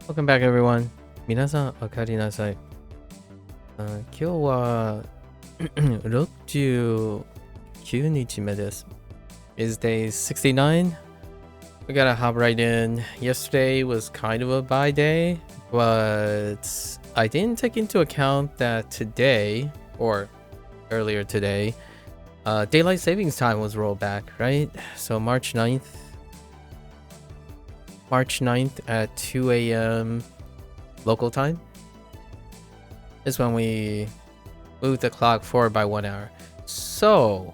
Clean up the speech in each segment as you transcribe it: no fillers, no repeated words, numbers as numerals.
Welcome back, everyone. 皆さん、おかえりなさい。今日は69日目です。Is day 69? We gotta hop right in. Yesterday was kind of a bye day, but I didn't take into account that today, or earlier today, daylight savings time was rolled back, right? So March 9th at 2 a.m. local time is when we moved the clock forward by 1 hour. So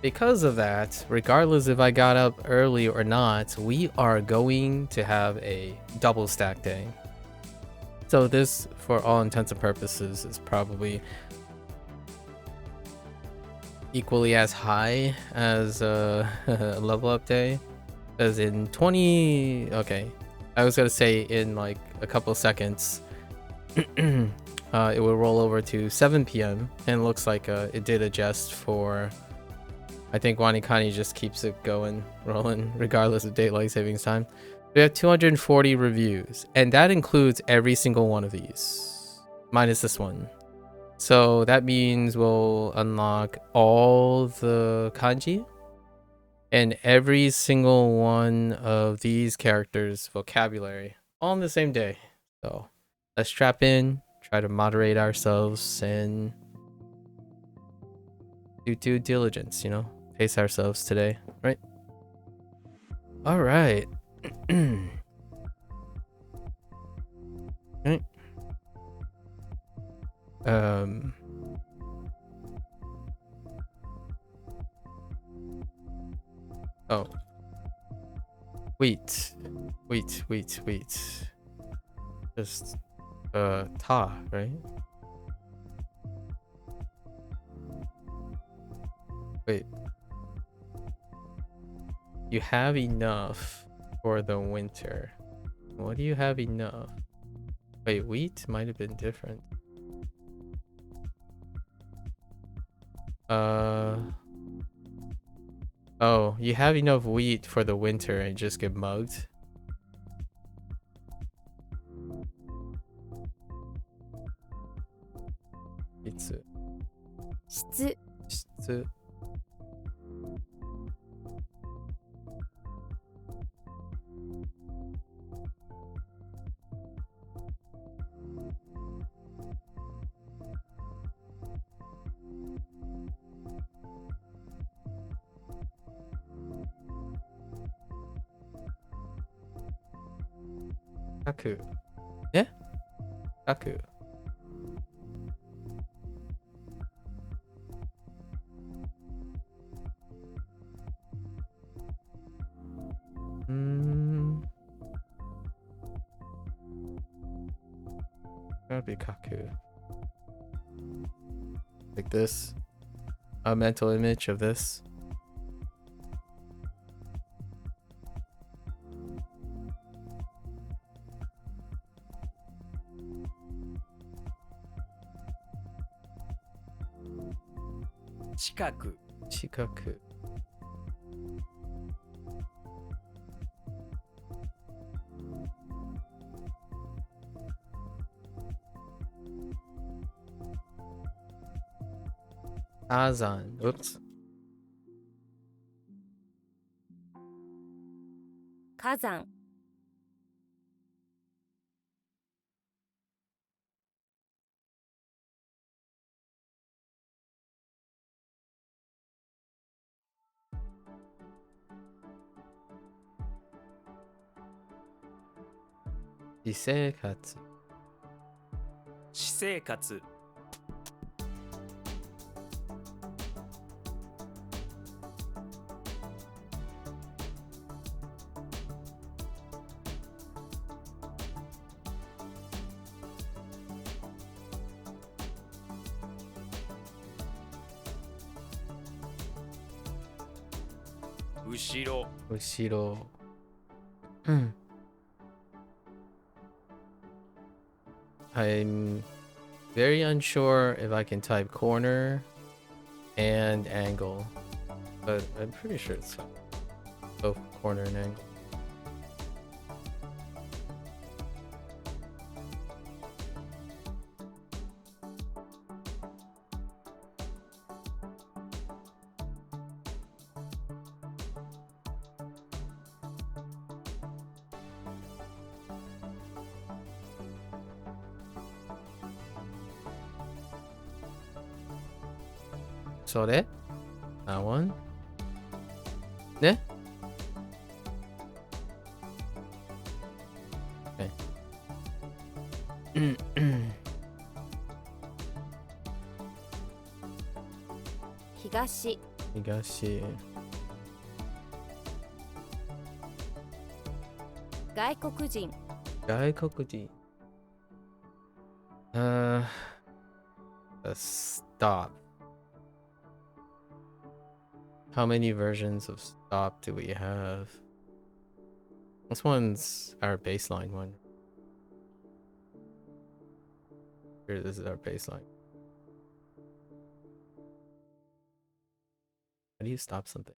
because of that, regardless if I got up early or not, we are going to have a double stack day. So this, for all intents and purposes, is probably equally as high as a level up day. Because in 20... okay, I was gonna say in like a couple seconds, it will roll over to 7 p.m. and it looks like it did adjust for... I think WaniKani just keeps it going, rolling, regardless of daylight savings time. We have 240 reviews, and that includes every single one of these, minus this one. So that means we'll unlock all the kanji and every single one of these characters' vocabulary all on the same day. So let's strap in, try to moderate ourselves, and do due diligence, you know? Pace ourselves today, right? All right. Okay. Oh. Wheat. Just ta, right? Wait. You have enough for the winter. What do you have enough? Wait, wheat might have been different. Oh, you have enough wheat for the winter and just get mugged? It's質 Kaku. Yeah? Kaku. Gotta be Kaku. Like this. A mental image of this. Chikaku. Chikaku. Azan. Oops. 火山 Isekatsu. 私生活 後ろ Ushiro. I'm very unsure if I can type corner and angle, but I'm pretty sure it's both corner and angle. Sore? That one? Ne? Okay. 東 Higashi. 外国人 Gaikokuji. Stop. How many versions of stop do we have? This one's our baseline one. Here, this is our baseline. How do you stop something?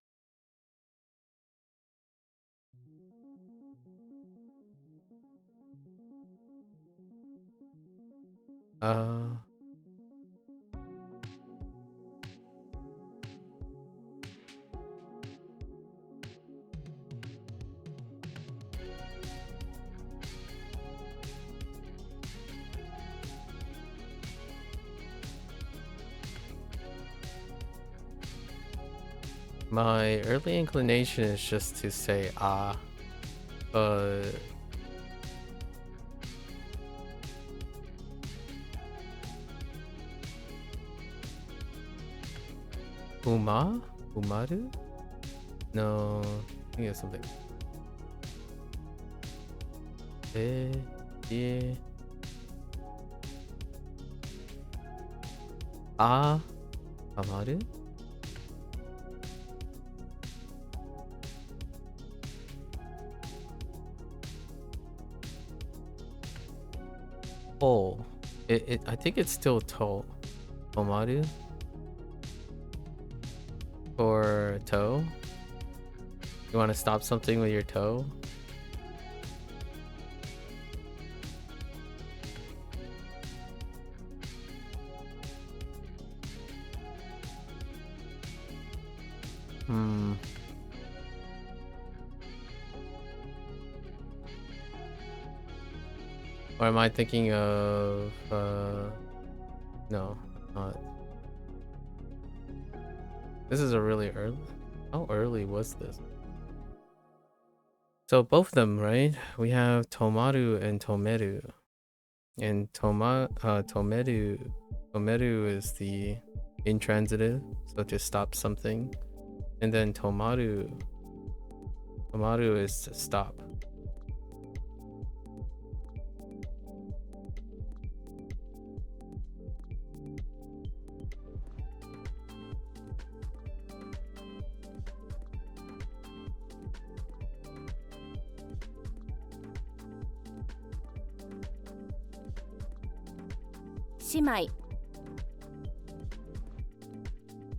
My early inclination is just to say ah, but Umaru? No, I think it's something. Yeah. Amaru? Oh, I think it's still Tomaru or toe. You want to stop something with your toe? Or am I thinking of no, not. This is a really early. How early was this? So both of them, right? We have Tomaru and Tomeru. And Tomeru is the intransitive, so to stop something. And then Tomaru is to stop.姉妹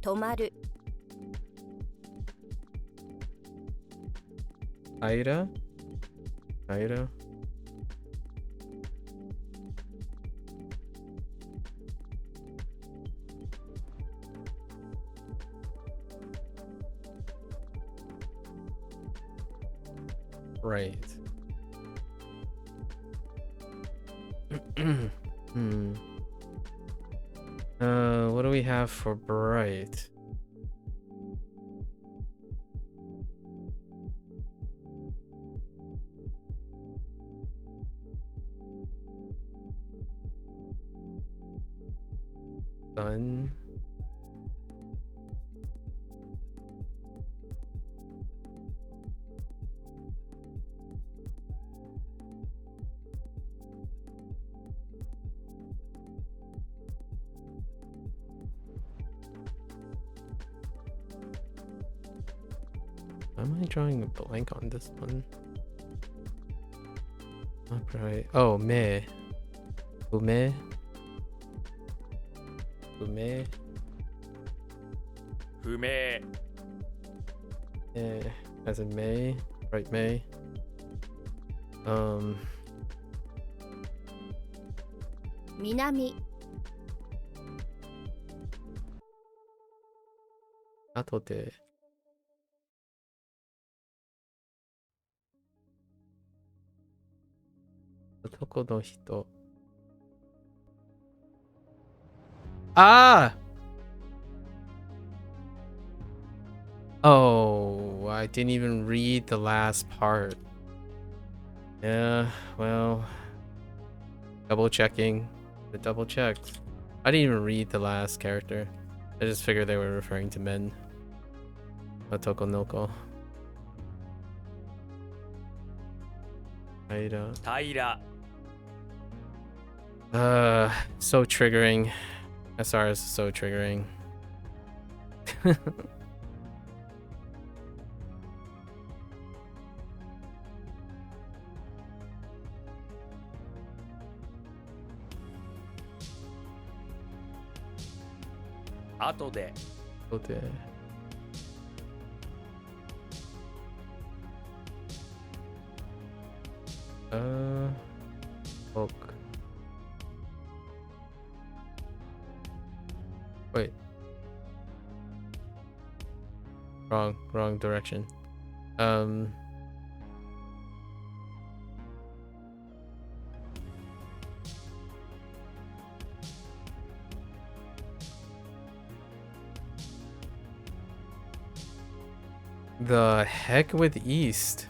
止まる Aira? Right. What do we have for bright? Sun. Why am I drawing a blank on this one? Upright. Oh, me. Ume. Ume. 不明 Yeah, as in May. Right, May. 南 後で。男の人。ああ Oh, I didn't even read the last part. Yeah, well, double checking. The double checked. I didn't even read the last character. I just figured they were referring to men. Otoko noko. Aira. 平ら So triggering. SR is so triggering. 後で Okay. Hulk. Wait. Wrong direction. The heck with East?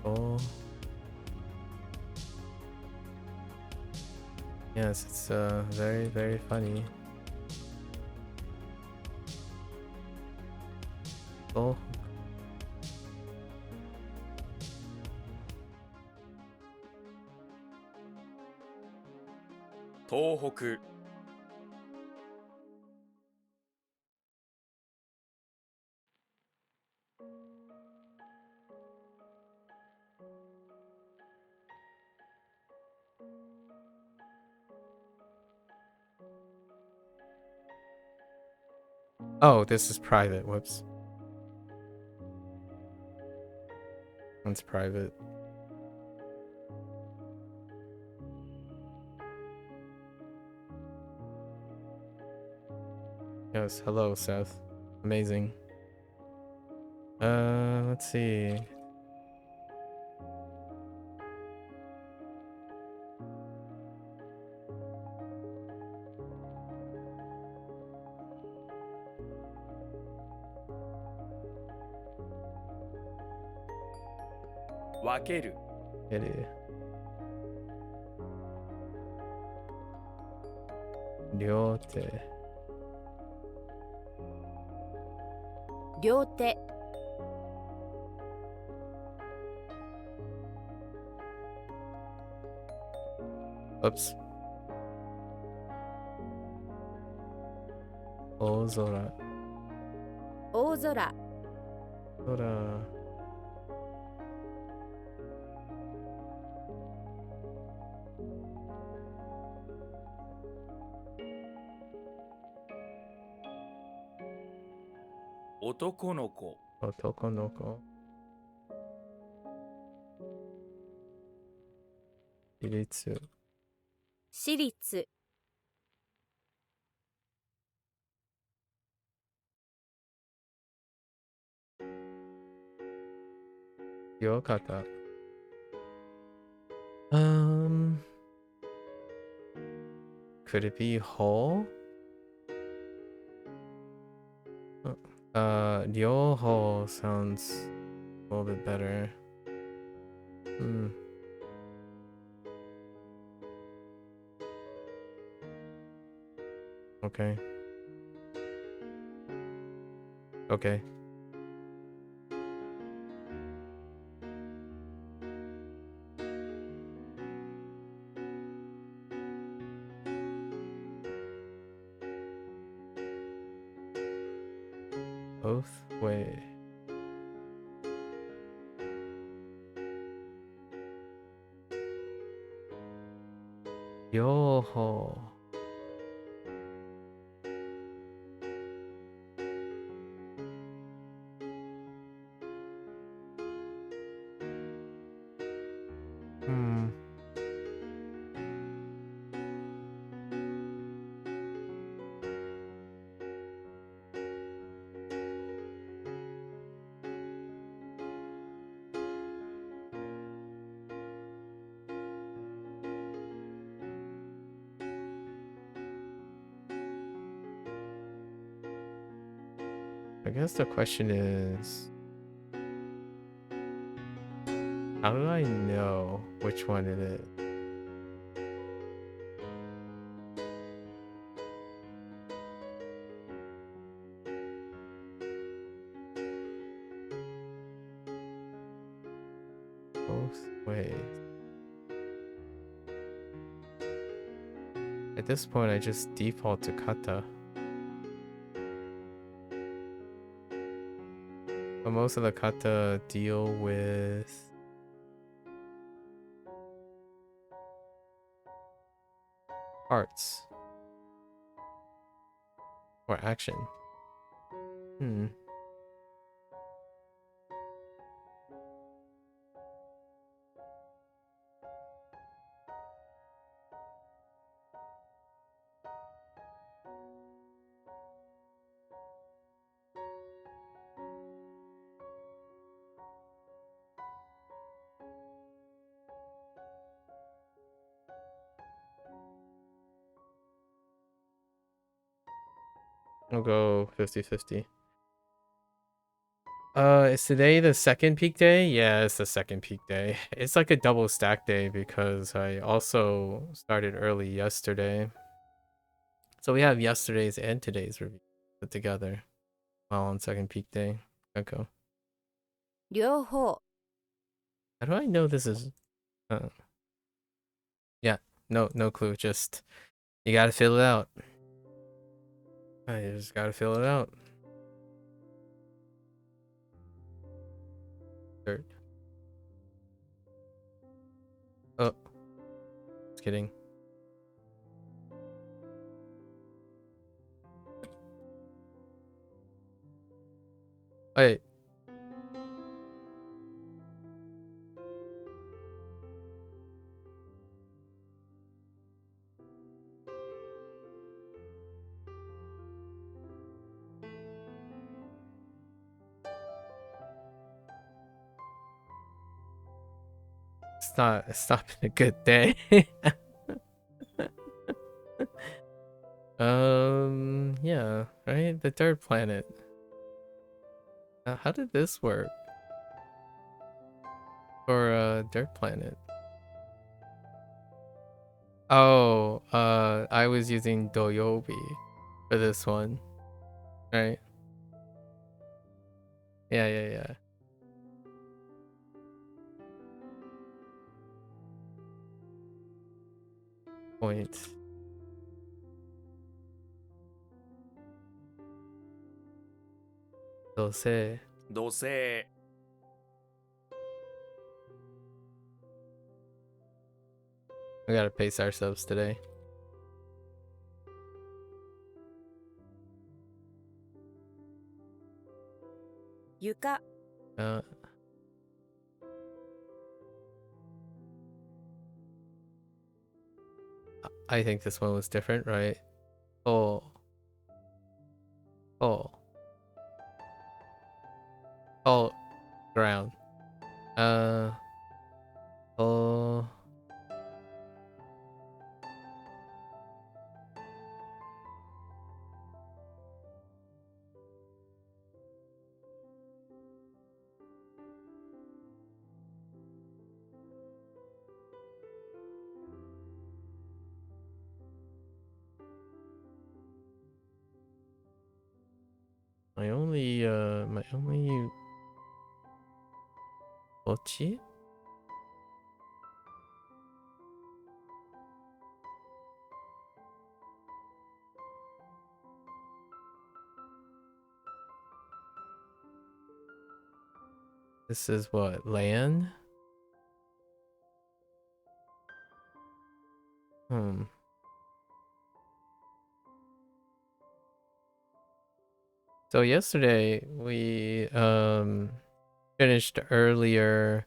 Oh. Yes, it's very, very funny. Oh. 東北 Oh, this is private. Whoops. That's private. Yes, hello, Seth. Amazing. Let's see.「分ける It is. 両手。両手 Oops. 大空。大空空。男の子男の子。比率。私立両肩。Could it be whole? 両方 sounds a little bit better. Okay. Okay. Both way. Yoho. guess the question is, how do I know which one it is? Both ways. At this point, I just default to kata. But most of the kata deal with parts or action. I'll go 50-50. Is today the second peak day? Yeah, it's the second peak day. It's like a double stack day because I also started early yesterday. So we have yesterday's and today's review put together while on second peak day. Okay. 両方 How do I know this is yeah, no clue. Just you gotta fill it out. You just gotta fill it out. Dirt. Oh, just kidding. Wait. It's not been a good day. Yeah, right? The third planet. How did this work? For dirt planet. Oh, I was using Doyobi for this one. Right? Yeah. Point. Dose. 土星 We gotta pace ourselves today. 床 I think this one was different, right? Oh. Ground. Oh. My only Ochi? This is what, land? So yesterday we finished earlier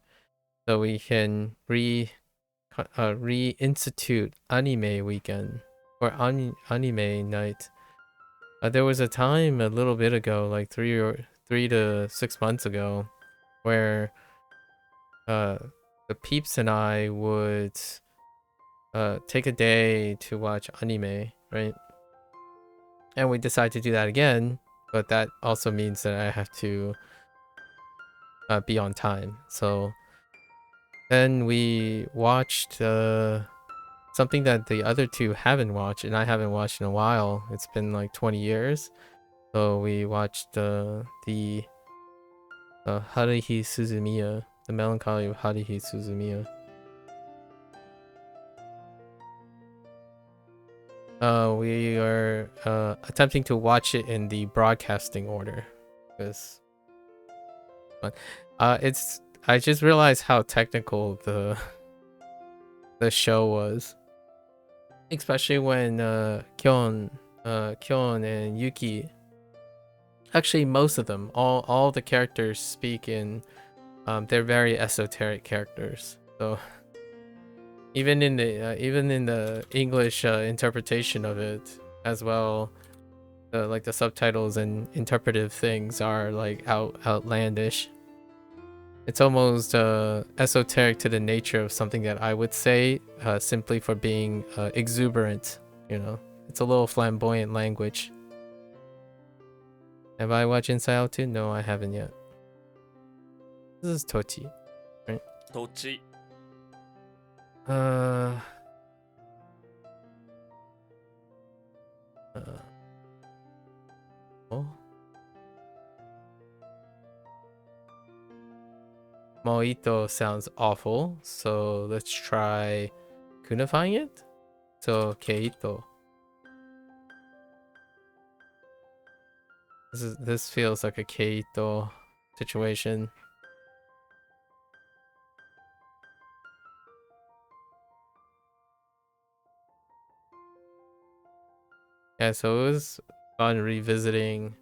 so we can reinstitute anime weekend or anime night. There was a time a little bit ago, like 3 to 6 months ago, where the peeps and I would take a day to watch anime, right? And we decided to do that again but that also means that I have to be on time. So then we watched something that the other two haven't watched, and I haven't watched in a while. It's been like 20 years. So we watched the Haruhi Suzumiya, The Melancholy of Haruhi Suzumiya. We are attempting to watch it in the broadcasting order, because it's, I just realized how technical the show was, especially when Kyon and Yuki, actually most of them, all the characters speak in they're very esoteric characters. So even in the English interpretation of it as well, like the subtitles and interpretive things are like outlandish. It's almost esoteric to the nature of something that I would say simply for being exuberant. You know, it's a little flamboyant language. Have I watched Inside Out 2? No, I haven't yet. This is Tochi, right? 土地 Oh. Mojito sounds awful, so let's try kunifying it. So Keito. This feels like a Keito situation. Yeah, so it was fun revisiting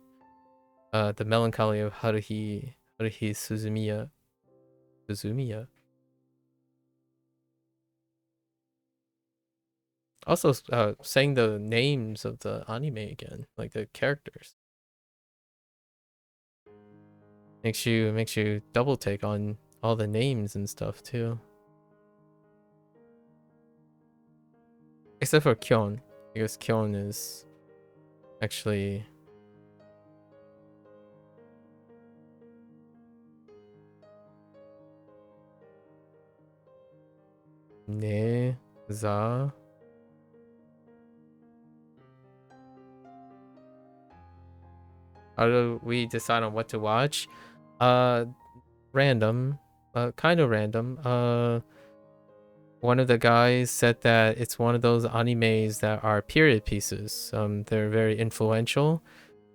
the melancholy of Haruhi Suzumiya. Also, saying the names of the anime again, like the characters, makes you double take on all the names and stuff too. Except for Kyon, because Kyon is actually Ne Za. How do we decide on what to watch? Random, kind of random. One of the guys said that it's one of those animes that are period pieces. They're very influential,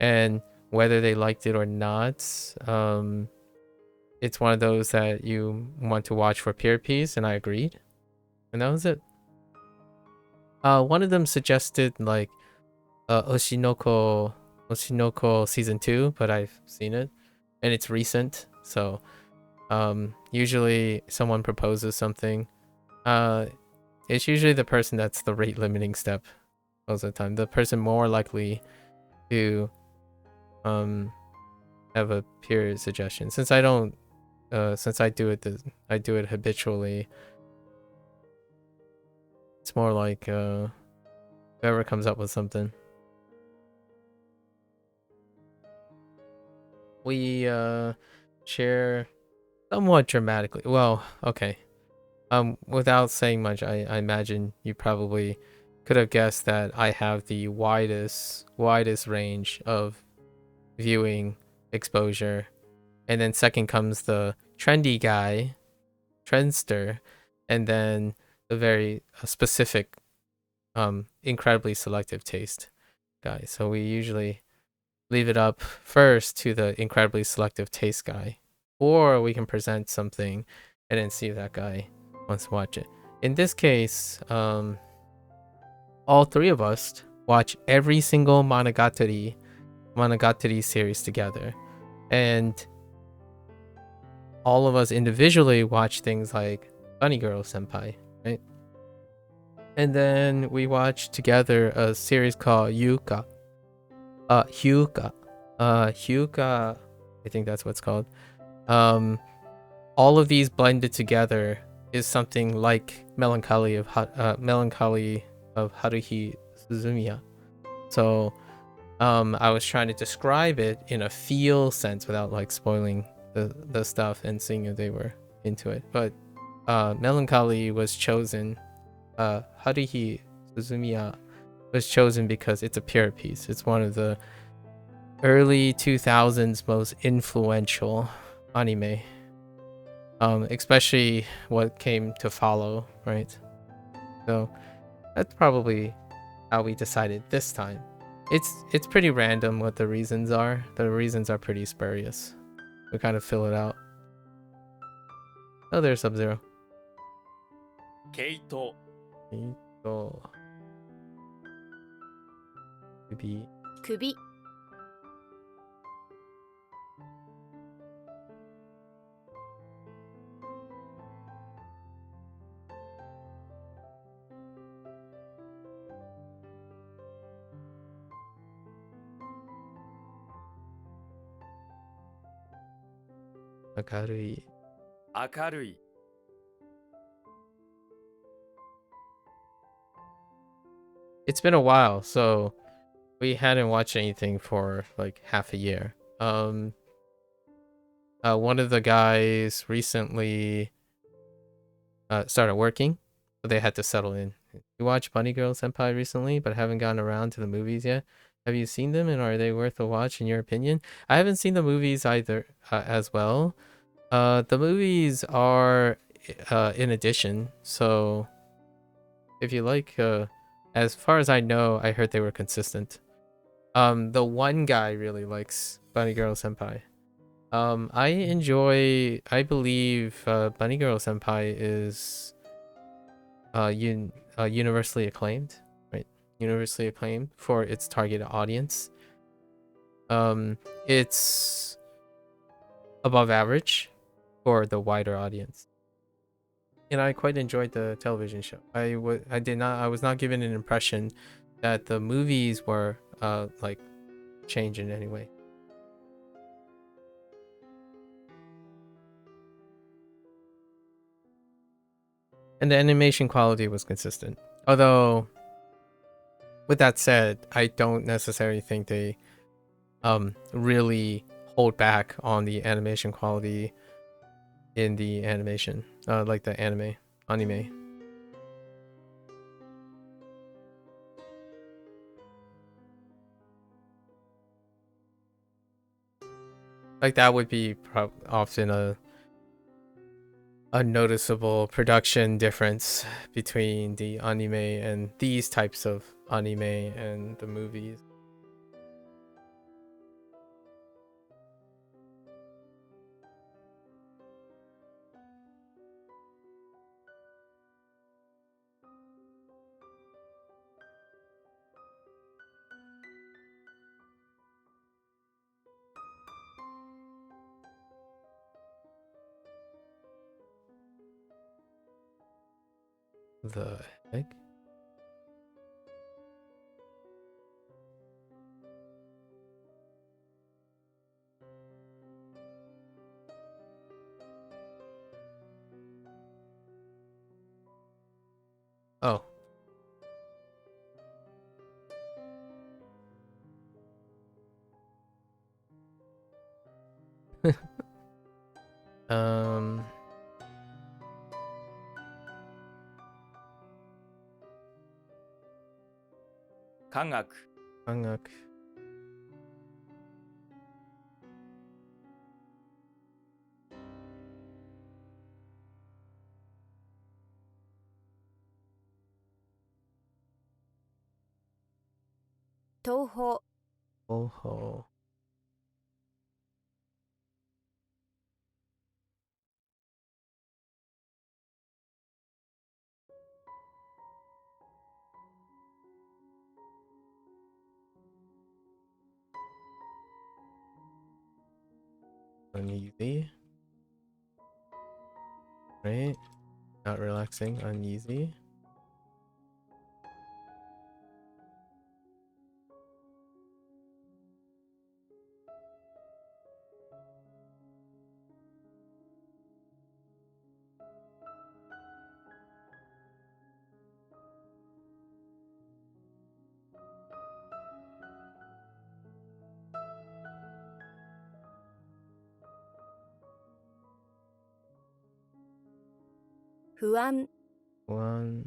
and whether they liked it or not, it's one of those that you want to watch for period piece, and I agreed. And that was it. One of them suggested like Oshinoko season 2, but I've seen it and it's recent, so usually someone proposes something, it's usually the person that's the rate limiting step most of the time, the person more likely to have a period suggestion. Since I don't since I do it habitually, it's more like whoever comes up with something. We share somewhat dramatically. Well, okay. Without saying much, I imagine you probably could have guessed that I have the widest range of viewing exposure. And then second comes the trendy guy, trendster, and then the very specific, incredibly selective taste guy. So we usually leave it up first to the incredibly selective taste guy, or we can present something and then see if that guy wants to watch it. In this case, all three of us watch every single Monogatari series together, and all of us individually watch things like Bunny Girl Senpai, right? And then we watch together a series called Hyuga, Hyuga, I think that's what it's called. All of these blended together is something like Melancholy of Haruhi Suzumiya. So I was trying to describe it in a feel sense without like spoiling the stuff and seeing if they were into it. But Melancholy was chosen. Haruhi Suzumiya was chosen because it's a period piece. It's one of the early 2000s most influential anime. Especially what came to follow, right? So that's probably how we decided this time. It's pretty random what the reasons are. The reasons are pretty spurious. We kind of fill it out. Oh, there's Sub-Zero. 毛糸 Oh. Maybe 首 Akarui. 明るい It's been a while, so we hadn't watched anything for like half a year. One of the guys recently started working, so they had to settle in. You watched Bunny Girl Senpai recently, but haven't gotten around to the movies yet. Have you seen them, and are they worth a watch in your opinion? I haven't seen the movies either, as well. The movies are in addition, so if you like, as far as I know, I heard they were consistent. The one guy really likes Bunny Girl Senpai. I believe Bunny Girl Senpai is universally acclaimed, right? Universally acclaimed for its target audience. It's above average for the wider audience. And I quite enjoyed the television show. I was not given an impression that the movies were like changed in any way. And the animation quality was consistent. Although, with that said, I don't necessarily think they really hold back on the animation quality in the animation, like the anime. Like that would be often a noticeable production difference between the anime and these types of anime and the movies. The heck? Oh. um 科学 Hangak. 東宝 Oh ho. Uneasy. Right? Not relaxing, uneasy. 不安 One.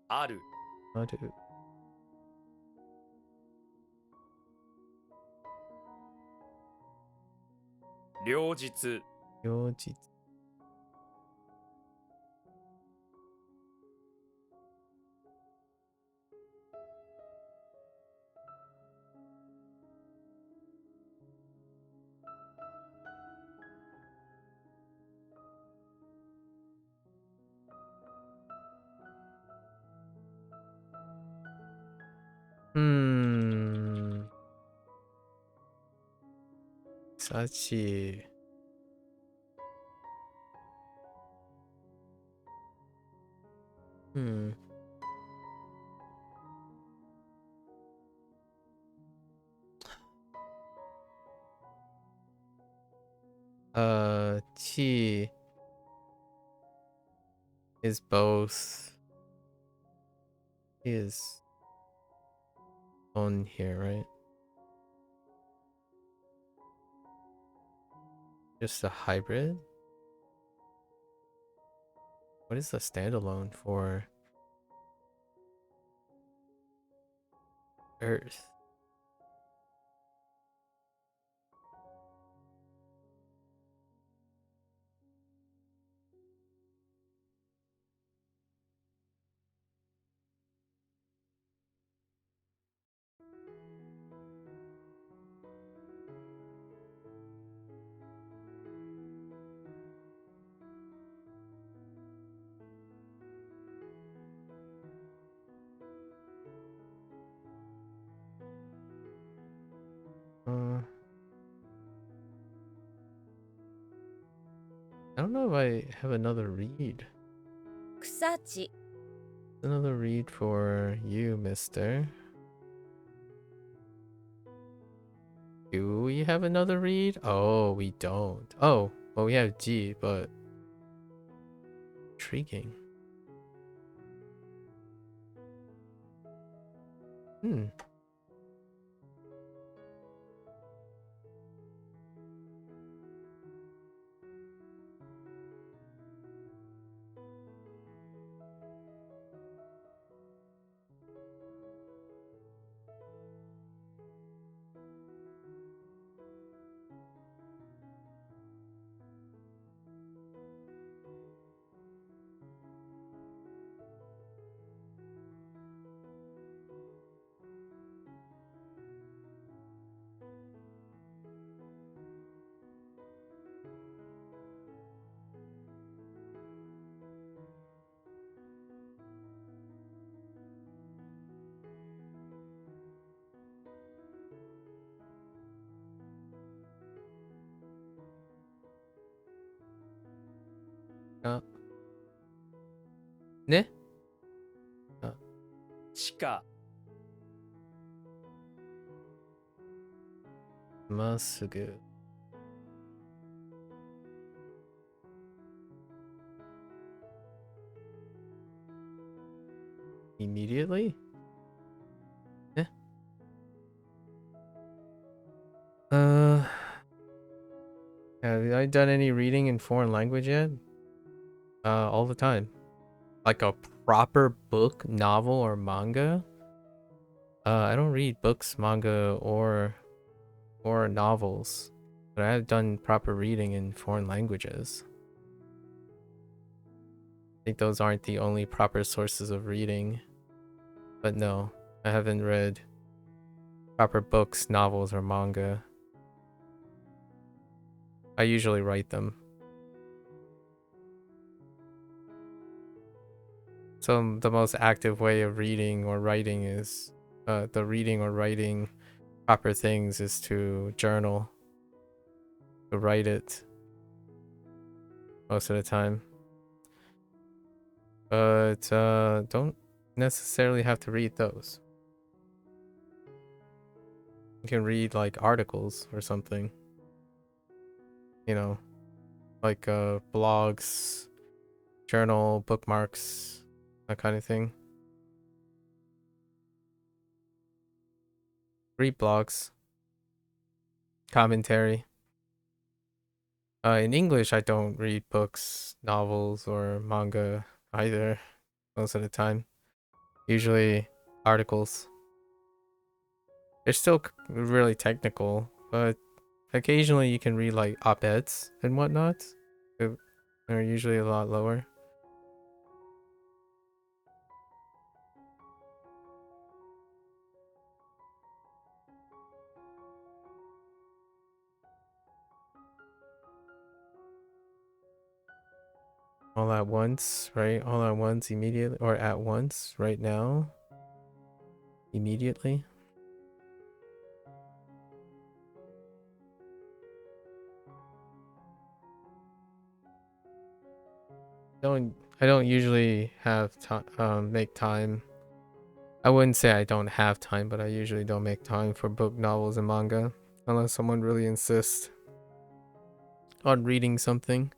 ある Adu. 両日 Yoji. 草地。Chi is both. He is on here, right? Just a hybrid? What is the standalone for Earth? I don't know if I have another read. 草地 Another read for you, mister. Do we have another read? Oh, we don't. Oh, well, we have G, but intriguing. Ne? 地下 Masugu. Immediately? Have I done any reading in foreign language yet? All the time. Like a proper book, novel, or manga? I don't read books, manga, or novels, but I have done proper reading in foreign languages. I think those aren't the only proper sources of reading, but no, I haven't read proper books, novels, or manga. I usually write them. So the most active way of reading or writing is the reading or writing proper things is to journal, to write it most of the time. But don't necessarily have to read those. You can read like articles or something, you know, like blogs, journal, bookmarks, that kind of thing. Read blogs, commentary. In English, I don't read books, novels, or manga either most of the time. Usually articles. They're still really technical, but occasionally you can read like op-eds and whatnot. They're usually a lot lower. All at once, right? All at once immediately, or at once right now. Immediately. I don't usually have time make time. I wouldn't say I don't have time, but I usually don't make time for book, novels, and manga unless someone really insists on reading something.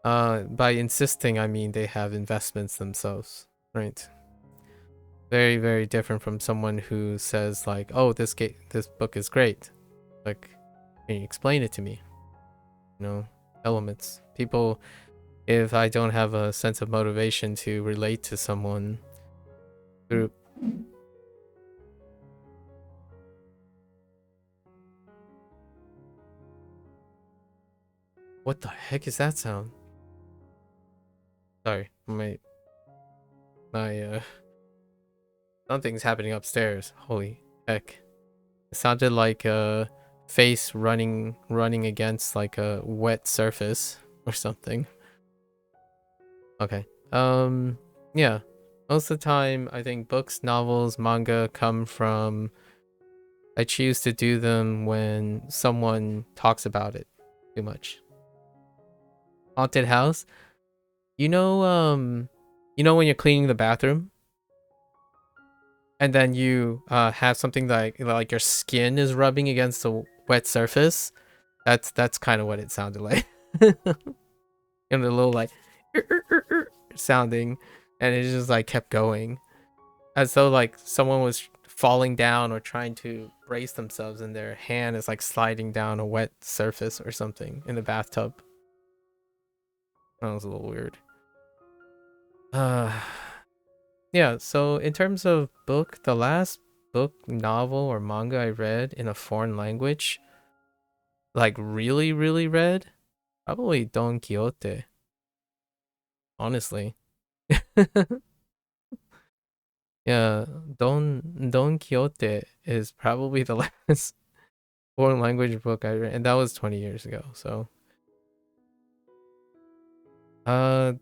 By insisting, I mean they have investments themselves, right? Very, very different from someone who says like, "Oh, this book is great." Like, can you explain it to me? You know, elements. People, if I don't have a sense of motivation to relate to someone through. What the heck is that sound? Sorry, my something's happening upstairs. Holy heck! It sounded like a face running against like a wet surface or something. Okay. Yeah. Most of the time, I think books, novels, manga come from. I choose to do them when someone talks about it too much. Haunted house. You know when you're cleaning the bathroom and then you have something like your skin is rubbing against a wet surface. That's kind of what it sounded like. And a little like sounding, and it just like kept going as though like someone was falling down or trying to brace themselves and their hand is like sliding down a wet surface or something in the bathtub. That was a little weird. Yeah, so in terms of book, the last book, novel, or manga I read in a foreign language, like really, really read, probably Don Quixote. Honestly. Yeah, Don Quixote is probably the last foreign language book I read, and that was 20 years ago. So, uh,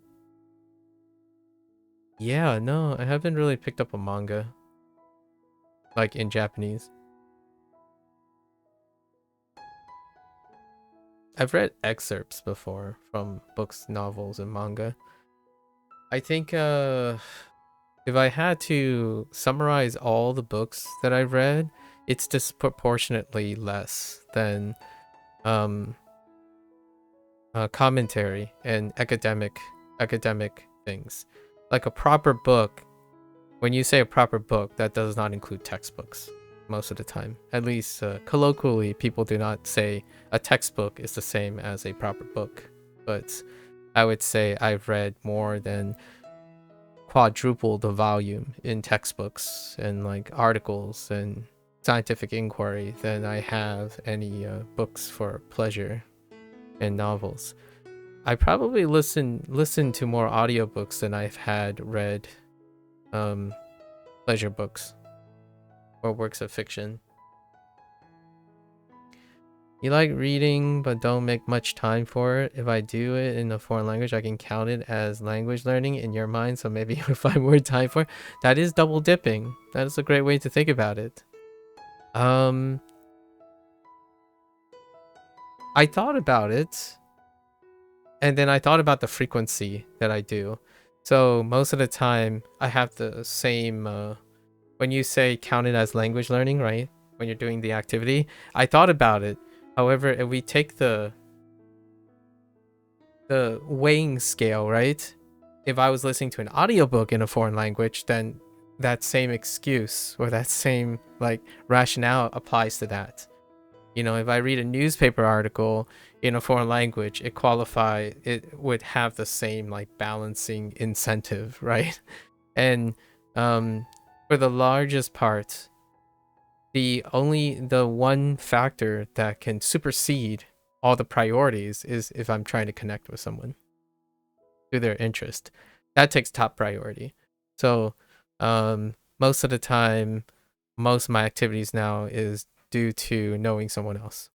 yeah, no, I haven't really picked up a manga like in Japanese. I've read excerpts before from books, novels, and manga. I think if I had to summarize all the books that I've read, it's disproportionately less than um commentary and academic things. Like a proper book, when you say a proper book, that does not include textbooks most of the time. At least colloquially, people do not say a textbook is the same as a proper book. But I would say I've read more than quadruple the volume in textbooks and like articles and scientific inquiry than I have any books for pleasure and novels. I probably listen to more audiobooks than I've had read pleasure books or works of fiction. You like reading but don't make much time for it. If I do it in a foreign language, I can count it as language learning in your mind, so maybe you'll find more time for it. That is double dipping. That is a great way to think about it. I thought about it, and then I thought about the frequency that I do. So most of the time, I have the same. When you say count it as language learning, right? When you're doing the activity, I thought about it. However, if we take the weighing scale, right? If I was listening to an audiobook in a foreign language, then that same excuse or that same like rationale applies to that. You know, if I read a newspaper article in a foreign language, it would have the same like balancing incentive, right? And for the largest part, the one factor that can supersede all the priorities is if I'm trying to connect with someone through their interest. That takes top priority. So most of the time, most of my activities now is due to knowing someone else.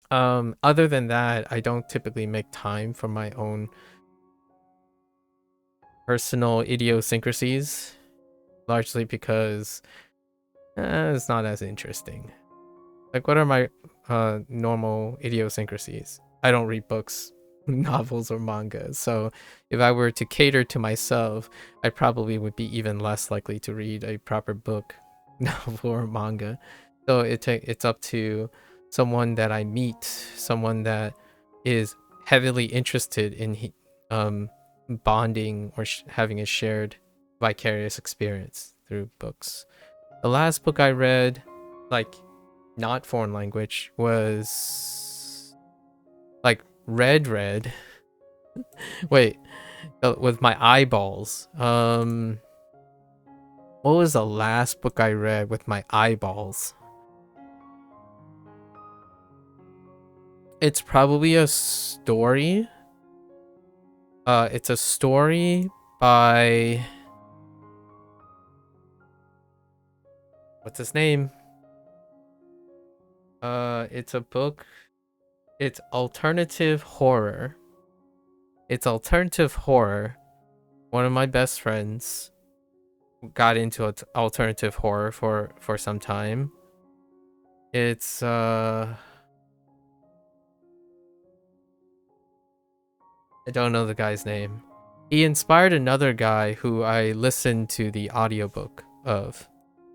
Other than that, I don't typically make time for my own personal idiosyncrasies, largely because it's not as interesting. Like, what are my normal idiosyncrasies? I don't read books, novels, or manga. So if I were to cater to myself, I probably would be even less likely to read a proper book, novel, or manga. So it's up to someone that I meet, someone that is heavily interested in bonding or having a shared vicarious experience through books. The last book I read, like not foreign language, was like red. Wait, with my eyeballs. What was the last book I read with my eyeballs? It's probably a story. It's a story by what's his name? It's a book. It's alternative horror. One of my best friends got into alternative horror for some time. It's I don't know the guy's name. He inspired another guy who I listened to the audiobook of.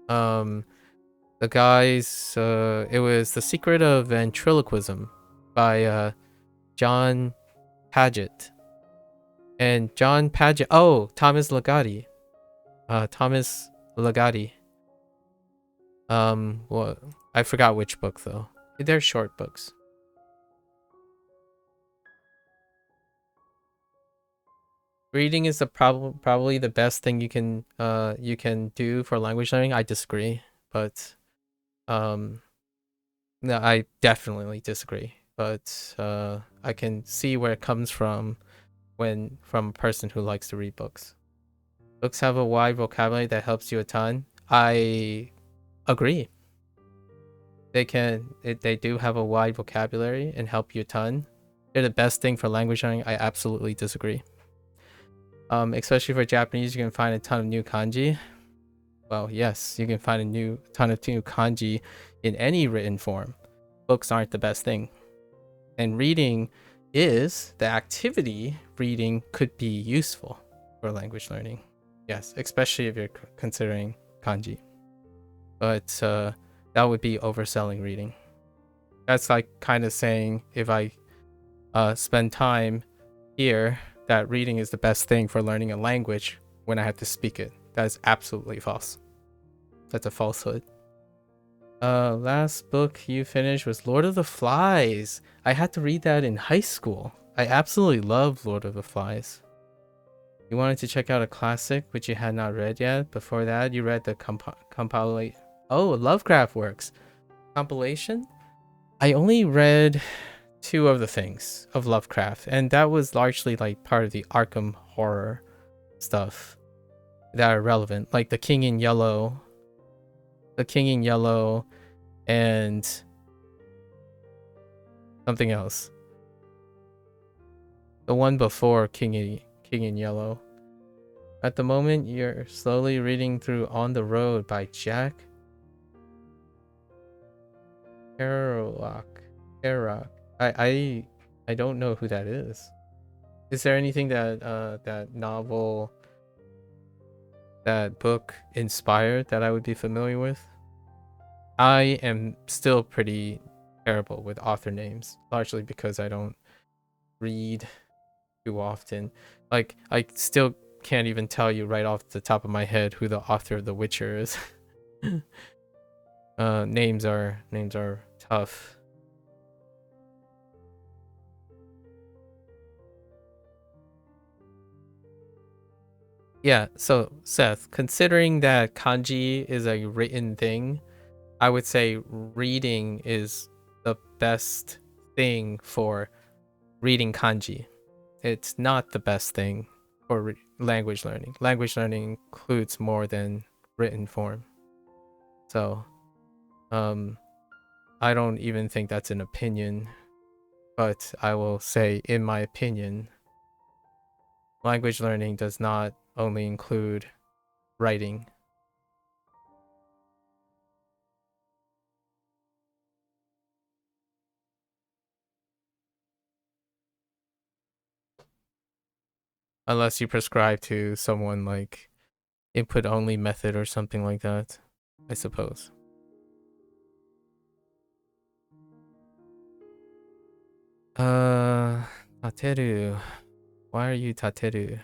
The guy's it was The Secret of Ventriloquism by John Paget. And John Paget, Thomas Ligotti. Well, I forgot which book though. They're short books. Reading is probably the best thing you can do for language learning. I disagree, but no, I definitely disagree. But I can see where it comes from from a person who likes to read books. Books have a wide vocabulary that helps you a ton. I agree. They do have a wide vocabulary and help you a ton. They're the best thing for language learning. I absolutely disagree. Especially for Japanese, you can find a ton of new kanji. Well, yes, you can find a ton of new kanji in any written form. Books aren't the best thing. And reading is the activity. Reading could be useful for language learning. Yes, especially if you're considering kanji. But that would be overselling reading. That's like kind of saying if I spend time here, that reading is the best thing for learning a language when I have to speak it. That is absolutely false. That's a falsehood. Last book you finished was Lord of the Flies. I had to read that in high school. I absolutely love Lord of the Flies. You wanted to check out a classic which you had not read yet. Before that, you read the compilation. Oh, Lovecraft Works compilation. I only read 2 of the things of Lovecraft, and that was largely like part of the Arkham horror stuff that are relevant, like The King in Yellow, and something else. The one before King in Yellow. At the moment, you're slowly reading through On the Road by Jack Kerouac. I don't know who that is. Is there anything that that novel, that book inspired that I would be familiar with? I am still pretty terrible with author names, largely because I don't read too often. Like, I still can't even tell you right off the top of my head who the author of The Witcher is. Names are tough. Yeah, so Seth, considering that kanji is a written thing, I would say reading is the best thing for reading kanji. It's not the best thing for language learning. Language learning includes more than written form. So, I don't even think that's an opinion, but I will say, in my opinion, language learning does not only include writing. Unless you prescribe to someone like input only method or something like that, I suppose. Tateru. Why are you tateru?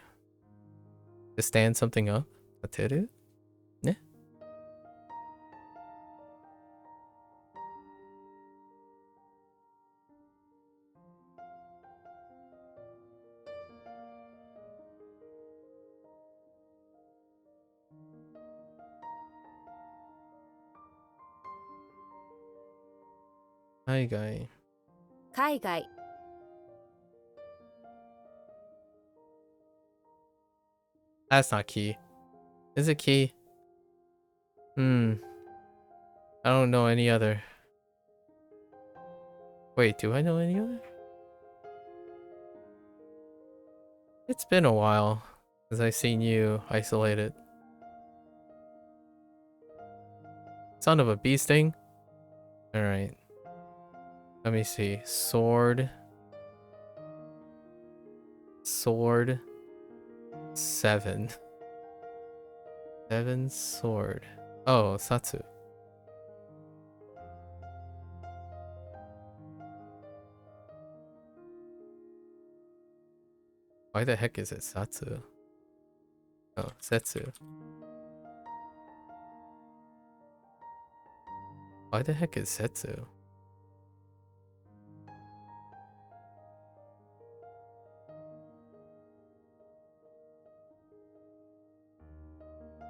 To stand something up? Tateru? Ne? Hi, guy. 海外 That's not key. Is it key? I don't know any other. Wait, do I know any other? It's been a while since I've seen you isolated. Son of a bee sting? Alright. Let me see. Sword. Sword. 7. 7 sword. Oh, Satsu. Why the heck is it Satsu? Oh, Setsu. Why the heck is Setsu?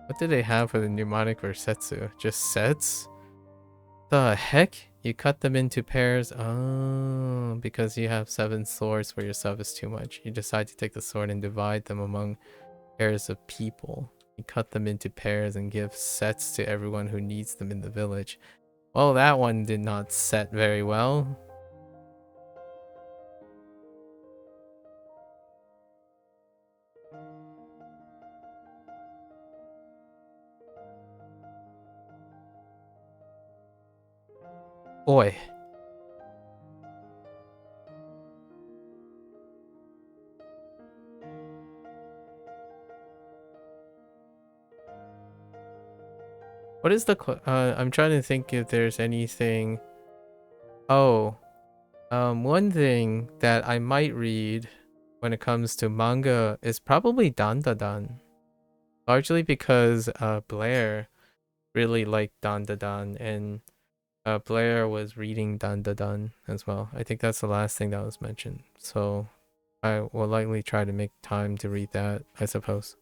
What do they have for the mnemonic for Setsu? Just sets? The heck? You cut them into pairs? Oh, because you have 7 swords for your sub is too much. You decide to take the sword and divide them among pairs of people. You cut them into pairs and give sets to everyone who needs them in the village. Well, that one did not set very well. Boy. What is the I'm trying to think if there's anything. Oh, one thing that I might read when it comes to manga is probably Dandadan. Largely because Blair really liked Dandadan, and Blair was reading Dandadan as well. I think that's the last thing that was mentioned. So I will likely try to make time to read that, I suppose.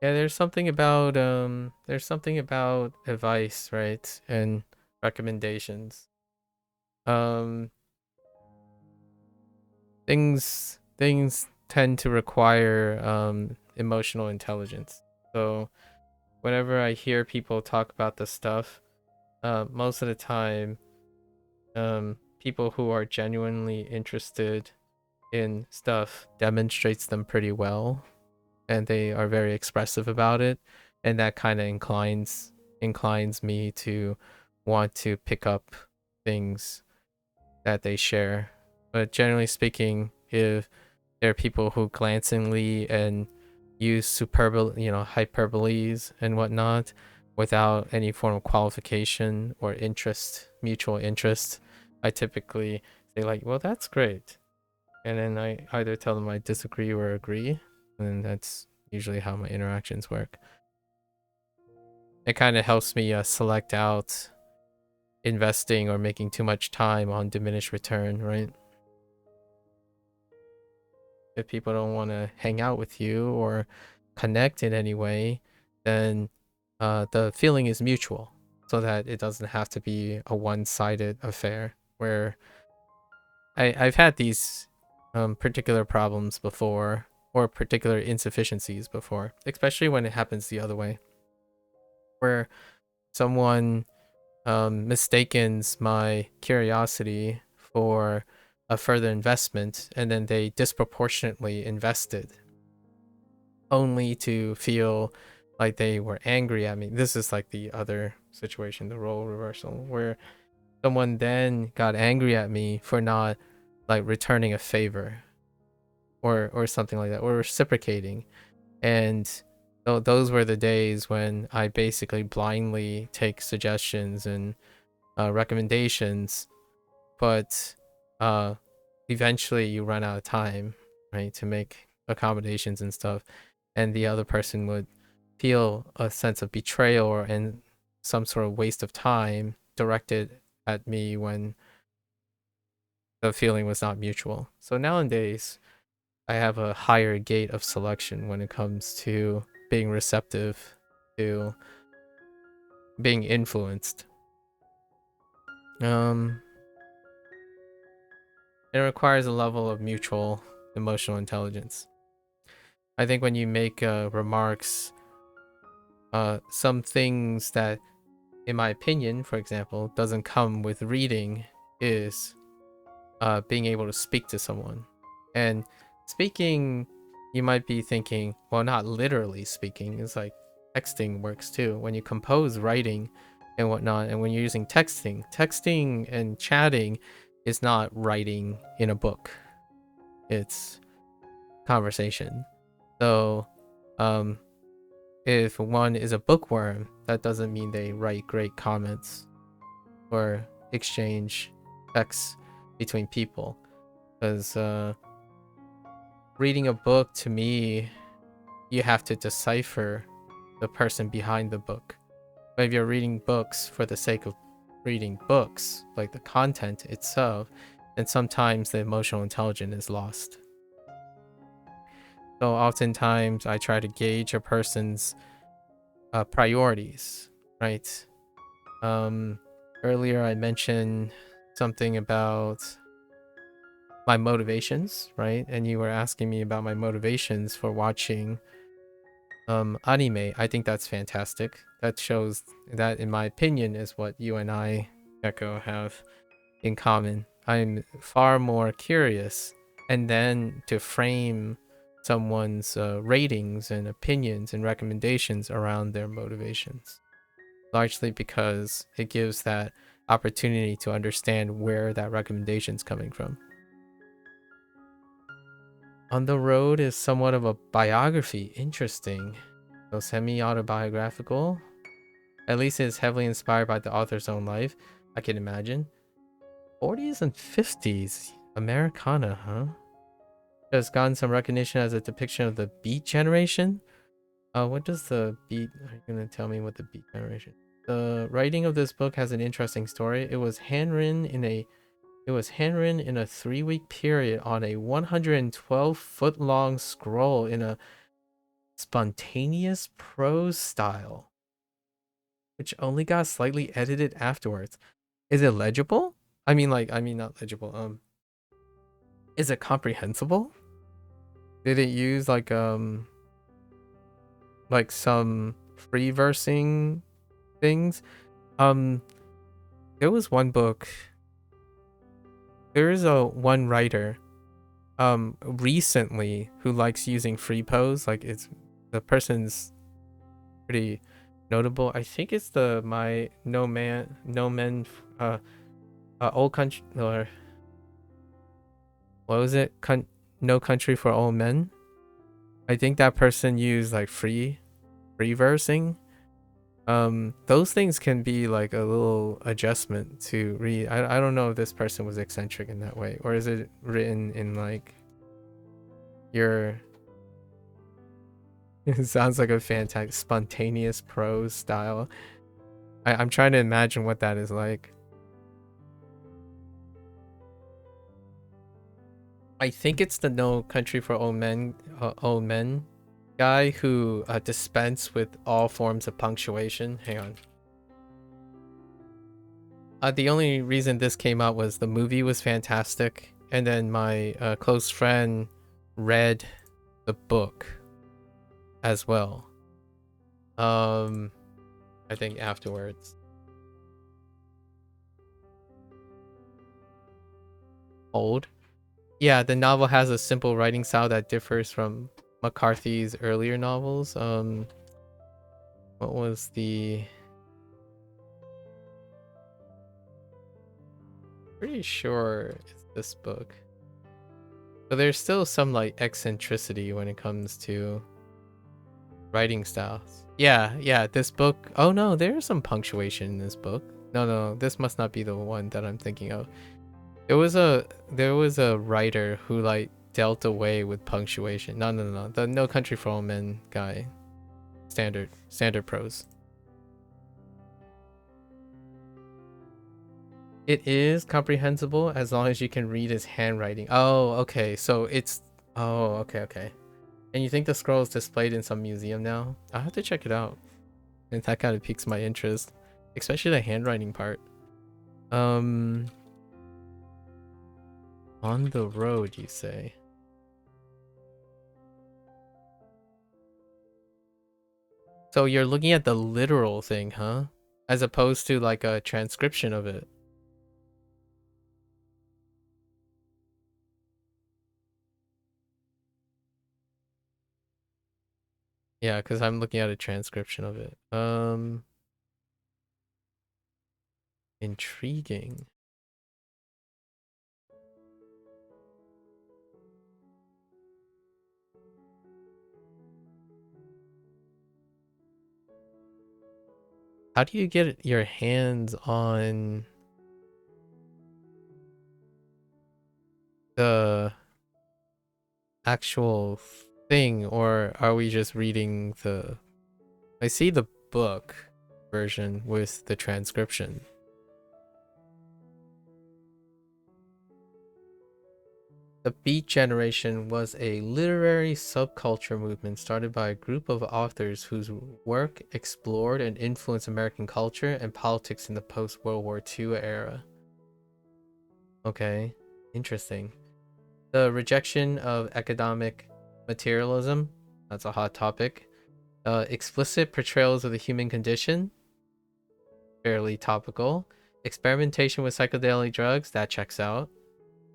Yeah, there's something about advice, right? And recommendations. Um things tend to require emotional intelligence. So whenever I hear people talk about this stuff, most of the time people who are genuinely interested in stuff demonstrates them pretty well, and they are very expressive about it, and that kind of inclines me to want to pick up things that they share. But generally speaking, if there are people who glancingly and use superbole, hyperboles and whatnot without any form of qualification or interest, mutual interest, I typically say like, well, that's great. And then I either tell them I disagree or agree. And that's usually how my interactions work. It kind of helps me select out investing or making too much time on diminished return, right? If people don't want to hang out with you or connect in any way, then the feeling is mutual, so that it doesn't have to be a one-sided affair where I've had these particular problems before, or particular insufficiencies before, especially when it happens the other way, where someone mistakens my curiosity for a further investment, and then they disproportionately invested only to feel like they were angry at me. This is like the other situation, the role reversal, where someone then got angry at me for not like returning a favor or something like that, or reciprocating. And those were the days when I basically blindly take suggestions and recommendations, but eventually you run out of time, right, to make accommodations and stuff, and the other person would feel a sense of betrayal and some sort of waste of time directed at me when the feeling was not mutual. So nowadays, I have a higher gate of selection when it comes to being receptive to being influenced. It requires a level of mutual emotional intelligence. I think when you make remarks, some things that, in my opinion, for example, doesn't come with reading is being able to speak to someone. And speaking, you might be thinking, well, not literally speaking, it's like texting works too. When you compose writing and whatnot, and when you're using texting and chatting is not writing in a book, it's conversation. So if one is a bookworm, that doesn't mean they write great comments or exchange texts between people, because reading a book, to me, you have to decipher the person behind the book. But if you're reading books for the sake of reading books, like the content itself, then sometimes the emotional intelligence is lost. So oftentimes I try to gauge a person's priorities, right? Earlier I mentioned something about my motivations, right? And you were asking me about my motivations for watching anime. I think that's fantastic. That shows that, in my opinion, is what you and I, Echo, have in common. I'm far more curious, and then to frame someone's ratings and opinions and recommendations around their motivations, largely because it gives that opportunity to understand where that recommendation's coming from. On the Road is somewhat of a biography. Interesting. So semi-autobiographical. At least it's heavily inspired by the author's own life, I can imagine. 40s and 50s. Americana, huh? Has gotten some recognition as a depiction of the Beat Generation. What does the Beat... Are you gonna tell me what the Beat Generation... The writing of this book has an interesting story. It was handwritten in a 3-week period on a 112-foot-long scroll in a spontaneous prose style, which only got slightly edited afterwards. Is it legible? I mean not legible. Is it comprehensible? Did it use like some free versing things? There was one book. There is one writer recently who likes using free pose. Like, it's the person's pretty notable. I think it's the old country, or what was it? No Country for Old Men. I think that person used like free versing. Those things can be like a little adjustment to read. I don't know if this person was eccentric in that way, or is it written in like your it sounds like a fantastic spontaneous prose style. I'm trying to imagine what that is like. I think it's the No Country for Old Men guy who dispensed with all forms of punctuation. Hang on. The only reason this came out was the movie was fantastic, and then my close friend read the book as well. I think afterwards. Old. Yeah, the novel has a simple writing style that differs from McCarthy's earlier novels. What was the... Pretty sure it's this book. But there's still some like eccentricity when it comes to writing styles. Yeah, this book. Oh no, there's some punctuation in this book. No, this must not be the one that I'm thinking of. There was a writer who like dealt away with punctuation. No. The No Country for Old Men guy. Standard prose. It is comprehensible as long as you can read his handwriting. Oh, okay. So it's... Oh, okay. And you think the scroll is displayed in some museum now? I'll have to check it out. And that kind of piques my interest. Especially the handwriting part. On the road, you say? So you're looking at the literal thing, huh? As opposed to like a transcription of it. Yeah, because I'm looking at a transcription of it. Intriguing. How do you get your hands on the actual thing, or are we just reading the... I see the book version with the transcription. The Beat Generation was a literary subculture movement started by a group of authors whose work explored and influenced American culture and politics in the post-World War II era. Okay, interesting. The rejection of economic materialism, that's a hot topic. Explicit portrayals of the human condition, fairly topical. Experimentation with psychedelic drugs, that checks out.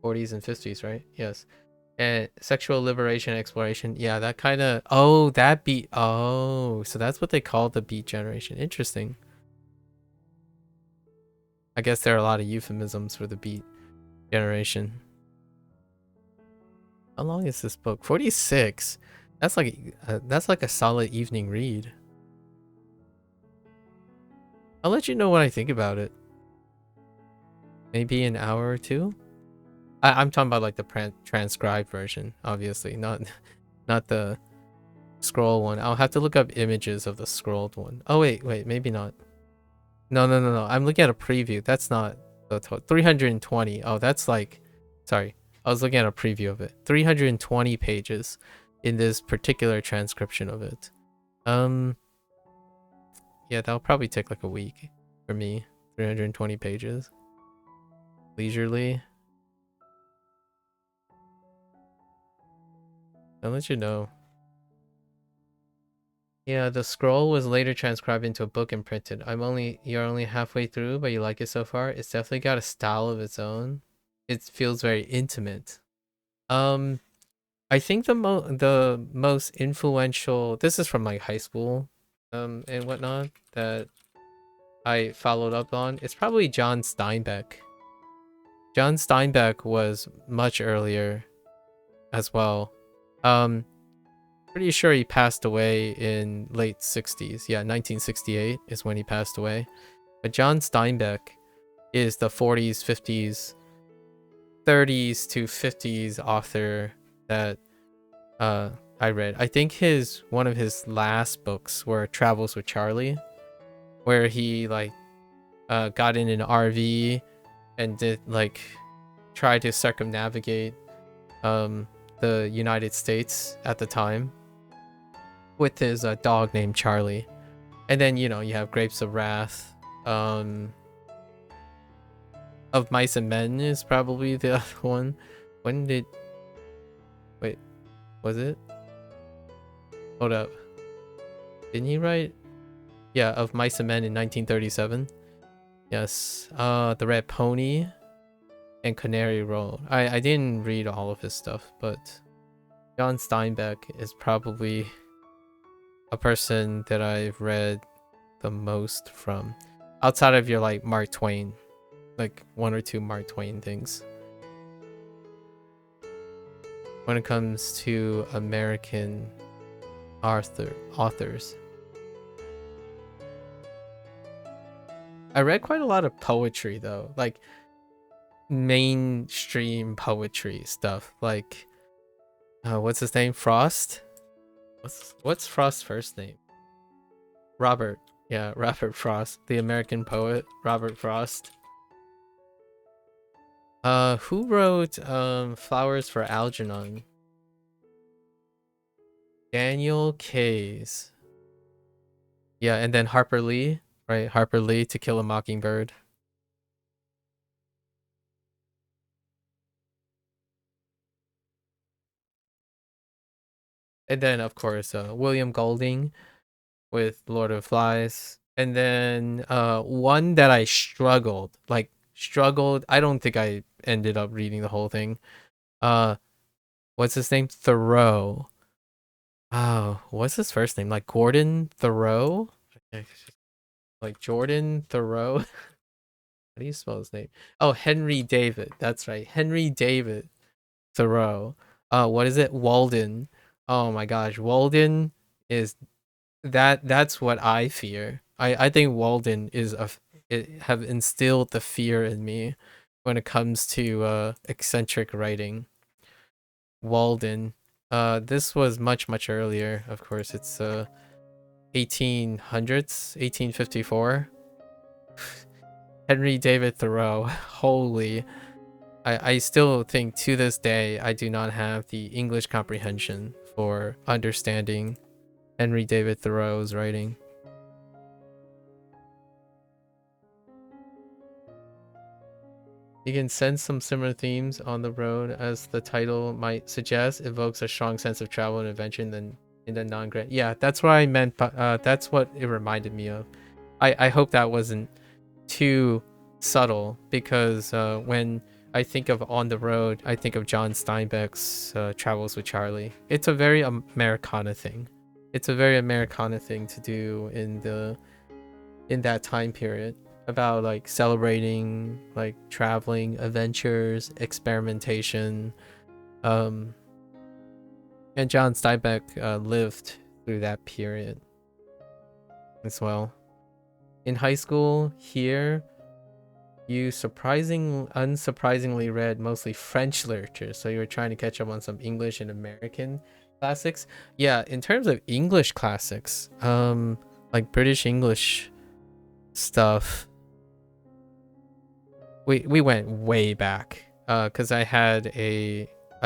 40s and 50s, right? Yes. And sexual liberation and exploration, yeah, that kind of... Oh, that beat... Oh, so that's what they call the Beat Generation. Interesting. I guess there are a lot of euphemisms for the Beat Generation. How long is this book? 46. That's like a solid evening read. I'll let you know what I think about it. Maybe an hour or two. I'm talking about like the transcribed version, obviously, not the scroll one. I'll have to look up images of the scrolled one. Oh wait, maybe not. No. I'm looking at a preview. That's not the 320. Oh, that's like... Sorry. I was looking at a preview of it. 320 pages in this particular transcription of it. Yeah, that'll probably take like a week for me. 320 pages. Leisurely. I'll let you know. Yeah, the scroll was later transcribed into a book and printed. You're only halfway through, but you like it so far. It's definitely got a style of its own. It feels very intimate. I think the most influential... This is from like high school, and whatnot, that I followed up on. It's probably John Steinbeck. John Steinbeck was much earlier as well. pretty sure he passed away in late 60s. Yeah, 1968 is when he passed away. But John Steinbeck is the 40s, 50s, 30s to 50s author that I read. I think one of his last books were Travels with Charlie, where he like got in an RV and did like try to circumnavigate the United States at the time with his dog named Charlie. And then, you know, you have Grapes of Wrath. Of Mice and Men is probably the other one. When did... Wait, was it? Hold up. Didn't he write? Yeah, Of Mice and Men in 1937. Yes. The Red Pony and Canary Roll. I didn't read all of his stuff, but John Steinbeck is probably a person that I've read the most from. Outside of your like Mark Twain. Like one or two Mark Twain things. When it comes to American authors. I read quite a lot of poetry though, like mainstream poetry stuff. Like, what's his name? Frost. What's Frost's first name? Robert. Yeah, Robert Frost, the American poet, Robert Frost. Who wrote Flowers for Algernon? Daniel Kayes. Yeah, and then Harper Lee, right? Harper Lee, To Kill a Mockingbird. And then, of course, William Golding with Lord of the Flies. And then one that I struggled. I don't think I ended up reading the whole thing. What's his name? Thoreau. Oh, what's his first name? Like Gordon Thoreau? Like Jordan Thoreau? How do you spell his name? Oh, Henry David. That's right. Henry David Thoreau. What is it? Walden. Oh my gosh. Walden is that's what I fear. I think Walden have instilled the fear in me when it comes to eccentric writing. Walden. This was much earlier, of course. It's 1800s, 1854. Henry David Thoreau. Holy. I still think to this day I do not have the English comprehension for understanding Henry David Thoreau's writing. You can sense some similar themes on the road, as the title might suggest. Evokes a strong sense of travel and adventure than in the non-grant. Yeah, that's what I meant. That's what it reminded me of. I hope that wasn't too subtle, because when I think of On the Road, I think of John Steinbeck's Travels with Charlie. It's a very Americana thing. It's a very Americana thing to do in that time period, about like celebrating like traveling, adventures, experimentation. And John Steinbeck lived through that period as well. In high school here, you unsurprisingly read mostly French literature, so you were trying to catch up on some English and American classics. Yeah, in terms of English classics, like British English stuff, we went way back, because I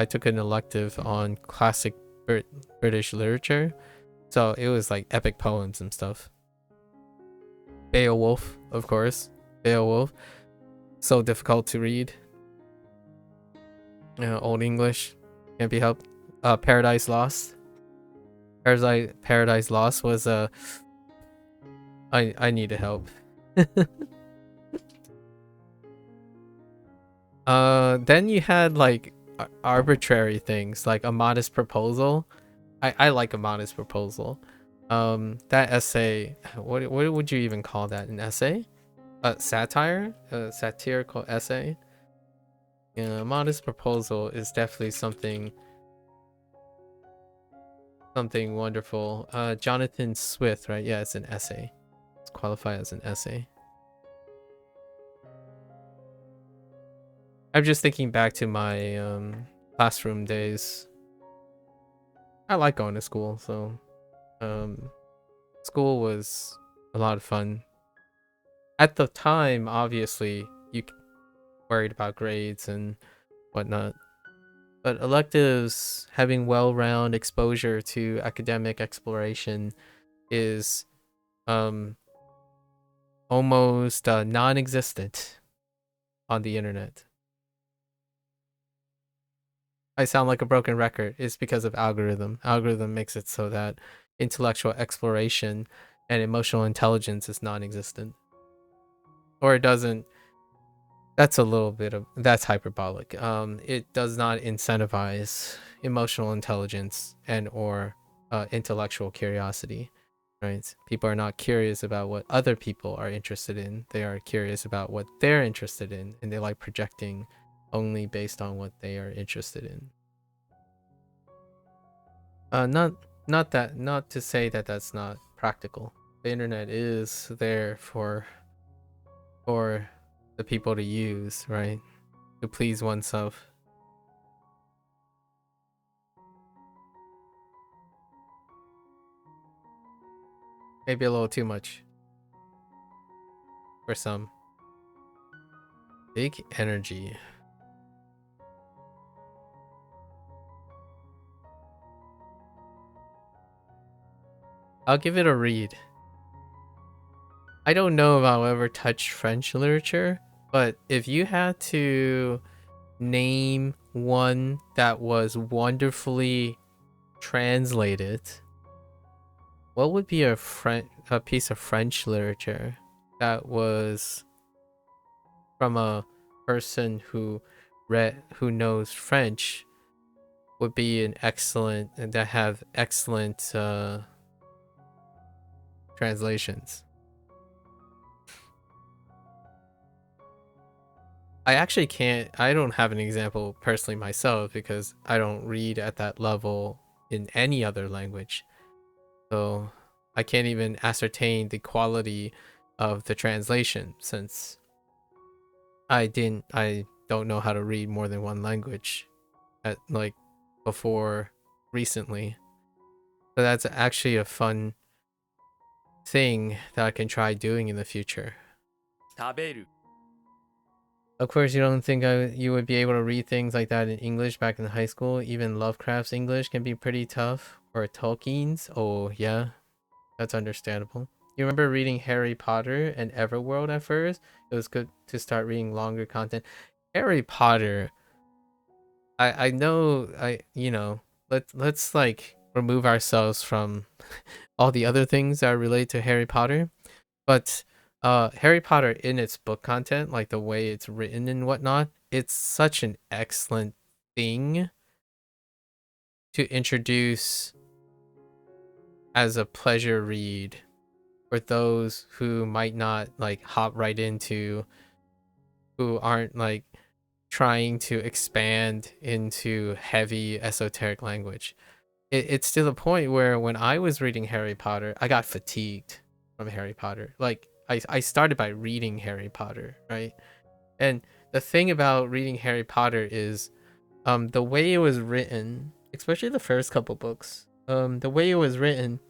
took an elective on classic British literature, so it was like epic poems and stuff. Beowulf, of course. Beowulf, so difficult to read. Old English, can't be helped. Paradise Lost. Paradise Lost was I needed help. Then you had like arbitrary things like A Modest Proposal. I like A Modest Proposal. That essay, what would you even call that? An essay? Satire? A satirical essay? Yeah, A Modest Proposal is definitely something something wonderful. Jonathan Swift, right? Yeah, it's an essay. It's qualified as an essay. I'm just thinking back to my classroom days. I like going to school, so school was a lot of fun. At the time, obviously, you worried about grades and whatnot. But electives, having well-rounded exposure to academic exploration is almost non-existent on the internet. I sound like a broken record. It's because of algorithm. Algorithm makes it so that intellectual exploration and emotional intelligence is non-existent. Or it doesn't. That's hyperbolic. It does not incentivize emotional intelligence and or intellectual curiosity, right? People are not curious about what other people are interested in. They are curious about what they're interested in, and they like projecting only based on what they are interested in. Not to say that that's not practical. The internet is there for the people to use, right? To please oneself. Maybe a little too much for some. Big energy. I'll give it a read. I don't know if I'll ever touch French literature, but if you had to name one that was wonderfully translated, what would be a piece of French literature that was from a person who knows French would be an excellent and that have excellent translations? I don't have an example personally myself because I don't read at that level in any other language. So I can't even ascertain the quality of the translation since I don't know how to read more than one language at like before recently. So that's actually a fun thing that I can try doing in the future. 食べる Of course, you don't think you would be able to read things like that in English back in high school. Even Lovecraft's English can be pretty tough. Or Tolkien's. Oh, yeah. That's understandable. You remember reading Harry Potter and Everworld at first? It was good to start reading longer content. Harry Potter. I know, let's like remove ourselves from all the other things that relate to Harry Potter. But Harry Potter in its book content, like the way it's written and whatnot, it's such an excellent thing to introduce as a pleasure read for those who might not like hop right into, who aren't like trying to expand into heavy esoteric language. It's to the point where when I was reading Harry Potter, I got fatigued from Harry Potter. Like I started by reading Harry Potter, right? And the thing about reading Harry Potter is the way it was written, especially the first couple books, the way it was written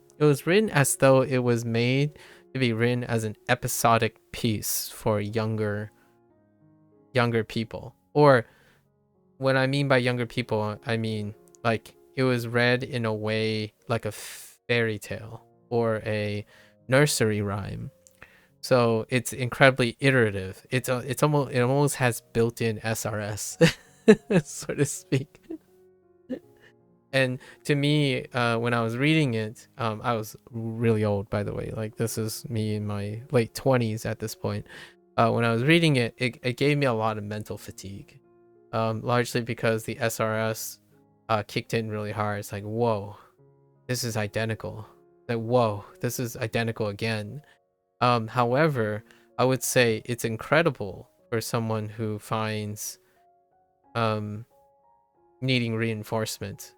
as though it was made to be written as an episodic piece for younger people. Or what I mean by younger people, I mean like it was read in a way like a fairy tale or a nursery rhyme. So it's incredibly iterative. It almost has built-in SRS, so to speak. And to me, when I was reading it, I was really old, by the way. Like this is me in my late 20s at this point. When I was reading it, it gave me a lot of mental fatigue, largely because the SRS kicked in really hard. It's like, whoa, this is identical. Like, whoa, this is identical again. However, I would say it's incredible for someone who finds needing reinforcement.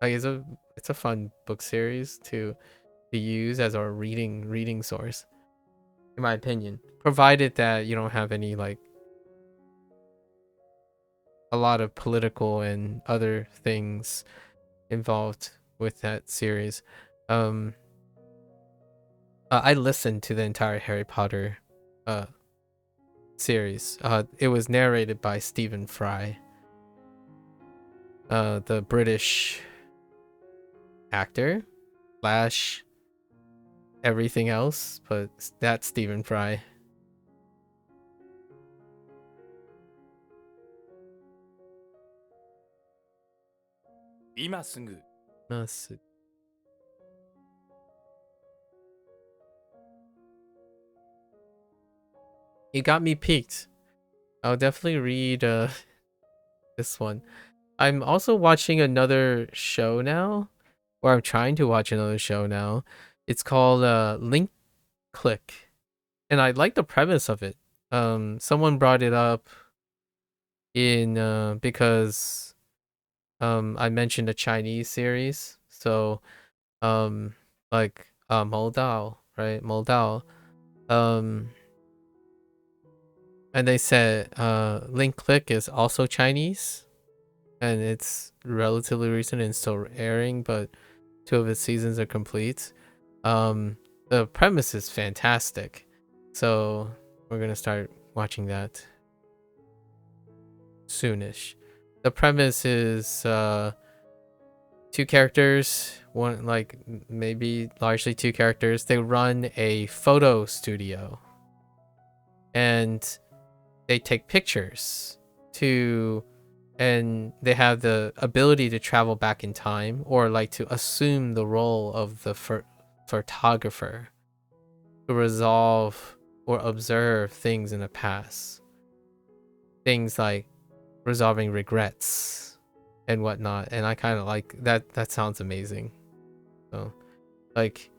Like it's a fun book series to use as our reading source, in my opinion. Provided that you don't have any like a lot of political and other things involved with that series. I listened to the entire Harry Potter series. It was narrated by Stephen Fry, the British actor slash everything else, but that's Stephen Fry. You got me peaked. I'll definitely read this one. I'm also watching another show now, or I'm trying to watch another show now. It's called Link Click, and I like the premise of it. Someone brought it up in because I mentioned a Chinese series, so like Moldao, right? Moldao. And they said Link Click is also Chinese, and it's relatively recent and still airing, but 2 of its seasons are complete. The premise is fantastic, so we're gonna start watching that soonish. The premise is 2 characters, one like maybe largely 2 characters. They run a photo studio, and they take pictures and they have the ability to travel back in time, or like to assume the role of the photographer to resolve or observe things in the past. Things like resolving regrets and whatnot. And I kind of like that. That sounds amazing. So, like,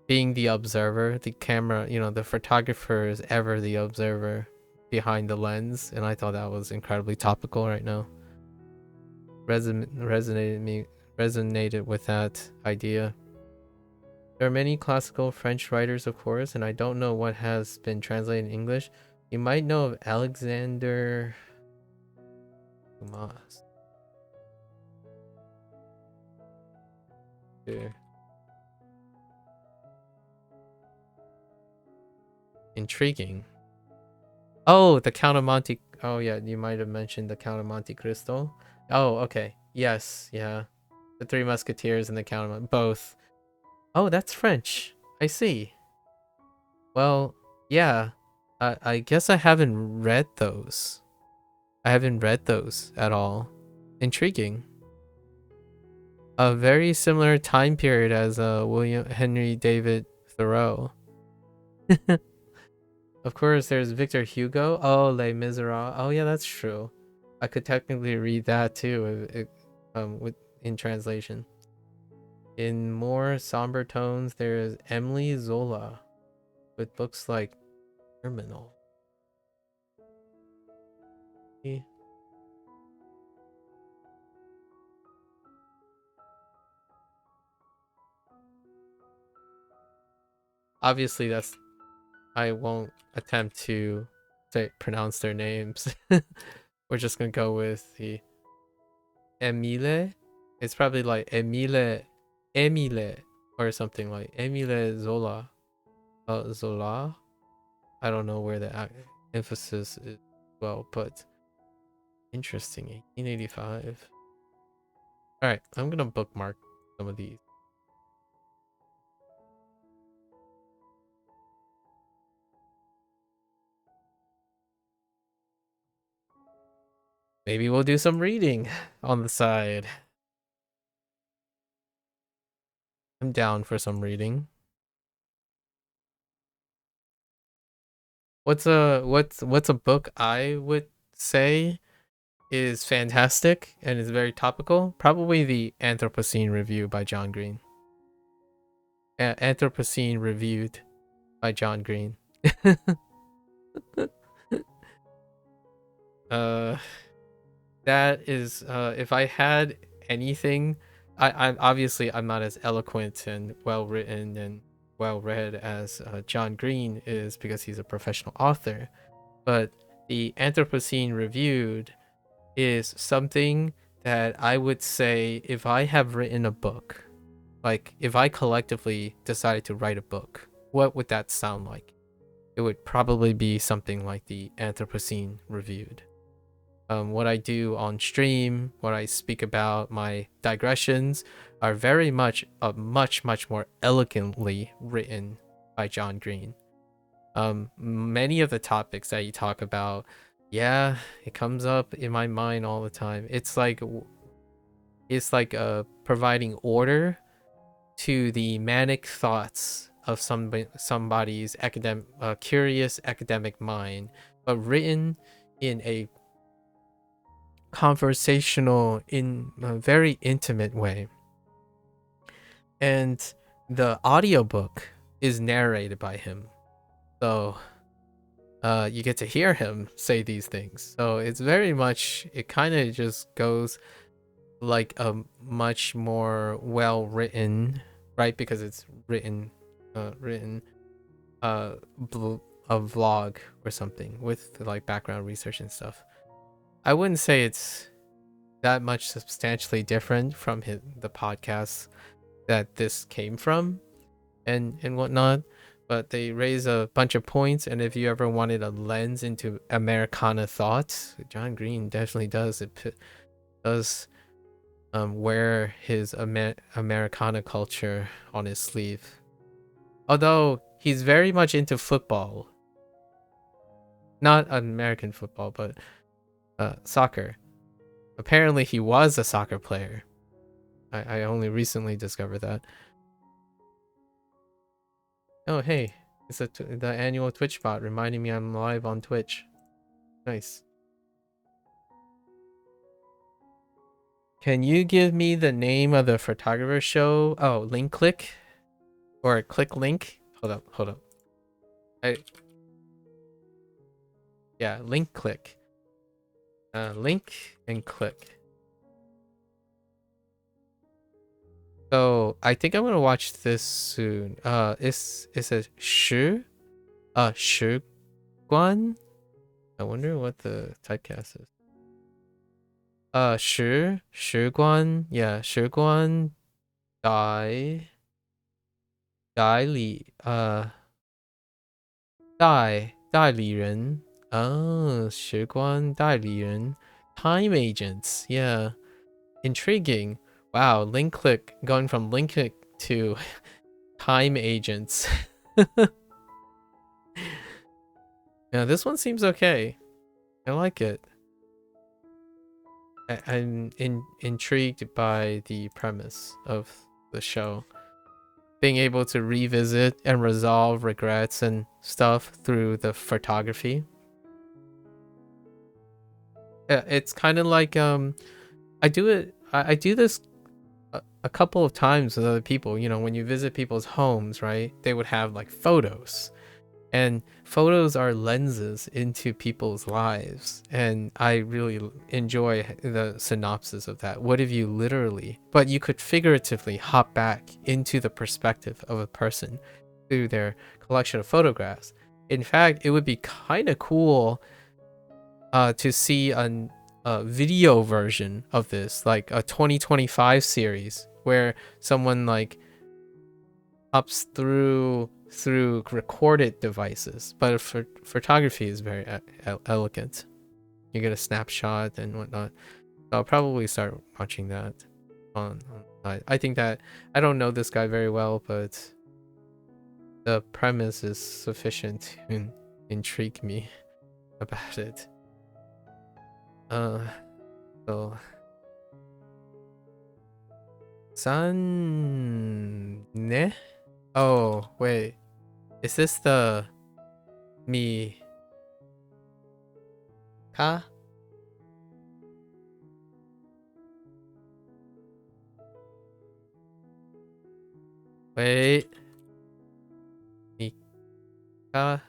being the observer, the camera, the photographer is ever the observer behind the lens, and I thought that was incredibly topical right now. Resonated with that idea. There are many classical French writers, of course, and I don't know what has been translated in English. You might know of Alexander Dumas. Here. Intriguing. Oh, the Count of Monte. Oh yeah, you might have mentioned the Count of Monte Cristo. Oh, okay. Yes, yeah. The Three Musketeers and the Count of Monte, both. Oh, that's French. I see. Well, yeah. I guess I haven't read those. I haven't read those at all. Intriguing. A very similar time period as William Henry David Thoreau. Of course, there's Victor Hugo. Oh, Les Miserables. Oh yeah, that's true. I could technically read that too, in translation. In more somber tones, there's Emily Zola with books like Terminal. Obviously, that's I won't attempt to pronounce their names. We're just gonna go with the Emile. It's probably like Emile, or something like Emile Zola. Zola. I don't know where the emphasis is well, but interesting. 1885. All right, I'm gonna bookmark some of these. Maybe we'll do some reading on the side. I'm down for some reading. What's a book I would say is fantastic and is very topical? Probably the Anthropocene Review by John Green. Anthropocene Reviewed by John Green. That is if I had anything I'm obviously I'm not as eloquent and well written and well read as John Green is because he's a professional author, but the Anthropocene Reviewed is something that I would say if I have written a book, like if I collectively decided to write a book, what would that sound like? It would probably be something like the Anthropocene Reviewed. What I do on stream, what I speak about, my digressions are very much much more elegantly written by John Green. Many of the topics that you talk about, yeah, it comes up in my mind all the time. It's like providing order to the manic thoughts of somebody's curious academic mind, but written in a conversational, in a very intimate way. And the audiobook is narrated by him, so you get to hear him say these things. So it's very much, it kind of just goes like a much more well written, right? Because it's written a vlog or something with like background research and stuff. I wouldn't say it's that much substantially different from the podcast that this came from and whatnot, but they raise a bunch of points. And if you ever wanted a lens into Americana thoughts, John Green definitely does. It does wear his Americana culture on his sleeve, although he's very much into football, not American football, but soccer. Apparently he was a soccer player. I only recently discovered that. Oh, hey, it's the annual Twitch bot reminding me I'm live on Twitch. Nice. Can you give me the name of the photographer show? Oh, Link Click? Or Click Link? Hold up. Yeah, Link Click. Link and Click. So I think I'm gonna watch this soon. It's a Shu? Shu Guan? I wonder what the typecast is. Shu Guan? Yeah, Shu Guan Dai Li Dai Li Ren. Oh, Shu Guan Dai Li Ren. Time agents, yeah. Intriguing. Wow, link click going from link click to time agents. Yeah, this one seems okay. I like it. I'm intrigued by the premise of the show. Being able to revisit and resolve regrets and stuff through the photography. It's kind of like I do this a couple of times with other people. You know, when you visit people's homes, right? They would have like photos. And photos are lenses into people's lives. And I really enjoy the synopsis of that. What if you literally, but you could figuratively hop back into the perspective of a person through their collection of photographs. In fact, it would be kind of cool to see a video version of this, like a 2025 series where someone like hops through recorded devices, but photography is very elegant. You get a snapshot and whatnot. So I'll probably start watching that I think that I don't know this guy very well, but the premise is sufficient to intrigue me about it. So San ne? Oh wait, is this the Mi Ka? Wait, Mi Ka?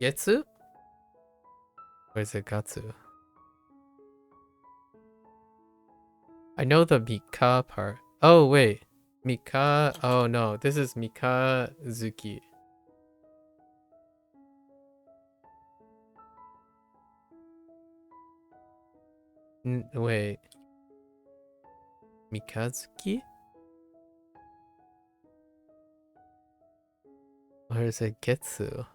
Getsu? Or is it Gatsu? I know the Mika part. Oh, wait. Mika. Oh, no. This is Mikazuki. Wait. Mikazuki? Or is it Getsu?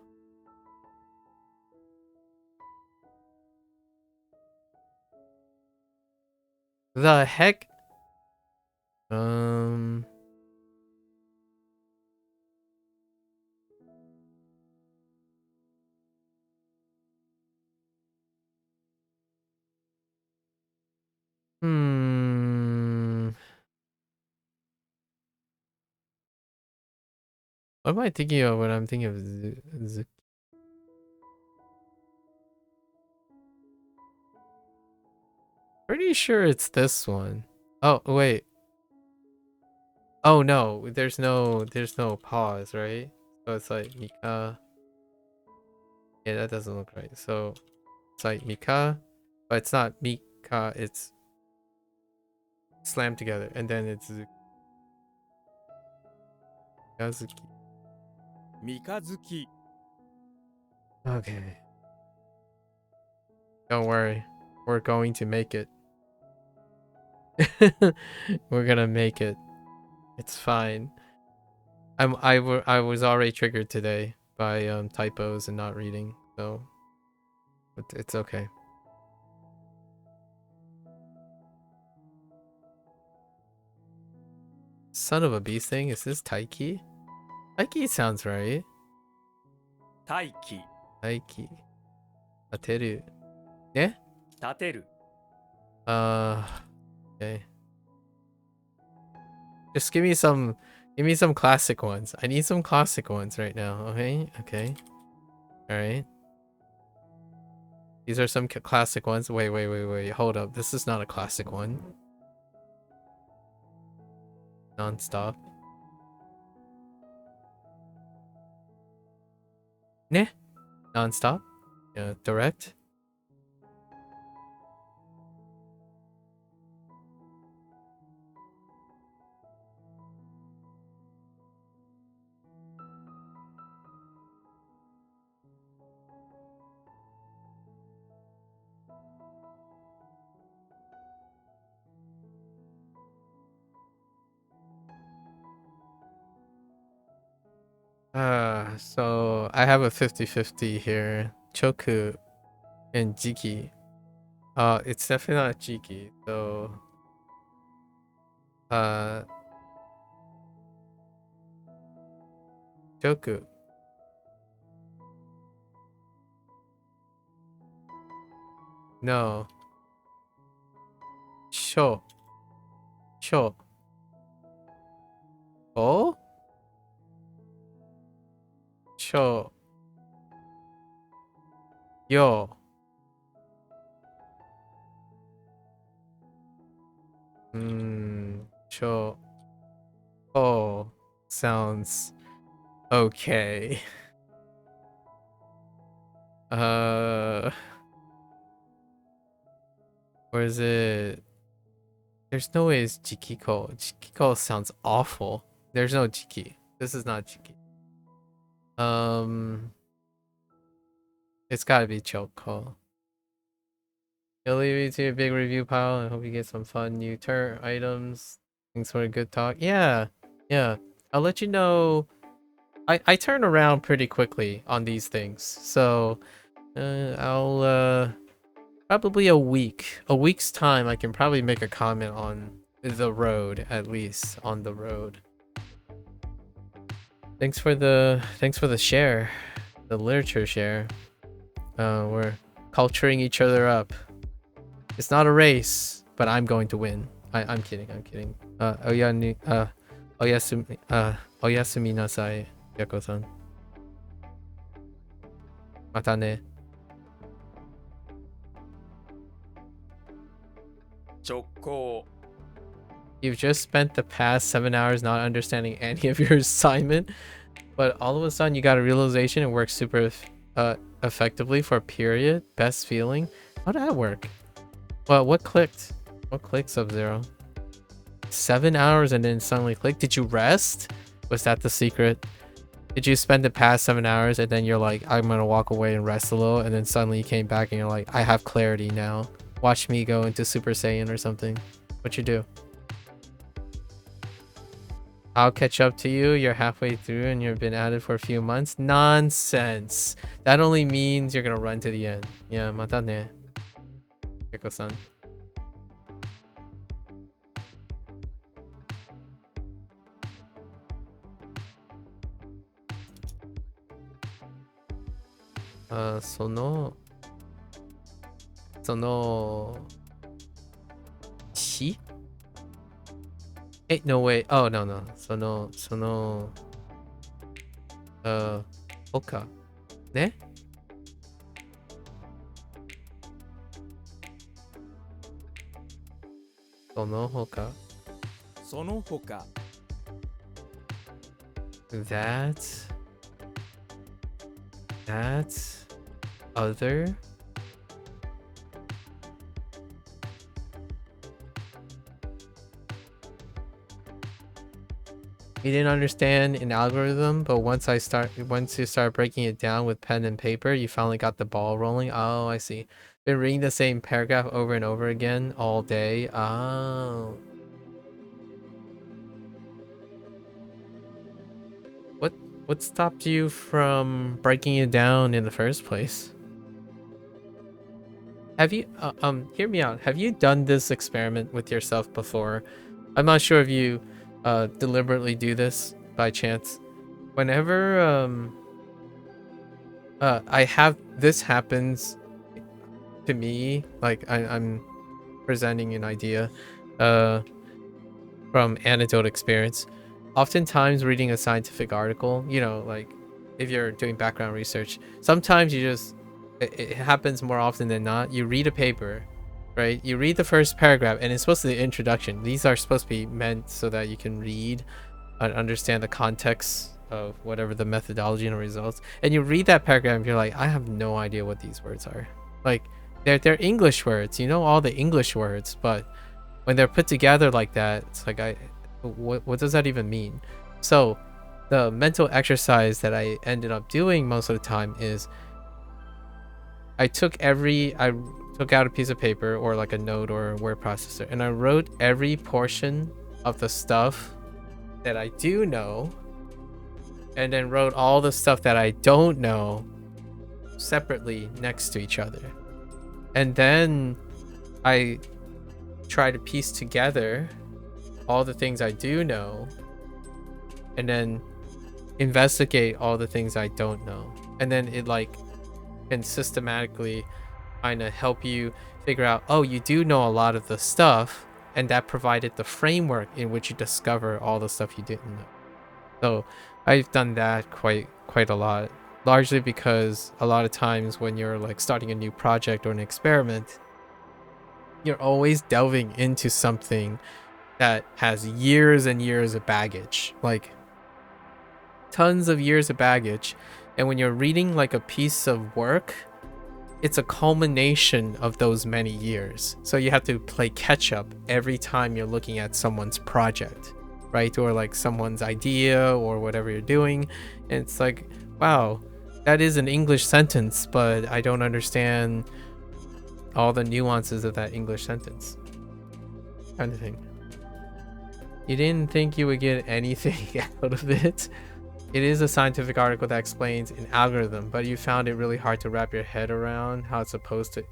The heck? What am I thinking of when I'm thinking of Pretty sure it's this one. Oh, wait. Oh no, there's no pause, right? So it's like Mika. Yeah, that doesn't look right. So it's like Mika, but it's not Mika, it's slammed together, and then it's Mikazuki. Mikazuki. Okay. Don't worry. We're going to make it. We're gonna make it. It's fine. I was already triggered today by typos and not reading, so it's okay. Son of a beast thing, is this Taiki? Taiki sounds right. Taiki. Taiki. Tateru. Yeah? Tateru. Okay. Just give me some classic ones. I need some classic ones right now. Okay. All right. These are some classic ones. Wait. Hold up. This is not a classic one. Non-stop. Nah. Non-stop. Yeah, direct. So I have a 50-50 here. Choku and Jiki. It's definitely not Jiki, so Choku. No. Sho. Oh? Sho. Yo. Sho. Oh. Sounds okay. Or is it? There's no way it's Jikiko. Jikiko sounds awful. There's no Jiki. This is not Jiki. It's gotta be Choko. You'll leave you to a big review pile and hope you get some fun new items. Thanks for a good talk. Yeah. I'll let you know. I turn around pretty quickly on these things. So I'll probably a week's time I can probably make a comment on the road, at least on the road. Thanks for the share, the literature share. We're culturing each other up. It's not a race, but I'm going to win. I'm kidding. Oyasumi nasai, Yako-san. Mata ne. Chokko. You've just spent the past 7 hours not understanding any of your assignment, but all of a sudden you got a realization and worked super effectively for a period. Best feeling. How did that work? Well, what clicked? What clicked, Sub-Zero? 7 hours and then suddenly clicked. Did you rest? Was that the secret? Did you spend the past 7 hours and then you're like, I'm gonna walk away and rest a little, and then suddenly you came back and you're like, I have clarity now. Watch me go into Super Saiyan or something. What you do? I'll catch up to you. You're halfway through and you've been at it for a few months. Nonsense. That only means you're gonna run to the end. Yeah, mata ne. Keiko-san. Shi? Hey, no way. Oh, no. Hoka. Ne? Sono hoka. その他 That other you didn't understand an algorithm, but once you start breaking it down with pen and paper, you finally got the ball rolling. Oh, I see. Been reading the same paragraph over and over again all day. Oh. What stopped you from breaking it down in the first place? Have you hear me out. Have you done this experiment with yourself before? I'm not sure if you deliberately do this by chance. Whenever I have this happens to me, like I'm presenting an idea from anecdotal experience. Oftentimes reading a scientific article, you know, like if you're doing background research, sometimes you just it happens more often than not. You read a paper, right? You read the first paragraph and it's supposed to be the introduction. These are supposed to be meant so that you can read and understand the context of whatever the methodology and the results. And you read that paragraph and you're like, I have no idea what these words are. Like they're English words, you know, all the English words, but when they're put together like that, it's like what does that even mean? So the mental exercise that I ended up doing most of the time is I took out a piece of paper or like a note or a word processor, and I wrote every portion of the stuff that I do know, and then wrote all the stuff that I don't know separately next to each other. And then I try to piece together all the things I do know and then investigate all the things I don't know. And then it like can systematically kind of help you figure out, oh, you do know a lot of the stuff, and that provided the framework in which you discover all the stuff you didn't know. So I've done that quite a lot, largely because a lot of times when you're like starting a new project or an experiment, you're always delving into something that has years and years of baggage, like tons of years of baggage. And when you're reading like a piece of work, it's a culmination of those many years. So you have to play catch up every time you're looking at someone's project, right? Or like someone's idea or whatever you're doing. And it's like, wow, that is an English sentence, but I don't understand all the nuances of that English sentence, kind of thing. You didn't think you would get anything out of it. It is a scientific article that explains an algorithm, but you found it really hard to wrap your head around how it's supposed to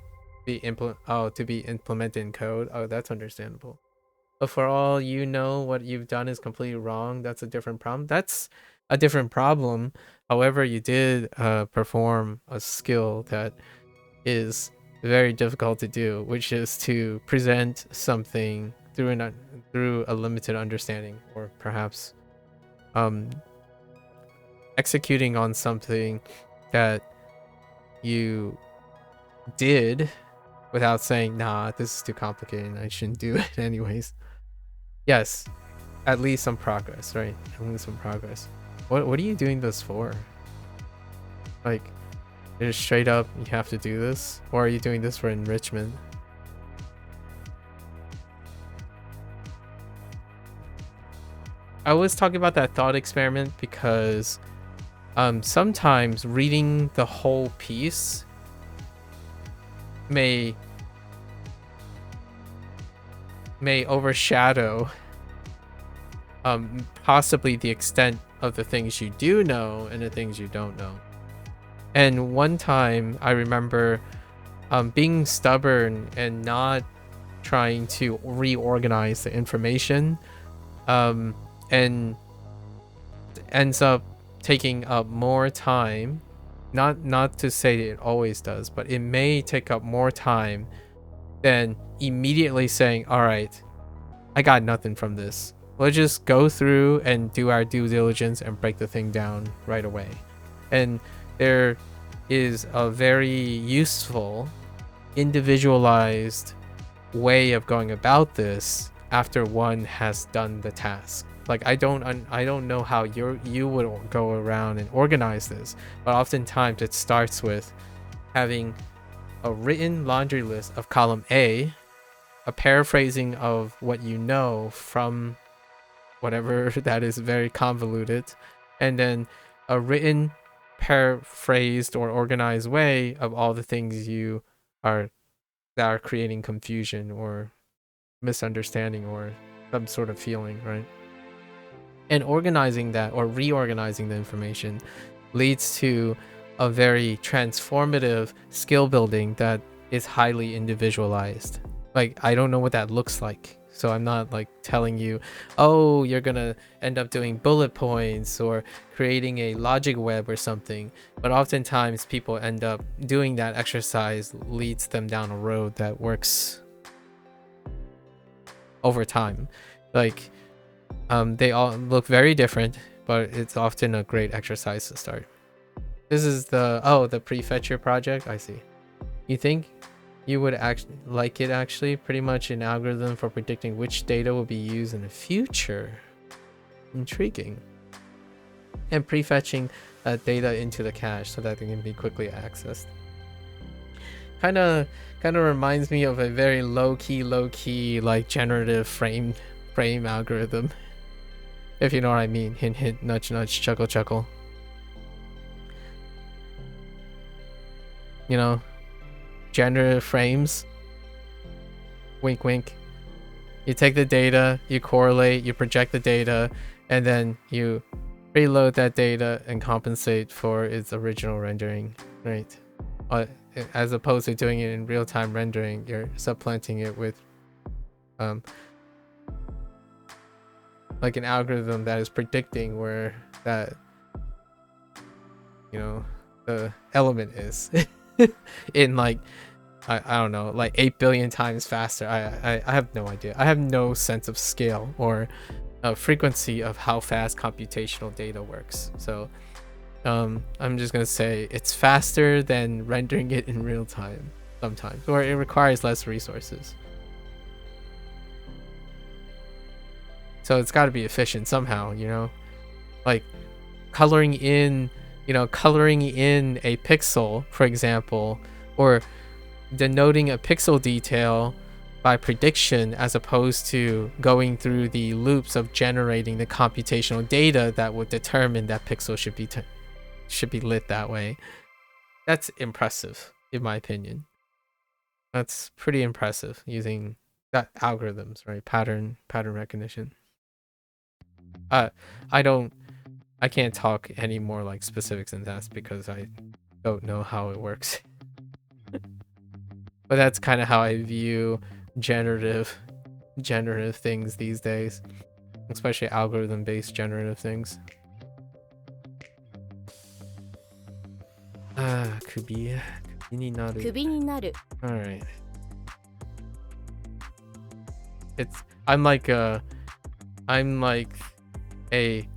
be implemented in code. Oh, that's understandable. But for all you know, what you've done is completely wrong. That's a different problem. That's a different problem. However, you did perform a skill that is very difficult to do, which is to present something through a limited understanding, or perhaps executing on something that you did without saying, nah, this is too complicated and I shouldn't do it anyways. Yes, at least some progress, right? At least some progress. What are you doing this for? Like, Just straight up, you have to do this? Or are you doing this for enrichment? I was talking about that thought experiment because sometimes reading the whole piece may overshadow possibly the extent of the things you do know and the things you don't know. And one time I remember being stubborn and not trying to reorganize the information, and ends up taking up more time. Not to say it always does, but it may take up more time than immediately saying, all right, I got nothing from this. Let's just go through and do our due diligence and break the thing down right away. And there is a very useful, individualized way of going about this after one has done the task. Like I don't know how you would go around and organize this, but oftentimes it starts with having a written laundry list of column A, a paraphrasing of what you know from whatever that is very convoluted, and then a written, paraphrased, or organized way of all the things that are creating confusion or misunderstanding or some sort of feeling, right? And organizing that or reorganizing the information leads to a very transformative skill building that is highly individualized. Like, I don't know what that looks like, so I'm not like telling you, oh, you're gonna end up doing bullet points or creating a logic web or something. But oftentimes people end up doing that exercise, leads them down a road that works over time. Like, they all look very different, but it's often a great exercise to start. This is the prefetcher project. I see. You think you would actually like it? Actually, pretty much an algorithm for predicting which data will be used in the future. Intriguing. And prefetching data into the cache so that they can be quickly accessed. Kind of reminds me of a very low key like generative frame algorithm. If you know what I mean. Hint hint, nudge nudge, chuckle chuckle. You know, generative frames. Wink wink. You take the data, you correlate, you project the data, and then you reload that data and compensate for its original rendering, right? As opposed to doing it in real-time rendering, you're supplanting it with like an algorithm that is predicting where that, you know, the element is in like I don't know, like 8 billion times faster. I have no idea. I have no sense of scale or frequency of how fast computational data works. So I'm just gonna say it's faster than rendering it in real time sometimes, or it requires less resources. So it's got to be efficient somehow, you know, like coloring in a pixel, for example, or denoting a pixel detail by prediction as opposed to going through the loops of generating the computational data that would determine that pixel should be lit that way. That's impressive, in my opinion. That's pretty impressive using that algorithms, right? Pattern recognition. I can't talk any more like specifics than that because I don't know how it works. But that's kind of how I view generative things these days, especially algorithm-based generative things. Kubi ni naru. All right. I'm like a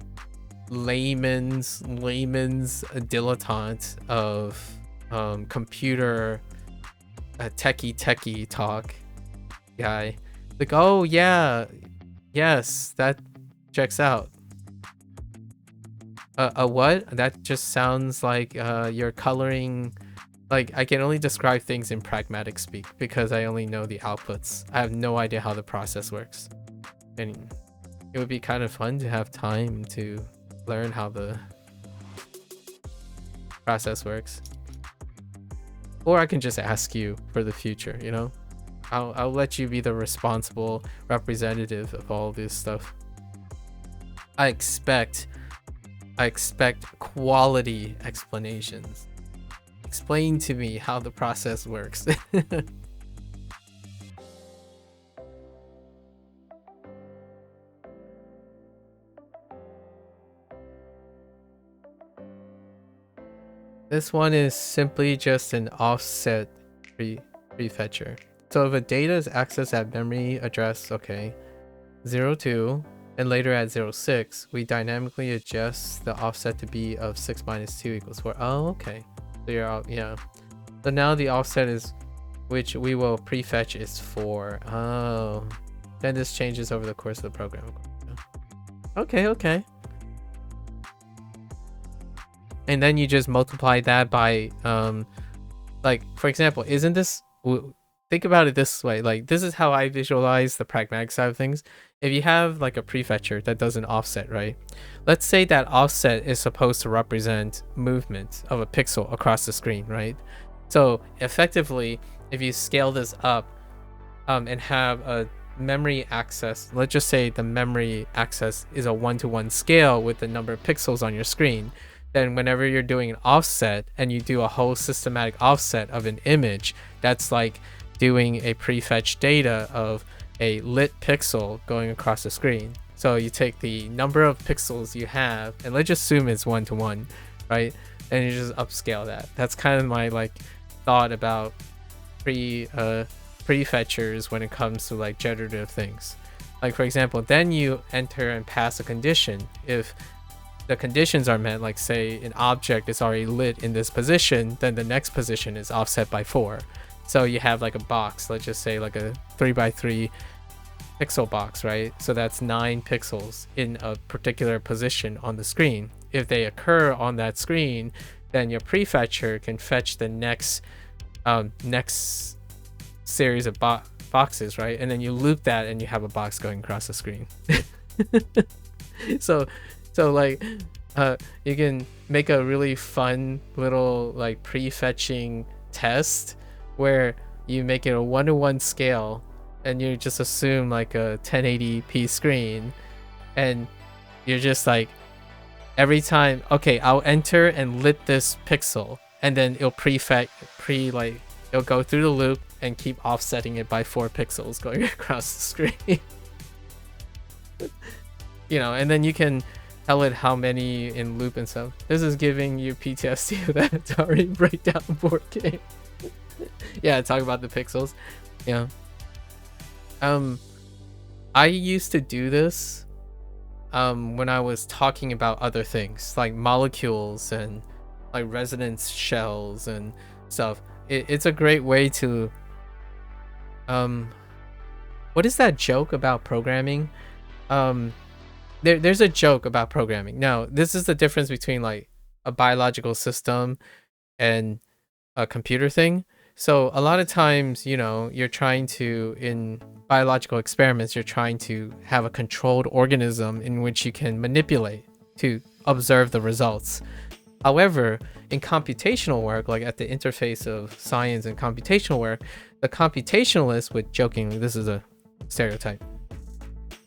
layman's dilettante of computer techie talk guy. Like, oh yeah, yes, that checks out. A what? That just sounds like you're coloring Like, I can only describe things in pragmatic speak because I only know the outputs. I have no idea how the process works. And it would be kind of fun to have time to learn how the process works. Or I can just ask you for the future, you know? I'll let you be the responsible representative of all this stuff. I expect quality explanations. Explain to me how the process works. This one is simply just an offset prefetcher. So if a data is accessed at memory address, okay, 02, and later at 06, we dynamically adjust the offset to be of 6 minus 2 equals 4. Oh, okay. So you're out, yeah. So now the offset is, which we will prefetch, is 4. Oh. Then this changes over the course of the program. Okay, okay. And then you just multiply that by, like, for example, isn't this, think about it this way, like, this is how I visualize the pragmatic side of things. If you have like a prefetcher that does an offset, right? Let's say that offset is supposed to represent movement of a pixel across the screen, right? So effectively, if you scale this up and have a memory access, let's just say the memory access is a 1-to-1 scale with the number of pixels on your screen, then whenever you're doing an offset and you do a whole systematic offset of an image, that's like doing a prefetch data of a lit pixel going across the screen. So you take the number of pixels you have, and let's just assume it's 1-to-1, right? And you just upscale that. That's kind of my like thought about prefetchers when it comes to like generative things. Like, for example, then you enter and pass a condition. If the conditions are met, like say an object is already lit in this position, then the next position is offset by 4. So you have like a box, let's just say like a 3x3 pixel box, right? So that's 9 pixels in a particular position on the screen. If they occur on that screen, then your prefetcher can fetch the next series of boxes, right? And then you loop that and you have a box going across the screen. So like you can make a really fun little like prefetching test where you make it a 1-to-1 scale and you just assume like a 1080p screen, and you're just like, every time, okay, I'll enter and lit this pixel, and then it'll it'll go through the loop and keep offsetting it by 4 pixels going across the screen. You know, and then you can tell it how many in loop and stuff. This is giving you PTSD of that Atari breakdown board game. Yeah, talk about the pixels. Yeah. I used to do this when I was talking about other things like molecules and like resonance shells and stuff. It's a great way to what is that joke about programming? There's a joke about programming. Now, this is the difference between like a biological system and a computer thing. So a lot of times, you know, you're trying to, in biological experiments, you're trying to have a controlled organism in which you can manipulate to observe the results. However, in computational work, like at the interface of science and computational work, the computationalist would jokingly, this is a stereotype,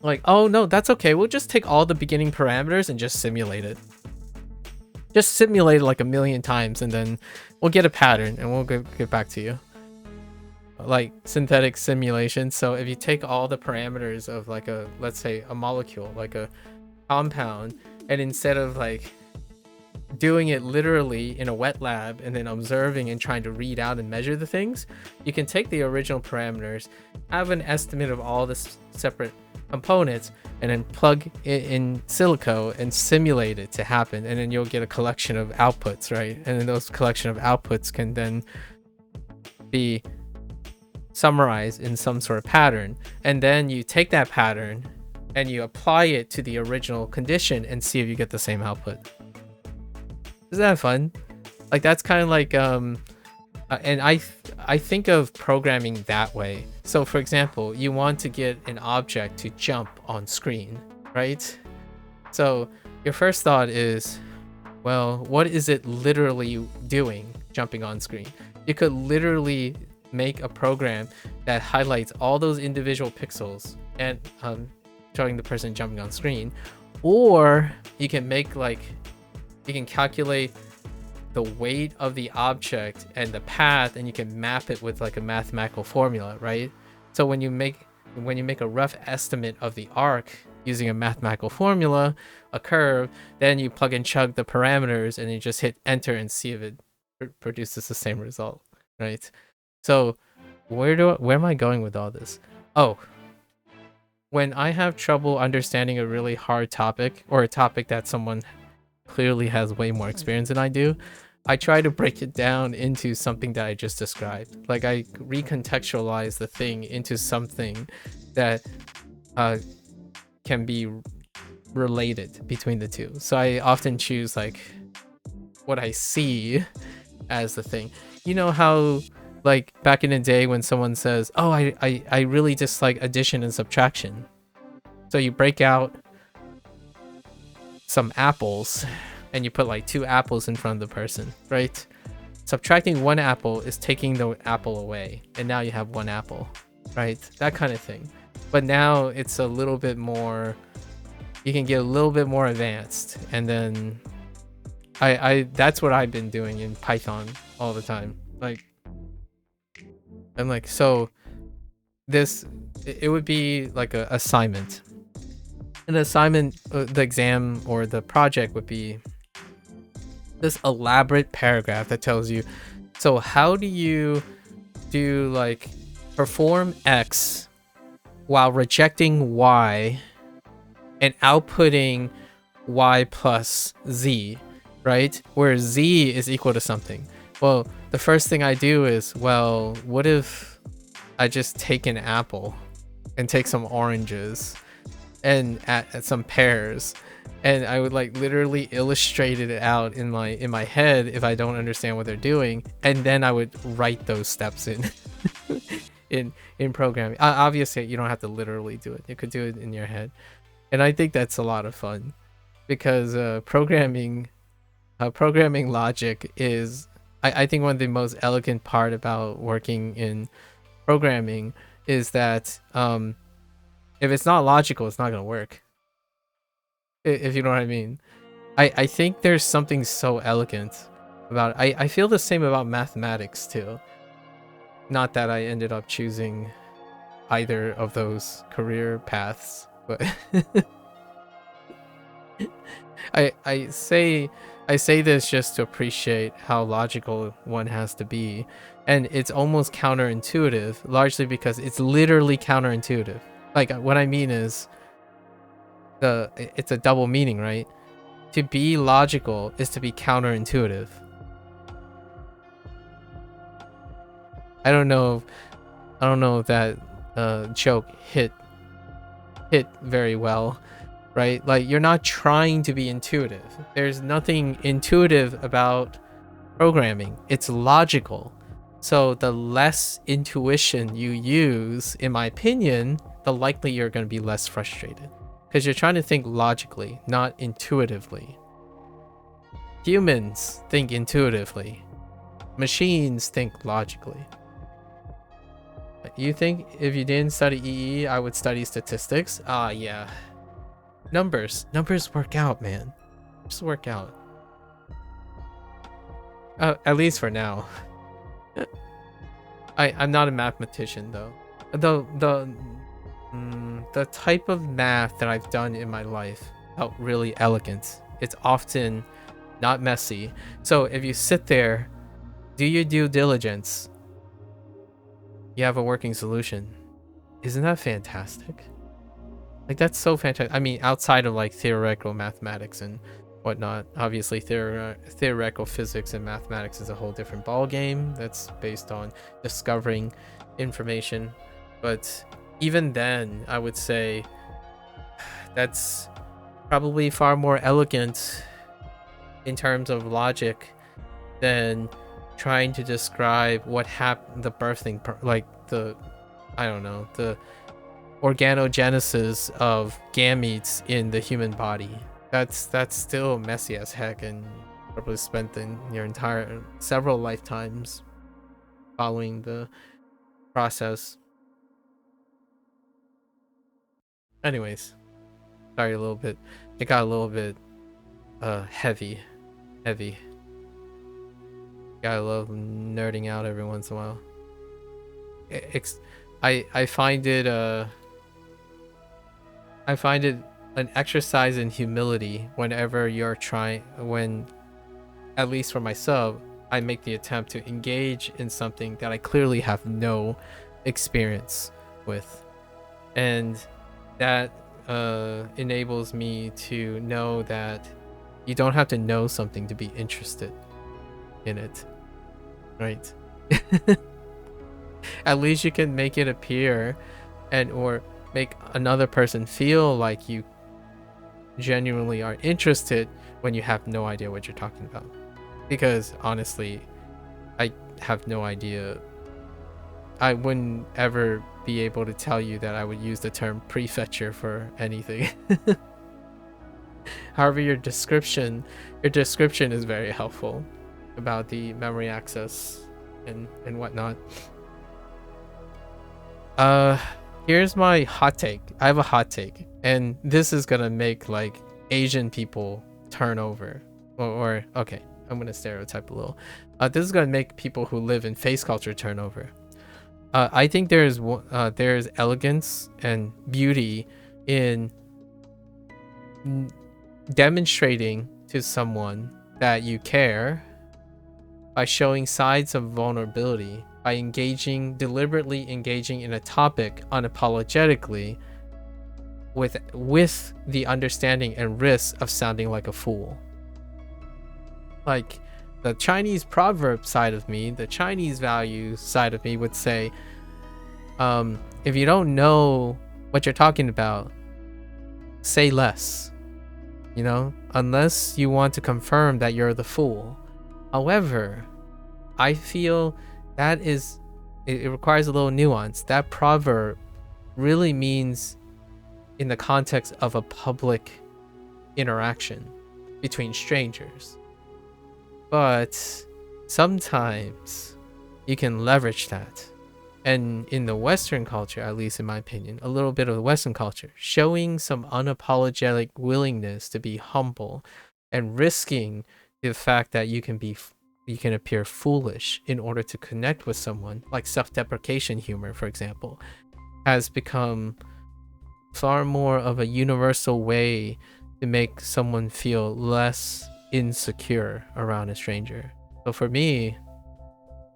like, oh no, that's okay, we'll just take all the beginning parameters and just simulate it. Just simulate it like a million times, and then we'll get a pattern and we'll get back to you. Like synthetic simulation. So if you take all the parameters of like a, let's say a molecule, like a compound, and instead of like doing it literally in a wet lab and then observing and trying to read out and measure the things, you can take the original parameters, have an estimate of all the separate components, and then plug it in silico and simulate it to happen, and then you'll get a collection of outputs, right? And then those collection of outputs can then be summarized in some sort of pattern, and then you take that pattern and you apply it to the original condition and see if you get the same output. Isn't that fun? Like, that's kind of like And I think of programming that way. So for example, you want to get an object to jump on screen, right? So your first thought is, well, what is it literally doing jumping on screen? You could literally make a program that highlights all those individual pixels and showing the person jumping on screen. Or you can make you can calculate the weight of the object and the path, and you can map it with like a mathematical formula, right? So when you make a rough estimate of the arc using a mathematical formula, a curve, then you plug and chug the parameters and you just hit enter and see if it produces the same result, right? So where am I going with all this? Oh, when I have trouble understanding a really hard topic, or a topic that someone clearly has way more experience than I do, I try to break it down into something that I just described. Like I recontextualize the thing into something that can be related between the two. So I often choose like what I see as the thing. You know how like back in the day when someone says, oh, I really dislike addition and subtraction. So you break out some apples and you put like 2 apples in front of the person, right? Subtracting 1 apple is taking the apple away, and now you have 1 apple, right? That kind of thing. But now it's a little bit more, you can get a little bit more advanced, and then I that's what I've been doing in Python all the time. Like I'm like, so this, it would be like a assignment. An assignment, the exam or the project would be this elaborate paragraph that tells you, so how do you do like perform X while rejecting Y and outputting Y plus Z, right? Where Z is equal to something. Well, the first thing I do is, well, what if I just take an apple and take some oranges and add some pears, and I would like literally illustrate it out in my head if I don't understand what they're doing, and then I would write those steps in in programming. Obviously you don't have to literally do it, you could do it in your head, and I think that's a lot of fun because programming logic is, I think one of the most elegant part about working in programming is that if it's not logical, it's not gonna work. If you know what I mean. I think there's something so elegant about it. I feel the same about mathematics too. Not that I ended up choosing either of those career paths, but I say this just to appreciate how logical one has to be, and it's almost counterintuitive, largely because it's literally counterintuitive. Like what I mean is, it's a double meaning, right? To be logical is to be counterintuitive. I don't know if that joke hit very well, right? Like you're not trying to be intuitive. There's nothing intuitive about programming. It's logical. So the less intuition you use, in my opinion, the likely you're going to be less frustrated. Because you're trying to think logically, not intuitively. Humans think intuitively. Machines think logically. You think if you didn't study EE, I would study statistics? Ah, yeah. Numbers work out, man. Just work out. At least for now. I'm not a mathematician though. The type of math that I've done in my life felt really elegant. It's often not messy. So if you sit there, do your due diligence, you have a working solution. Isn't that fantastic? Like that's so fantastic. I mean, outside of like theoretical mathematics and whatnot, obviously theoretical physics and mathematics is a whole different ball game. That's based on discovering information. But even then, I would say that's probably far more elegant in terms of logic than trying to describe what happened, the birthing, like the, I don't know, the organogenesis of gametes in the human body. That's still messy as heck, and probably spent in your entire several lifetimes following the process. Anyways, sorry, a little bit. It got a little bit heavy. Gotta love nerding out every once in a while. I find it an exercise in humility whenever you're when, at least for myself, I make the attempt to engage in something that I clearly have no experience with, and that enables me to know that you don't have to know something to be interested in it, right? At least you can make it appear and or make another person feel like you genuinely are interested when you have no idea what you're talking about. Because honestly, I have no idea. I wouldn't ever be able to tell you that I would use the term prefetcher for anything. However, your description is very helpful about the memory access and whatnot. Here's my hot take. I have a hot take, and this is gonna make like Asian people turn over, or okay, I'm gonna stereotype a little. This is gonna make people who live in face culture turn over. I think there's elegance and beauty in demonstrating to someone that you care by showing sides of vulnerability, by deliberately engaging in a topic unapologetically with the understanding and risk of sounding like a fool. Like the Chinese proverb side of me, the Chinese value side of me would say, if you don't know what you're talking about, say less, unless you want to confirm that you're the fool. However, I feel that it requires a little nuance. That proverb really means in the context of a public interaction between strangers. But sometimes you can leverage that. And in the Western culture, at least in my opinion, a little bit of the Western culture, showing some unapologetic willingness to be humble and risking the fact that you can appear foolish in order to connect with someone, like self-deprecation humor, for example, has become far more of a universal way to make someone feel less insecure around a stranger. So for me,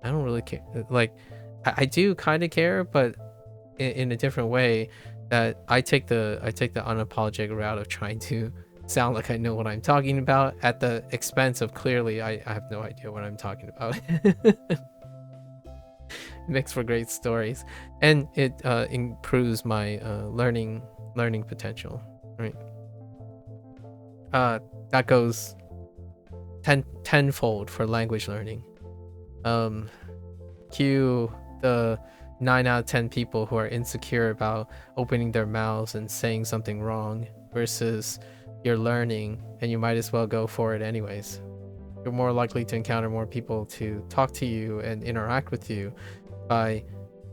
I don't really care. Like, I do kind of care, but in a different way. That I take the unapologetic route of trying to sound like I know what I'm talking about at the expense of clearly I have no idea what I'm talking about. It makes for great stories, and it improves my learning potential, right? That goes tenfold for language learning. Cue the 9 out of 10 people who are insecure about opening their mouths and saying something wrong versus you're learning and you might as well go for it anyways. You're more likely to encounter more people to talk to you and interact with you by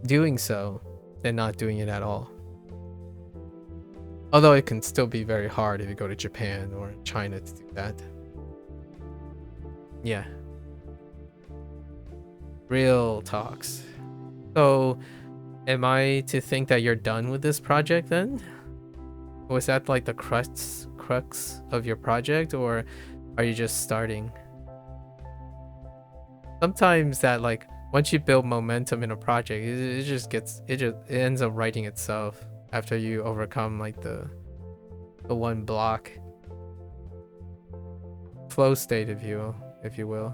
doing so than not doing it at all. Although it can still be very hard if you go to Japan or China to do that. Yeah. Real talks. So, am I to think that you're done with this project then? Was that like the crux of your project, or are you just starting? Sometimes that, like, once you build momentum in a project, it ends up writing itself after you overcome like the one block. Flow state, if you will.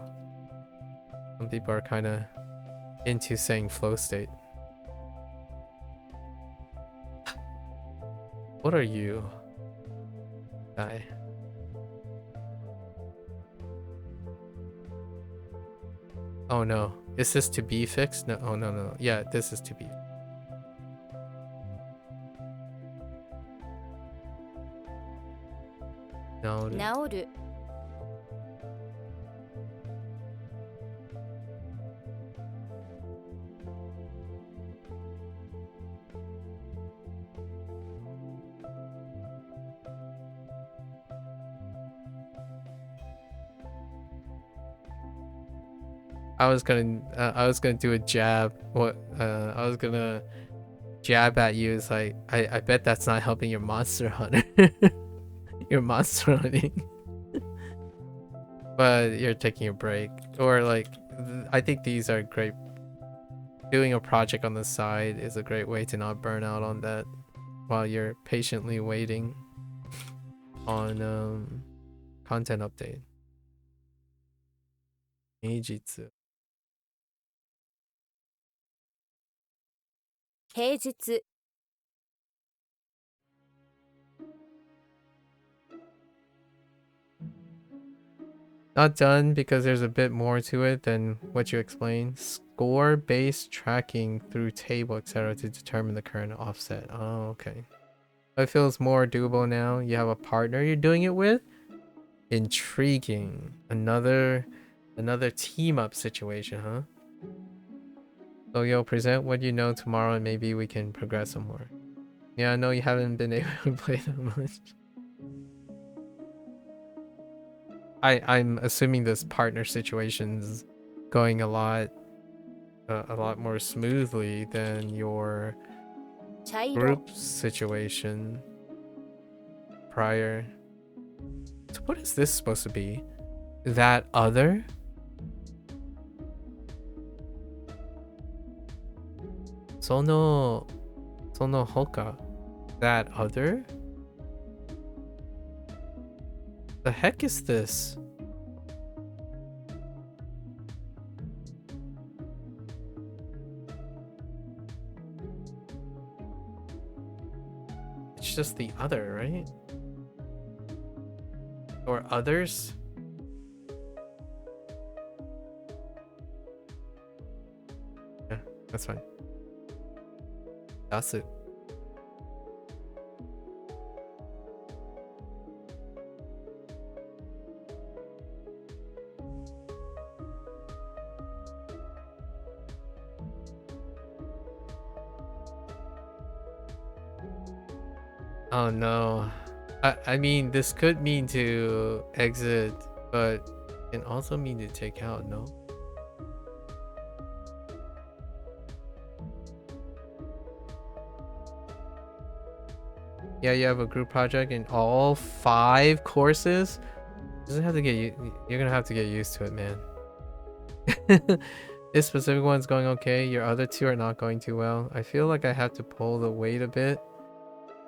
Some people are kind of into saying flow state. What are you? Guy. Oh no. Is this to be fixed? No. Oh no, no. Yeah, this is to be. No. 治る I was gonna do a jab. What? I was gonna jab at you. Is like, I bet that's not helping your monster hunter. Your monster hunting. But you're taking a break, or like, I think these are great. Doing a project on the side is a great way to not burn out on that, while you're patiently waiting on content update. Meijitsu. 平日 Not done because there's a bit more to it than what you explained. Score-based tracking through table, etc. to determine the current offset. Oh, okay. It feels more doable now. You have a partner you're doing it with? Intriguing. Another team-up situation, huh? So you'll present what you know tomorrow and maybe we can progress some more. Yeah, I know you haven't been able to play that much. I'm assuming this partner situation's going a lot more smoothly than your 茶色 group situation prior. So what is this supposed to be? That other? Sono hoka. That other? The heck is this? It's just the other, right? Or others? Yeah, that's fine. That's it. Oh no. I mean, this could mean to exit, but it can also mean to take out, no? Yeah, you have a group project in all 5 courses? You're gonna have to get used to it, man. This specific one's going okay. Your other 2 are not going too well. I feel like I have to pull the weight a bit.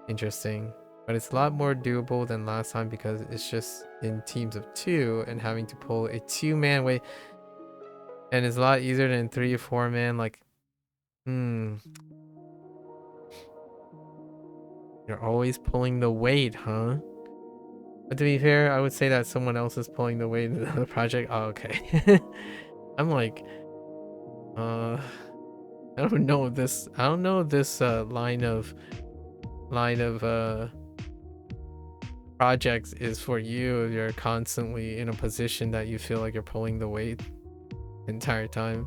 Interesting. But it's a lot more doable than last time because it's just in teams of 2 and having to pull a 2-man weight. And it's a lot easier than 3 or 4 man. Like, You're always pulling the weight, huh? But to be fair, I would say that someone else is pulling the weight in the project. Oh, okay. I'm like, I don't know if this line of projects is for you if you're constantly in a position that you feel like you're pulling the weight the entire time.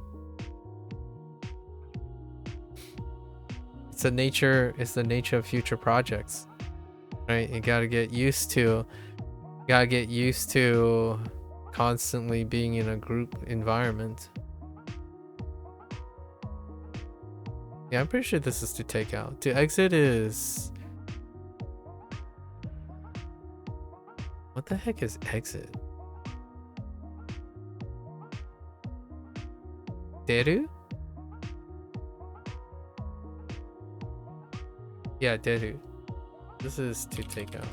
It's the nature of future projects, right? You gotta get used to constantly being in a group environment. Yeah, I'm pretty sure this is to take out. To exit is... What the heck is exit? Deru? Yeah, Deru. This is to take out.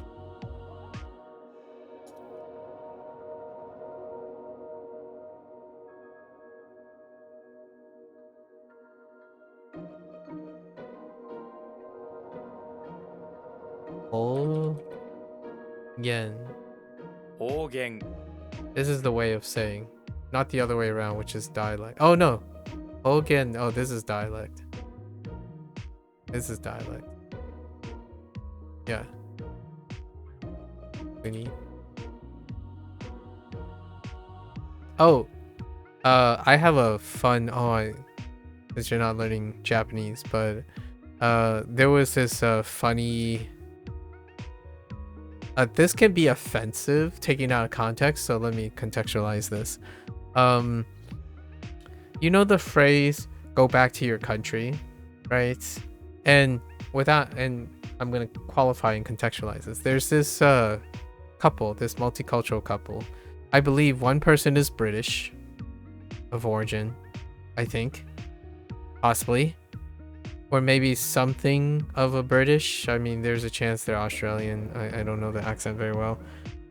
Oh, again. 方言 This is the way of saying. not the other way around, which is dialect. Oh no, Hogan. Oh, this is dialect. This is dialect. Yeah. Kuni. Oh, I have a fun. Since you're not learning Japanese, but there was this funny. This can be offensive, taken out of context. So let me contextualize this. You know the phrase "go back to your country," right? And I'm gonna qualify and contextualize this. There's this couple, this multicultural couple. I believe one person is British of origin, I think, possibly, or maybe something of a British. I mean, there's a chance they're Australian. I don't know the accent very well,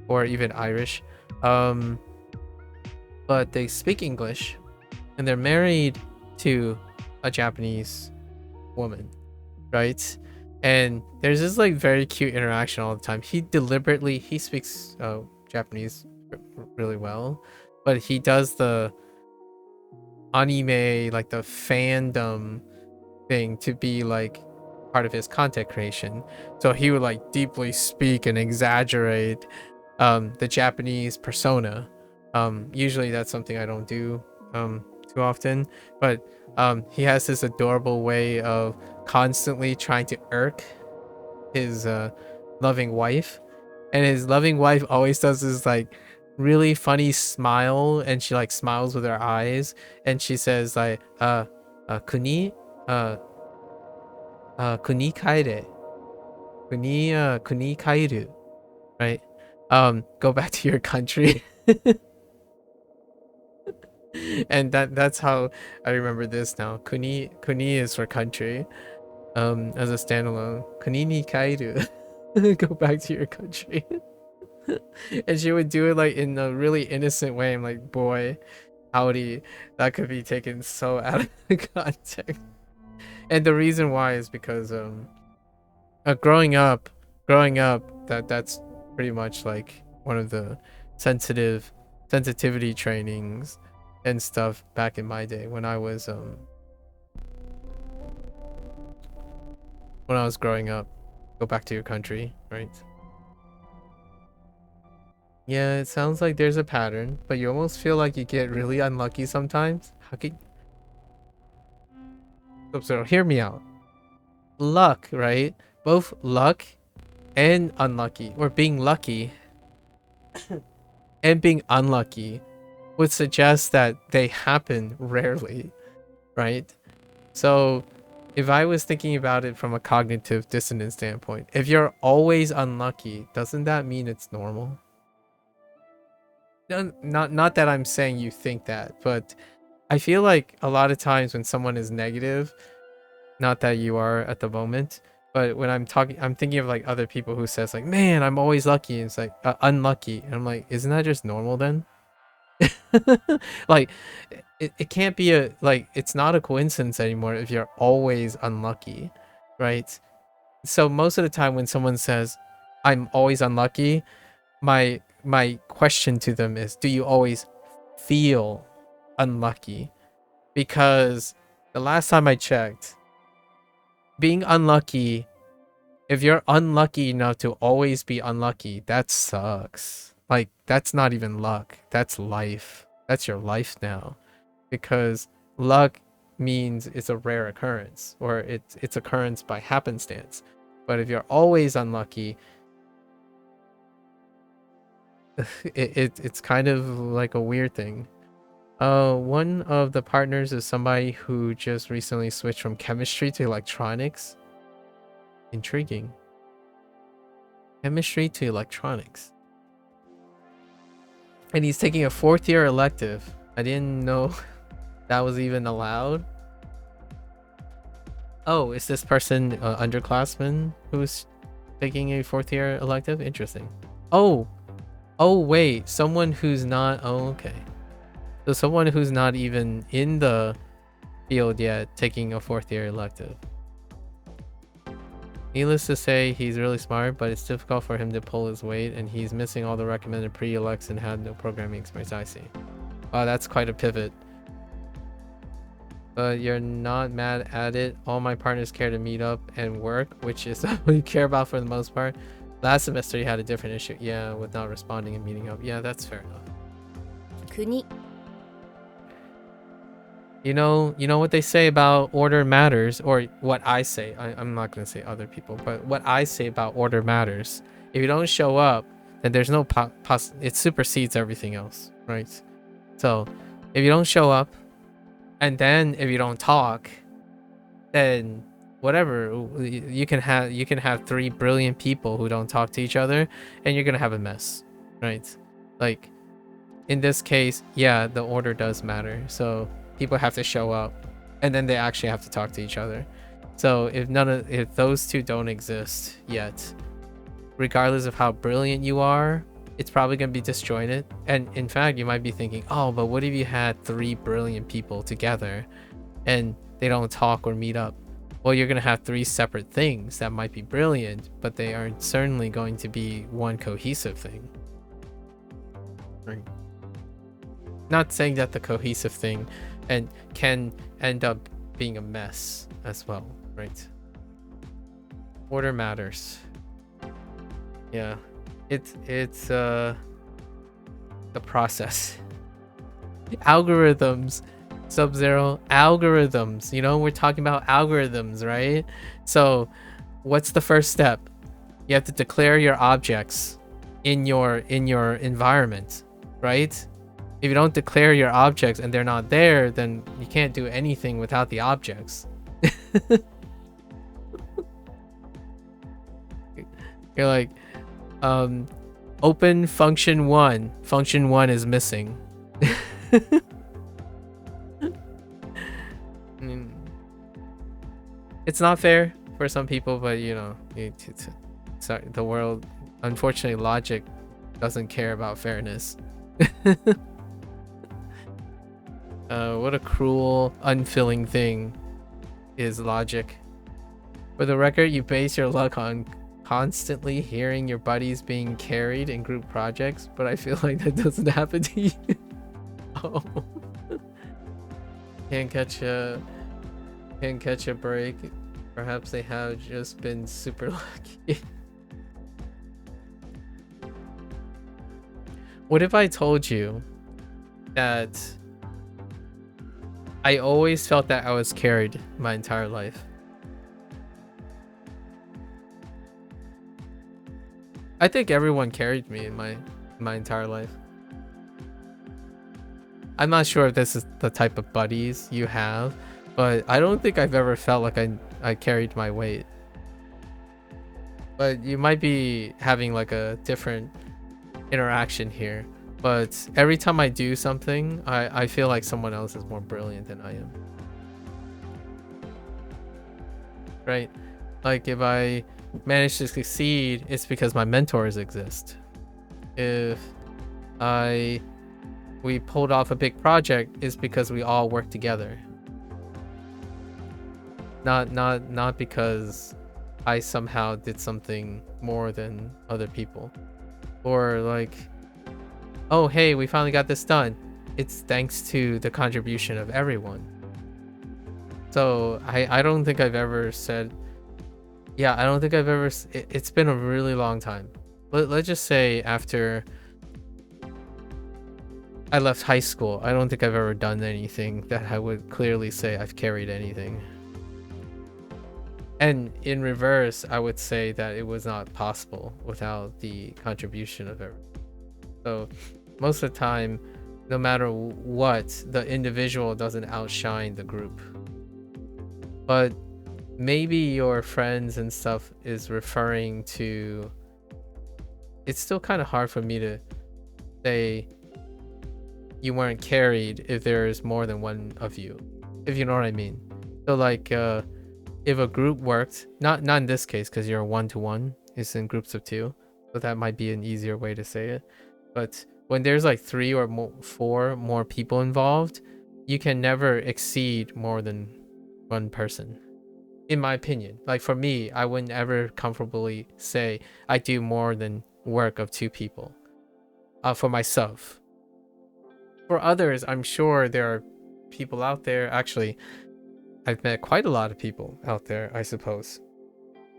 or even Irish. But they speak English, and they're married to a Japanese woman, right? And there's this like very cute interaction all the time. He speaks Japanese really well, but he does the anime, like the fandom thing, to be like part of his content creation. So he would like deeply speak and exaggerate the Japanese persona. Usually that's something I don't do too often, but he has this adorable way of constantly trying to irk his loving wife, and his loving wife always does this like really funny smile, and she like smiles with her eyes, and she says like kuni kuni kaire, kuni kairu, right? Go back to your country. And that's how I remember this now. Kuni is for country, as a standalone. Kuni ni kairu. Go back to your country. And she would do it like in a really innocent way. I'm like, boy, howdy, that could be taken so out of context. And the reason why is because growing up, that's pretty much like one of the sensitivity trainings and stuff back in my day when I was growing up. Go back to your country, right? Yeah, it sounds like there's a pattern, but you almost feel like you get really unlucky sometimes. How can... So hear me out. Luck, right? Both luck and unlucky, or being lucky and being unlucky, would suggest that they happen rarely, right? So if I was thinking about it from a cognitive dissonance standpoint, if you're always unlucky, doesn't that mean it's normal? Not that I'm saying you think that, but I feel like a lot of times when someone is negative, not that you are at the moment, but when I'm thinking of like other people who says like, man, I'm always lucky, and it's like unlucky, and I'm like, isn't that just normal then? Like it can't be it's not a coincidence anymore if you're always unlucky, right? So most of the time when someone says I'm always unlucky, my question to them is, do you always feel unlucky? Because the last time I checked, being unlucky, if you're unlucky enough to always be unlucky, that sucks. Like, that's not even luck, that's life. That's your life now, because luck means it's a rare occurrence, or it's occurrence by happenstance. But if you're always unlucky, it's kind of like a weird thing. One of the partners is somebody who just recently switched from chemistry to electronics. Intriguing. Chemistry to electronics. And he's taking a 4th year elective. I didn't know that was even allowed. Oh, is this person underclassman who's taking a 4th year elective? Interesting. Oh wait, someone who's not... Oh, okay. So someone who's not even in the field yet taking a 4th year elective. Needless to say, he's really smart, but it's difficult for him to pull his weight, and he's missing all the recommended pre-elects and had no programming experience. I see. Wow, that's quite a pivot. But you're not mad at it. All my partners care to meet up and work, which is what you care about for the most part. Last semester you had a different issue. Yeah, with not responding and meeting up. Yeah, that's fair enough. 国 You know what they say about order matters, or what I say. I'm not gonna say other people, but what I say about order matters. If you don't show up, then there's no it supersedes everything else, right? So if you don't show up, and then if you don't talk, then whatever, you can have 3 brilliant people who don't talk to each other, and you're gonna have a mess, right? Like in this case, yeah, the order does matter. So people have to show up, and then they actually have to talk to each other. So if those two don't exist yet, regardless of how brilliant you are, it's probably going to be disjointed. And in fact, you might be thinking, oh, but what if you had 3 brilliant people together and they don't talk or meet up? Well, you're going to have 3 separate things that might be brilliant, but they aren't certainly going to be one cohesive thing. Right. Not saying that the cohesive thing can end up being a mess as well, right? Order matters. Yeah, it's the process. Algorithms, Sub-Zero, algorithms. You know, we're talking about algorithms, right? So what's the first step? You have to declare your objects in your environment, right? If you don't declare your objects and they're not there, then you can't do anything without the objects. You're like, open function 1. Function 1 is missing. It's not fair for some people, but you know, sorry, the world, unfortunately, logic doesn't care about fairness. What a cruel, unfilling thing is logic. For the record, you base your luck on constantly hearing your buddies being carried in group projects, but I feel like that doesn't happen to you. Oh. Can't catch a break. Perhaps they have just been super lucky. What if I told you that I always felt that I was carried my entire life? I think everyone carried me in my entire life. I'm not sure if this is the type of buddies you have, but I don't think I've ever felt like I carried my weight. But you might be having like a different interaction here. But every time I do something, I feel like someone else is more brilliant than I am. Right? Like if I manage to succeed, it's because my mentors exist. If we pulled off a big project, it's because we all worked together. Not because I somehow did something more than other people. Or like, oh hey, we finally got this done. It's thanks to the contribution of everyone. So I don't think I've ever said, yeah, I don't think I've ever, it's been a really long time. Let's just say after I left high school, I don't think I've ever done anything that I would clearly say I've carried anything. And in reverse, I would say that it was not possible without the contribution of everyone. So most of the time, no matter what, the individual doesn't outshine the group. But maybe your friends and stuff is referring to, it's still kind of hard for me to say you weren't carried if there's more than one of you, if you know what I mean. So like if a group worked, not in this case because you're a 1-to-1, it's in groups of 2, so that might be an easier way to say it. But when there's like 3 or 4 more people involved, you can never exceed more than one person, in my opinion. Like for me, I wouldn't ever comfortably say I do more than work of 2 people for myself. For others, I'm sure there are people out there. Actually, I've met quite a lot of people out there, I suppose,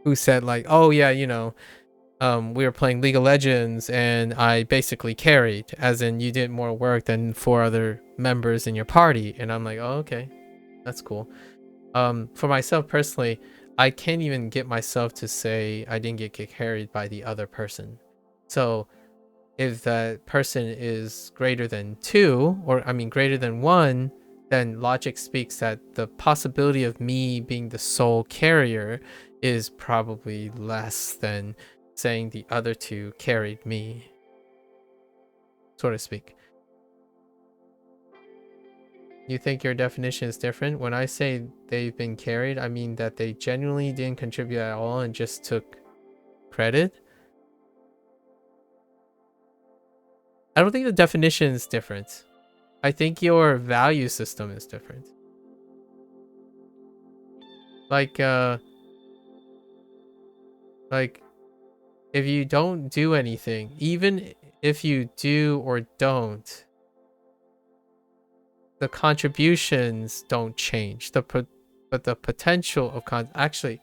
who said like, oh yeah, we were playing League of Legends and I basically carried, as in you did more work than 4 other members in your party. And I'm like, oh, okay, that's cool. For myself personally, I can't even get myself to say I didn't get carried by the other person. So if that person is greater than 2, or I mean greater than 1, then logic speaks that the possibility of me being the sole carrier is probably less than saying the other 2 carried me, so to speak. You think your definition is different? When I say they've been carried, I mean that they genuinely didn't contribute at all and just took credit. I don't think the definition is different. I think your value system is different. Like if you don't do anything, even if you do or don't, the contributions don't change. But the potential of actually,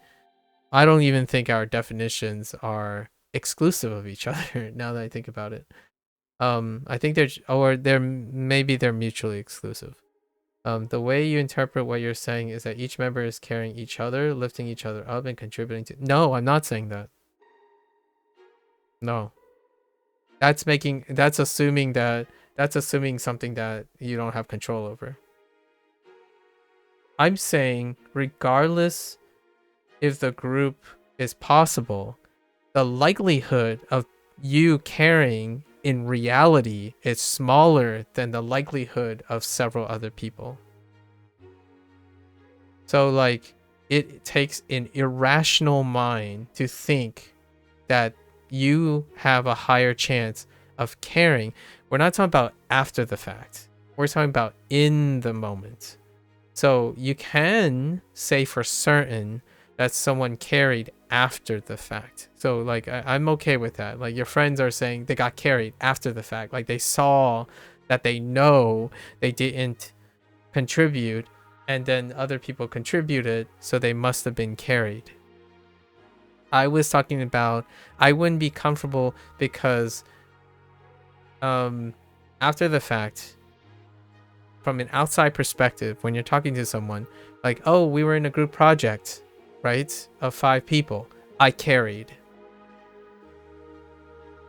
I don't even think our definitions are exclusive of each other. Now that I think about it, I think maybe they're mutually exclusive. The way you interpret what you're saying is that each member is carrying each other, lifting each other up, and contributing to. No, I'm not saying that. No, that's assuming something that you don't have control over. I'm saying regardless if the group is possible, the likelihood of you carrying in reality is smaller than the likelihood of several other people. So like it takes an irrational mind to think that you have a higher chance of carrying. We're not talking about after the fact. We're talking about in the moment. So you can say for certain that someone carried after the fact. So like I'm okay with that. Like your friends are saying they got carried after the fact. Like they saw that they know they didn't contribute and then other people contributed, so they must have been carried. I was talking about I wouldn't be comfortable because after the fact, from an outside perspective, when you're talking to someone, like, oh, we were in a group project, right, of 5 people, I carried.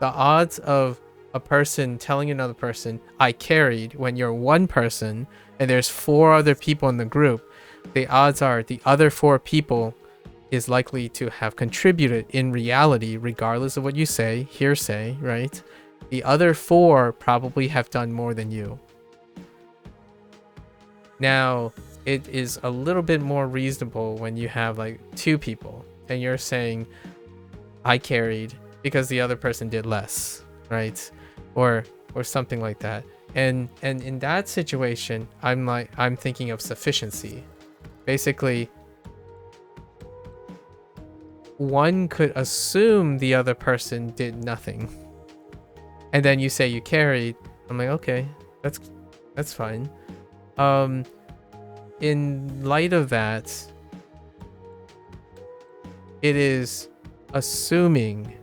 The odds of a person telling another person I carried when you're one person and there's 4 other people in the group, the odds are the other 4 people is likely to have contributed in reality, regardless of what you say, hearsay, right? The other 4 probably have done more than you. Now, it is a little bit more reasonable when you have like 2 people and you're saying I carried because the other person did less, right? Or something like that. And in that situation, I'm thinking of sufficiency. Basically, one could assume the other person did nothing. And then you say you carried. I'm like, okay, that's fine. In light of that, it is assuming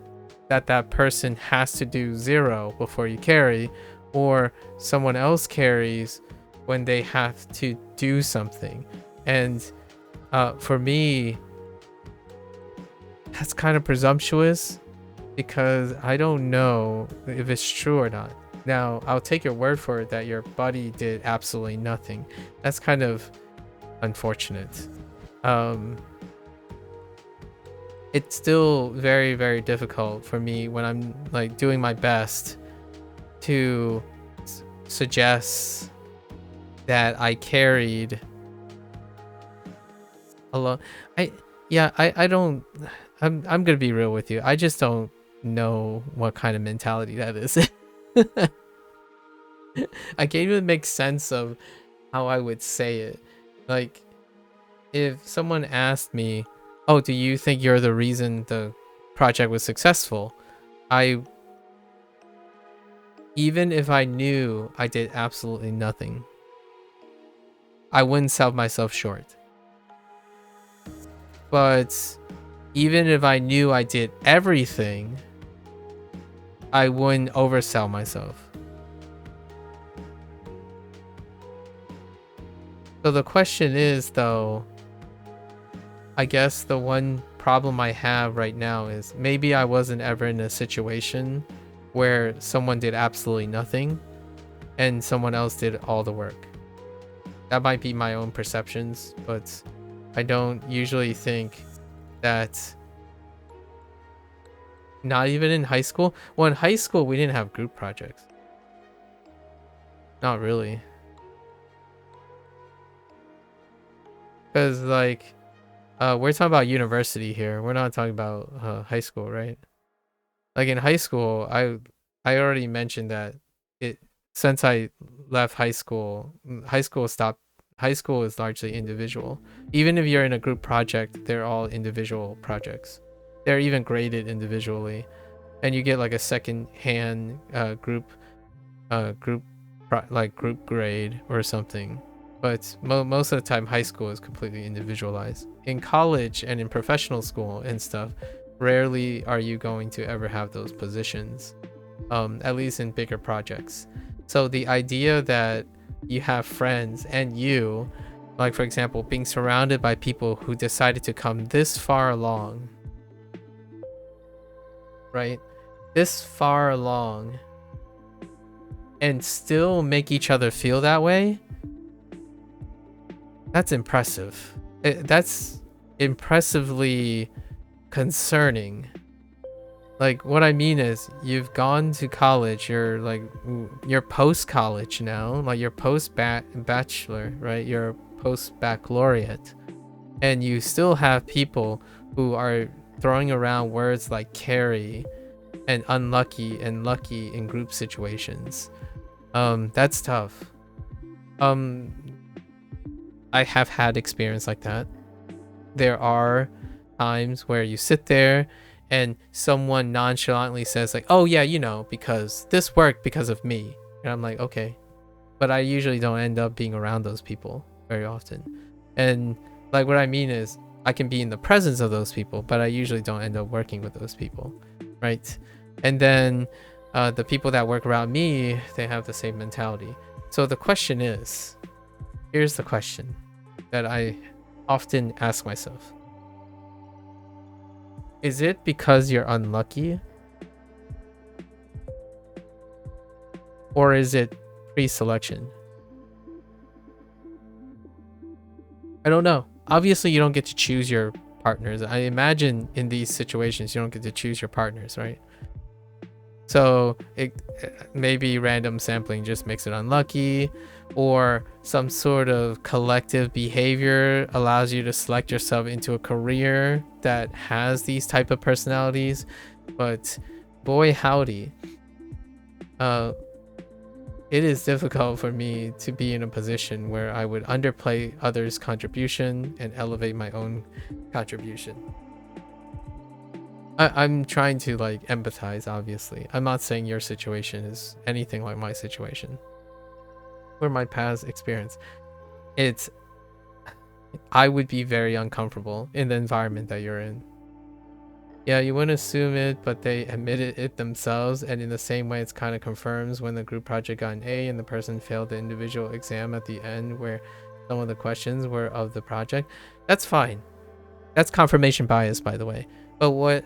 that person has to do 0 before you carry, or someone else carries when they have to do something. And for me, that's kind of presumptuous because I don't know if it's true or not. Now, I'll take your word for it that your buddy did absolutely nothing. That's kind of unfortunate. It's still very, very difficult for me when I'm like doing my best to suggest that I carried alone. I don't. I'm gonna be real with you. I just don't know what kind of mentality that is. I can't even make sense of how I would say it. Like, if someone asked me, oh, do you think you're the reason the project was successful? even if I knew I did absolutely nothing, I wouldn't sell myself short. But even if I knew I did everything, I wouldn't oversell myself. So the question is, though, I guess the one problem I have right now is maybe I wasn't ever in a situation where someone did absolutely nothing and someone else did all the work. That might be my own perceptions, but I don't usually think that. Not even in high school? Well, in high school, we didn't have group projects. Not really. Because, like, we're talking about university here. We're not talking about high school, right? Like, in high school, I already mentioned that since I left high school is largely individual. Even if you're in a group project, they're all individual projects. They're even graded individually, and you get like a second-hand group grade or something. But most of the time, high school is completely individualized. In college and in professional school and stuff, rarely are you going to ever have those positions, at least in bigger projects. So the idea that you have friends and you, like for example, being surrounded by people who decided to come this far along, right? This far along, and still make each other feel that way, that's impressive. That's impressively concerning. Like, what I mean is, you've gone to college, you're post-college now, like you're post-bachelor, right? You're post-baccalaureate, and you still have people who are throwing around words like carry and unlucky and lucky in group situations. That's tough. I have had experience like that. There are times where you sit there and someone nonchalantly says like, oh yeah, you know, because this worked because of me. And I'm like, okay. But I usually don't end up being around those people very often. And like what I mean is, I can be in the presence of those people, but I usually don't end up working with those people, right? And then the people that work around me, they have the same mentality. So the question is, here's the question that I often ask myself. Is it because you're unlucky? Or is it pre-selection? I don't know. Obviously, you don't get to choose your partners. I imagine in these situations, you don't get to choose your partners, right? So maybe random sampling just makes it unlucky, or some sort of collective behavior allows you to select yourself into a career that has these type of personalities. But boy howdy, it is difficult for me to be in a position where I would underplay others' contribution and elevate my own contribution. I'm trying to like empathize, obviously. I'm not saying your situation is anything like my situation or my past experience. I would be very uncomfortable in the environment that you're in. Yeah, you wouldn't assume it, but they admitted it themselves, and in the same way, it's kind of confirms when the group project got an A and the person failed the individual exam at the end where some of the questions were of the project. That's fine. That's confirmation bias, by the way. But what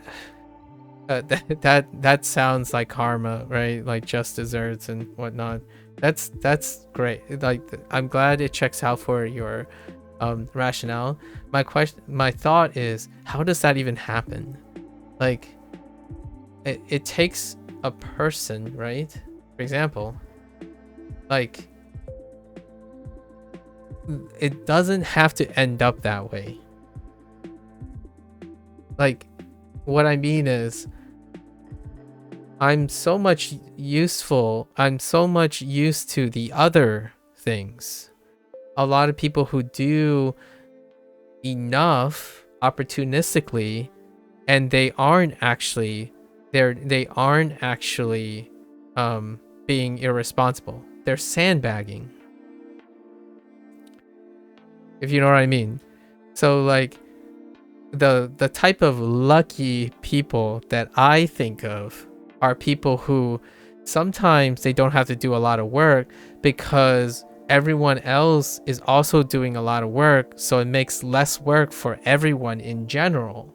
that sounds like karma, right? Like just desserts and whatnot. That's great. Like, I'm glad it checks out for your rationale. My thought is, how does that even happen? Like, it takes a person, right? For example, like, it doesn't have to end up that way. Like, what I mean is, I'm so much used to the other things. A lot of people who do enough opportunistically, and they aren't actually being being irresponsible. They're sandbagging. If you know what I mean. So like the type of lucky people that I think of are people who sometimes they don't have to do a lot of work because everyone else is also doing a lot of work, so it makes less work for everyone in general.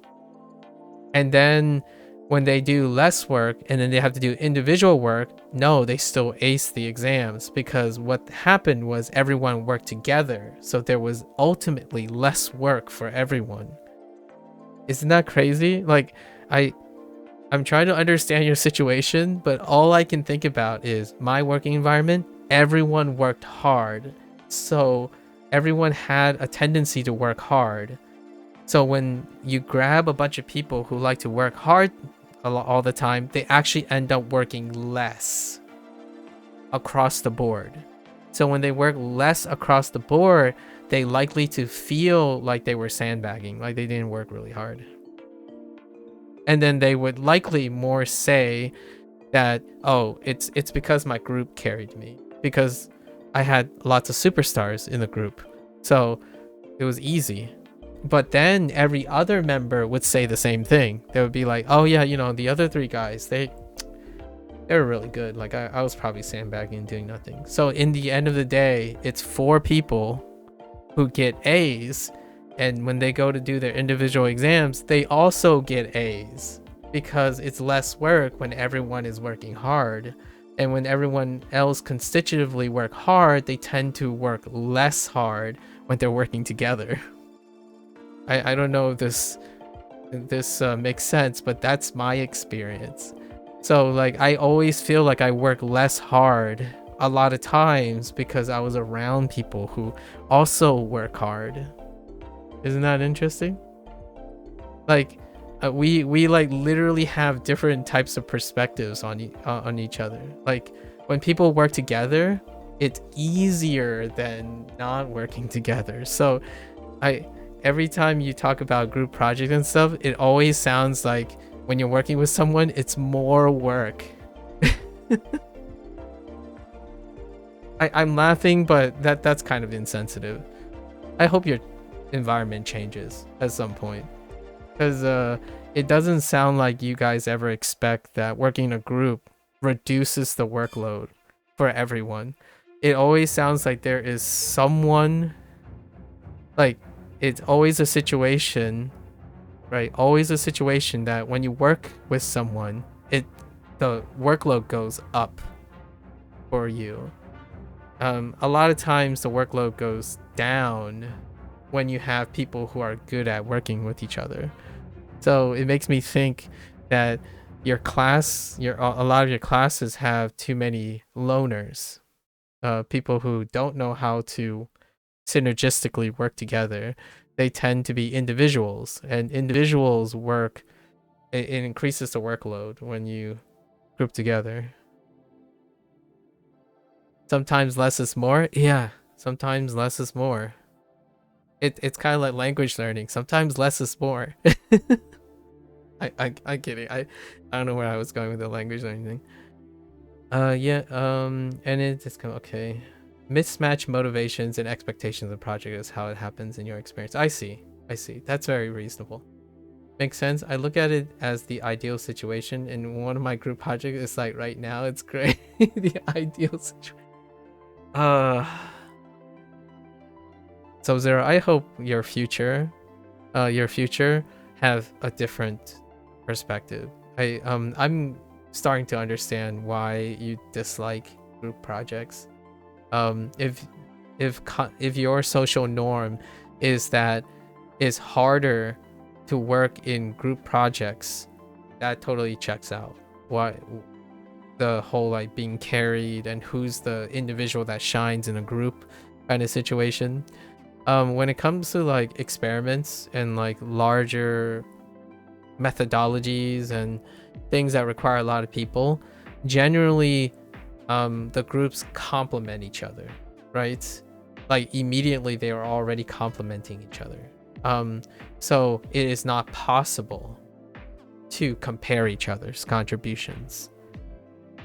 And then when they do less work and then they have to do individual work, no, they still ace the exams because what happened was everyone worked together, so there was ultimately less work for everyone. Isn't that crazy? Like, I'm trying to understand your situation, but all I can think about is my working environment. Everyone worked hard, so everyone had a tendency to work hard. So when you grab a bunch of people who like to work hard all the time, they actually end up working less across the board. So when they work less across the board, they likely to feel like they were sandbagging, like they didn't work really hard. And then they would likely more say that, oh, it's because my group carried me, because I had lots of superstars in the group, so it was easy. But then every other member would say the same thing. They would be like, oh yeah, you know, the other three guys, they were really good. Like I was probably sandbagging and doing nothing. So in the end of the day, it's 4 people who get A's, and when they go to do their individual exams, they also get A's because it's less work when everyone is working hard. And when everyone else constitutively work hard, they tend to work less hard when they're working together. I don't know if this makes sense, but that's my experience. So like I always feel like I work less hard a lot of times because I was around people who also work hard. Isn't that interesting? Like we like literally have different types of perspectives on each other. Like when people work together, it's easier than not working together. So every time you talk about group projects and stuff, it always sounds like when you're working with someone, it's more work. I'm laughing, but that's kind of insensitive. I hope your environment changes at some point, because it doesn't sound like you guys ever expect that working in a group reduces the workload for everyone. It always sounds like there is someone, like it's always a situation, right? Always a situation that when you work with someone, the workload goes up for you. A lot of times the workload goes down when you have people who are good at working with each other. So it makes me think that your class, a lot of your classes have too many loners, people who don't know how to synergistically work together. They tend to be individuals, and individuals work, it increases the workload when you group together. Sometimes less is more. Yeah, sometimes less is more. It's kind of like language learning. Sometimes less is more. I get it. I don't know where I was going with the language learning thing. Yeah, and it's kind of okay. Mismatch motivations and expectations of the project is how it happens in your experience. I see. That's very reasonable. Makes sense. I look at it as the ideal situation. In one of my group projects, it's like right now, it's great. The ideal situation. So Zero, I hope your future have a different perspective. I'm starting to understand why you dislike group projects. If your social norm is that it's harder to work in group projects, that totally checks out. Why the whole like being carried and who's the individual that shines in a group kind of situation. When it comes to like experiments and like larger methodologies and things that require a lot of people, generally the groups complement each other, right? Like immediately they are already complementing each other. So it is not possible to compare each other's contributions.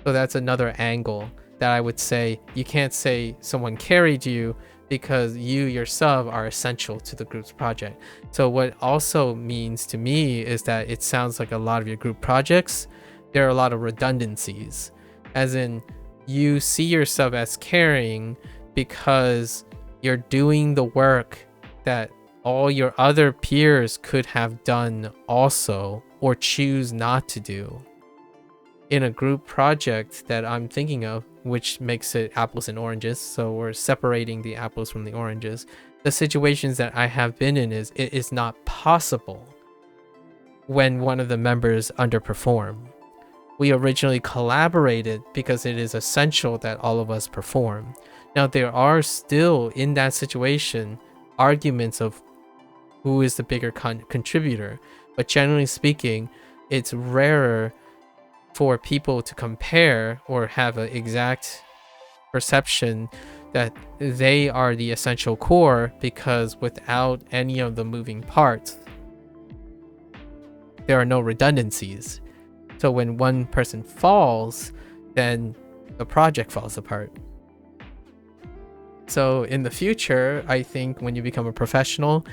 So that's another angle that I would say you can't say someone carried you because you yourself are essential to the group's project. So what also means to me is that it sounds like a lot of your group projects, there are a lot of redundancies, as in you see yourself as caring because you're doing the work that all your other peers could have done also or choose not to do. In a group project that I'm thinking of, which makes it apples and oranges, so we're separating the apples from the oranges, the situations that I have been in is it is not possible when one of the members underperform. We originally collaborated because it is essential that all of us perform. Now there are still in that situation arguments of who is the bigger contributor, but generally speaking, it's rarer for people to compare or have an exact perception that they are the essential core, because without any of the moving parts, there are no redundancies. So when one person falls, then the project falls apart. So in the future, I think when you become a professional,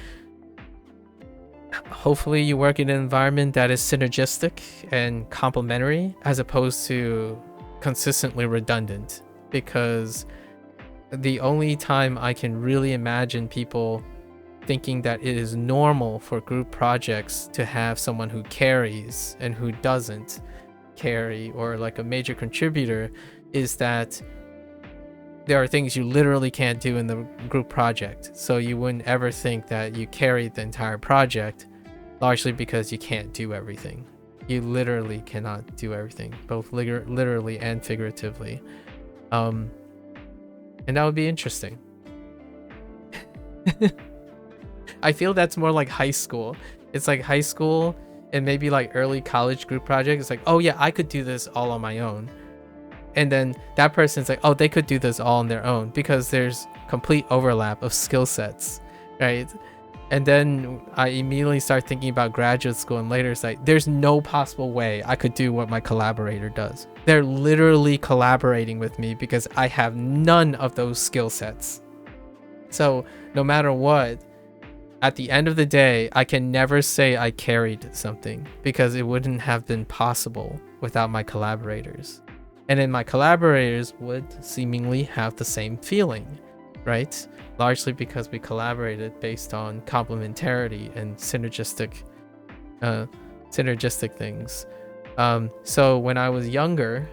hopefully you work in an environment that is synergistic and complementary as opposed to consistently redundant, because the only time I can really imagine people thinking that it is normal for group projects to have someone who carries and who doesn't carry, or like a major contributor, is that there are things you literally can't do in the group project. So you wouldn't ever think that you carried the entire project, largely because you can't do everything. You literally cannot do everything, both literally and figuratively. And that would be interesting. I feel that's more like high school. It's like high school and maybe like early college group project. It's like, oh yeah, I could do this all on my own. And then that person's like, oh, they could do this all on their own, because there's complete overlap of skill sets, right? And then I immediately start thinking about graduate school, and later it's like, there's no possible way I could do what my collaborator does. They're literally collaborating with me because I have none of those skill sets. So no matter what, at the end of the day, I can never say I carried something, because it wouldn't have been possible without my collaborators. And then my collaborators would seemingly have the same feeling, right? Largely because we collaborated based on complementarity and synergistic things. So when I was younger,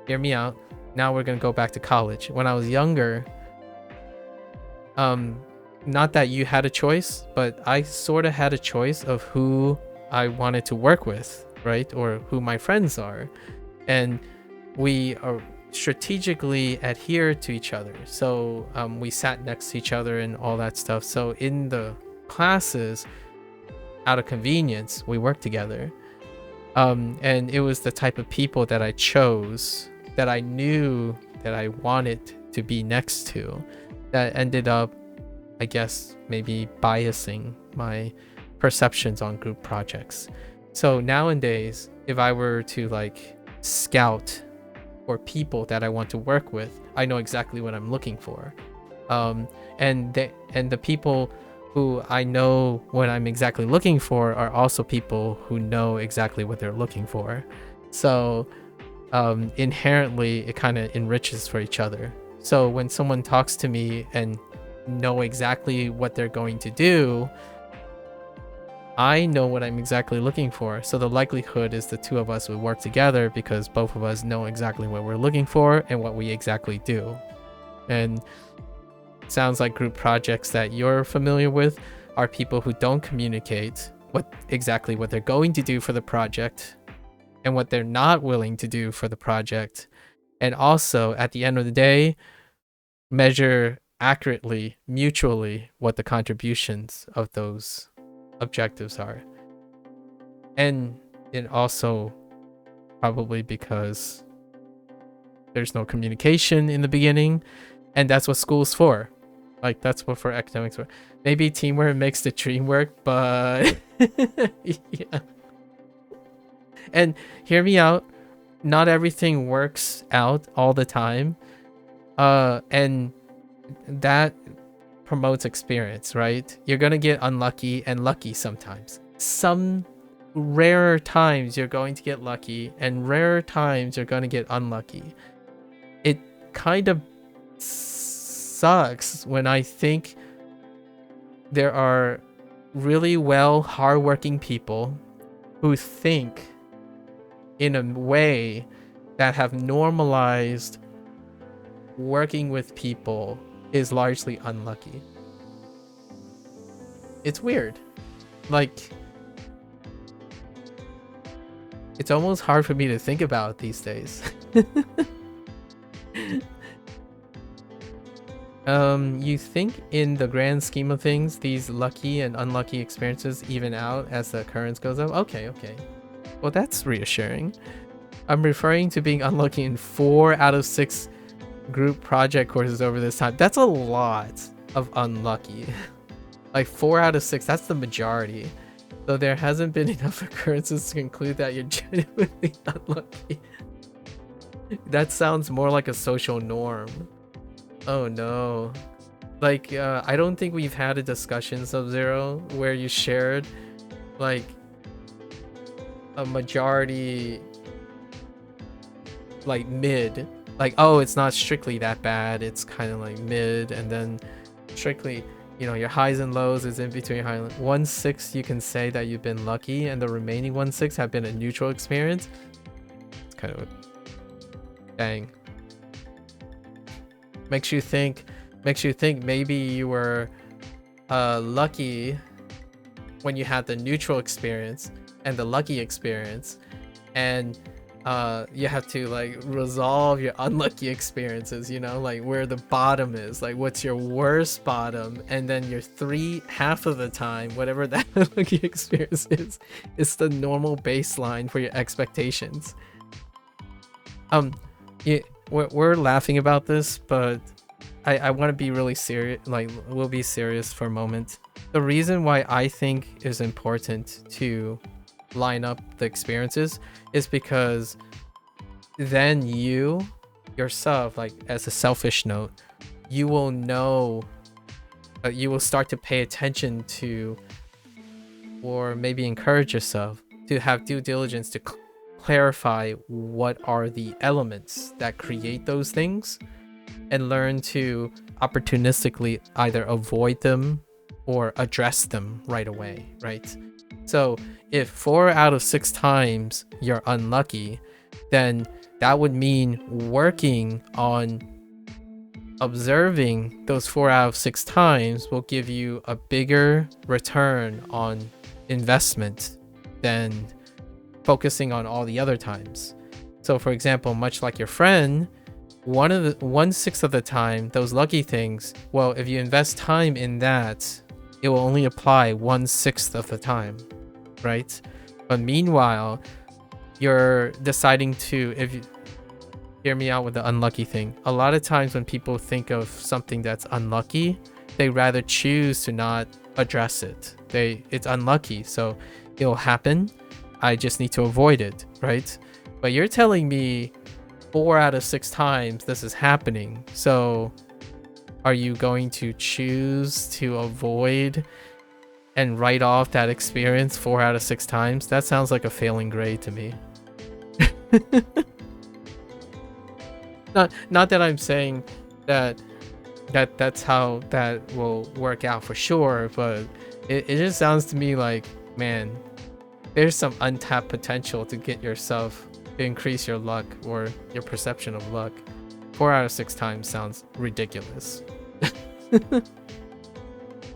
hear me out. Now we're gonna go back to college. When I was younger, not that you had a choice, but I sort of had a choice of who I wanted to work with, right? Or who my friends are. And we are strategically adhere to each other. So we sat next to each other and all that stuff. So in the classes, out of convenience, we worked together. And it was the type of people that I chose, that I knew that I wanted to be next to, that ended up, I guess, maybe biasing my perceptions on group projects. So nowadays, if I were to like scout for people that I want to work with, I know exactly what I'm looking for. And the people who I know what I'm exactly looking for are also people who know exactly what they're looking for. So inherently, it kind of enriches for each other. So when someone talks to me and know exactly what they're going to do, I know what I'm exactly looking for. So the likelihood is the two of us would work together because both of us know exactly what we're looking for and what we exactly do. And it sounds like group projects that you're familiar with are people who don't communicate exactly what they're going to do for the project and what they're not willing to do for the project. And also, at the end of the day, measure accurately, mutually, what the contributions of those objectives are. And it also probably because there's no communication in the beginning, and that's what school's for. Like, that's what for academics for. Maybe teamwork makes the dream work, but yeah. And hear me out, not everything works out all the time, and that promotes experience, right? You're gonna get unlucky and lucky sometimes. Some rarer times you're going to get lucky, and rarer times you're going to get unlucky. It kind of sucks when I think there are really hardworking people who think in a way that have normalized working with people is largely unlucky. It's weird. Like, it's almost hard for me to think about these days. You think in the grand scheme of things, these lucky and unlucky experiences even out as the occurrence goes up? Okay. Well, that's reassuring. I'm referring to being unlucky in 4 out of 6 group project courses over this time. That's a lot of unlucky. Like 4 out of 6, that's the majority. So there hasn't been enough occurrences to conclude that you're genuinely unlucky. That sounds more like a social norm. Oh no. Like, I don't think we've had a discussion, Sub-Zero, where you shared, like, a majority, like, mid. Like, oh, it's not strictly that bad, it's kind of like mid, and then strictly, you know, your highs and lows is in between high and 1/6 you can say that you've been lucky, and the remaining 1/6 have been a neutral experience. It's kind of a... Dang. Makes you think maybe you were lucky when you had the neutral experience and the lucky experience, and you have to like resolve your unlucky experiences, you know, like where the bottom is, like what's your worst bottom, and then your half of the time, whatever that unlucky experience is, it's the normal baseline for your expectations. Yeah, we're laughing about this, but I want to be really serious. Like, we'll be serious for a moment. The reason why I think is important to line up the experiences is because then you yourself, like as a selfish note, you will know, you will start to pay attention to, or maybe encourage yourself to have due diligence to clarify what are the elements that create those things, and learn to opportunistically either avoid them or address them right away, right? So if 4 out of 6 times you're unlucky, then that would mean working on observing those 4 out of 6 times will give you a bigger return on investment than focusing on all the other times. So for example, much like your friend, 1/6 of the time, those lucky things, well, if you invest time in that, it will only apply 1/6 of the time, right? But meanwhile, you're deciding to, if you hear me out with the unlucky thing, a lot of times when people think of something that's unlucky, they rather choose to not address it. It's unlucky, so it'll happen, I just need to avoid it, right? But you're telling me 4 out of 6 times this is happening, so are you going to choose to avoid and write off that experience 4 out of 6 times? That sounds like a failing grade to me. Not that I'm saying that's how that will work out for sure, but it just sounds to me like, man, there's some untapped potential to get yourself to increase your luck or your perception of luck. 4 out of 6 times sounds ridiculous.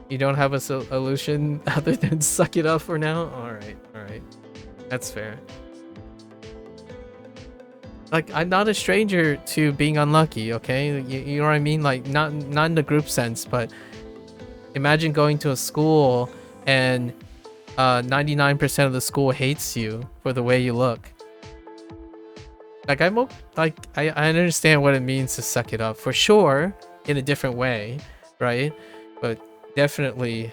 You don't have a solution other than suck it up for now? Alright. That's fair. Like, I'm not a stranger to being unlucky, okay? You know what I mean? Like, not in the group sense, but imagine going to a school and 99% of the school hates you for the way you look. Like, I understand what it means to suck it up for sure, in a different way, right? But definitely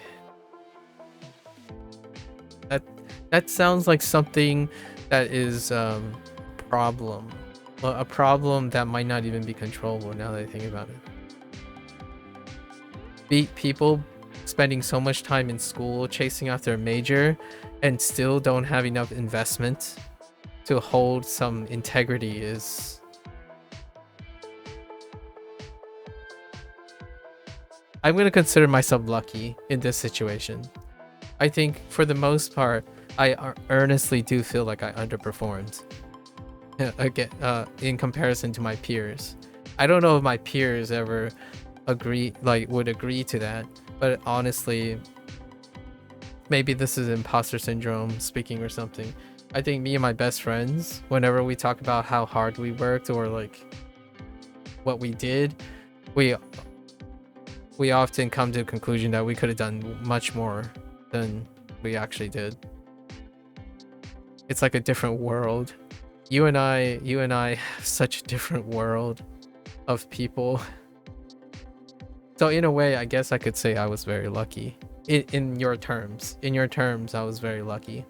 that sounds like something that is problem. Well, a problem that might not even be controllable now that I think about it. People spending so much time in school chasing after a major and still don't have enough investment to hold some integrity is... I'm going to consider myself lucky in this situation. I think for the most part, I earnestly do feel like I underperformed. Again, in comparison to my peers. I don't know if my peers ever would agree to that, but honestly, maybe this is imposter syndrome speaking or something. I think me and my best friends, whenever we talk about how hard we worked or like what we did, we often come to the conclusion that we could have done much more than we actually did. It's like a different world. You and I have such a different world of people. So in a way, I guess I could say I was very lucky. In your terms. In your terms, I was very lucky.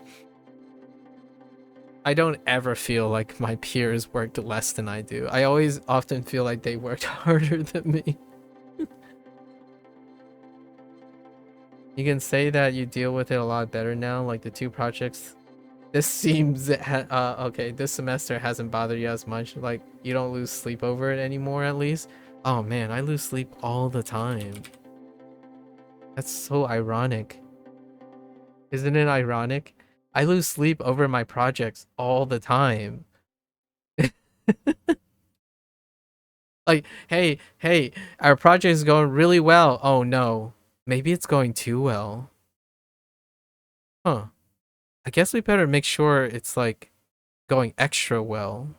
I don't ever feel like my peers worked less than I do. I always often feel like they worked harder than me. You can say that you deal with it a lot better now, like the 2 projects. This seems okay, this semester hasn't bothered you as much. Like, you don't lose sleep over it anymore, at least. Oh man, I lose sleep all the time. That's so ironic. Isn't it ironic? I lose sleep over my projects all the time. Like, hey, our project is going really well. Oh no, maybe it's going too well. Huh. I guess we better make sure it's like going extra well.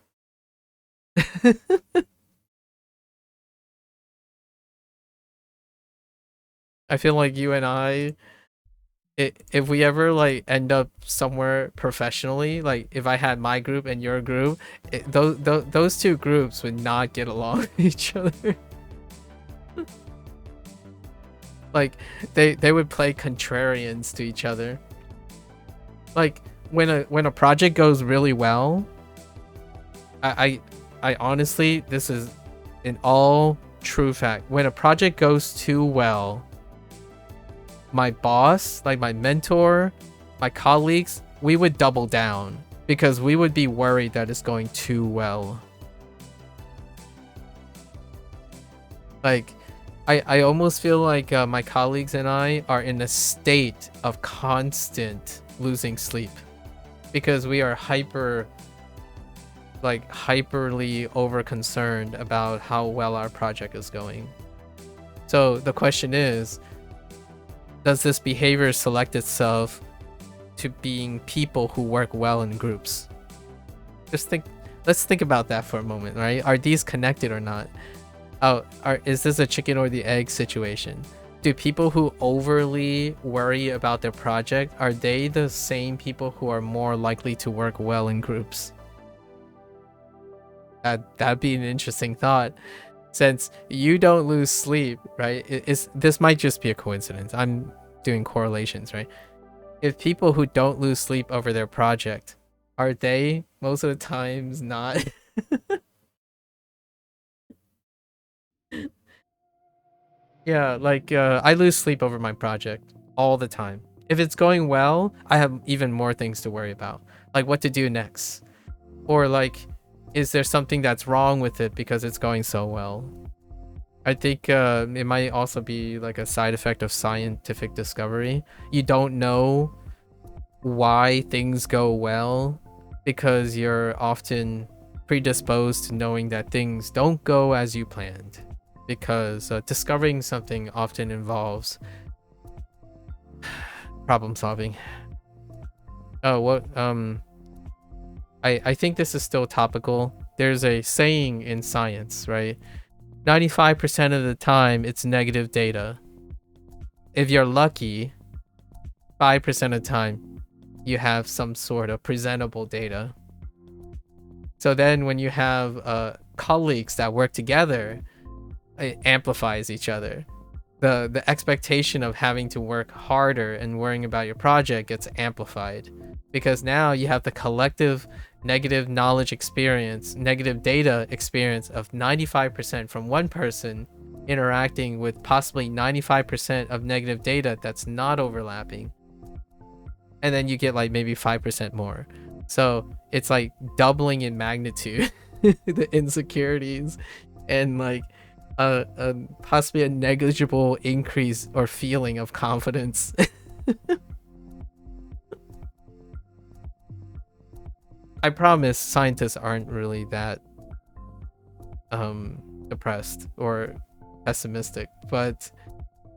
I feel like you and I, if we ever like end up somewhere professionally, like if I had my group and your group, those 2 groups would not get along with each other. Like they would play contrarians to each other. Like when a project goes really well, I honestly, this is in all true fact, when a project goes too well, my boss, like my mentor, my colleagues, we would double down because we would be worried that it's going too well. Like I almost feel like my colleagues and I are in a state of constant losing sleep because we are hyperly over concerned about how well our project is going. So the question is, does this behavior select itself to being people who work well in groups? Let's think about that for a moment, right? Are these connected or not? Is this a chicken or the egg situation? Do people who overly worry about their project, are they the same people who are more likely to work well in groups? That'd be an interesting thought. Since you don't lose sleep, right? This might just be a coincidence. I'm doing correlations, right? If people who don't lose sleep over their project, are they most of the times not? Yeah, like I lose sleep over my project all the time. If it's going well, I have even more things to worry about, like what to do next, or like, is there something that's wrong with it because it's going so well? I think it might also be like a side effect of scientific discovery. You don't know why things go well because you're often predisposed to knowing that things don't go as you planned, because discovering something often involves problem solving. Oh, what I think this is still topical. There's a saying in science, right? 95% of the time it's negative data. If you're lucky, 5% of the time you have some sort of presentable data. So then when you have colleagues that work together, it amplifies each other. The expectation of having to work harder and worrying about your project gets amplified, because now you have the collective negative knowledge experience, negative data experience of 95% from one person interacting with possibly 95% of negative data that's not overlapping. And then you get like maybe 5% more. So it's like doubling in magnitude the insecurities, and like possibly a negligible increase or feeling of confidence. I promise scientists aren't really that depressed or pessimistic, but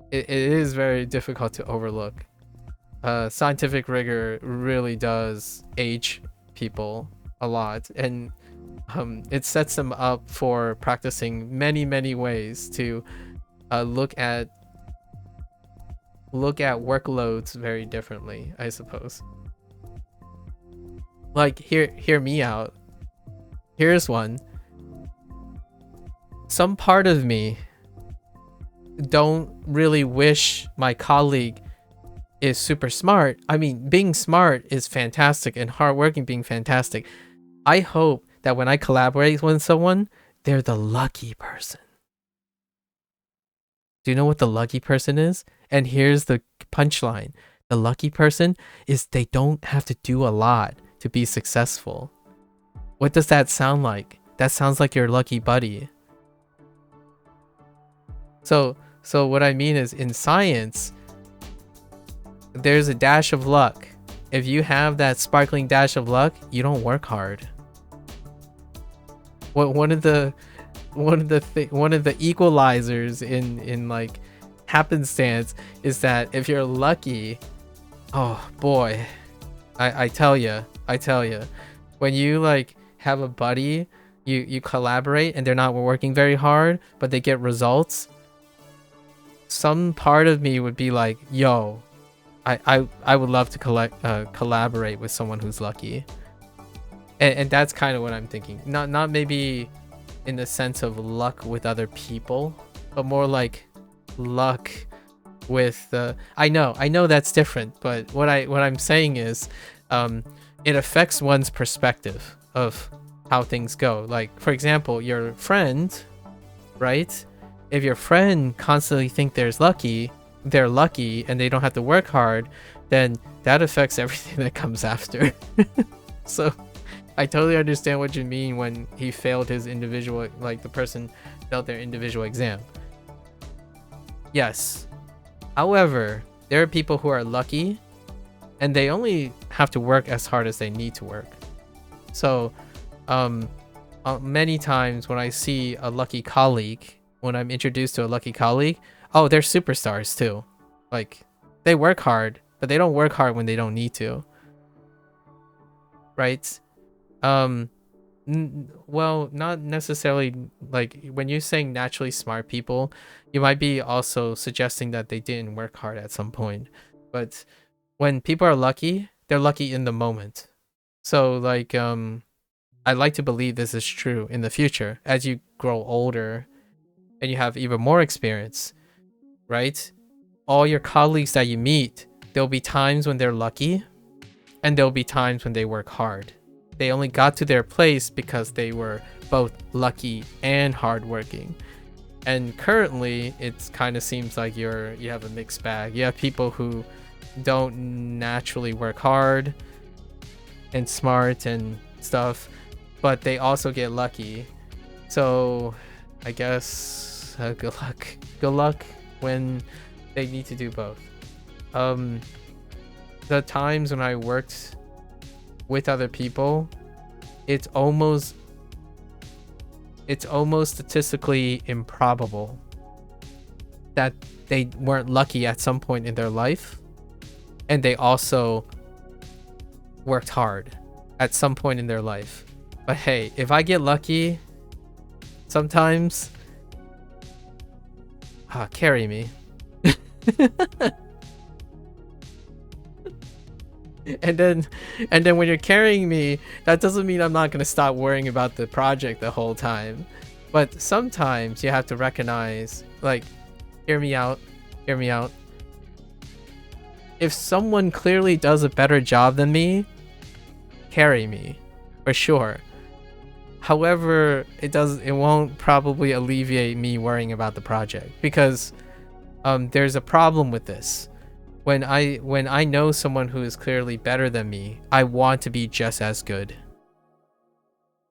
it is very difficult to overlook. Scientific rigor really does age people a lot, and it sets them up for practicing many ways to look at workloads very differently, I suppose. Like, hear me out. Here's one. Some part of me don't really wish my colleague is super smart. I mean, being smart is fantastic, and hardworking being fantastic. I hope that when I collaborate with someone, they're the lucky person. Do you know what the lucky person is? And here's the punchline. The lucky person is they don't have to do a lot to be successful. What does that sound like? That sounds like your lucky buddy. So what I mean is, in science, there's a dash of luck. If you have that sparkling dash of luck, you don't work hard. One of the equalizers in like happenstance is that if you're lucky, oh boy, I tell you, when you like have a buddy, you collaborate and they're not working very hard, but they get results. Some part of me would be like, yo, I would love to collaborate with someone who's lucky. And that's kind of what I'm thinking. Not maybe in the sense of luck with other people, but more like luck with I know that's different, but what I'm saying is it affects one's perspective of how things go. Like, for example, your friend, right? If your friend constantly think they're lucky and they don't have to work hard, then that affects everything that comes after. So I totally understand what you mean when he failed his individual, like the person failed their individual exam. Yes. However, there are people who are lucky and they only have to work as hard as they need to work. So many times when I see a lucky colleague, when I'm introduced to a lucky colleague, oh, they're superstars too. Like, they work hard, but they don't work hard when they don't need to. Right? Well, not necessarily. Like, when you're saying naturally smart people, you might be also suggesting that they didn't work hard at some point. But when people are lucky, they're lucky in the moment. So like, I'd like to believe this is true in the future as you grow older and you have even more experience, right? All your colleagues that you meet, there'll be times when they're lucky and there'll be times when they work hard. They only got to their place because they were both lucky and hardworking. And currently, it kind of seems like you have a mixed bag. You have people who don't naturally work hard and smart and stuff, but they also get lucky. So I guess good luck when they need to do both. The times when I worked with other people, it's almost statistically improbable that they weren't lucky at some point in their life, and they also worked hard at some point in their life. But hey, if I get lucky sometimes, carry me. And then when you're carrying me, that doesn't mean I'm not going to stop worrying about the project the whole time. But sometimes you have to recognize, like, hear me out. If someone clearly does a better job than me, carry me. for sure. However, it won't probably alleviate me worrying about the project, because there's a problem with this. When I know someone who is clearly better than me, I want to be just as good.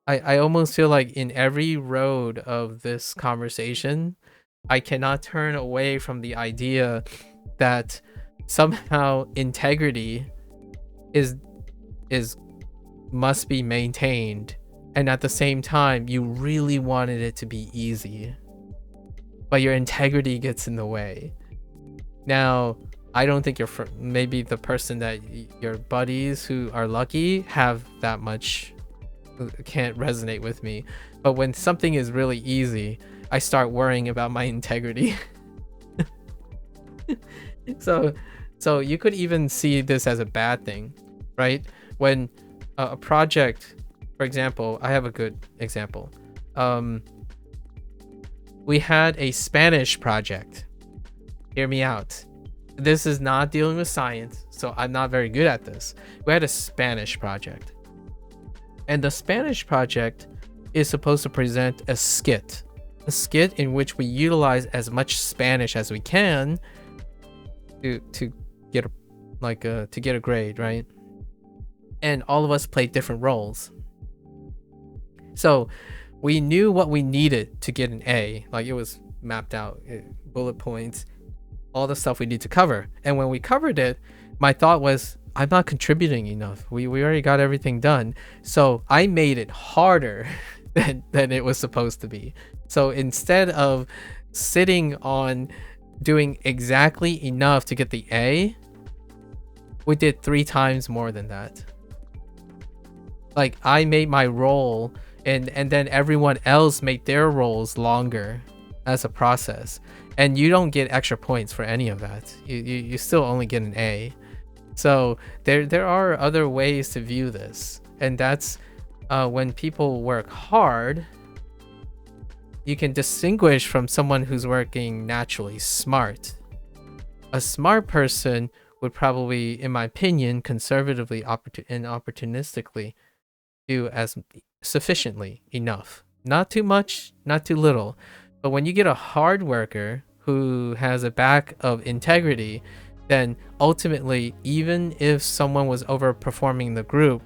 I almost feel like in every road of this conversation, I cannot turn away from the idea that somehow integrity is must be maintained, and at the same time you really wanted it to be easy, but your integrity gets in the way. Now, I don't think maybe the person that your buddies who are lucky have that much, can't resonate with me, but when something is really easy, I start worrying about my integrity. So you could even see this as a bad thing, right? When a project, for example, I have a good example. We had a Spanish project. Hear me out. This is not dealing with science, so I'm not very good at this. We had a Spanish project. And the Spanish project is supposed to present a skit in which we utilize as much Spanish as we can to get a grade, right? And all of us played different roles. So we knew what we needed to get an A. Like, it was mapped out, bullet points, all the stuff we need to cover. And when we covered it, my thought was, I'm not contributing enough. We already got everything done. So I made it harder than it was supposed to be. So instead of sitting on doing exactly enough to get the A, we did 3 times more than that. Like, I made my role, and then everyone else made their roles longer as a process, and you don't get extra points for any of that. You still only get an A. So there are other ways to view this, and that's when people work hard, you can distinguish from someone who's working naturally smart. A smart person would probably, in my opinion, conservatively and opportunistically do as sufficiently enough. Not too much, not too little. But when you get a hard worker who has a back of integrity, then ultimately, even if someone was overperforming the group,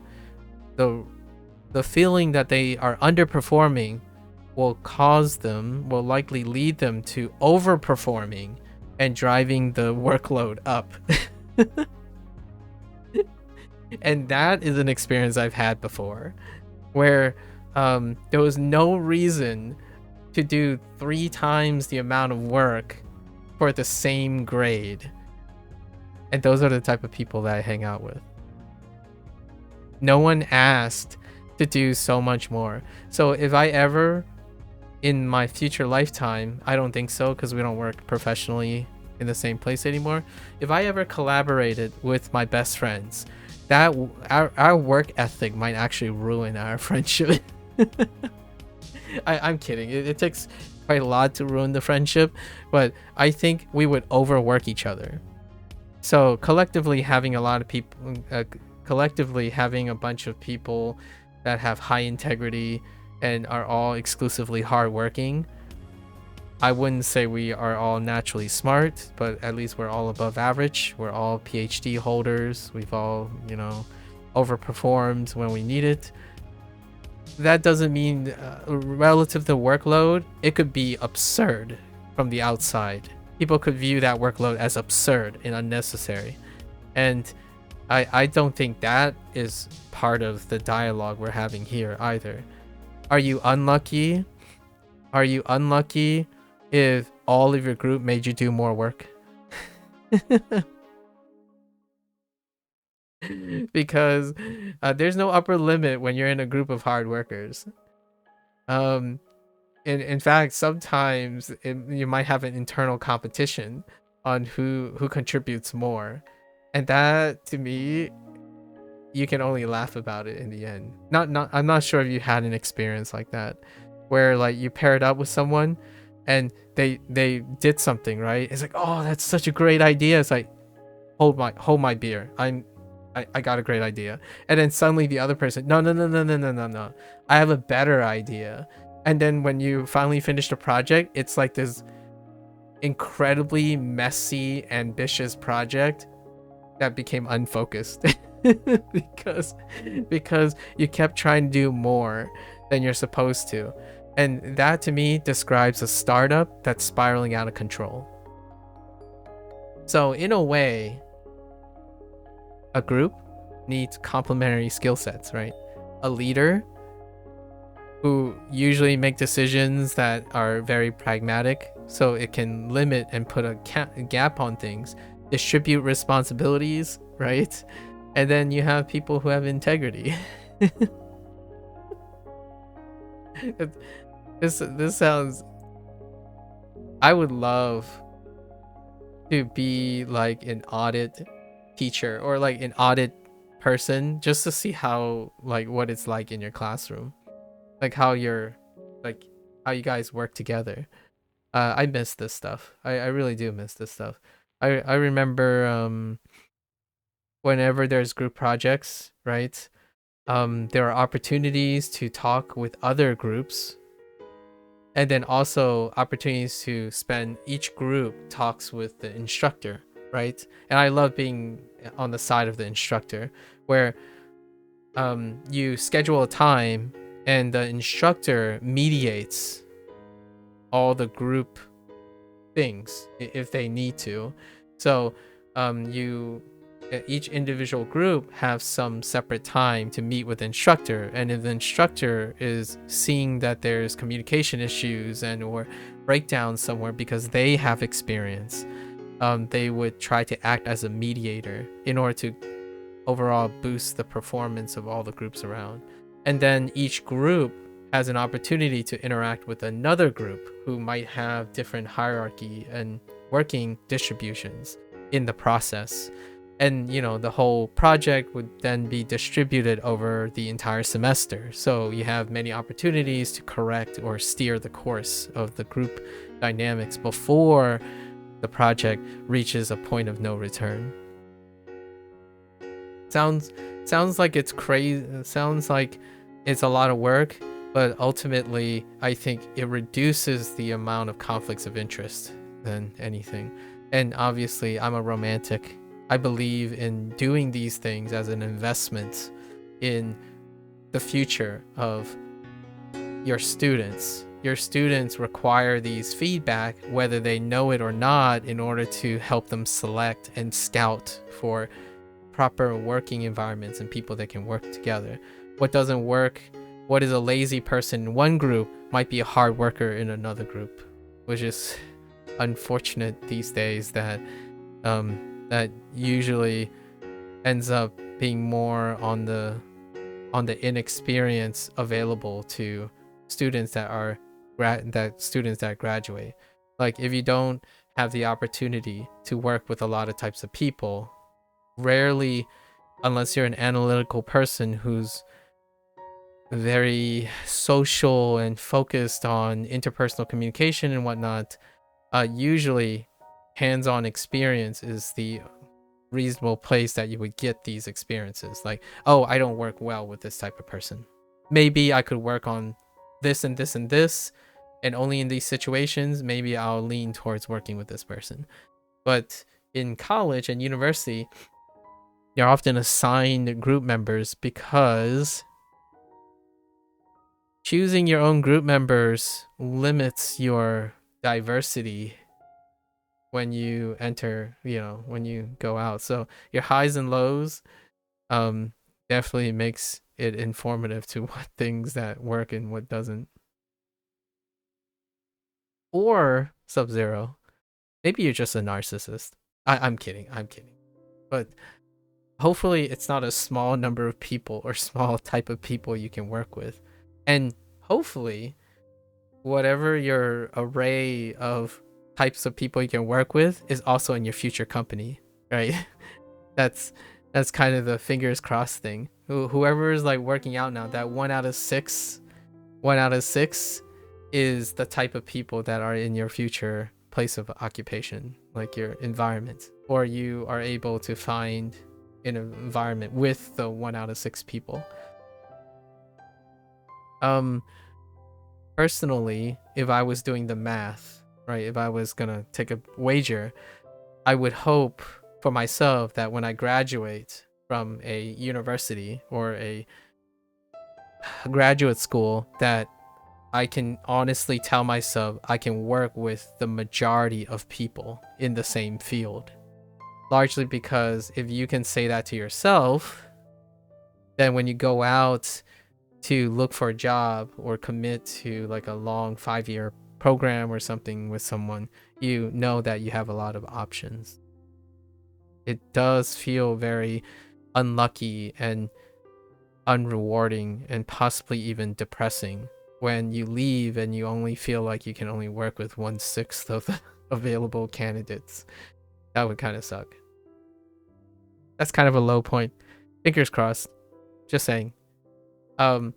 the feeling that they are underperforming will likely lead them to overperforming and driving the workload up. And that is an experience I've had before, where there was no reason to do 3 times the amount of work for the same grade. And those are the type of people that I hang out with. No one asked to do so much more. So if I ever, in my future lifetime, I don't think so because we don't work professionally in the same place anymore. If I ever collaborated with my best friends, that our work ethic might actually ruin our friendship. I'm kidding. It takes quite a lot to ruin the friendship, but I think we would overwork each other. So collectively having a lot of people, collectively having a bunch of people that have high integrity and are all exclusively hardworking, I wouldn't say we are all naturally smart, but at least we're all above average. We're all PhD holders. We've all, overperformed when we need it. That doesn't mean relative to workload, it could be absurd from the outside. People could view that workload as absurd and unnecessary. And I don't think that is part of the dialogue we're having here either. Are you unlucky? Are you unlucky if all of your group made you do more work? Because there's no upper limit when you're in a group of hard workers. In fact, sometimes you might have an internal competition on who contributes more, and that, to me, you can only laugh about it in the end. I'm not sure if you had an experience like that, where like you paired up with someone and they did something, right? It's like, oh, that's such a great idea. It's like, hold my beer. I got a great idea. And then suddenly the other person, no, no, no, no, no, no, no, no. I have a better idea. And then when you finally finish the project, it's like this incredibly messy, ambitious project that became unfocused because you kept trying to do more than you're supposed to. And that to me describes a startup that's spiraling out of control. So in a way, a group needs complementary skill sets, right? A leader who usually make decisions that are very pragmatic, so it can limit and put a gap on things, distribute responsibilities, right? And then you have people who have integrity. This sounds, I would love to be like an audit teacher or like an audit person, just to see how, like, what it's like in your classroom, like how you guys work together. I miss this stuff. I really do miss this stuff. I remember whenever there's group projects, right? There are opportunities to talk with other groups, and then also opportunities to spend, each group talks with the instructor, right? And I love being on the side of the instructor, where you schedule a time and the instructor mediates all the group things if they need to. So each individual group have some separate time to meet with the instructor, and if the instructor is seeing that there's communication issues and or breakdowns somewhere because they have experience, they would try to act as a mediator in order to overall boost the performance of all the groups around. And then each group has an opportunity to interact with another group who might have different hierarchy and working distributions in the process. And the whole project would then be distributed over the entire semester, so you have many opportunities to correct or steer the course of the group dynamics before the project reaches a point of no return. Sounds like it's crazy. Sounds like it's a lot of work, but ultimately I think it reduces the amount of conflicts of interest than anything. And obviously I'm a romantic. I believe in doing these things as an investment in the future of your students. Your students require these feedback, whether they know it or not, in order to help them select and scout for proper working environments and people that can work together. What doesn't work, what is a lazy person in one group might be a hard worker in another group, which is unfortunate these days, that usually ends up being more on the inexperience available to students that graduate. Like, if you don't have the opportunity to work with a lot of types of people, rarely, unless you're an analytical person who's very social and focused on interpersonal communication and whatnot, usually hands-on experience is the reasonable place that you would get these experiences. Like, oh, I don't work well with this type of person. Maybe I could work on this and this and this, and only in these situations, maybe I'll lean towards working with this person. But in college and university, you're often assigned group members because choosing your own group members limits your diversity when you enter, when you go out. So your highs and lows definitely makes it informative to what things that work and what doesn't. Or Sub-Zero, maybe you're just a narcissist. I'm kidding. But hopefully it's not a small number of people or small type of people you can work with. And hopefully whatever your array of types of people you can work with is also in your future company, right? That's kind of the fingers crossed thing. Whoever is like working out now, that 1 out of 6 is the type of people that are in your future place of occupation, like your environment, or you are able to find in an environment with the 1 out of 6 people. Personally, if I was doing the math, right, if I was gonna take a wager, I would hope for myself that when I graduate from a university or a graduate school, that I can honestly tell myself I can work with the majority of people in the same field. Largely because if you can say that to yourself, then when you go out to look for a job or commit to like a long 5-year program or something with someone, you know that you have a lot of options. It does feel very unlucky and unrewarding and possibly even depressing when you leave and you only feel like you can only work with 1/6 of the available candidates. That would kind of suck. That's kind of a low point. Fingers crossed. Just saying. I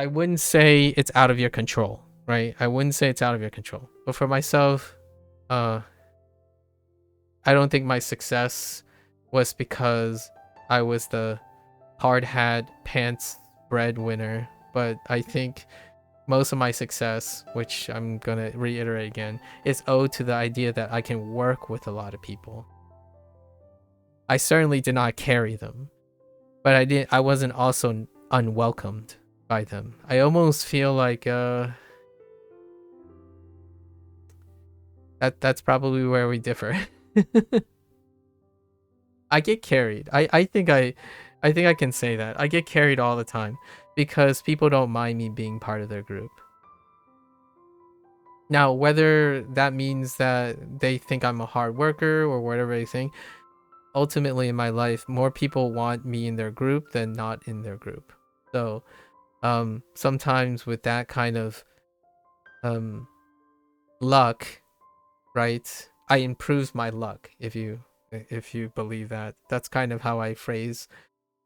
wouldn't say it's out of your control, right? I wouldn't say it's out of your control. But for myself, I don't think my success was because I was the hard hat pants breadwinner, but I think most of my success, which I'm gonna reiterate again, is owed to the idea that I can work with a lot of people. I certainly did not carry them, but I wasn't also unwelcomed by them. I almost feel like that's probably where we differ. I get carried. I think I can say that. I get carried all the time because people don't mind me being part of their group. Now, whether that means that they think I'm a hard worker or whatever they think, ultimately in my life, more people want me in their group than not in their group. So sometimes with that kind of luck, right, I improve my luck, if you believe that. That's kind of how I phrase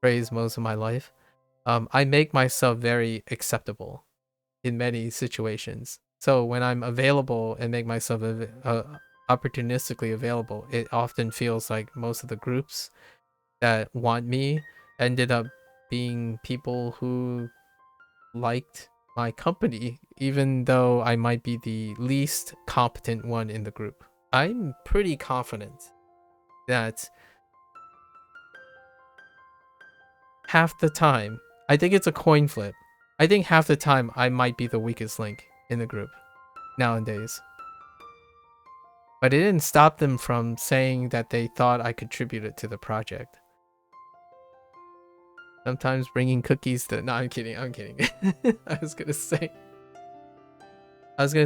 most of my life. I make myself very acceptable in many situations. So when I'm available and make myself opportunistically available, it often feels like most of the groups that want me ended up being people who liked my company, even though I might be the least competent one in the group. I'm pretty confident that half the time, I think it's a coin flip. I think half the time I might be the weakest link in the group nowadays. But it didn't stop them from saying that they thought I contributed to the project. Sometimes bringing cookies to... No, I'm kidding. I was gonna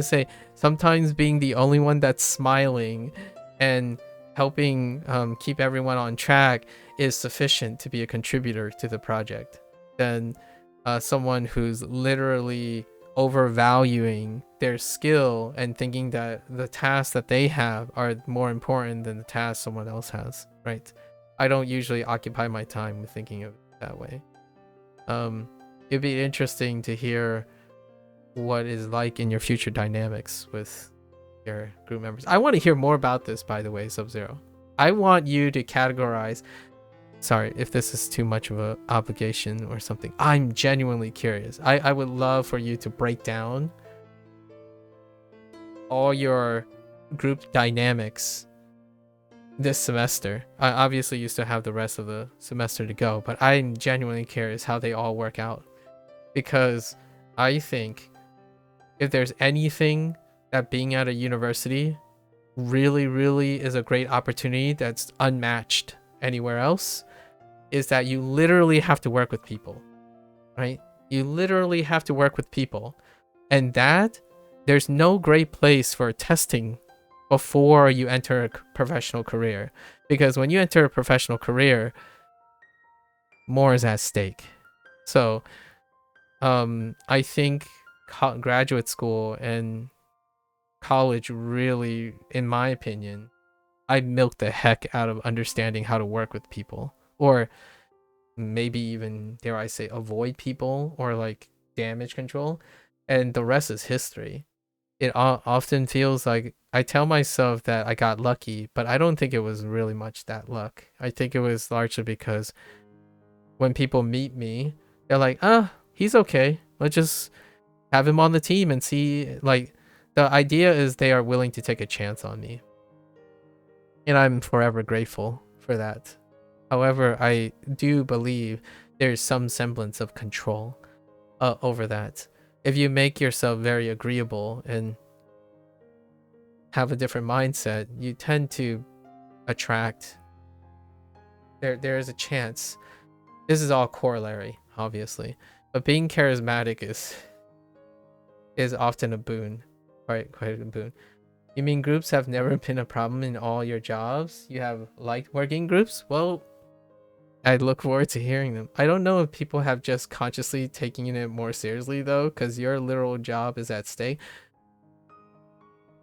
say, sometimes being the only one that's smiling and helping keep everyone on track is sufficient to be a contributor to the project. Then someone who's literally overvaluing their skill and thinking that the tasks that they have are more important than the tasks someone else has, right? I don't usually occupy my time with thinking of it that way. It'd be interesting to hear what is like in your future dynamics with your group members. I want to hear more about this, by the way, Sub-Zero. I want you to categorize... Sorry if this is too much of an obligation or something. I'm genuinely curious. I would love for you to break down all your group dynamics this semester. Obviously, you still have the rest of the semester to go, but I'm genuinely curious how they all work out. Because I think if there's anything that being at a university really, really is a great opportunity that's unmatched anywhere else, is that you literally have to work with people, right? You literally have to work with people. And that, there's no great place for testing before you enter a professional career. Because when you enter a professional career, more is at stake. So, I think graduate school and college really, in my opinion, I milked the heck out of understanding how to work with people. Or maybe even, dare I say, avoid people or like damage control. And the rest is history. it often feels like I tell myself that I got lucky, but I don't think it was really much that luck. I think it was largely because when people meet me, they're like, ah, he's okay. Let's just have him on the team and see. Like, the idea is they are willing to take a chance on me. And I'm forever grateful for that. However, I do believe there's some semblance of control over that. If you make yourself very agreeable and have a different mindset, you tend to attract. There is a chance. This is all corollary, obviously, but being charismatic is often a boon, quite a boon. You mean groups have never been a problem in all your jobs? You have liked working groups? Well, I look forward to hearing them. I don't know if people have just consciously taken it more seriously though, because your literal job is at stake.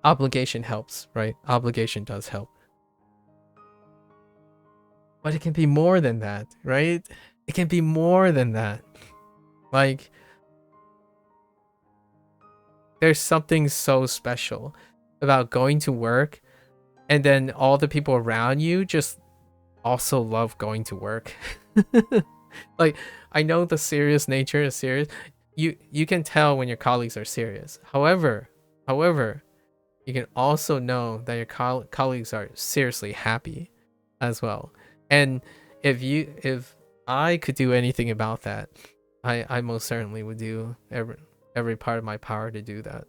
Obligation helps, right? Obligation does help. But it can be more than that, right? It can be more than that. Like, there's something so special about going to work and then all the people around you just also love going to work. Like, I know the serious nature is serious. You can tell when your colleagues are serious. However, you can also know that your colleagues are seriously happy as well. And if I could do anything about that, I most certainly would do every part of my power to do that.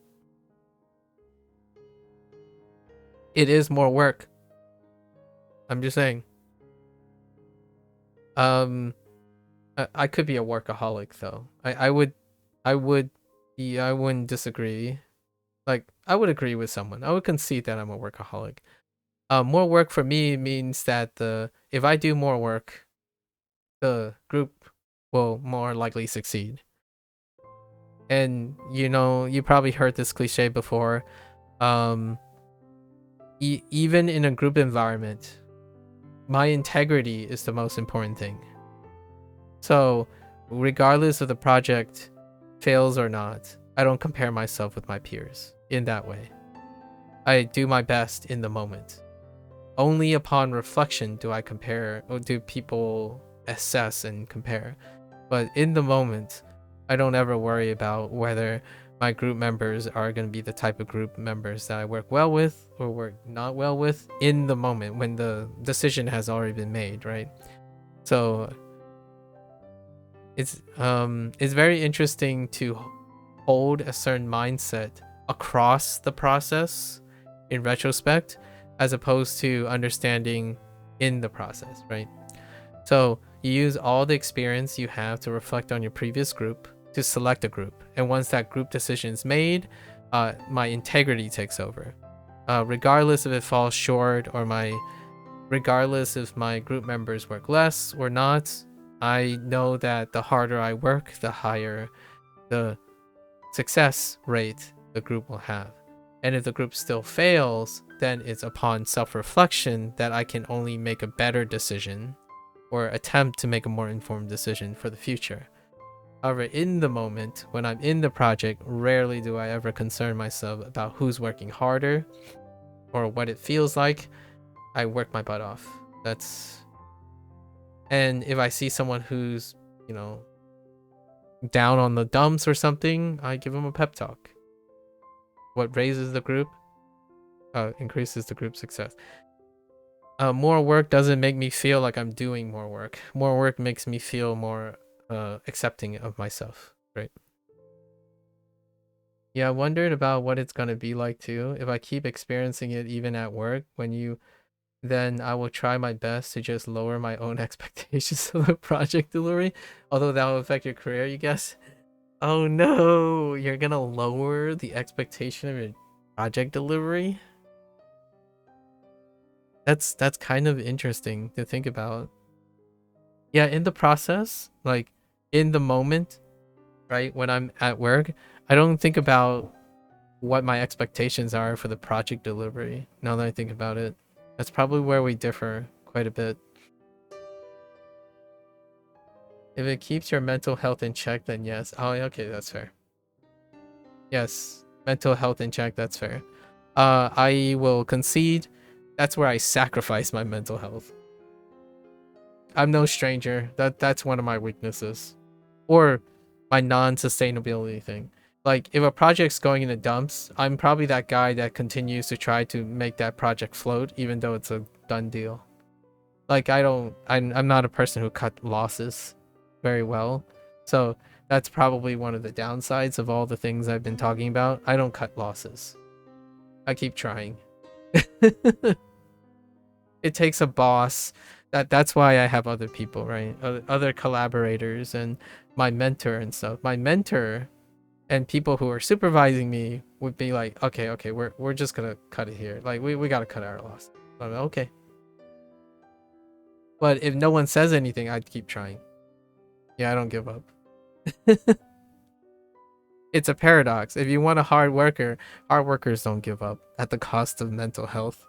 It is more work. I'm just saying. I could be a workaholic though. I wouldn't disagree. Like, I would agree with someone. I would concede that I'm a workaholic. More work for me means that if I do more work, the group will more likely succeed. And you probably heard this cliche before. Even in a group environment, my integrity is the most important thing. So, regardless of the project fails or not, I don't compare myself with my peers in that way. I do my best in the moment. Only upon reflection do I compare, or do people assess and compare. But in the moment, I don't ever worry about whether my group members are going to be the type of group members that I work well with or work not well with in the moment when the decision has already been made, right? So it's very interesting to hold a certain mindset across the process in retrospect, as opposed to understanding in the process, right? So you use all the experience you have to reflect on your previous group to select a group, and once that group decision is made, my integrity takes over, regardless if it falls short or regardless if my group members work less or not. I know that the harder I work, the higher the success rate the group will have. And if the group still fails, then it's upon self-reflection that I can only make a better decision or attempt to make a more informed decision for the future. However, in the moment, when I'm in the project, rarely do I ever concern myself about who's working harder or what it feels like. I work my butt off. And if I see someone who's, down on the dumps or something, I give them a pep talk. What raises the group increases the group success. More work doesn't make me feel like I'm doing more work. More work makes me feel more accepting of myself, right? Yeah, I wondered about what it's gonna be like too. If I keep experiencing it even at work, then I will try my best to just lower my own expectations of the project delivery. Although that will affect your career, you guess. Oh no, you're gonna lower the expectation of your project delivery? That's kind of interesting to think about. Yeah, in the process, like in the moment, right, when I'm at work, I don't think about what my expectations are for the project delivery. Now that I think about it, that's probably where we differ quite a bit. If it keeps your mental health in check, then yes. Oh, okay, that's fair. Yes. mental health in check. That's fair. I will concede. That's where I sacrifice my mental health. I'm no stranger. That's one of my weaknesses, or my non-sustainability thing. Like if a project's going in the dumps, I'm probably that guy that continues to try to make that project float, even though it's a done deal. Like I'm not a person who cut losses very well, so that's probably one of the downsides of all the things I've been talking about. I don't cut losses. I keep trying. It takes a boss. That's why I have other people, right? Other collaborators and my mentor and stuff. My mentor and people who are supervising me would be like, okay, we're just gonna cut it here. Like we gotta cut our loss. I'm like, okay. But if no one says anything, I'd keep trying. Yeah, I don't give up. It's a paradox. If you want a hard worker, hard workers don't give up at the cost of mental health.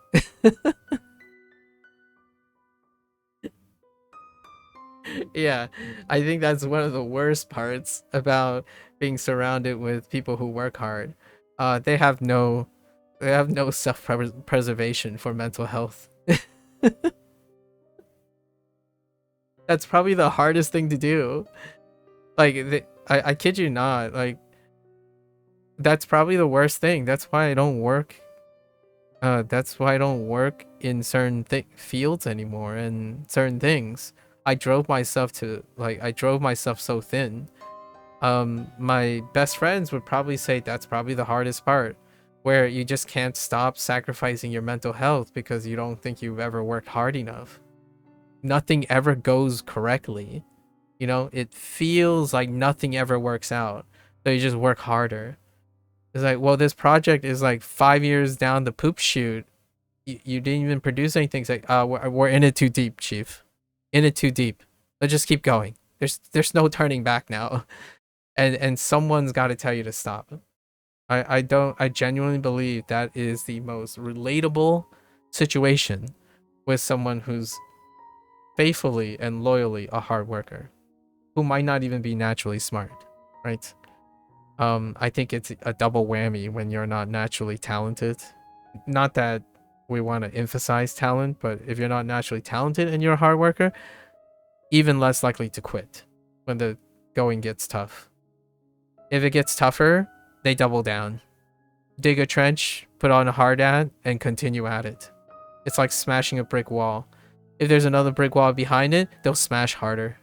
Yeah, I think that's one of the worst parts about being surrounded with people who work hard. They have no self-preservation for mental health. That's probably the hardest thing to do. Like, I kid you not. Like, that's probably the worst thing. That's why I don't work. That's why I don't work in certain fields anymore and certain things. I drove myself so thin. My best friends would probably say that's probably the hardest part, where you just can't stop sacrificing your mental health because you don't think you've ever worked hard enough. Nothing ever goes correctly. You know, it feels like nothing ever works out. So you just work harder. It's like, well, this project is like 5 years down the poop chute. You didn't even produce anything. It's like, we're in it too deep, chief. In it too deep. Let's just keep going. There's no turning back now. And someone's got to tell you to stop. I genuinely believe that is the most relatable situation with someone who's faithfully and loyally a hard worker, who might not even be naturally smart, right? I think it's a double whammy when you're not naturally talented. Not that we want to emphasize talent, but if you're not naturally talented and you're a hard worker, even less likely to quit when the going gets tough. If it gets tougher, they double down. Dig a trench, put on a hard hat, and continue at it. It's like smashing a brick wall. If there's another brick wall behind it, they'll smash harder.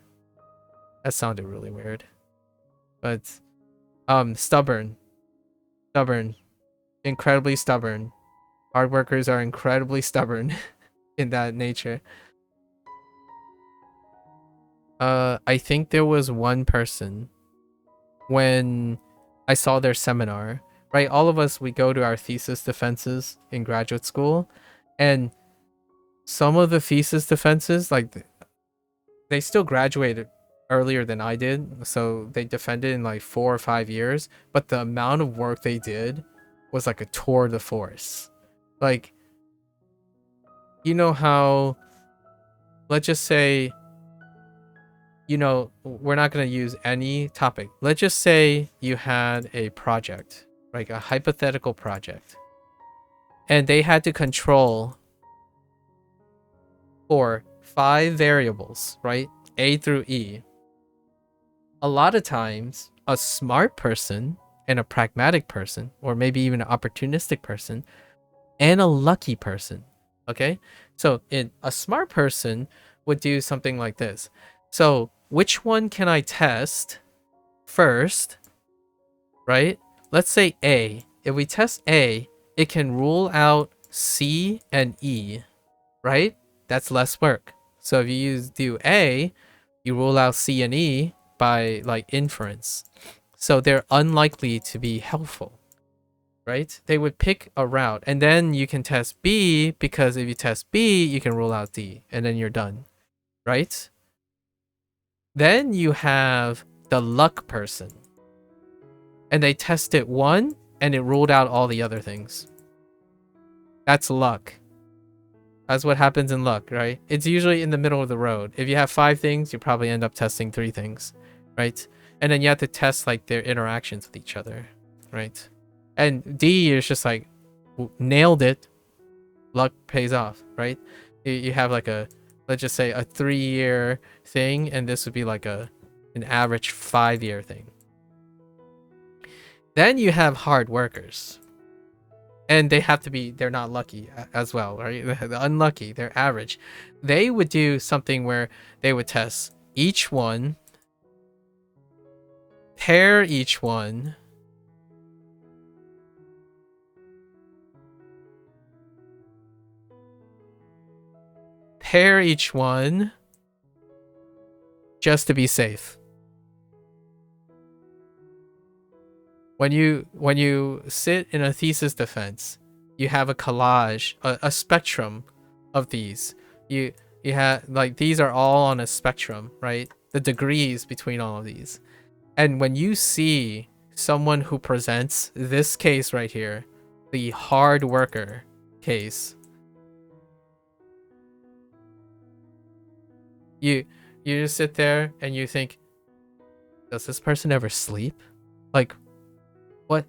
That sounded really weird. But stubborn. Incredibly stubborn. Hard workers are incredibly stubborn in that nature. I think there was one person when I saw their seminar, right? All of us, we go to our thesis defenses in graduate school, and some of the thesis defenses, like, they still graduated earlier than I did, so they defended in like 4 or 5 years, but the amount of work they did was like a tour de force. Like, you know how, let's just say, you know, we're not going to use any topic. Let's just say you had a project, like a hypothetical project, and they had to control for 5 variables, right? A through E. A lot of times, a smart person and a pragmatic person, or maybe even an opportunistic person, and a lucky person, okay? So a smart person would do something like this. So which one can I test first, right? Let's say A. If we test A, it can rule out C and E, right? That's less work. So if you do A, you rule out C and E by like inference. So they're unlikely to be helpful, right? They would pick a route, and then you can test B, because if you test B, you can rule out D, and then you're done, right? Then you have the luck person, and they tested one and it ruled out all the other things. That's luck. That's what happens in luck, right? It's usually in the middle of the road. If you have 5 things, you probably end up testing 3 things, right? And then you have to test like their interactions with each other, right? And D is just like, nailed it, luck pays off, right? You have like a, let's just say a 3-year thing, and this would be like an average 5-year thing. Then you have hard workers, and they have to be, they're not lucky as well, right? The unlucky, they're average. They would do something where they would test each one, pair each one, pair each one, just to be safe. When you sit in a thesis defense, you have a collage, a spectrum of these. You have, like, these are all on a spectrum, right? The degrees between all of these. And when you see someone who presents this case right here, the hard worker case, you just sit there and you think, does this person ever sleep? Like, what?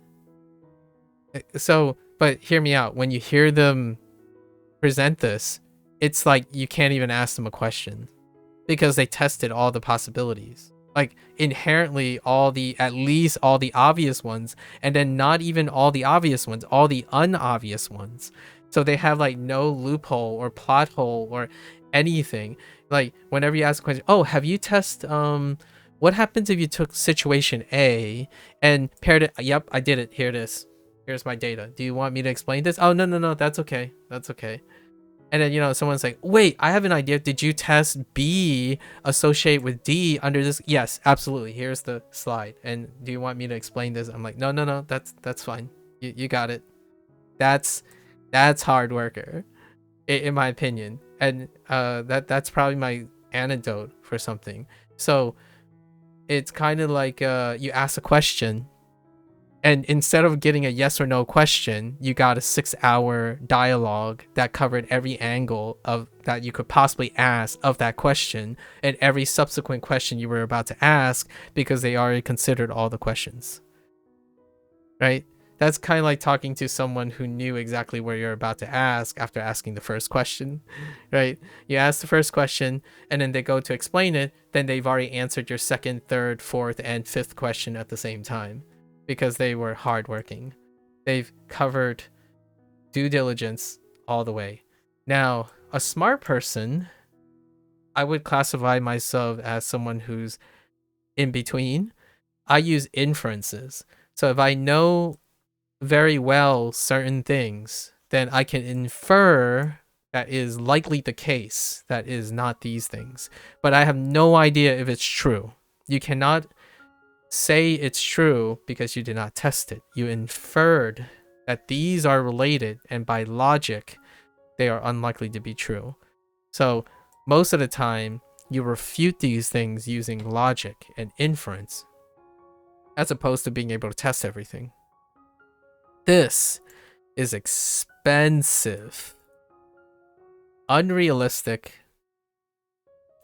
So, but hear me out. When you hear them present this, it's like you can't even ask them a question because they tested all the possibilities. Like, inherently at least all the obvious ones, and then not even all the obvious ones, all the unobvious ones. So they have like no loophole or plot hole or anything. Like, whenever you ask a question, oh, have you tested what happens if you took situation A and paired it? Yep, I did it. Here it is. Here's my data. Do you want me to explain this? Oh, no, that's okay. That's okay. And then, someone's like, wait, I have an idea. Did you test B associate with D under this? Yes, absolutely. Here's the slide. And do you want me to explain this? I'm like, no, that's fine. You got it. That's hard worker, in my opinion. And that's probably my antidote for something. So it's kind of like you ask a question, and instead of getting a yes or no question, you got a 6-hour dialogue that covered every angle of that you could possibly ask of that question, and every subsequent question you were about to ask, because they already considered all the questions. Right? That's kind of like talking to someone who knew exactly what you're about to ask after asking the first question, right? You ask the first question, and then they go to explain it, then they've already answered your second, third, fourth, and fifth question at the same time, because they were hardworking. They've covered due diligence all the way. Now, a smart person, I would classify myself as someone who's in between. I use inferences. So if I know very well certain things, then I can infer that is likely the case that is not these things. But I have no idea if it's true. You cannot say it's true because you did not test it. You inferred that these are related, and by logic, they are unlikely to be true. So most of the time, you refute these things using logic and inference, as opposed to being able to test everything. This is expensive, unrealistic,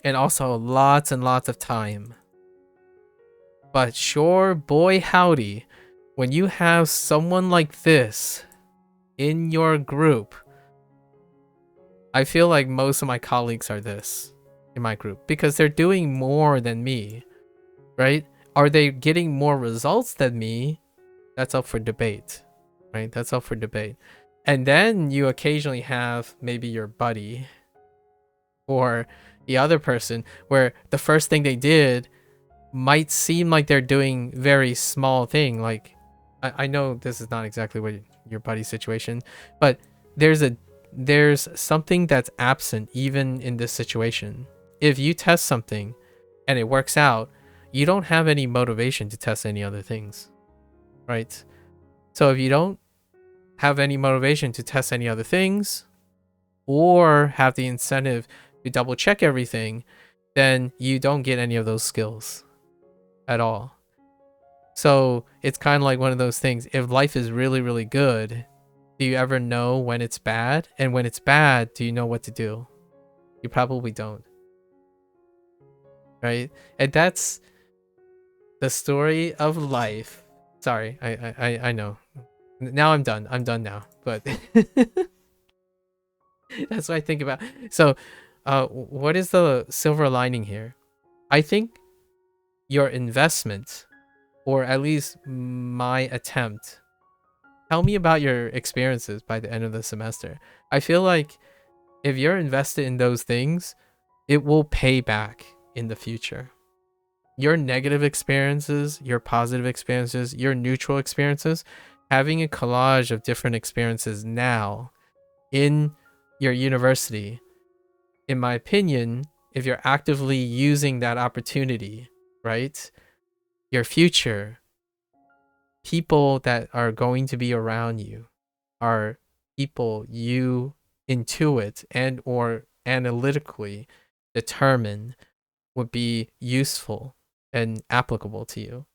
and also lots and lots of time. But sure, boy howdy, when you have someone like this in your group, I feel like most of my colleagues are this in my group because they're doing more than me, right? Are they getting more results than me? That's up for debate. Right? That's up for debate. And then you occasionally have maybe your buddy or the other person where the first thing they did might seem like they're doing very small thing. Like, I know this is not exactly what your buddy's situation, but there's something that's absent even in this situation. If you test something and it works out, you don't have any motivation to test any other things, right? So if you don't have any motivation to test any other things, or have the incentive to double check everything, then you don't get any of those skills at all. So it's kind of like one of those things. If life is really, really good, do you ever know when it's bad? And when it's bad, do you know what to do? You probably don't. Right? And that's the story of life. Sorry, I know. Now I'm done. I'm done now. But that's what I think about. So, what is the silver lining here? I think your investment, or at least my attempt, tell me about your experiences by the end of the semester. I feel like if you're invested in those things, it will pay back in the future. Your negative experiences, your positive experiences, your neutral experiences, having a collage of different experiences now in your university, in my opinion, if you're actively using that opportunity, right? Your future, people that are going to be around you are people you intuit and or analytically determine would be useful and applicable to you.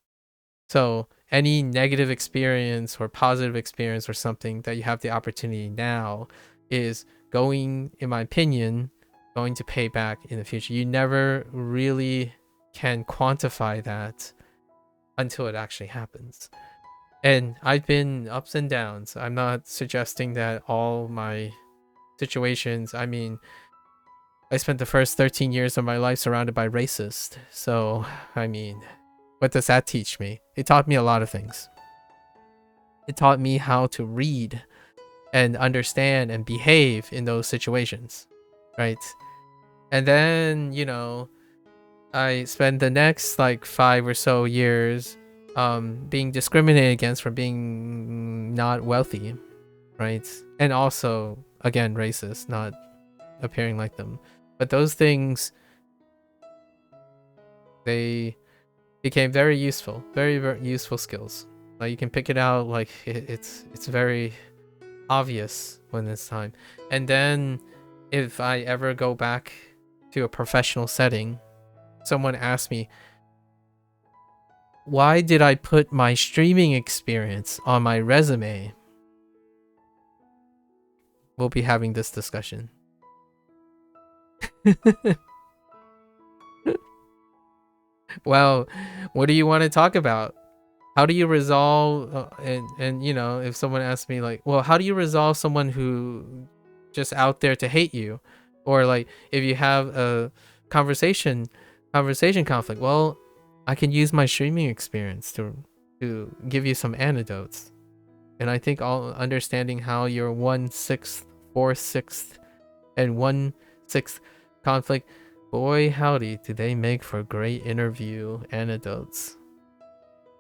So any negative experience or positive experience or something that you have the opportunity now is going, in my opinion, going to pay back in the future. You never really can quantify that until it actually happens. And I've been ups and downs. I'm not suggesting that all my situations, I mean, I spent the first 13 years of my life surrounded by racists. So, I mean, what does that teach me? It taught me a lot of things. It taught me how to read and understand and behave in those situations, right? And then, you know, I spent the next like 5 or so years being discriminated against for being not wealthy, right? And also, again, racist, not appearing like them. But those things, they became very useful, very, very useful skills. Like you can pick it out, like it's very obvious when it's time. And then if I ever go back to a professional setting, someone asked me, why did I put my streaming experience on my resume? We'll be having this discussion. Well, what do you want to talk about? How do you resolve and you know, if someone asks me like, well, how do you resolve someone who just out there to hate you? Or like if you have a conversation conflict, well, I can use my streaming experience to give you some antidotes. And I think all understanding how your 1/6, 4/6, and 1/6 conflict, boy howdy, do they make for great interview anecdotes,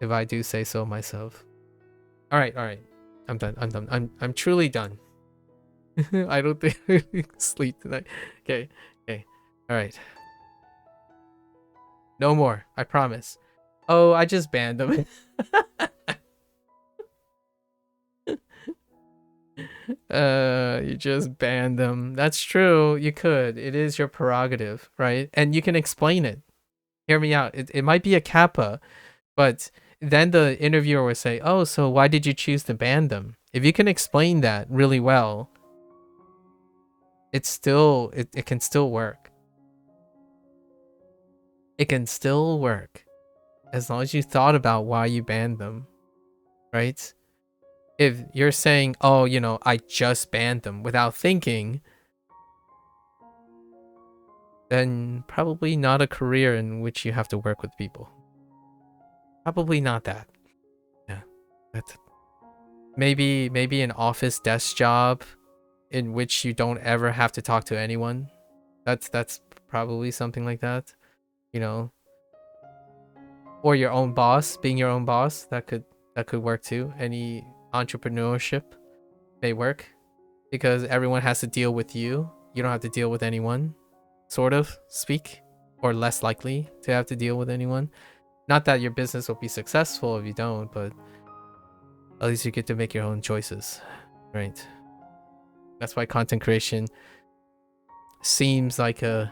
if I do say so myself. All right, I'm done. I'm truly done. I don't think I can sleep tonight. Okay, all right. No more, I promise. Oh, I just banned them. You just banned them. That's true. You could. It is your prerogative, right? And you can explain it. Hear me out. It might be a kappa, but then the interviewer will say, oh, so why did you choose to ban them? If you can explain that really well, it's still, it can still work. It can still work as long as you thought about why you banned them, right? If you're saying, oh, you know, I just banned them without thinking, then probably not a career in which you have to work with people. Probably not that. Yeah. That's maybe an office desk job in which you don't ever have to talk to anyone. That's probably something like that, you know. Or your own boss, being your own boss, that could work too. Any entrepreneurship may work because everyone has to deal with you. You don't have to deal with anyone, sort of speak, or less likely to have to deal with anyone. Not that your business will be successful if you don't, but at least you get to make your own choices, right? That's why content creation seems like a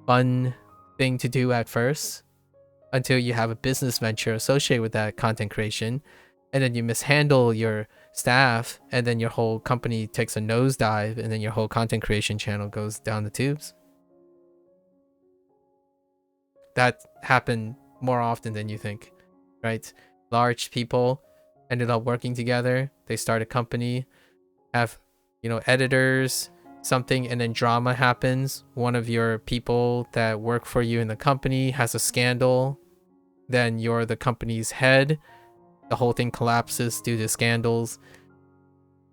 fun thing to do at first, until you have a business venture associated with that content creation, and then you mishandle your staff, and then your whole company takes a nosedive, and then your whole content creation channel goes down the tubes. That happened more often than you think, right? Large people ended up working together. They start a company, have, you know, editors, something, and then drama happens. One of your people that work for you in the company has a scandal. Then you're the company's head. The whole thing collapses due to scandals.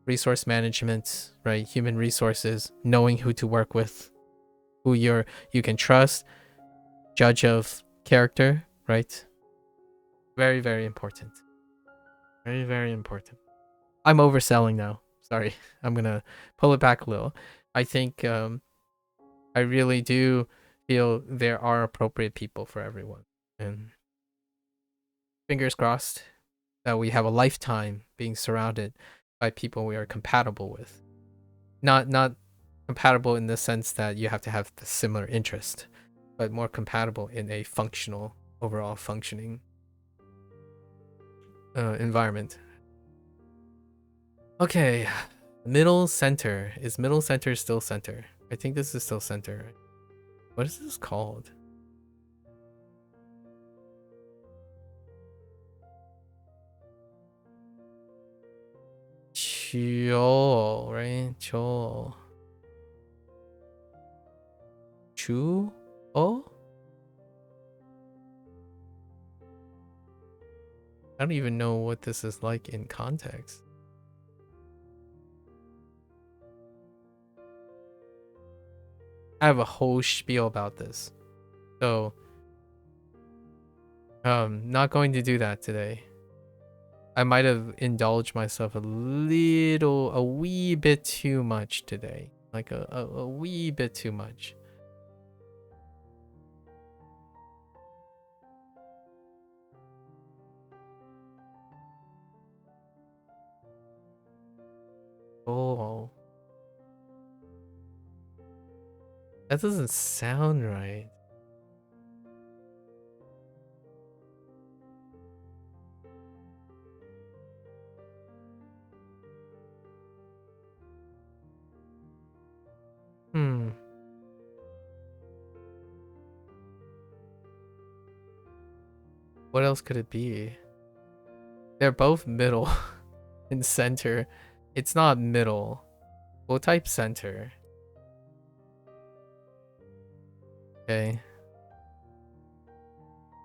Resource management, right? Human resources, knowing who to work with, who you can trust, judge of character, right? Very, very important. Very, very important. I'm overselling now. Sorry. I'm gonna pull it back a little. I think I really do feel there are appropriate people for everyone. And fingers crossed that we have a lifetime being surrounded by people we are compatible with. Not compatible in the sense that you have to have the similar interest, but more compatible in a functional, overall functioning environment. Okay, middle center. Is middle center still center? I think this is still center. What is this called? Chol, right? Chol. Chu? Oh? I don't even know what this is like in context. I have a whole spiel about this. So, not going to do that today. I might have indulged myself a wee bit too much today. Like a wee bit too much. Oh. That doesn't sound right. What else could it be? They're both middle and center. It's not middle. We'll type center. Okay.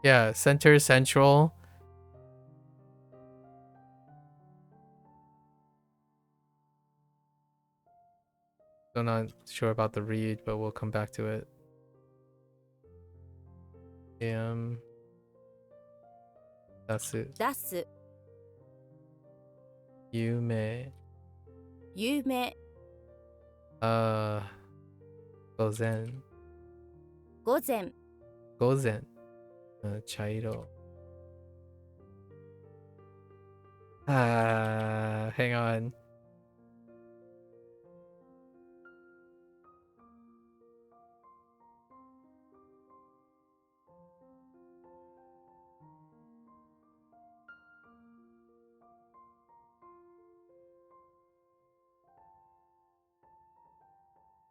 Yeah, center, central. Still not sure about the read, but we'll come back to it. That's it. 出す Yume. 有名 Gozen. 午前 Gozen. Chairo. Hang on.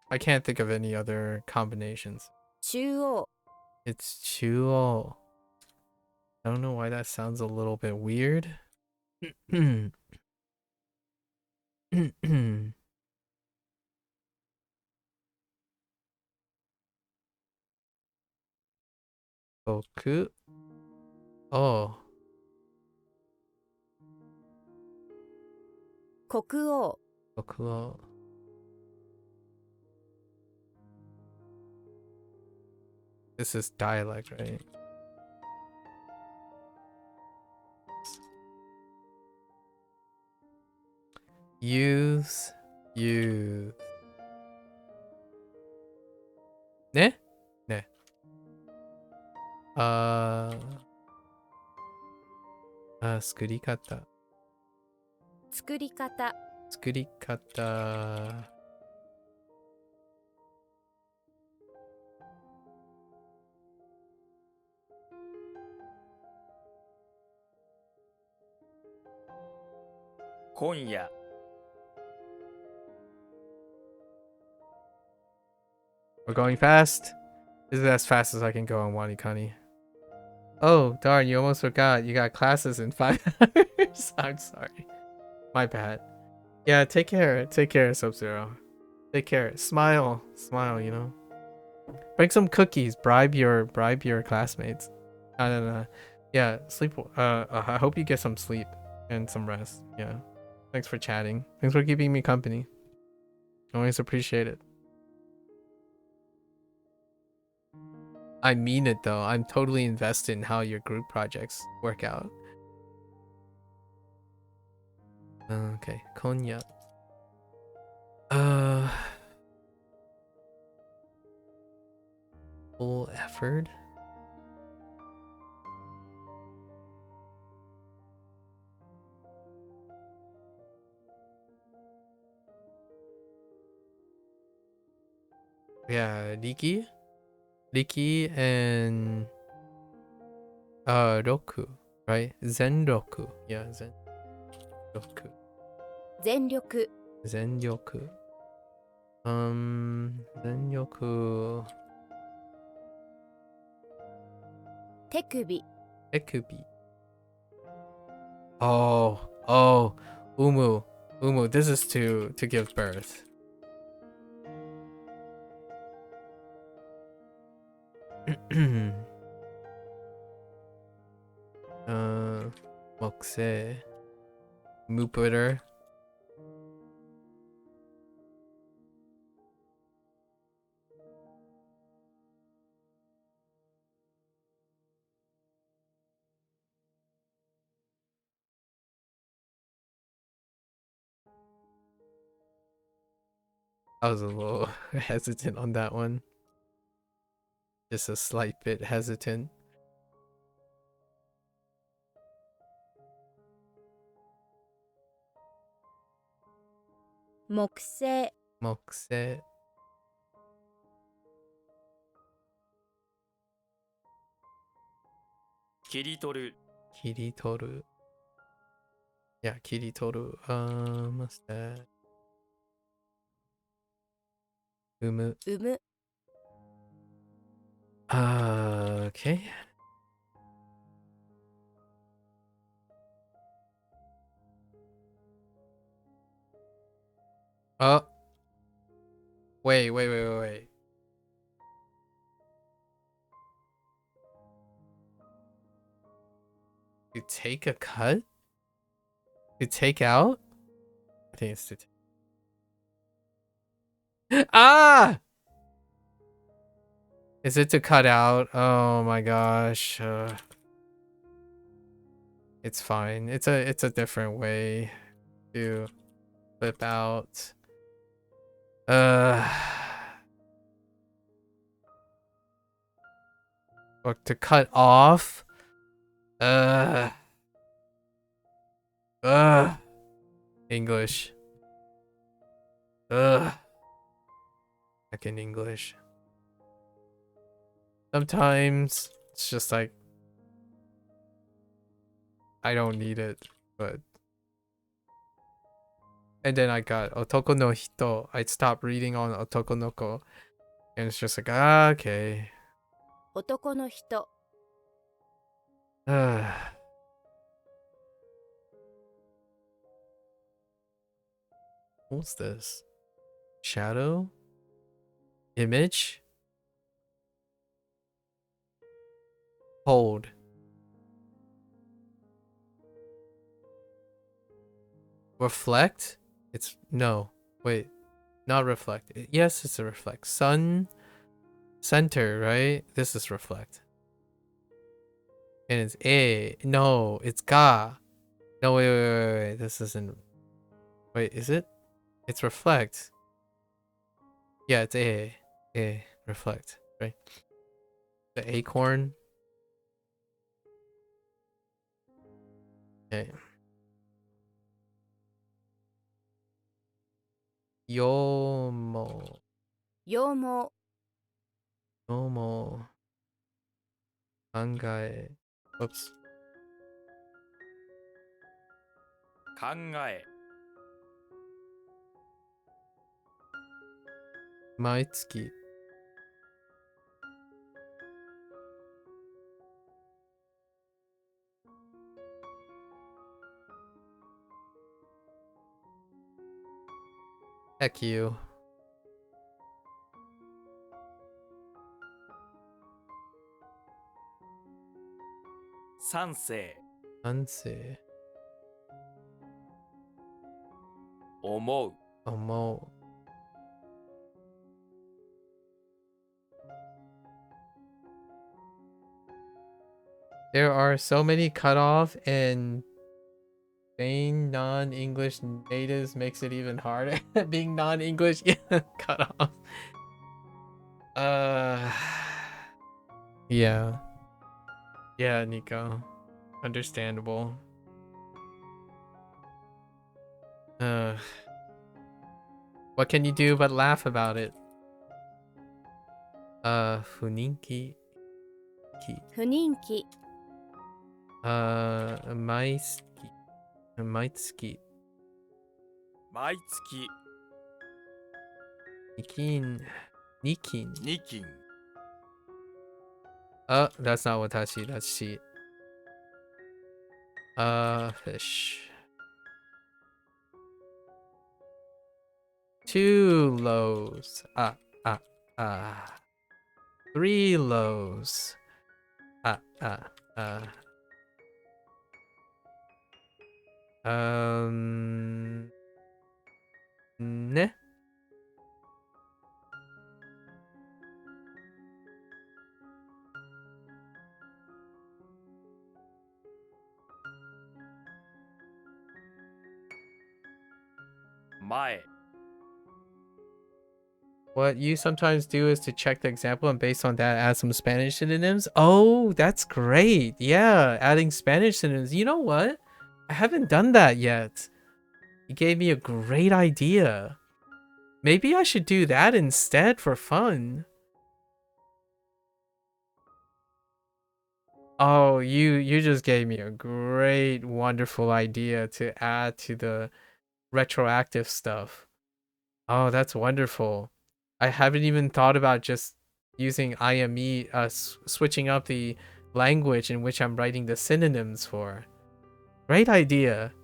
I can't think of any other combinations. 中央 It's Chuo. I don't know why that sounds a little bit weird. Boku. Oh. 国王 Boku. This is dialect, right? Use. Ne? Ne. 作り方。作り方作り方。今夜 We're going fast. This is as fast as I can go on WaniKani. Oh, darn, you almost forgot. You got classes in 5 hours. I'm sorry. My bad. Yeah, take care. Take care, Sub-Zero. Take care. Smile. Smile, you know. Bring some cookies. Bribe your classmates. No. Yeah, sleep. I hope you get some sleep and some rest. Yeah. Thanks for chatting. Thanks for keeping me company. Always appreciate it. I mean it though. I'm totally invested in how your group projects work out. Okay, Konya. Full effort. Yeah, Riki and Roku, right? Zenroku. Yeah, Zenroku. 全力 Zenryoku. Zenryoku. 手首 Ekubi. Oh, Umu. This is to give birth. Mokse. Mooputter. I was a little hesitant on that one. Just a slight bit hesitant. Mokse Mokse. Kiritoru. Kiritoru. Yeah, Kiritoru. What's that? Umu. 産む Okay. Oh. Wait. To take a cut? To take out? I think it's to Ah! Is it to cut out? Oh my gosh. It's fine. It's a different way to flip out. Or to cut off. English. Back in English. Sometimes it's just like I don't need it, but and then I got Otoko no Hito. I stopped reading on Otoko no Ko, and it's just like okay. 男の人 What's this? Shadow? Image? Hold. Reflect? It's no. Wait. Not reflect. Yes, it's a reflect. Sun center, right? This is reflect. And it's A. No, it's Ga. No, wait. This isn't. Wait, is it? It's reflect. Yeah, it's A. A. Reflect, right? The acorn. Okay. Yomo. 羊毛 Yomo. Angae. Oops. 考え。 Maitsuki. Heck you. Sansei. Unsay. 思う Omo. There are so many cutoff, and being non-English natives makes it even harder. Being non-English cutoff. Yeah. Yeah, Nico. Understandable. What can you do but laugh about it? Funinki. Funinki. Maitsuki. Maitsuki. 毎月 Nikin. Nikin. 2金 That's not watashi, that's she. Fish. 2 loaves. 3 loaves. Ne? 前 What you sometimes do is to check the example and based on that add some Spanish synonyms. Oh, that's great. Yeah, adding Spanish synonyms. You know what? I haven't done that yet. You gave me a great idea. Maybe I should do that instead for fun. Oh, you just gave me a great, wonderful idea to add to the retroactive stuff. Oh, that's wonderful. I haven't even thought about just using IME, switching up the language in which I'm writing the synonyms for. Great idea.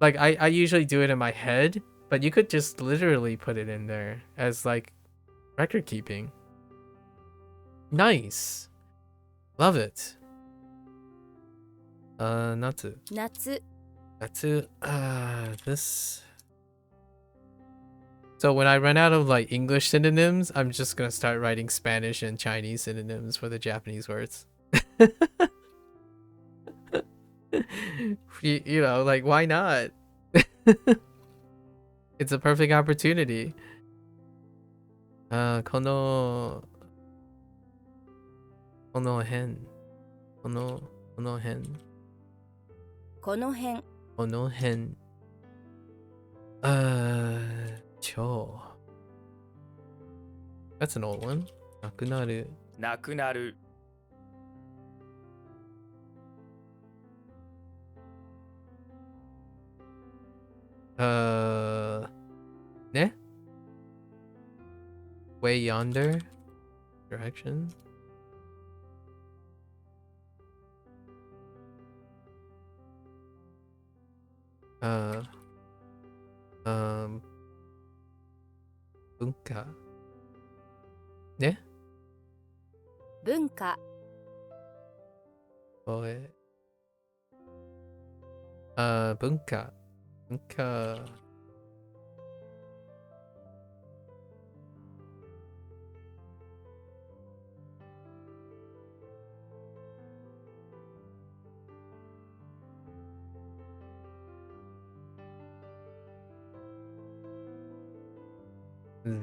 Like, I usually do it in my head, but you could just literally put it in there as, like, record keeping. Nice. Love it. Natsu. 夏 Natsu. This... So when I run out of like English synonyms, I'm just gonna start writing Spanish and Chinese synonyms for the Japanese words. you know, like why not? It's a perfect opportunity. Kono hen. Kono hen. この辺 Kono hen. Cho. That's an old one. Nakunaru. なくなる Ne? Way yonder direction. Bunka. Ne? 文化 Boy. Bunka. Bunka.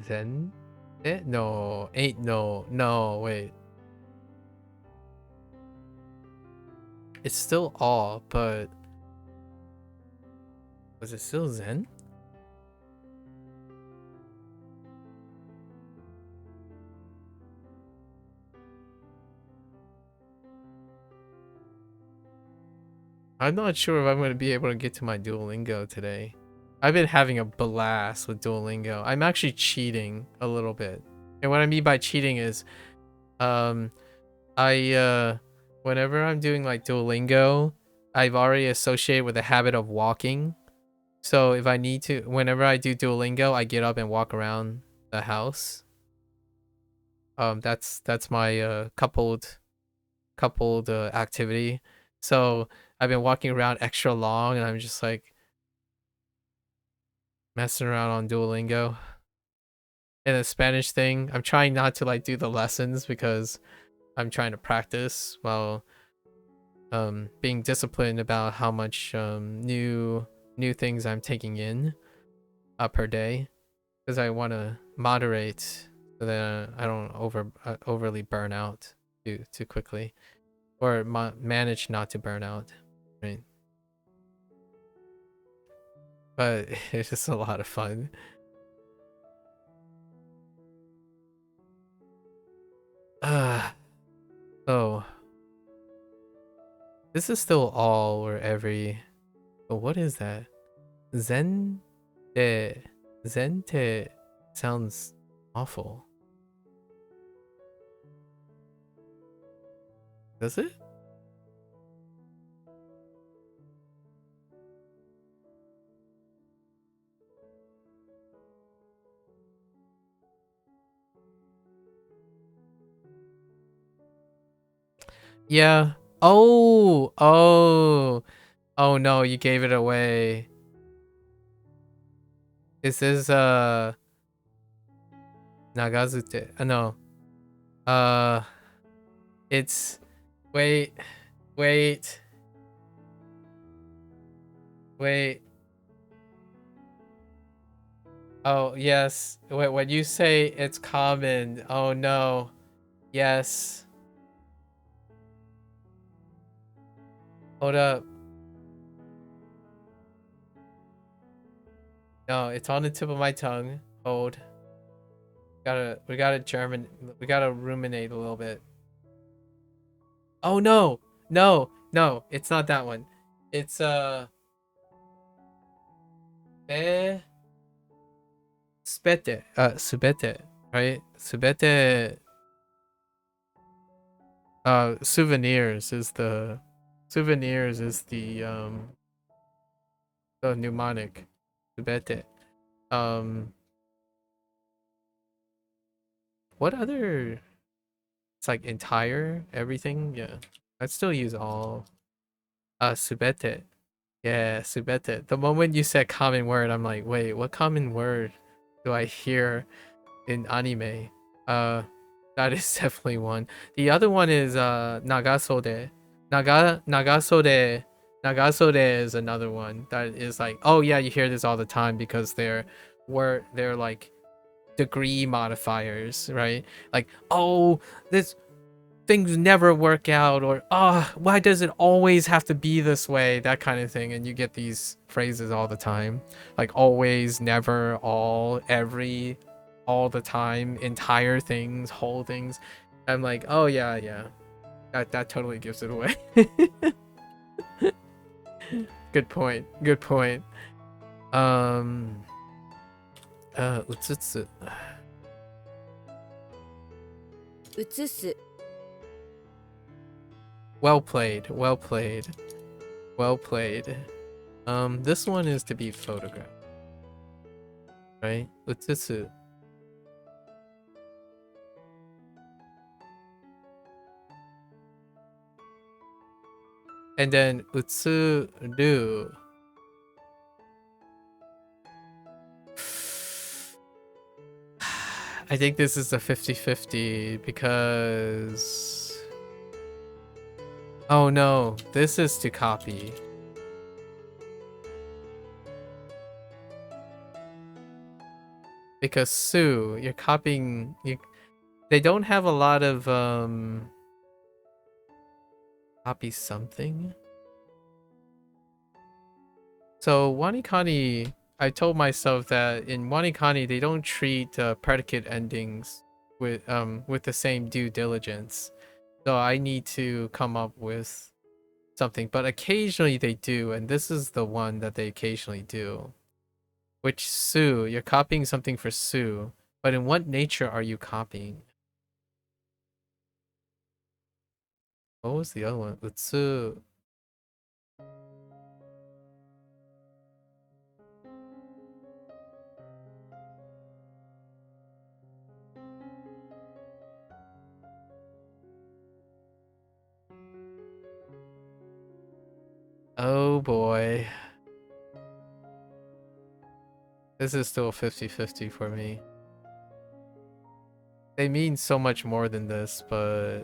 Zen? No, ain't no, wait. It's still all, but was it still Zen? I'm not sure if I'm going to be able to get to my Duolingo today. I've been having a blast with Duolingo. I'm actually cheating a little bit. And what I mean by cheating is whenever I'm doing like Duolingo, I've already associated with the habit of walking. So if I need to, whenever I do Duolingo, I get up and walk around the house. That's my coupled activity. So I've been walking around extra long, and I'm just like messing around on Duolingo. And the Spanish thing, I'm trying not to like do the lessons because I'm trying to practice while being disciplined about how much new things I'm taking in per day, because I want to moderate so that I don't overly burn out too quickly, or manage not to burn out, right? But it's just a lot of fun. Oh, this is still all or every. But what is that? Zen de Zente sounds awful. Does it? Yeah. Oh no, you gave it away. This is Nagazute. No. Uh it's wait. Wait. Wait. Oh, yes. Wait, when you say it's common. Oh no. Yes. Hold up. No, it's on the tip of my tongue. Hold. We gotta ruminate a little bit. Oh no. No, it's not that one. It's eh Subete. Subete, right? Subete. Souvenirs is the the mnemonic. Subete. Um, what other? It's like entire everything. Yeah, I'd still use all. Subete. Yeah, subete. The moment you said common word, I'm like, wait, what common word do I hear in anime? Uh, that is definitely one. The other one is nagasode. Nagasode. Nagasode is another one that is like, oh yeah, you hear this all the time because they're like degree modifiers, right? Like, oh, this things never work out, or why does it always have to be this way, that kind of thing. And you get these phrases all the time, like always, never, all, every, all the time, entire things, whole things. I'm like, oh yeah, that totally gives it away. Good point. um Utsutsu. 映す Well played. This one is to be photographed, right? Utsutsu. And then utsuru. I think this is a 50-50 because... Oh no, this is to copy. Because Sue, you're copying... They don't have a lot of... Copy something? So WaniKani, I told myself that in WaniKani they don't treat predicate endings with the same due diligence. So I need to come up with something, but occasionally they do, and this is the one that they occasionally do. Which Sue, you're copying something for Sue, but in what nature are you copying? What was the other one? Utsu. Oh boy. This is still 50-50 for me. They mean so much more than this, but...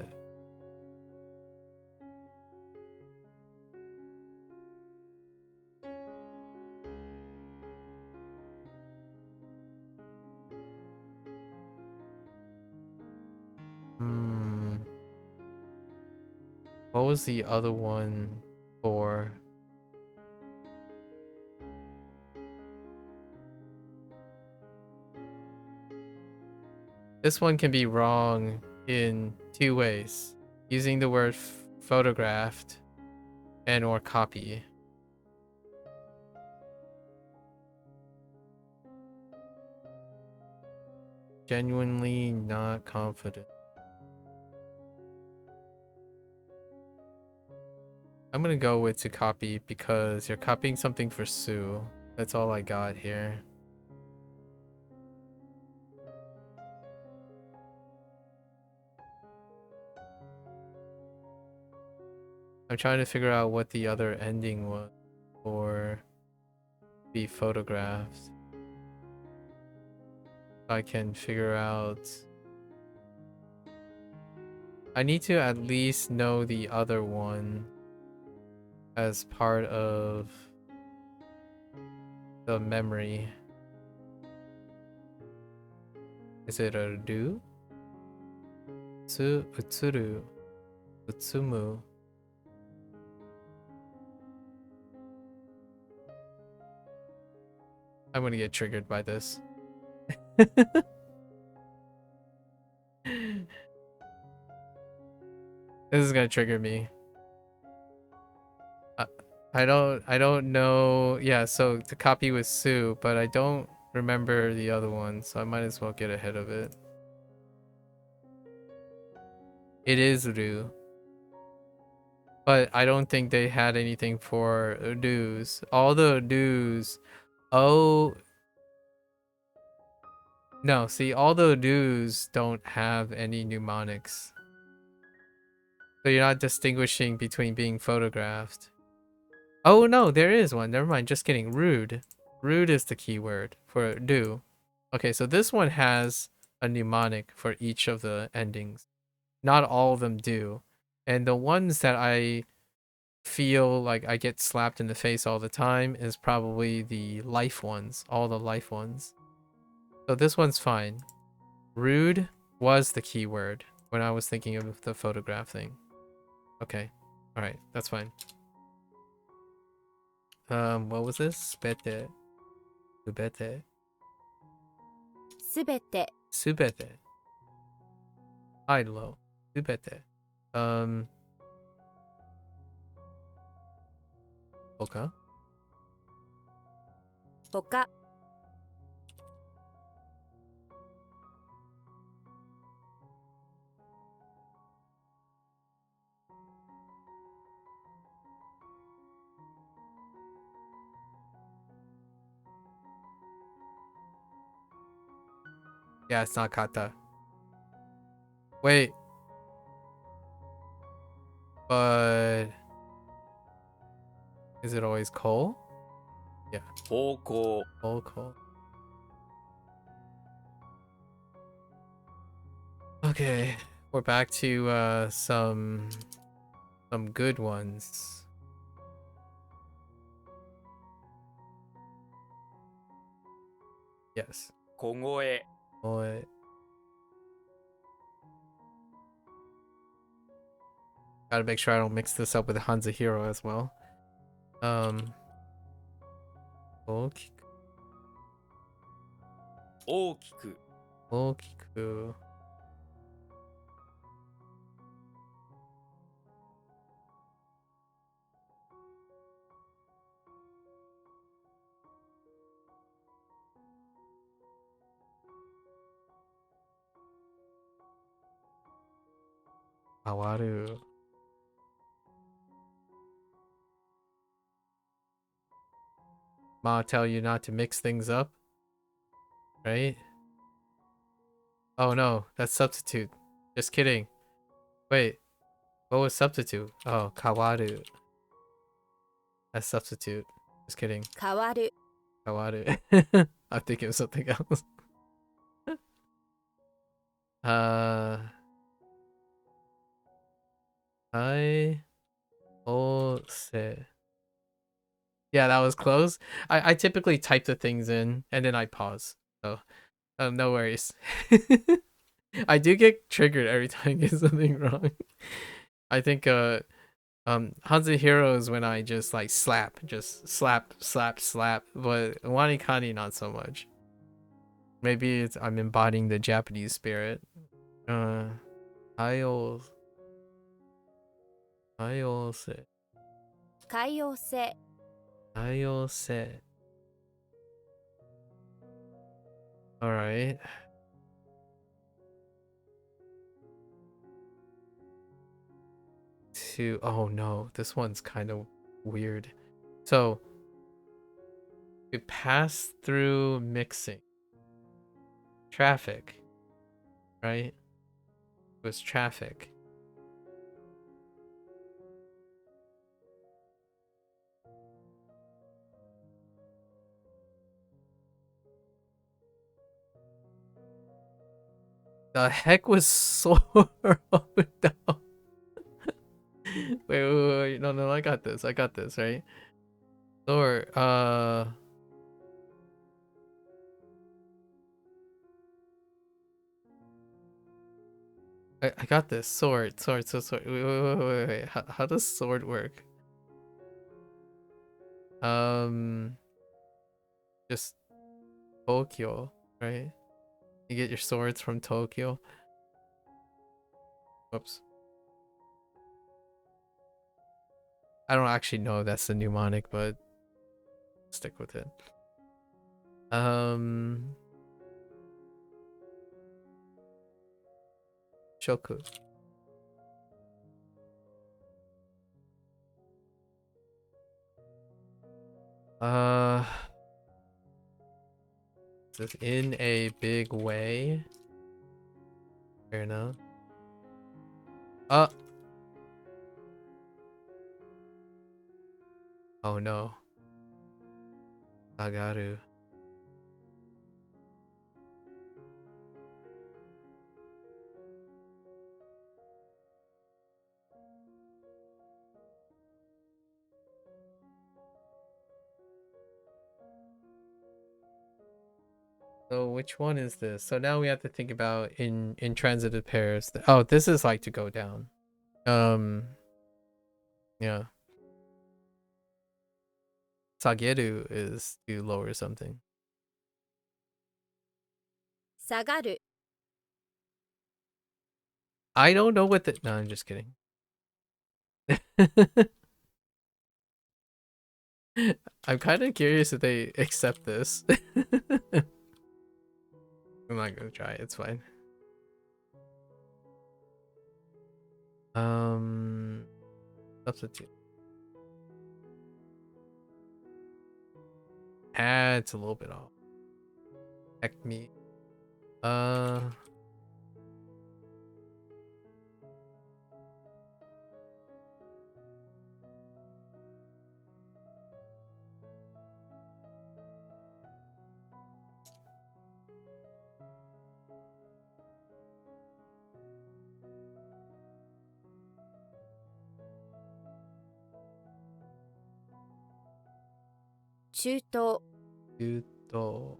What was the other one for? This one can be wrong in two ways. Using the word photographed and or copy. Genuinely not confident. I'm gonna go with to copy because you're copying something for Sue. That's all I got here. I'm trying to figure out what the other ending was for the photographs. I can figure out. I need to at least know the other one as part of the memory. Is it a do? Utsuru. Utsumu. I'm gonna get triggered by this. This is gonna trigger me. I don't know. Yeah, so to copy with Sue, but I don't remember the other one, so I might as well get ahead of it. It is Ru. But I don't think they had anything for dues. All the dues. Oh. No, see, all the dues don't have any mnemonics. So you're not distinguishing between being photographed. Oh no, there is one. Never mind, just kidding. Rude. Rude is the keyword for do. Okay, so this one has a mnemonic for each of the endings. Not all of them do. And the ones that I feel like I get slapped in the face all the time is probably the life ones. All the life ones. So this one's fine. Rude was the keyword when I was thinking of the photograph thing. Okay. Alright, that's fine. What was this? Subete. Subete. Subete. Subete. High low. Subete. Oka. 他 Yeah, it's not kata. Wait. But is it always coal? Yeah. 方向 Coal, coal. Okay, we're back to some good ones. Yes. 小声 Boy. Gotta make sure I don't mix this up with Hanza Hero as well. Okiku. 大きく Okiku. Awaru. Ma tell you not to mix things up, right? Oh no, that's substitute. Just kidding. Wait, what was substitute? Oh, kawaru. as substitute. Just kidding. 変わる Kawaru. I'm thinking of something else. I ose. Yeah, that was close. I typically type the things in and then I pause. So no worries. I do get triggered every time I get something wrong. I think Hanzo Hero is when I just like slap, but WaniKani not so much. Maybe it's I'm embodying the Japanese spirit. I'll say 海洋性 I'll say. All right. Oh no, this one's kind of weird. So we pass through mixing traffic, right? It was traffic. The heck was sore? Oh no. Wait. No, I got this, right? Sore, I got this. Sword. Wait. How does sword work? Just Tokyo, right? You get your swords from Tokyo. Whoops. I don't actually know if that's the mnemonic, but stick with it. Shoku. This in a big way. Fair enough. Oh no. Agaru. So which one is this? So now we have to think about in transitive pairs. Oh, this is like to go down. Yeah. Sageru is to lower something. 下がる I don't know what the. No, I'm just kidding. I'm kind of curious if they accept this. I'm not gonna try. It's fine. Substitute. It's a little bit off. Heck me.中東 Yuto.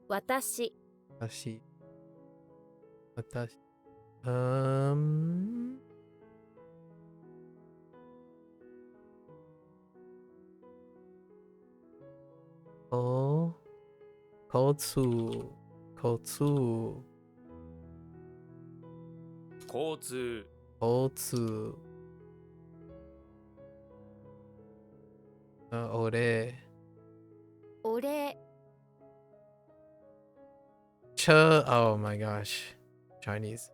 私 Watashi. Oh. Kotsu. 交通 Ore. お礼 Oh my gosh. Chinese.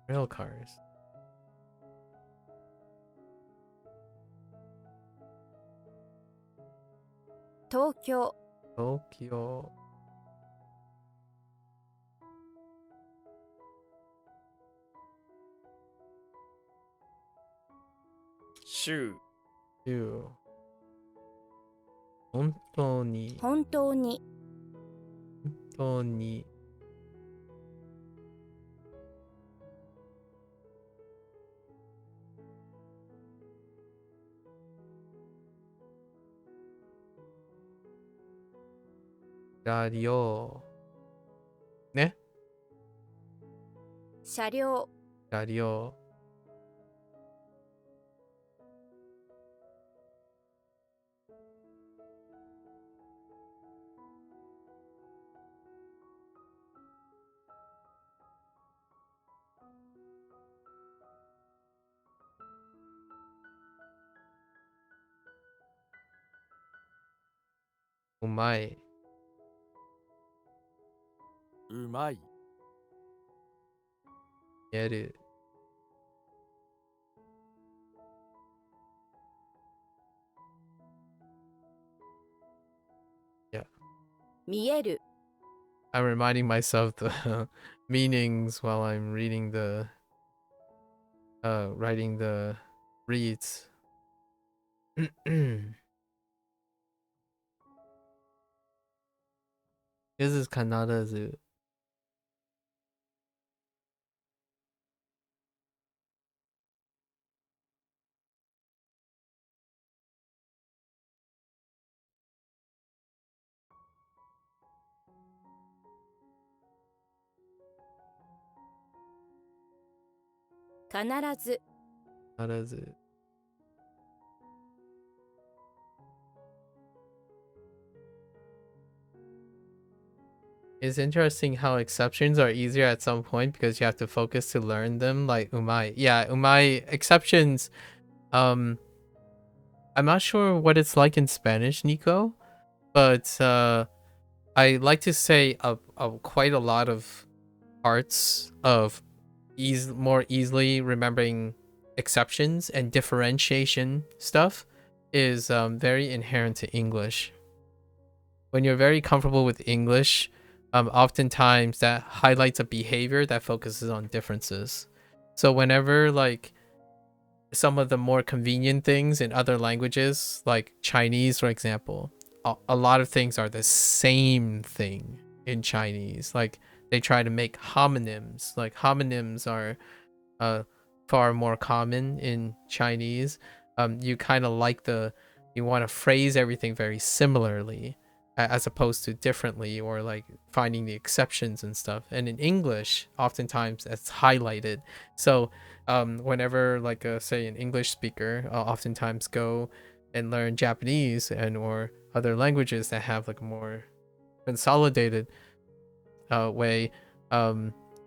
Rail cars. 東京 Tokyo. 週 2. 本当に。本当に本当に。車両。ね。車両車両。うまい。うまいやる。Yeah. 見える I'm reminding myself the meanings while I'm reading writing the reads. This is Kanada Zoo. 必ず必ず。It's interesting how exceptions are easier at some point because you have to focus to learn them, like umai. Yeah, umai exceptions. I'm not sure what it's like in Spanish, Nico, but I like to say quite a lot of parts of more easily remembering exceptions and differentiation stuff is very inherent to English. When you're very comfortable with English, oftentimes that highlights a behavior that focuses on differences. So whenever like some of the more convenient things in other languages, like Chinese, for example, a lot of things are the same thing in Chinese. Like they try to make homonyms. Like homonyms are far more common in Chinese. You kind of like you want to phrase everything very similarly as opposed to differently, or like finding the exceptions and stuff. And in English, oftentimes that's highlighted. So whenever like say an English speaker oftentimes go and learn Japanese and or other languages that have like a more consolidated way,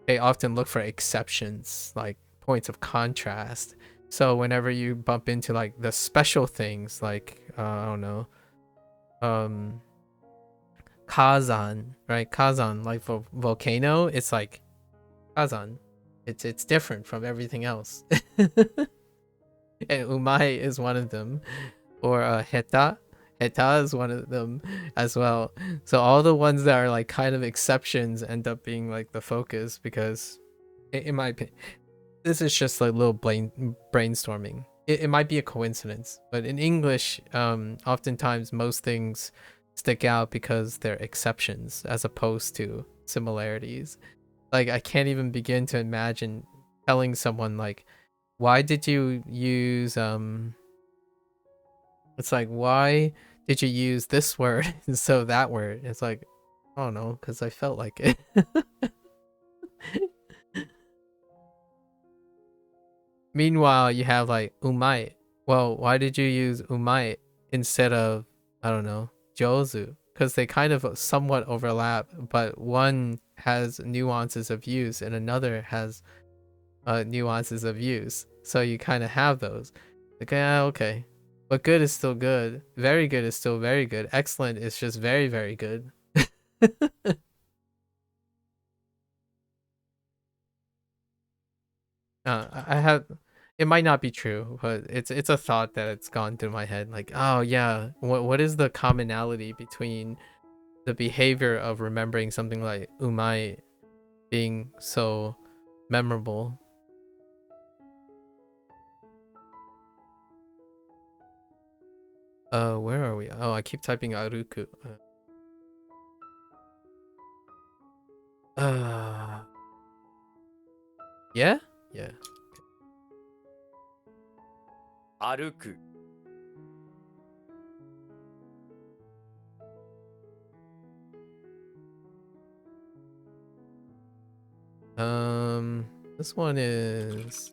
they often look for exceptions, like points of contrast. So whenever you bump into like the special things, like I don't know, Kazan, right? Kazan, like for volcano, it's like Kazan. It's different from everything else. And umai is one of them, or heta. Heta is one of them as well. So all the ones that are like kind of exceptions end up being like the focus because, in my opinion, this is just like little brainstorming. It might be a coincidence, but in English, oftentimes most things stick out because they're exceptions as opposed to similarities. Like I can't even begin to imagine telling someone like, why did you use it's like, why did you use this word instead of that word? It's like, I don't know, because I felt like it. Meanwhile, you have like umai. Well, why did you use umai instead of, I don't know, jozu? Because they kind of somewhat overlap, but one has nuances of use and another has nuances of use. So you kind of have those. Like, yeah, okay. But good is still good. Very good is still very good. Excellent is just very, very good. I have. It might not be true, but it's a thought that it's gone through my head. Like, oh yeah, what is the commonality between the behavior of remembering something like umai being so memorable? Where are we? Oh, I keep typing aruku. Yeah? Yeah. 歩く This one is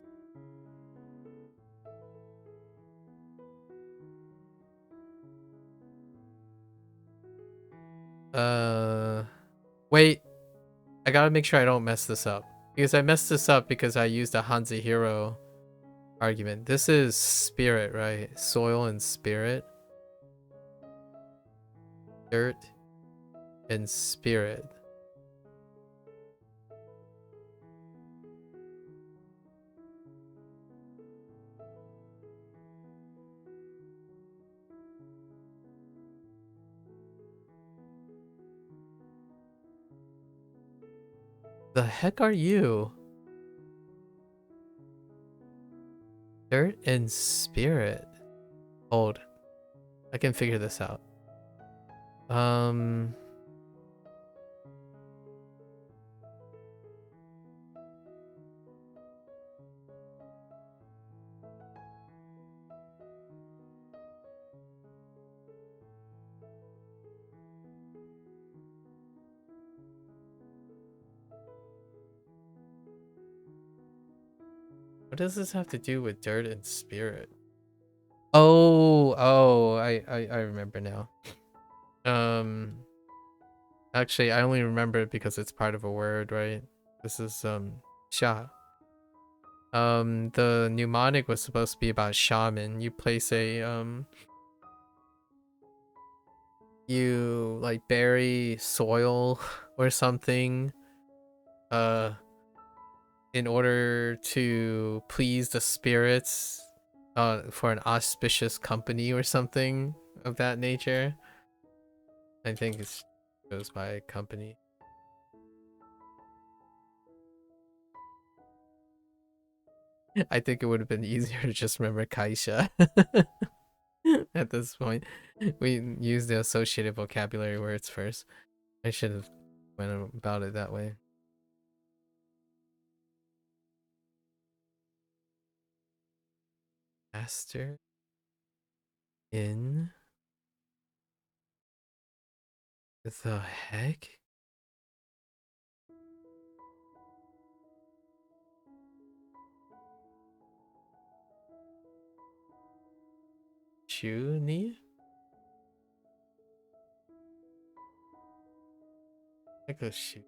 wait, I gotta make sure I don't mess this up. Because I messed this up because I used a Hanzahiro argument. This is spirit, right? Soil and spirit. Dirt and spirit. The heck are you? Dirt and spirit. Hold. I can figure this out. What does this have to do with dirt and spirit? Oh, I remember now. Actually, I only remember it because it's part of a word, right? This is sha. The mnemonic was supposed to be about shaman. You place a you like bury soil or something in order to please the spirits for an auspicious company or something of that nature. I think it goes by company. I think it would have been easier to just remember Kaisha at this point. We use the associated vocabulary words first. I should have went about it that way. Master in the heck? Chuni? Like a shoe.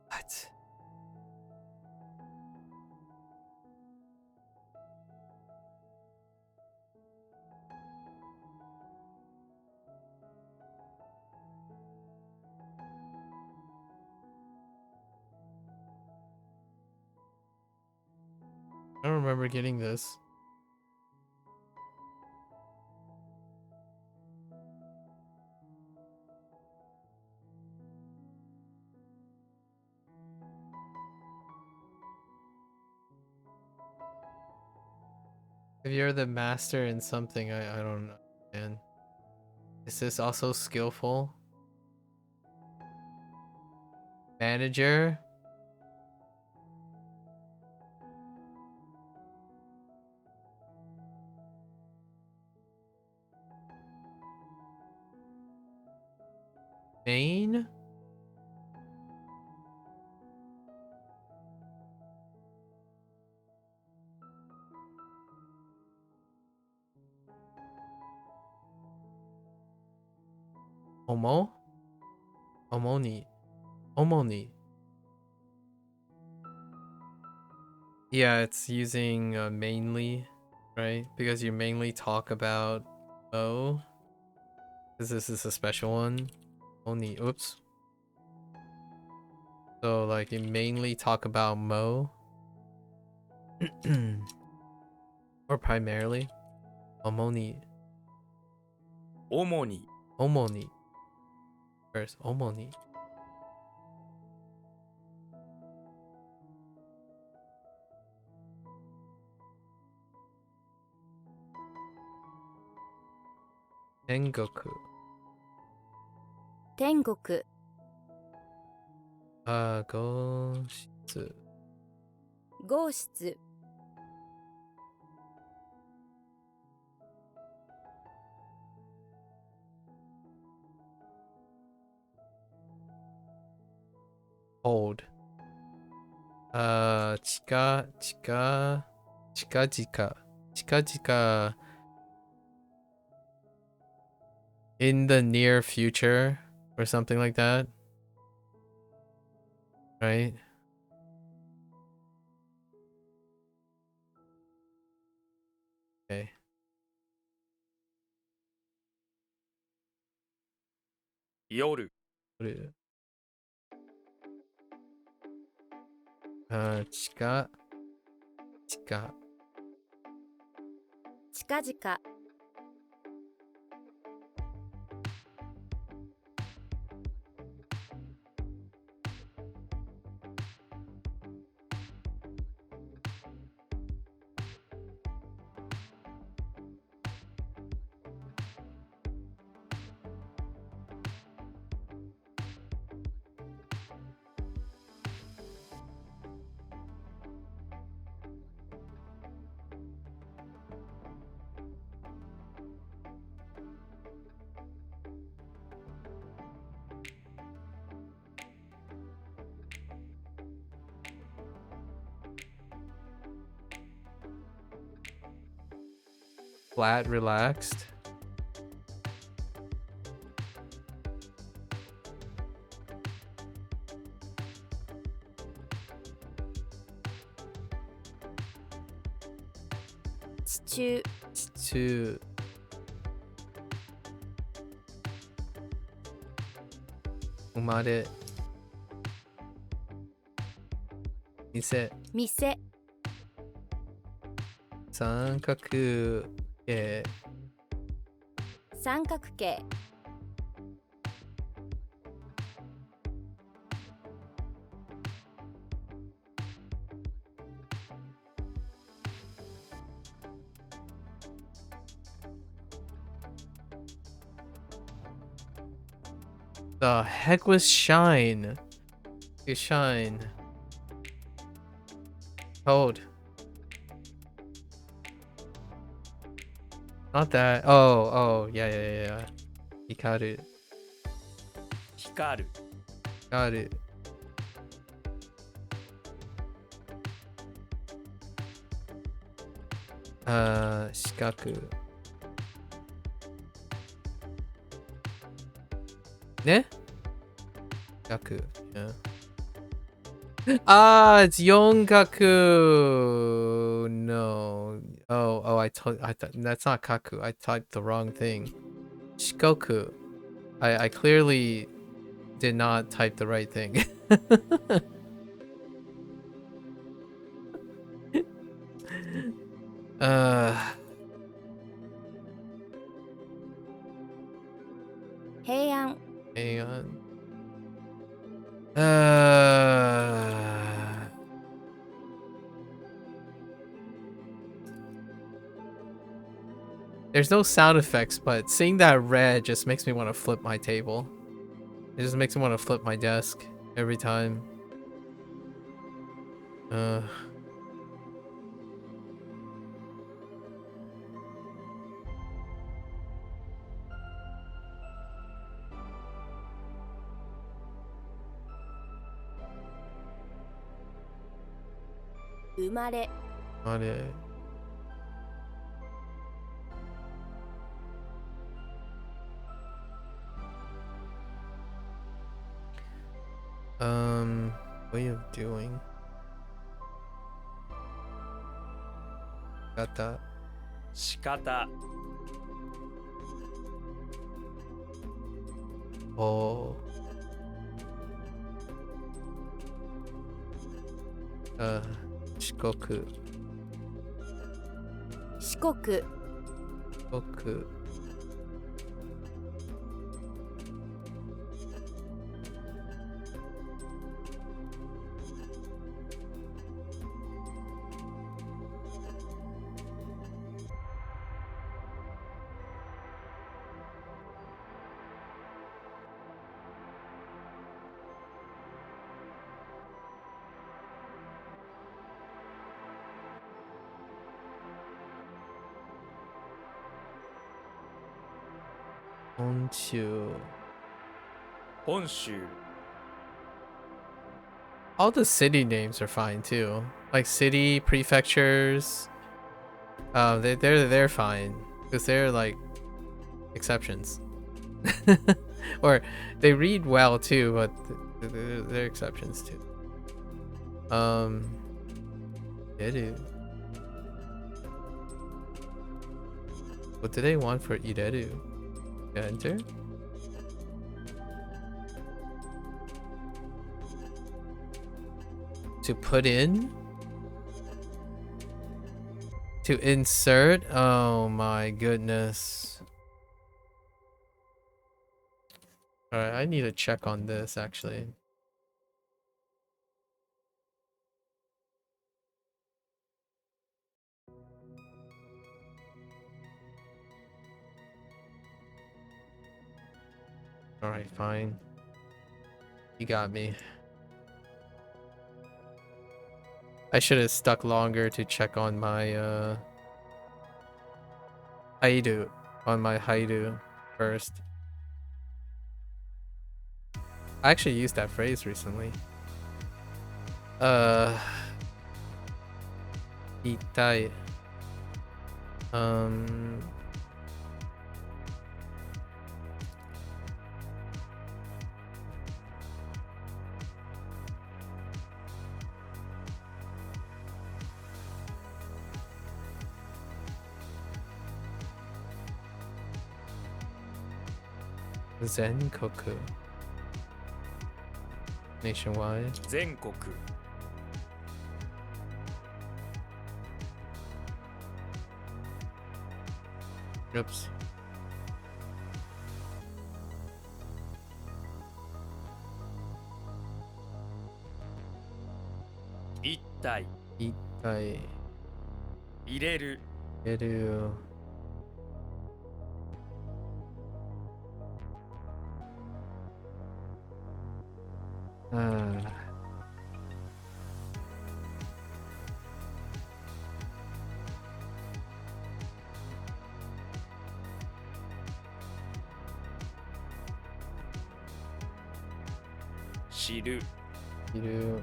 What? I don't remember getting this. If you're the master in something, I don't know, man. Is this also skillful? Manager? Main? Omo? Omoni. Omoni. Yeah, it's using mainly, right? Because you mainly talk about Mo. Because this is a special one. Oni. Oops. So, like, you mainly talk about Mo. Or primarily. Omoni. 主に Omoni. First, Omoni. 天国。天国。号室。号室。hold. 近々 in the near future or something like that, right? Okay. 夜、近々。 flat, relaxed. Stew. Stew. 生まれ。店。店。三角形。三角形。The heck was shine? You shine. Hold. Not that. Oh, yeah. Hikaru. 光る、 Hikaru. Shikaku. Ne? Gaku. Yeah. It's Yongaku. No. Oh, I thought that's not Kaku. I typed the wrong thing. Shikoku. I clearly did not type the right thing.平安。 Hang on. There's no sound effects, but seeing that red just makes me want to flip my table. It just makes me want to flip my desk every time. Umare. あれ。Way of doing. Gata. 仕方、 Oh. 四国。四国。四国。Honshu. 本州 All the city names are fine too. Like city, prefectures. They're fine because they're like exceptions. Or they read well too, but they're exceptions too. Ireru. What do they want for Ireru? Enter? To put in? To insert? Oh my goodness. Alright, I need to check on this actually. Alright, fine. You got me. I should have stuck longer to check on my Haidu. On my Haidu first. I actually used that phrase recently. Itai. Zenkoku. Nationwide. 全国 Oops. 一体 Itai. 入れる Ireru. Ah. 知る Iru.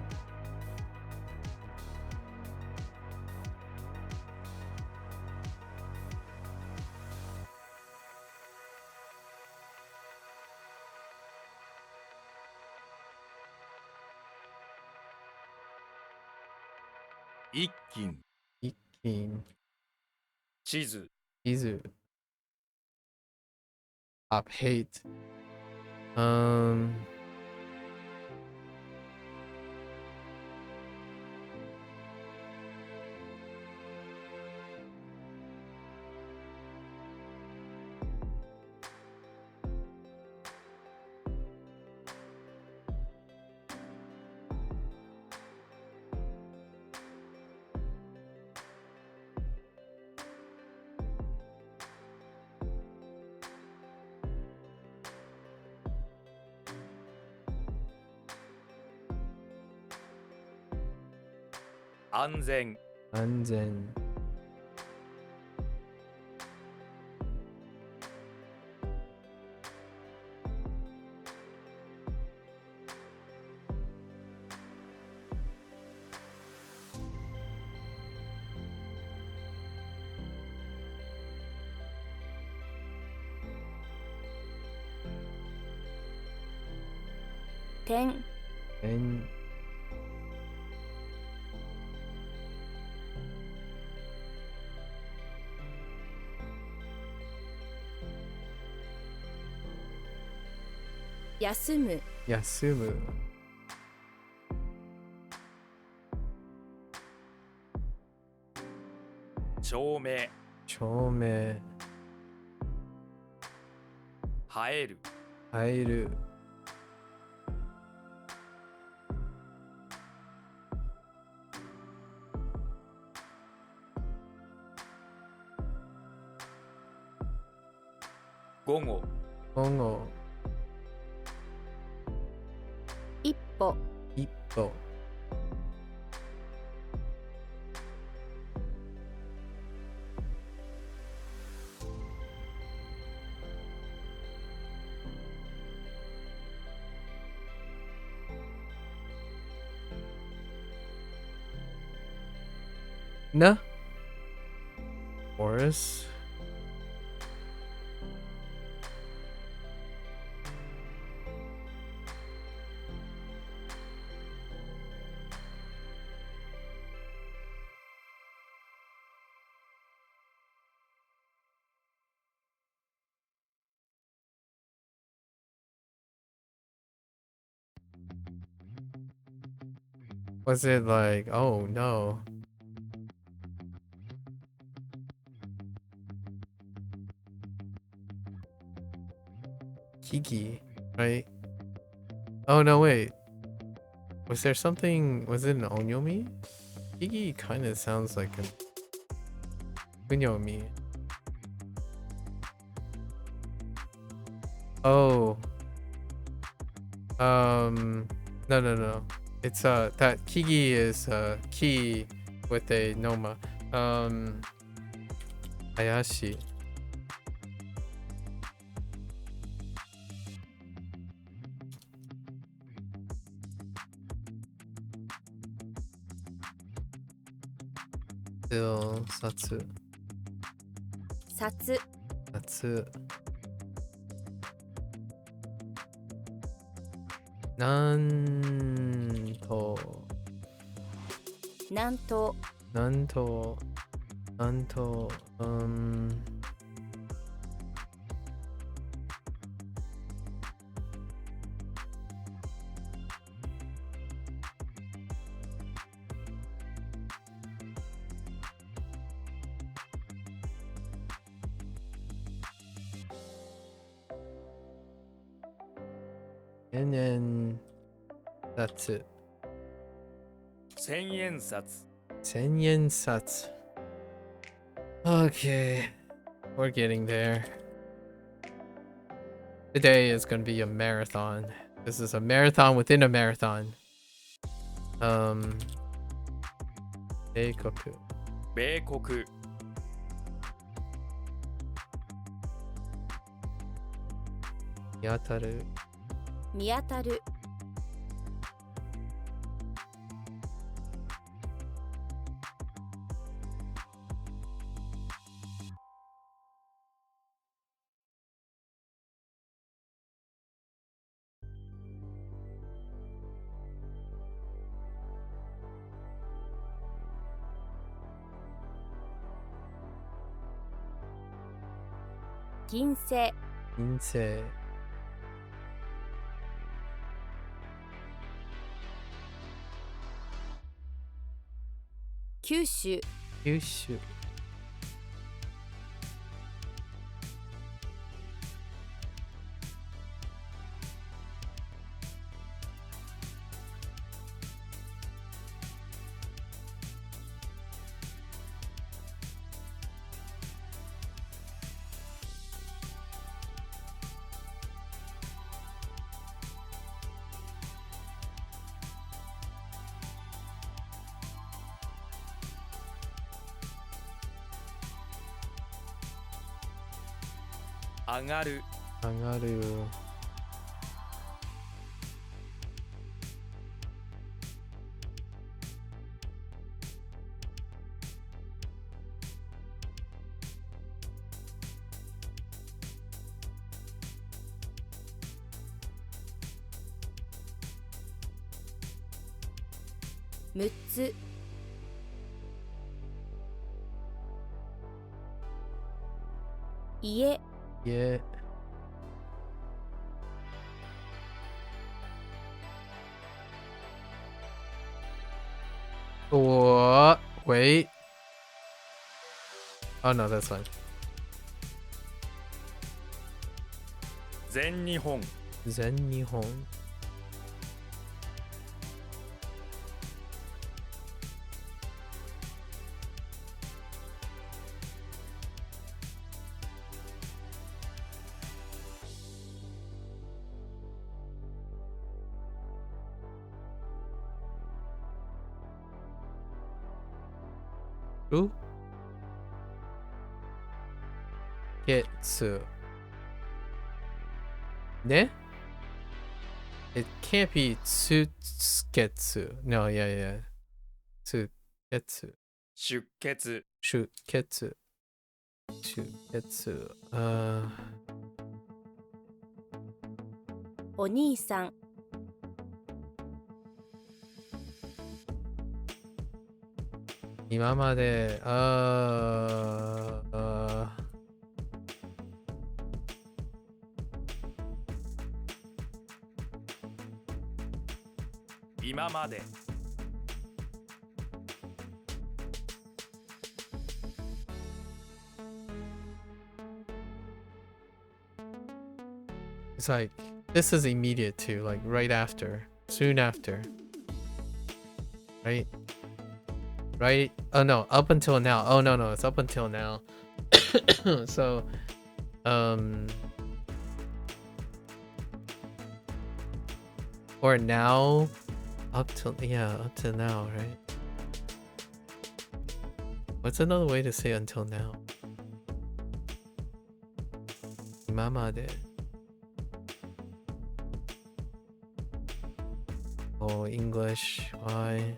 一斤 Ikin. 地図 Izu. Top hate.「安全 Anzen. 点 En. 休む Yasumu. 証明 Chome. 生える Airu. 午後 Ongo. 一歩 Ippo. 1 No. Chorus. Was it like, oh no. Kiki, right? Oh no, wait. Was there something, was it an onyomi? Kiki kind of sounds like a kunyomi. Oh. No. It's that Kigi is ki with a noma. Hayashi. Still satsu. 札 Satsu. Nanto. 南東 Nanto. And then that's it. 千円札 1000 sats. Okay, we're getting there. Today is gonna be a marathon. This is a marathon within a marathon. Eikoku. 米国 Yataru. 見当たる 銀星 Insei. 九州 Kyushu. Agaru Angaru. Mutsu 家 Yeah. What? Wait. Oh no, that's fine. 全日本 Zen Nihon. Who? Getsu. Ne? It can't be Tsuketsu. No, yeah. Tsugetsu. 出血 Shuketsu. Shuketsu. お兄さん、今まで、今まで It's like, this is immediate too, like right after, soon after. Right? Right? Oh no, up until now. Oh no, it's up until now. So, or now, up till now, right? What's another way to say until now? Imamade. Oh, English. Why?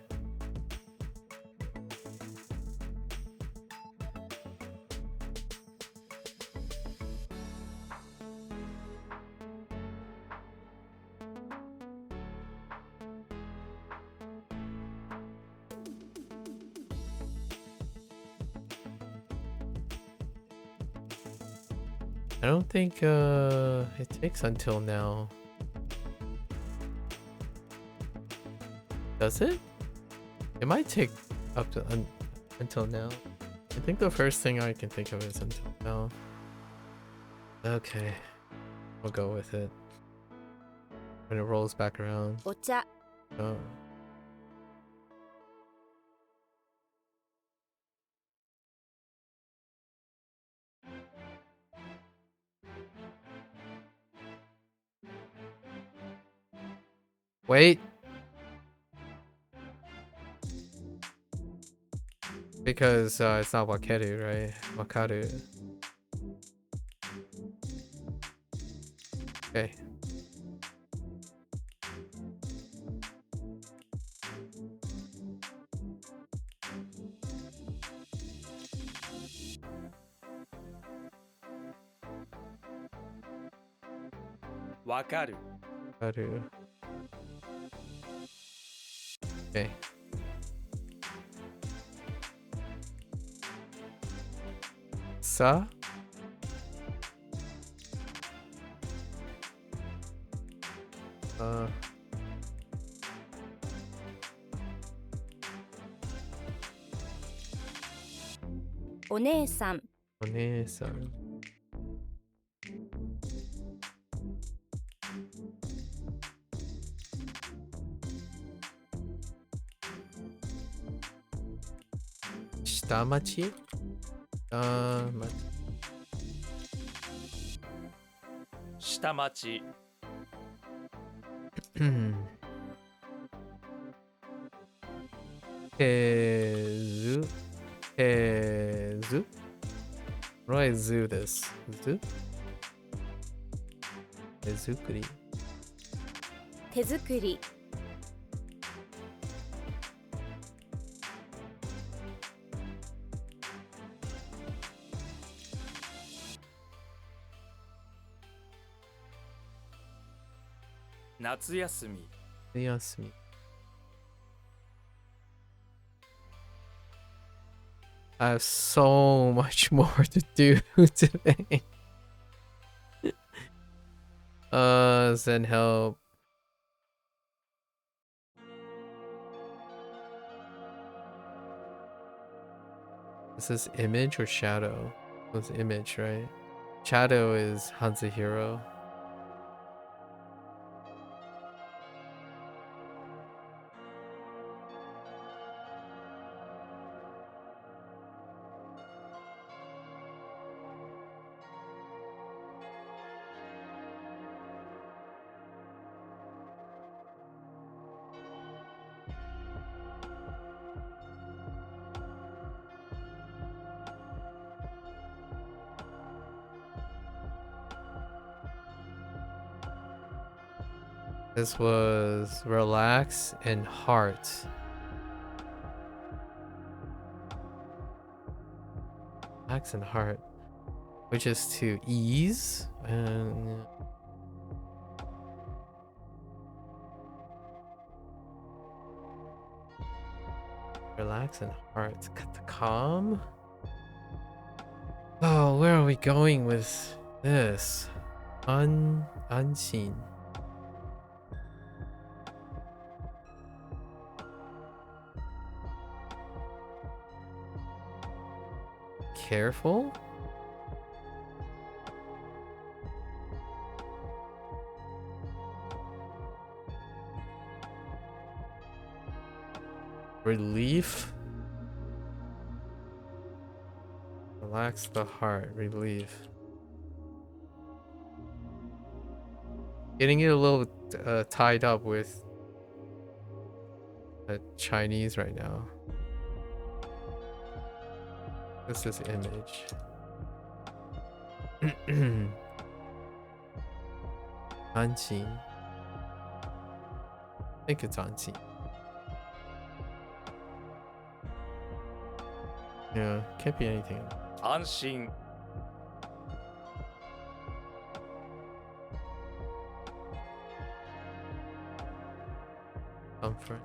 I don't think it takes until now. Does it? It might take up to until now. I think the first thing I can think of is until now. Okay, we'll go with it. When it rolls back around. お茶、 Oh. Wait. Because it's not wakeru, right? Wakaru. Okay. Wakaru わかる. Okay. Sa?お姉さん、 One-san. Shitamachi? Ma- 下町 Hezu? Hezu? What do I zoo this? Zoo? Hezukuri. 手作り、 夏休み Yasumi. I have so much more to do today. Send help. Is this image or shadow? It's image, right? Shadow is Hanzahiro. This was relax and heart. Relax and heart, which is to ease and relax and heart. Calm. Oh, where are we going with this? Unseen. Careful? Relief? Relax the heart. Relief. Getting it a little tied up with Chinese right now. What's this image? Unseen. I think it's unseen. Yeah, can't be anything. 安心 Comfort.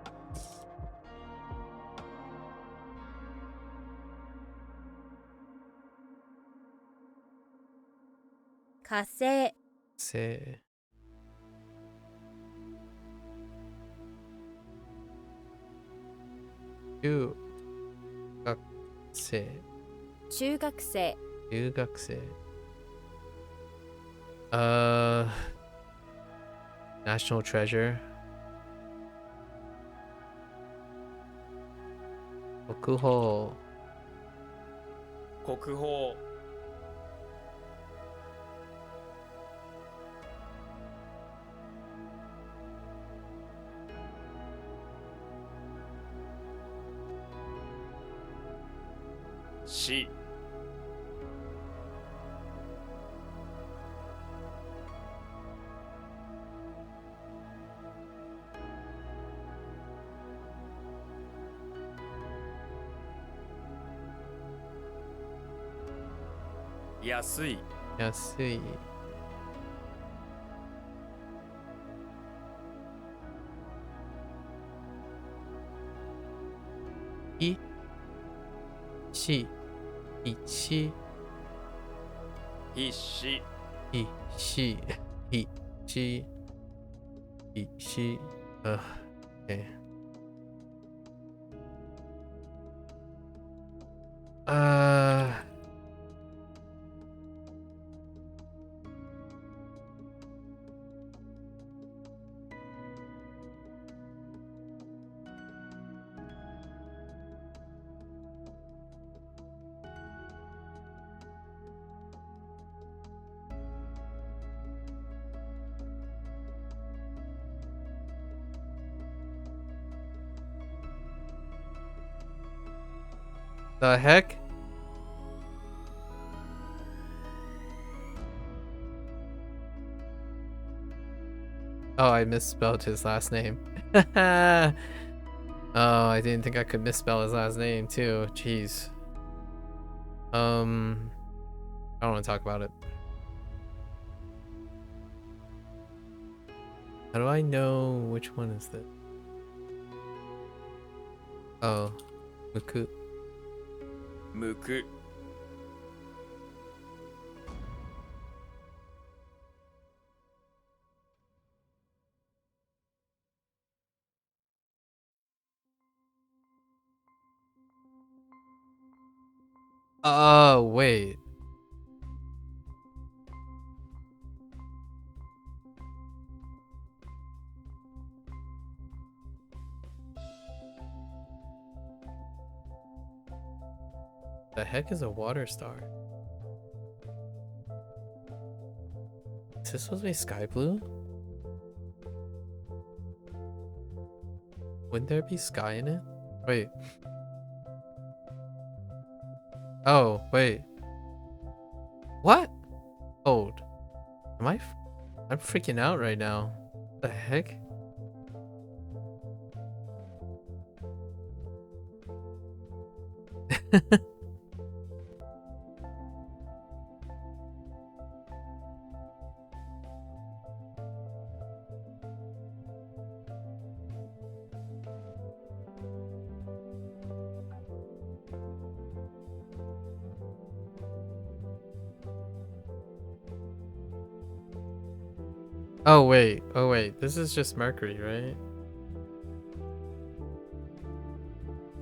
火星 Say. You. Say. 中学生 留学生 National treasure 国宝国宝 し 安い 安いいし一必死一し一一しokay. The heck? Oh, I misspelled his last name. Oh, I didn't think I could misspell his last name too. Jeez. I don't want to talk about it. How do I know which one is this? Oh, MAKU. むく Oh, wait. The heck is a water star? Is this supposed to be sky blue? Wouldn't there be sky in it? Wait. Oh, wait. What? Hold. I'm freaking out right now. What the heck? Oh wait, this is just Mercury, right?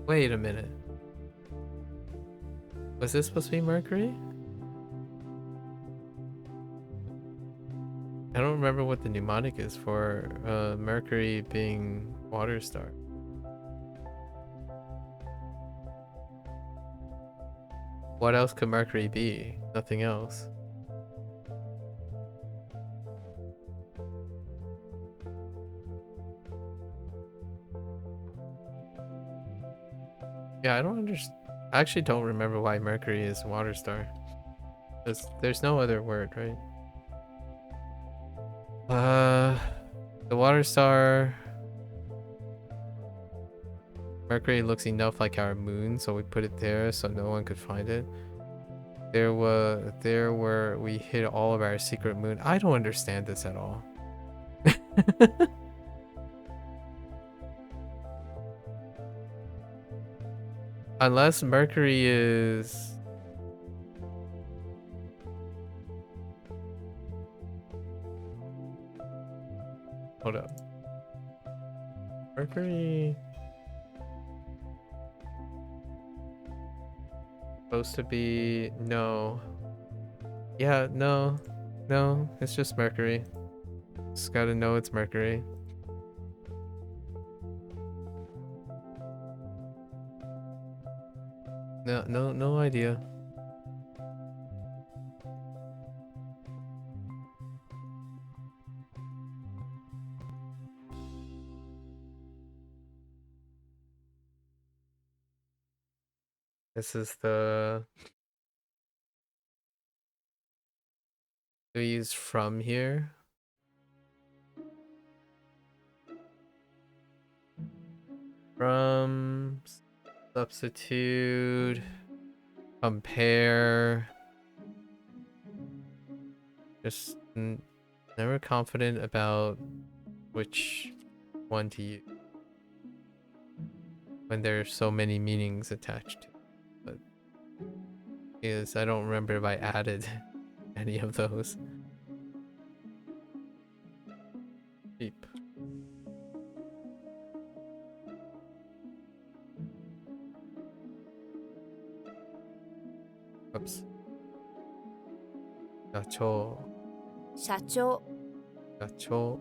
Wait a minute. Was this supposed to be Mercury? I don't remember what the mnemonic is for Mercury being water star. What else could Mercury be? Nothing else. Yeah, I don't understand. I actually don't remember why Mercury is water star. There's no other word, right? The water star. Mercury looks enough like our moon, so we put it there so no one could find it. There were we hid all of our secret moon. I don't understand this at all. Unless Mercury is... Hold up. Mercury... Supposed to be... No. Yeah, no. No, it's just Mercury. Just gotta know it's Mercury. No idea. This is the... Do we use from here? From... Substitute... Compare... Just never confident about which one to use when there's so many meanings attached to it. But is I don't remember if I added any of those. Beep. Oops. 社長 社長 社長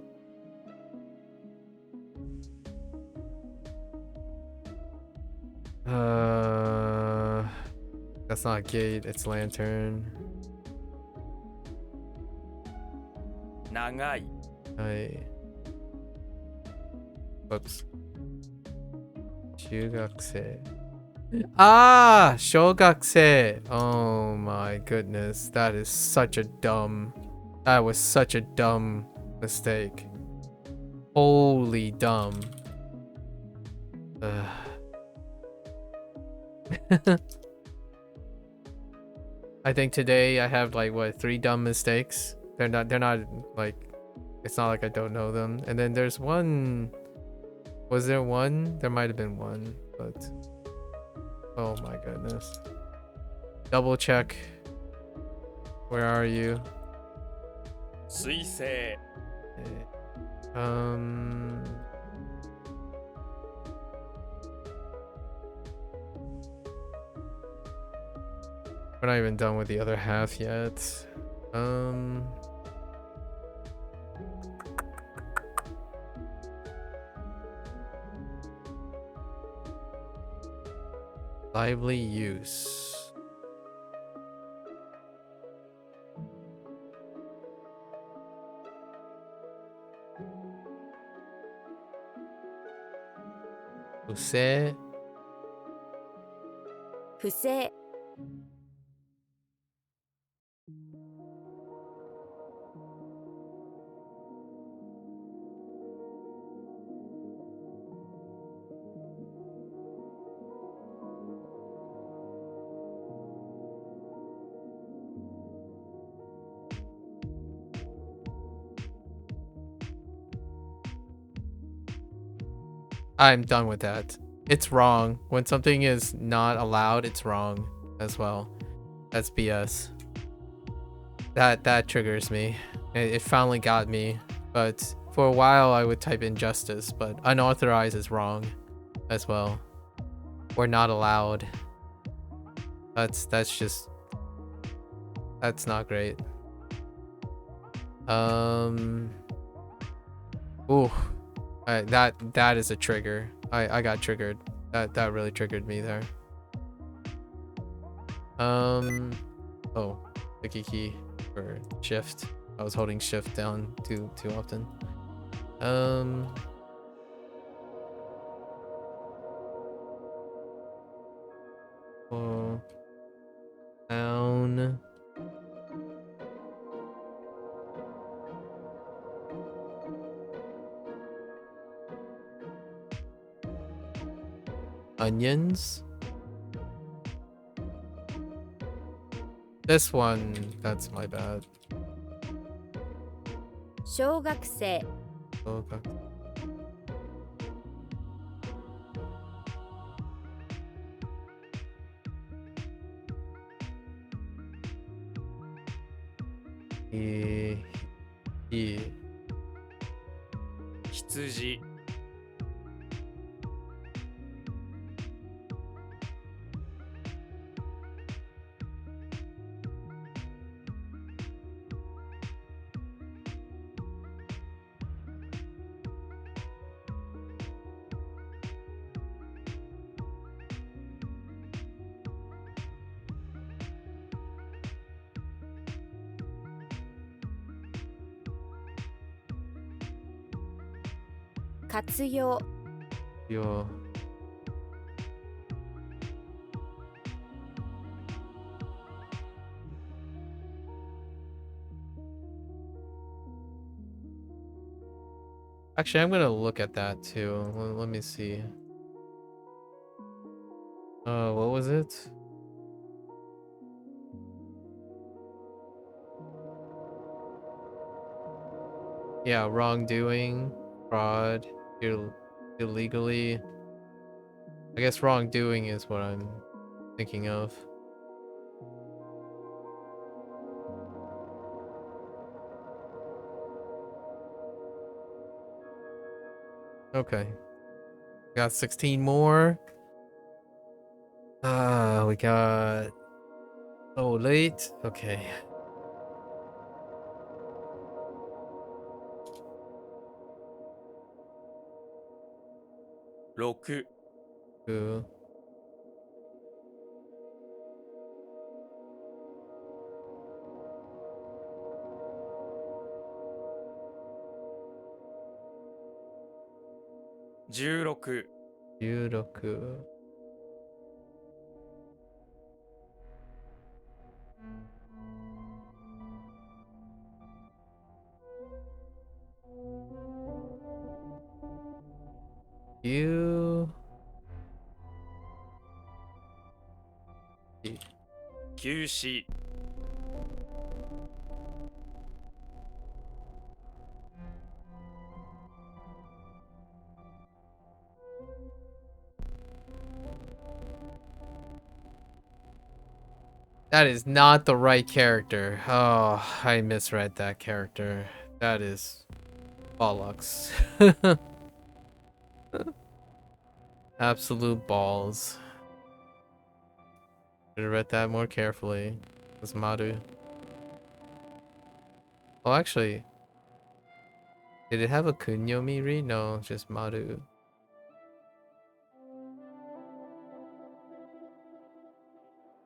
That's not a gate, it's lantern. 長い Hi. Whoops. 中学生 Ah! 小学生 Oh my goodness. That is such a dumb... That was such a dumb mistake. Holy dumb. I think today I have like what 3 dumb mistakes. They're not like, it's not like I don't know them. And then there's one. Was there one? There might have been one, but oh my goodness. Double check. Where are you? 水星 We're not even done with the other half yet. Lively use. Use. 不正 I'm done with that. It's wrong. When something is not allowed, it's wrong as well. That's BS. That triggers me. It finally got me. But for a while I would type in justice, but unauthorized is wrong as well. We're not allowed. That's not great. Ooh, that is a trigger. I got triggered. That really triggered me there. Oh, clicky key for shift. I was holding shift down too often. Oh, down. Onions. This one, that's my bad. 小学生 Okay. E 羊 活用 yo. Actually, I'm gonna look at that too. Let me see. What was it? Yeah, wrongdoing, fraud, illegally. I guess wrongdoing is what I'm thinking of. Okay. Got 16 more. We got... Oh, late. Okay. Roku Cool. Juroku Yuroku. You... 休止 That is not the right character. Oh, I misread that character. That is bollocks. Absolute balls. Should have read that more carefully. It's Maru. Oh, actually, did it have a Kunyomi read? No, just Maru.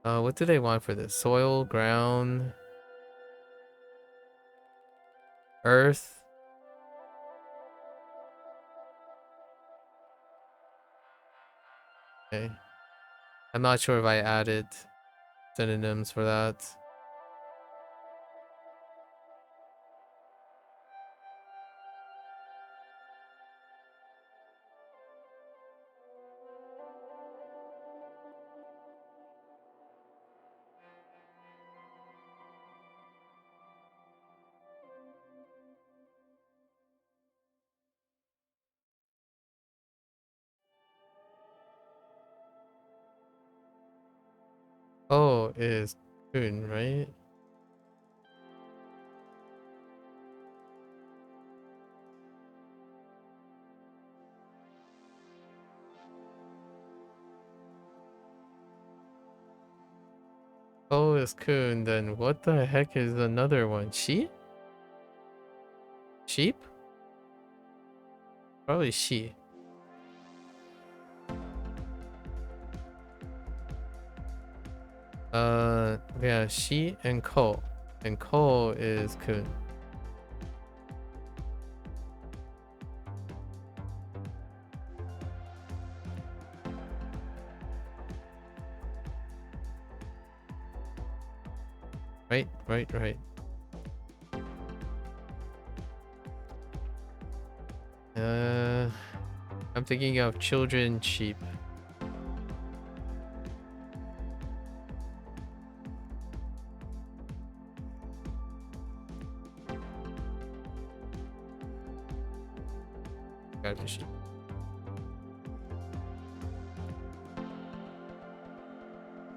What do they want for this? Soil, ground, earth. Okay. I'm not sure if I added synonyms for that. Oh, it is kun, right? Oh, is kun. Then what the heck is another one? She? Sheep? Probably she. Yeah, she and ko. And ko is kun. Right. I'm thinking of children sheep. Got the sheep.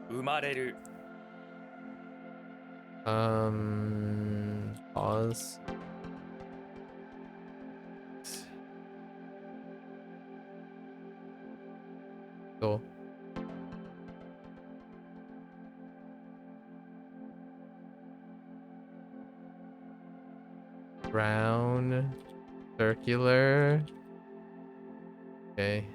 生まれる Pause. Go. Round, circular. Okay.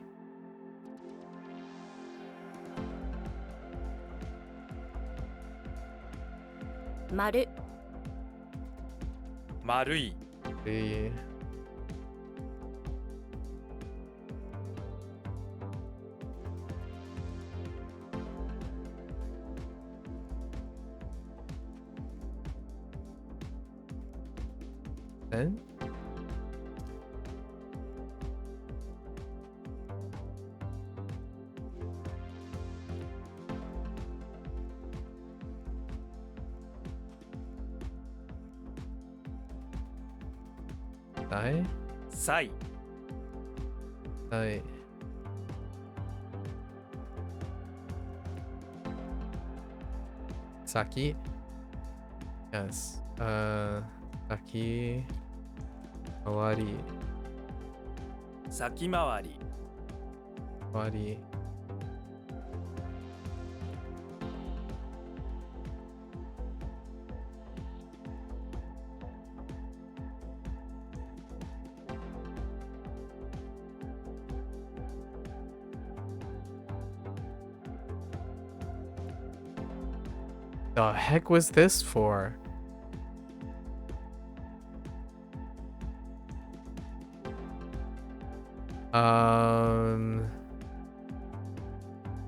Maru. 丸い The then die サイ die Saki. Yes. Saki. Awari. 先回り Awari. The heck was this for?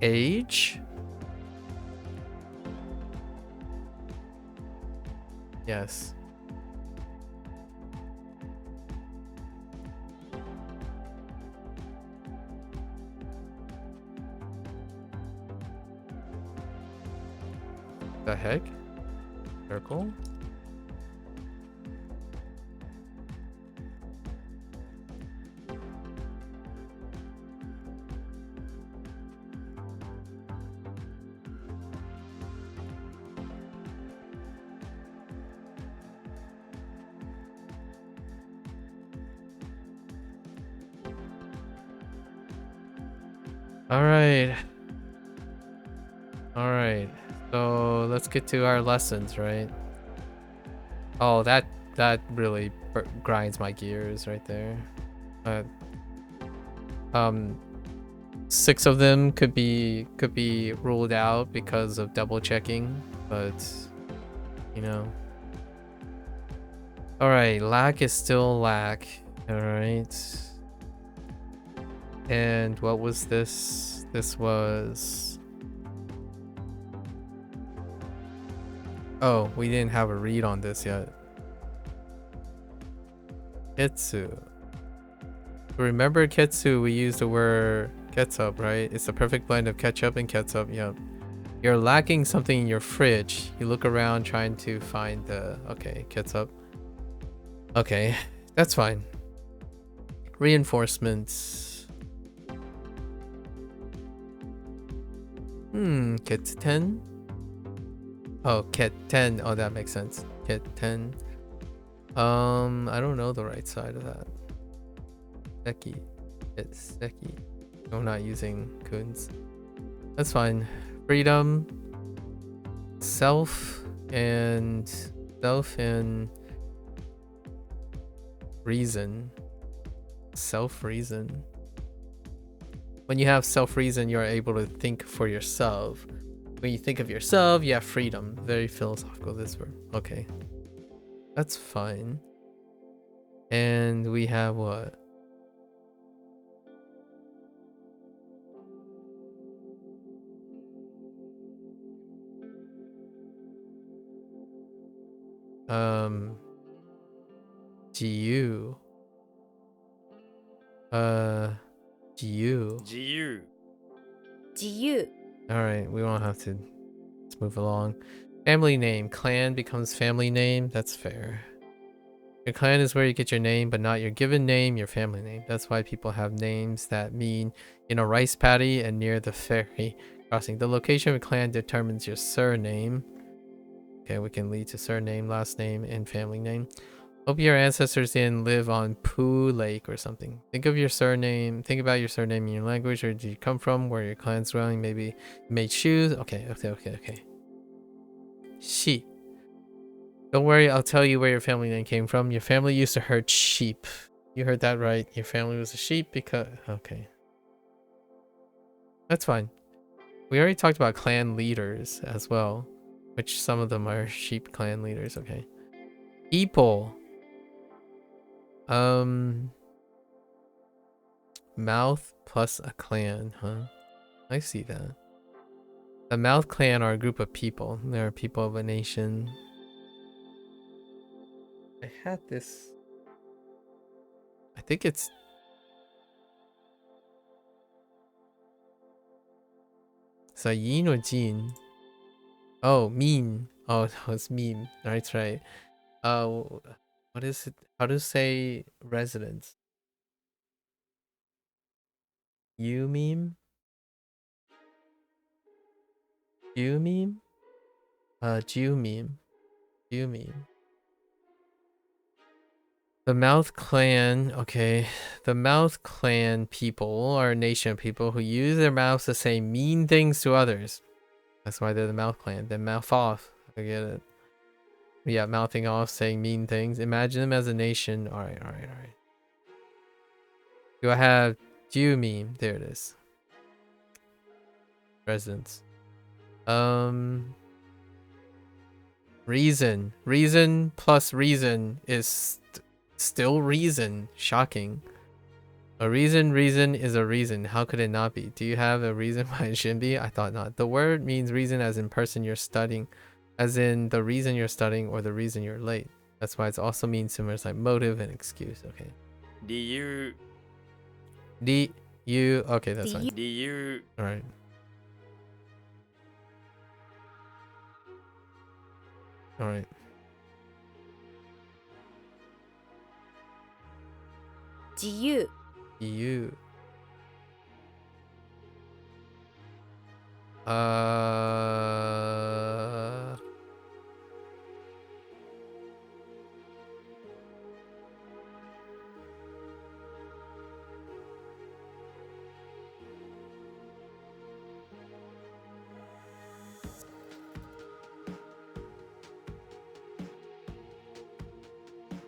Age? Yes. The heck? Circle? All right. So let's get to our lessons, right? Oh, that really grinds my gears right there. Um, 6 of them could be ruled out because of double checking, but you know. All right, lack is still lack. All right. And what was this? This was... Oh, we didn't have a read on this yet. Ketsu. Remember ketsu, we used the word ketchup, right? It's a perfect blend of ketchup and ketchup, yep. You're lacking something in your fridge. You look around trying to find the... Okay, ketchup. Okay, that's fine. Reinforcements. Ket 10. Oh, Ket 10. Oh, that makes sense. Ket 10. I don't know the right side of that. Seki. Ket Seki. I'm not using Kuns. That's fine. Freedom. self and reason. Self-reason. When you have self-reason, you're able to think for yourself. When you think of yourself, you have freedom. Very philosophical, this word. Okay. That's fine. And we have what? GU. GU. 自由 自由 Alright, we won't have to. Let's move along. Family name. Clan becomes family name. That's fair. Your clan is where you get your name, but not your given name, your family name. That's why people have names that mean in a rice paddy and near the ferry crossing. The location of a clan determines your surname. Okay, we can lead to surname, last name, and family name. Hope your ancestors didn't live on Poo Lake or something. Think of your surname. Think about your surname in your language. Where did you come from? Where your clan's dwelling? Maybe you made shoes. Okay. Sheep. Don't worry, I'll tell you where your family name came from. Your family used to herd sheep. You heard that right. Your family was a sheep because... Okay. That's fine. We already talked about clan leaders as well. Which some of them are sheep clan leaders. Okay. People. Mouth plus a clan, huh? I see that. The Mouth clan are a group of people. They're people of a nation. I had this. I think it's. So yin or jin? Oh, mean. Oh, no, it's meme. That's right. What is it? How to say residence? You meme? You meme? Jew meme. Jew meme. The Mouth clan, okay. The Mouth clan people are a nation of people who use their mouths to say mean things to others. That's why they're the Mouth clan. They mouth off. I get it. Yeah, mouthing off, saying mean things. Imagine them as a nation. Alright. Do I have Jew meme? There it is. Residence. Reason. Reason plus reason is still reason. Shocking. A reason is a reason. How could it not be? Do you have a reason why it shouldn't be? I thought not. The word means reason as in person you're studying. As in the reason you're studying or the reason you're late. That's why it also means similar like motive and excuse. Okay. 理由 You. Okay, that's fine. 理由 Alright. Alright. 自由 You.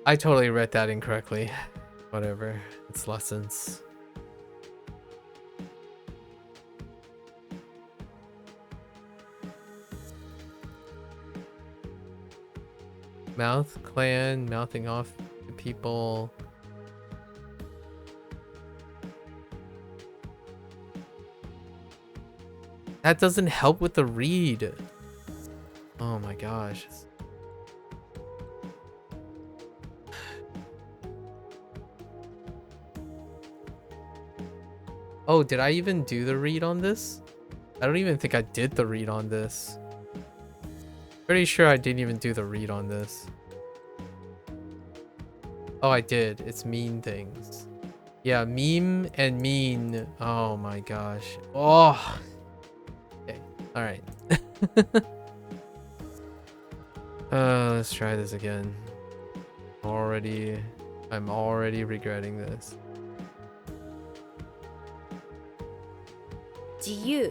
I totally read that incorrectly. Whatever. It's lessons. Mouth clan, mouthing off to people. That doesn't help with the read. Oh my gosh. Oh, did I even do the read on this? I don't even think I did the read on this. Pretty sure I didn't even do the read on this. Oh, I did. It's mean things. Yeah, meme and mean. Oh my gosh. Oh. Okay. All right. Let's try this again. I'm already regretting this. 自由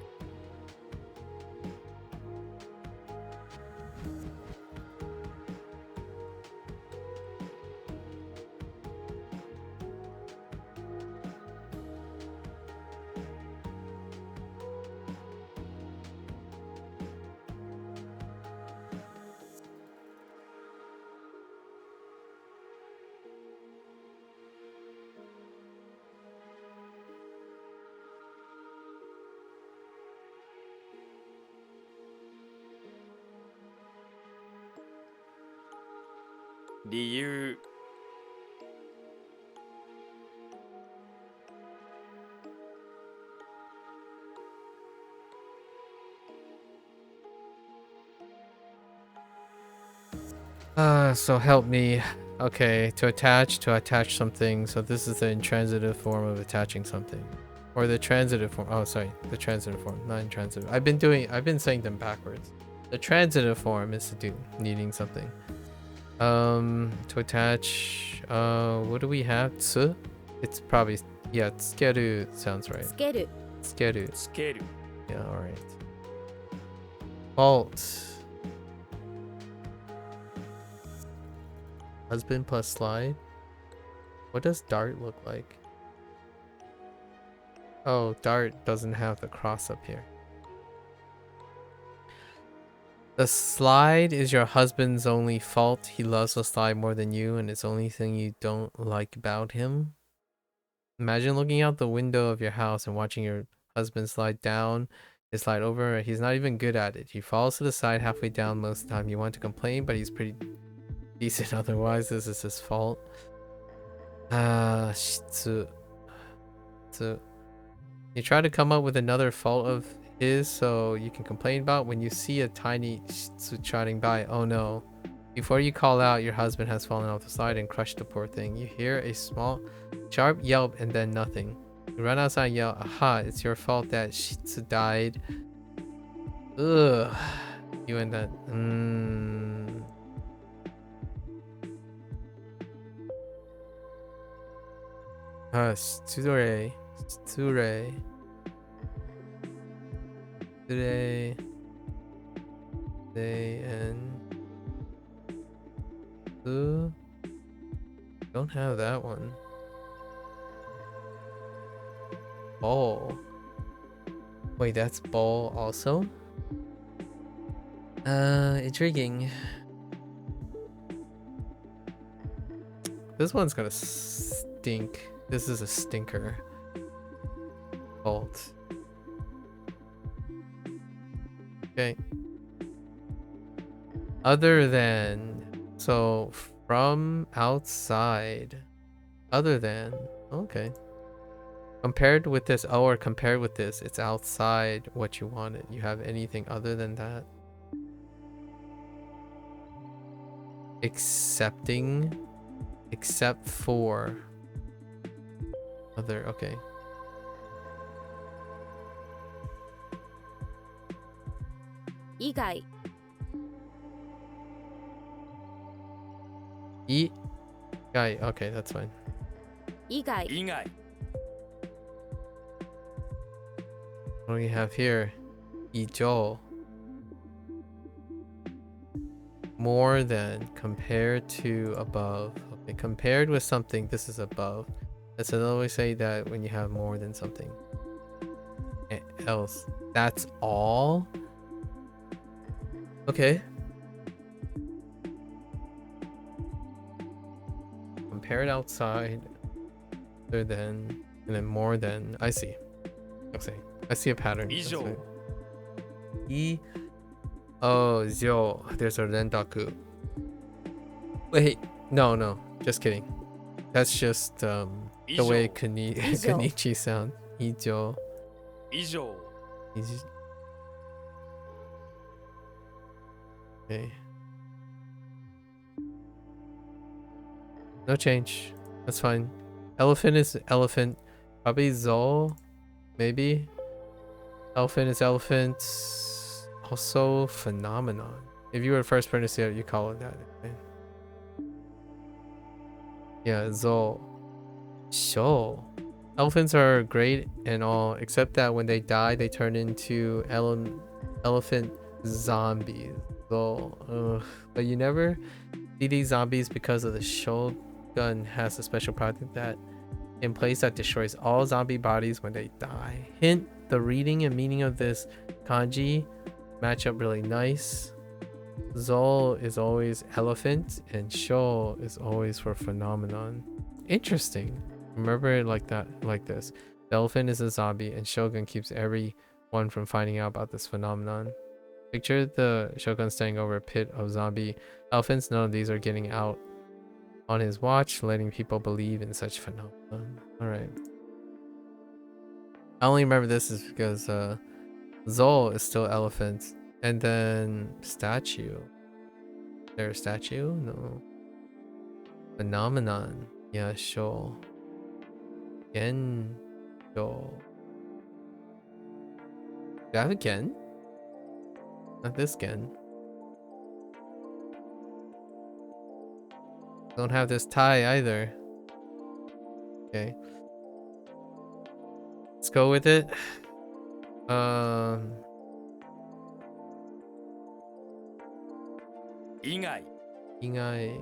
理由 So help me. Okay, to attach something. So this is the intransitive form of attaching something. Or the transitive form. Oh, sorry. The transitive form, not intransitive. I've been saying them backwards. The transitive form is to do needing something. To attach, what do we have? Tsu? It's probably, yeah, tsukeru sounds right. つける Tsukeru. つける Yeah, alright. Fault. Husband plus slide. What does dart look like? Oh, dart doesn't have the cross up here. The slide is your husband's only fault. He loves the slide more than you, and it's the only thing you don't like about him. Imagine looking out the window of your house and watching your husband slide down, his slide over. He's not even good at it. He falls to the side halfway down most of the time. You want to complain, but he's pretty decent otherwise. This is his fault. Shitsu. You try to come up with another fault of his so you can complain about when you see a tiny shitsu trotting by. Oh no. Before you call out, your husband has fallen off the slide and crushed the poor thing. You hear a small, sharp yelp and then nothing. You run outside and yell, aha, it's your fault that shitsu died. Ugh. You and that. Shitsure. Shitsure. Today. They and. Don't have that one. Ball. Wait, that's ball also? Intriguing. This one's gonna stink. This is a stinker. Bolt. Okay. Other than, so from outside. Other than, okay. Compared with this, oh, or compared with this, it's outside what you wanted. You have anything other than that? Accepting, except for other, okay. Igai. Guy, okay, that's fine. Igai. 以外 What do we have here? Ijo. More than, compared to, above. Okay, compared with something, this is above. That's another way to say that when you have more than something else. That's all? Okay. Compared outside, other than, and then more than. I see. Okay. I see a pattern. 以上 Oh, Zyo. There's a rendaku. Wait, no, just kidding. That's just the way Kanichi sound. Ijo. 以上 Okay. No change. That's fine. Elephant is elephant. Probably Zol. Maybe. Elephant is elephant. Also phenomenon. If you were the first person to see it, you call it that. Okay. Yeah, Zol. Sho. Elephants are great and all, except that when they die, they turn into elephant zombies. So, but you never see these zombies because of the Shogun has a special product that in place that destroys all zombie bodies when they die. Hint, the reading and meaning of this kanji match up really nice. Zol is always elephant and Sho is always for phenomenon. Interesting. Remember it like that, like this. The elephant is a zombie and Shogun keeps everyone from finding out about this phenomenon. Picture the Shogun standing over a pit of zombie elephants. None of these are getting out on his watch, letting people believe in such phenomenon. Alright. I only remember this is because Zol is still elephant. And then statue. Is there a statue? No. Phenomenon. Yeah, sure. Gen. Sure. Do I have a Gen? Not this Gen. Don't have this tie either. Okay. Let's go with it. Um. 以外 Ingai.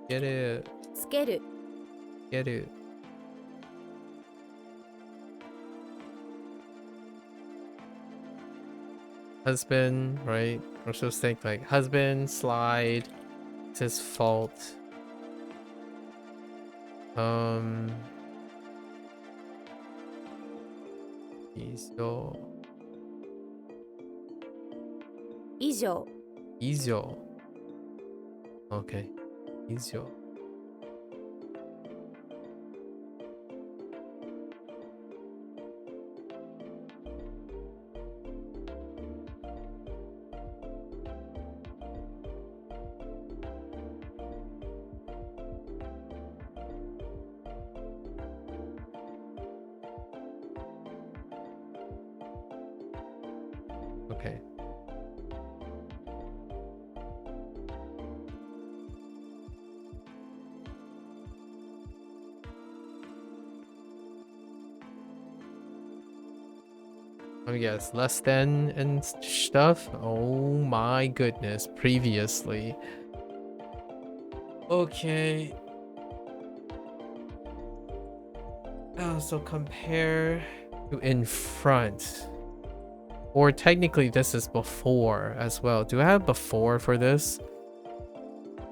Get it. つける Get it. Husband, right? We're supposed to think like husband, slide. It's his fault. Izo. 以上 Izo. Okay. Izo. Okay. Let me guess. Less than and stuff? Oh my goodness. Previously. Okay. Oh, so compare to in front. Or technically this is before as well. Do I have before for this?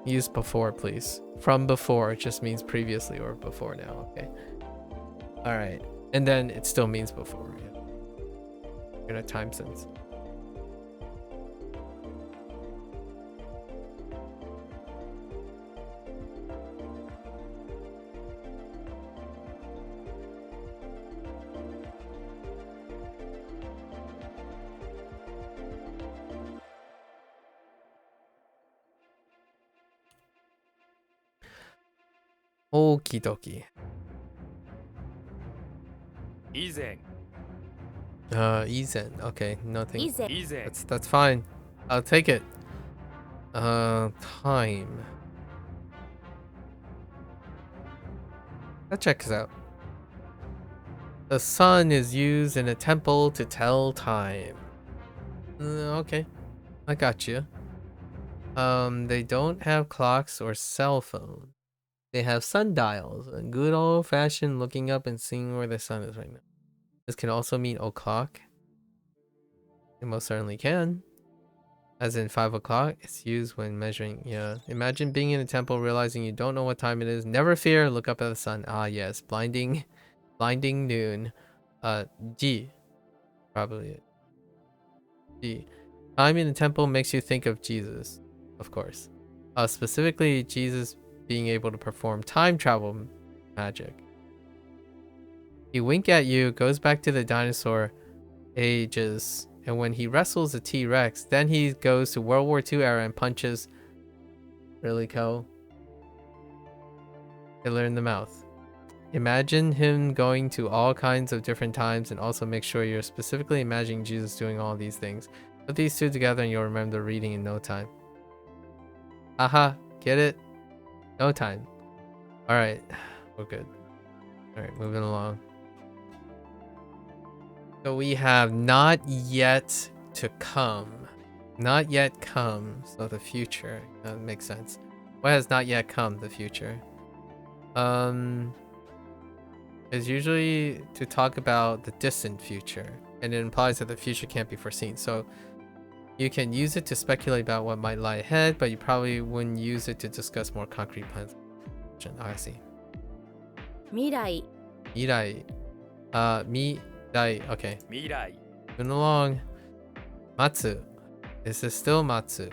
Use before, please. From before just means previously or before now. Okay. Alright. And then it still means before. Yeah. In a time sense. Okie dokie. 以前 Easen. Okay, 以 nothing. 前以前 That's fine. I'll take it. Time. That checks out. The sun is used in a temple to tell time. Okay, I got you. They don't have clocks or cell phones. They have sundials, a good old-fashioned looking up and seeing where the sun is right now. This can also mean o'clock. It most certainly can. As in 5 o'clock, it's used when measuring. Yeah. Imagine being in a temple, realizing you don't know what time it is. Never fear, look up at the sun. Ah, yes. Blinding noon. G. Probably it. G. Time in the temple makes you think of Jesus. Of course. Specifically, Jesus being able to perform time travel magic. He wink at you, goes back to the dinosaur ages, and when he wrestles a T-Rex, then he goes to World War II era and punches really cool Hitler in the mouth. Imagine him going to all kinds of different times, and also make sure you're specifically imagining Jesus doing all these things. Put these two together and you'll remember the reading in no time. Aha, get it? No time. Alright, we're good. Alright, moving along. So we have not yet to come. Not yet come. So the future. That makes sense. What has not yet come? The future. Is usually to talk about the distant future. And it implies that the future can't be foreseen. So you can use it to speculate about what might lie ahead, but you probably wouldn't use it to discuss more concrete plans. Oh, I see. 未来 Mirai. Mirai. Okay. 未来 Moving along. Matsu. This is still Matsu.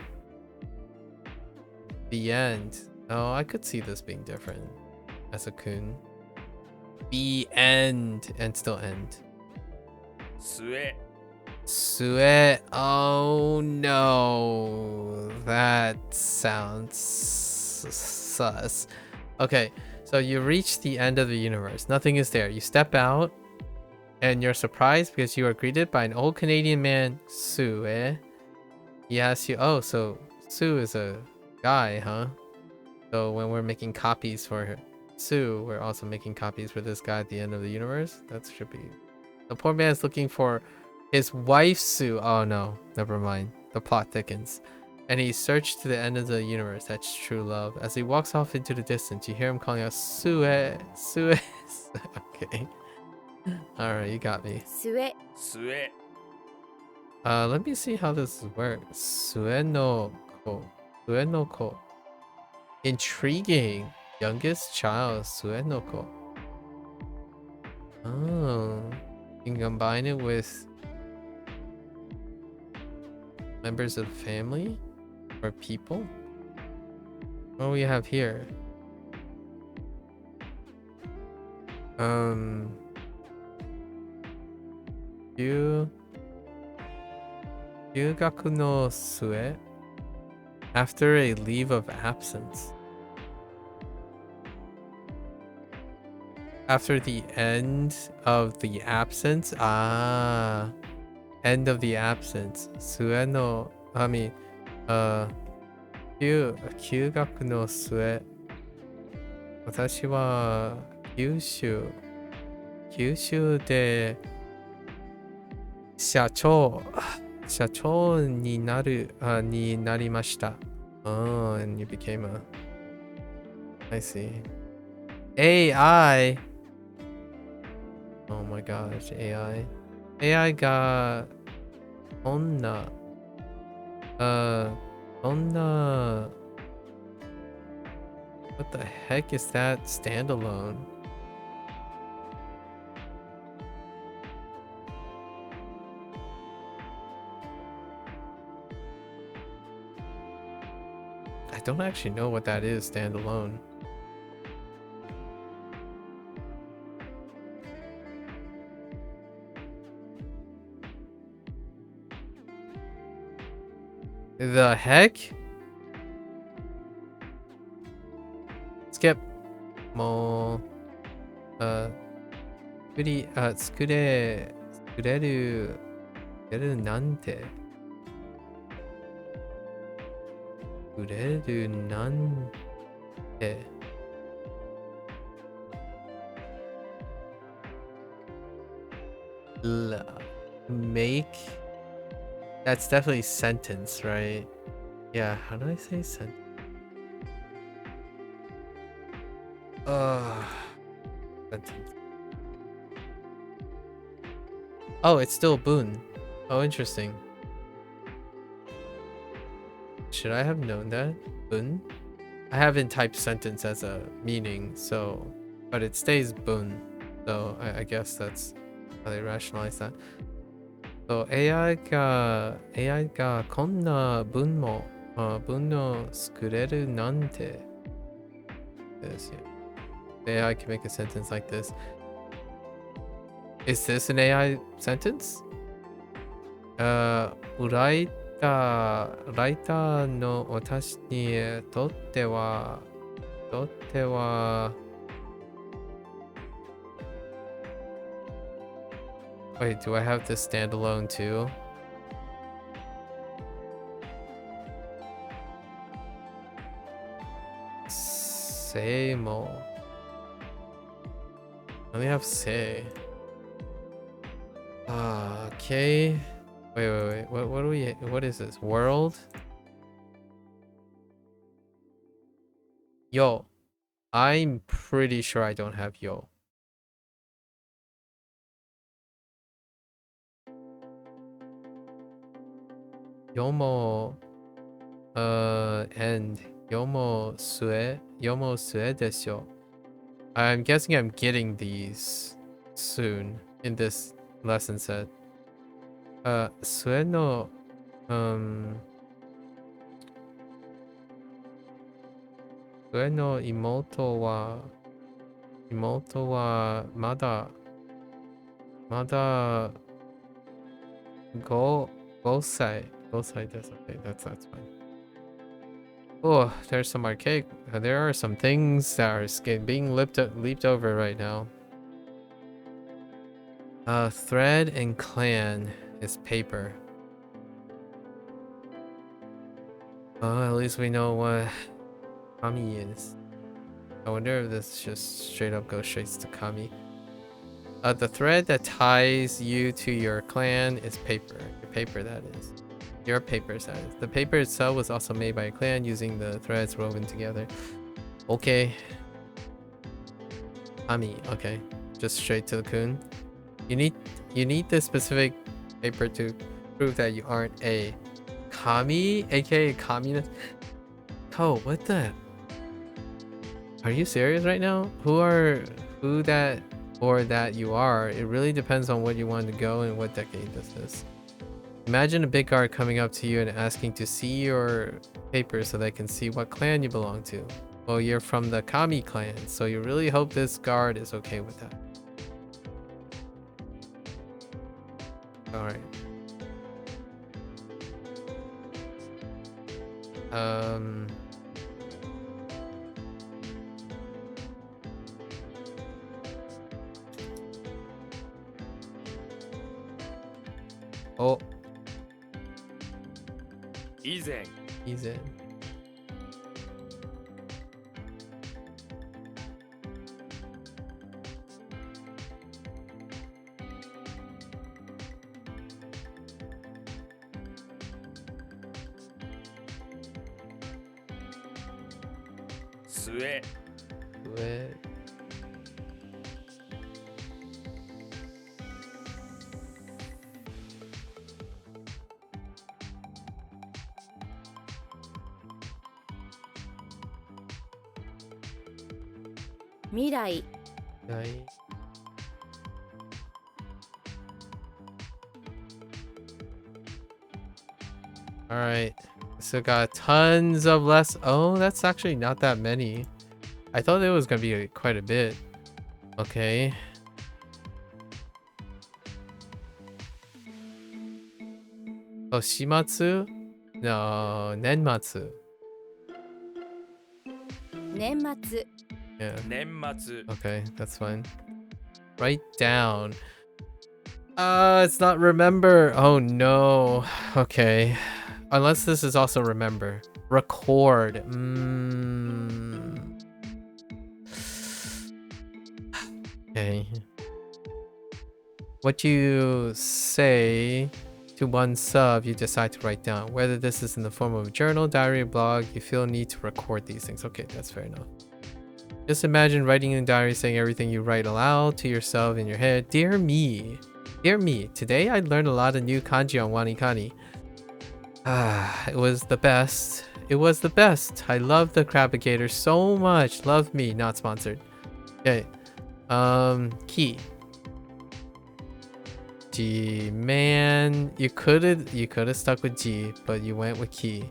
The end. Oh, I could see this being different as a kun. The end and still end. 末 Sue. Oh no. That sounds sus. Okay, so you reach the end of the universe. Nothing is there. You step out and you're surprised because you are greeted by an old Canadian man, Sue. He asks you, oh, so Sue is a guy, huh? So when we're making copies for Sue, we're also making copies for this guy at the end of the universe. That should be... The poor man is looking for his wife, Sue. Oh no, never mind. The plot thickens. And he searched to the end of the universe. That's true love. As he walks off into the distance, you hear him calling out, Sue, Sue. Okay. Alright, you got me. 末 末 Let me see how this works. Sue no ko. Sue no ko. Intriguing. Youngest child, Sue no ko. Oh. You can combine it with members of the family or people. What do we have here? Yugaku no sue. After a leave of absence. After the end of the absence? Ah. End of the absence. Sue no... I mean... Kyugaku no sue. 私は九州で社長になりました。Oh, and you became a... I see. AI! Oh my gosh, AI. AI がこんなWhat the heck is that standalone? I don't actually know what that is standalone. The heck? Skip. もう、作れるなんて。作れるなんて。Make? That's definitely sentence, right? Yeah, how do I say sentence? Sentence. Oh, it's still Boon. Oh, interesting. Should I have known that? Boon? I haven't typed sentence as a meaning, so... But it stays Boon. So I guess that's how they rationalize that. So AI がこんな文を作れるなんて。Yes, yeah. AI can make a sentence like this. Is this an AI sentence? ライターの私にとっては Wait, do I have this standalone too? Say mo. I only have say. Okay. Wait. What do we? What is this? World? Yo. I'm pretty sure I don't have yo. Yomo and Yomo sue desyo. I'm guessing I'm getting these soon in this lesson set. Sue no 上の妹はまだ5歳です。Okay, that's fine. Oh, there's some archaic. There are some things that are being leaped over right now. Thread and clan is paper. At least we know what Kami is. I wonder if this just straight up goes straight to Kami. The thread that ties you to your clan is paper. Your paper, that is. Your paper, that is. The paper itself was also made by a clan using the threads woven together. Okay. Kami, okay. Just straight to the kun. You need this specific paper to prove that you aren't a Kami, aka communist. Oh, what the? Are you serious right now? Who that or that you are? It really depends on what you want to go and what decade this is. Imagine a big guard coming up to you and asking to see your paper so they can see what clan you belong to. Well, you're from the Kami clan, so you really hope this guard is okay with that. Alright. Oh. 以前 He's in. 末 Wait. Mirai. Right. Alright. So got tons of less. Oh, that's actually not that many. I thought it was gonna be quite a bit. Okay. Oh, Shimatsu? No, Nenmatsu. 年末 Yeah. 年末 Okay, that's fine. Write down. It's not remember. Oh no. Okay. Unless this is also remember. Record. Okay. What you say to one sub, you decide to write down. Whether this is in the form of a journal, diary, or blog, you feel a need to record these things. Okay, that's fair enough. Just imagine writing in a diary saying everything you write aloud to yourself in your head. Dear me. Dear me, today I learned a lot of new kanji on WaniKani. It was the best. It was the best. I love the Crabigator so much. Love me, not sponsored. Okay. Key. G. Man, you could have stuck with G, but you went with key.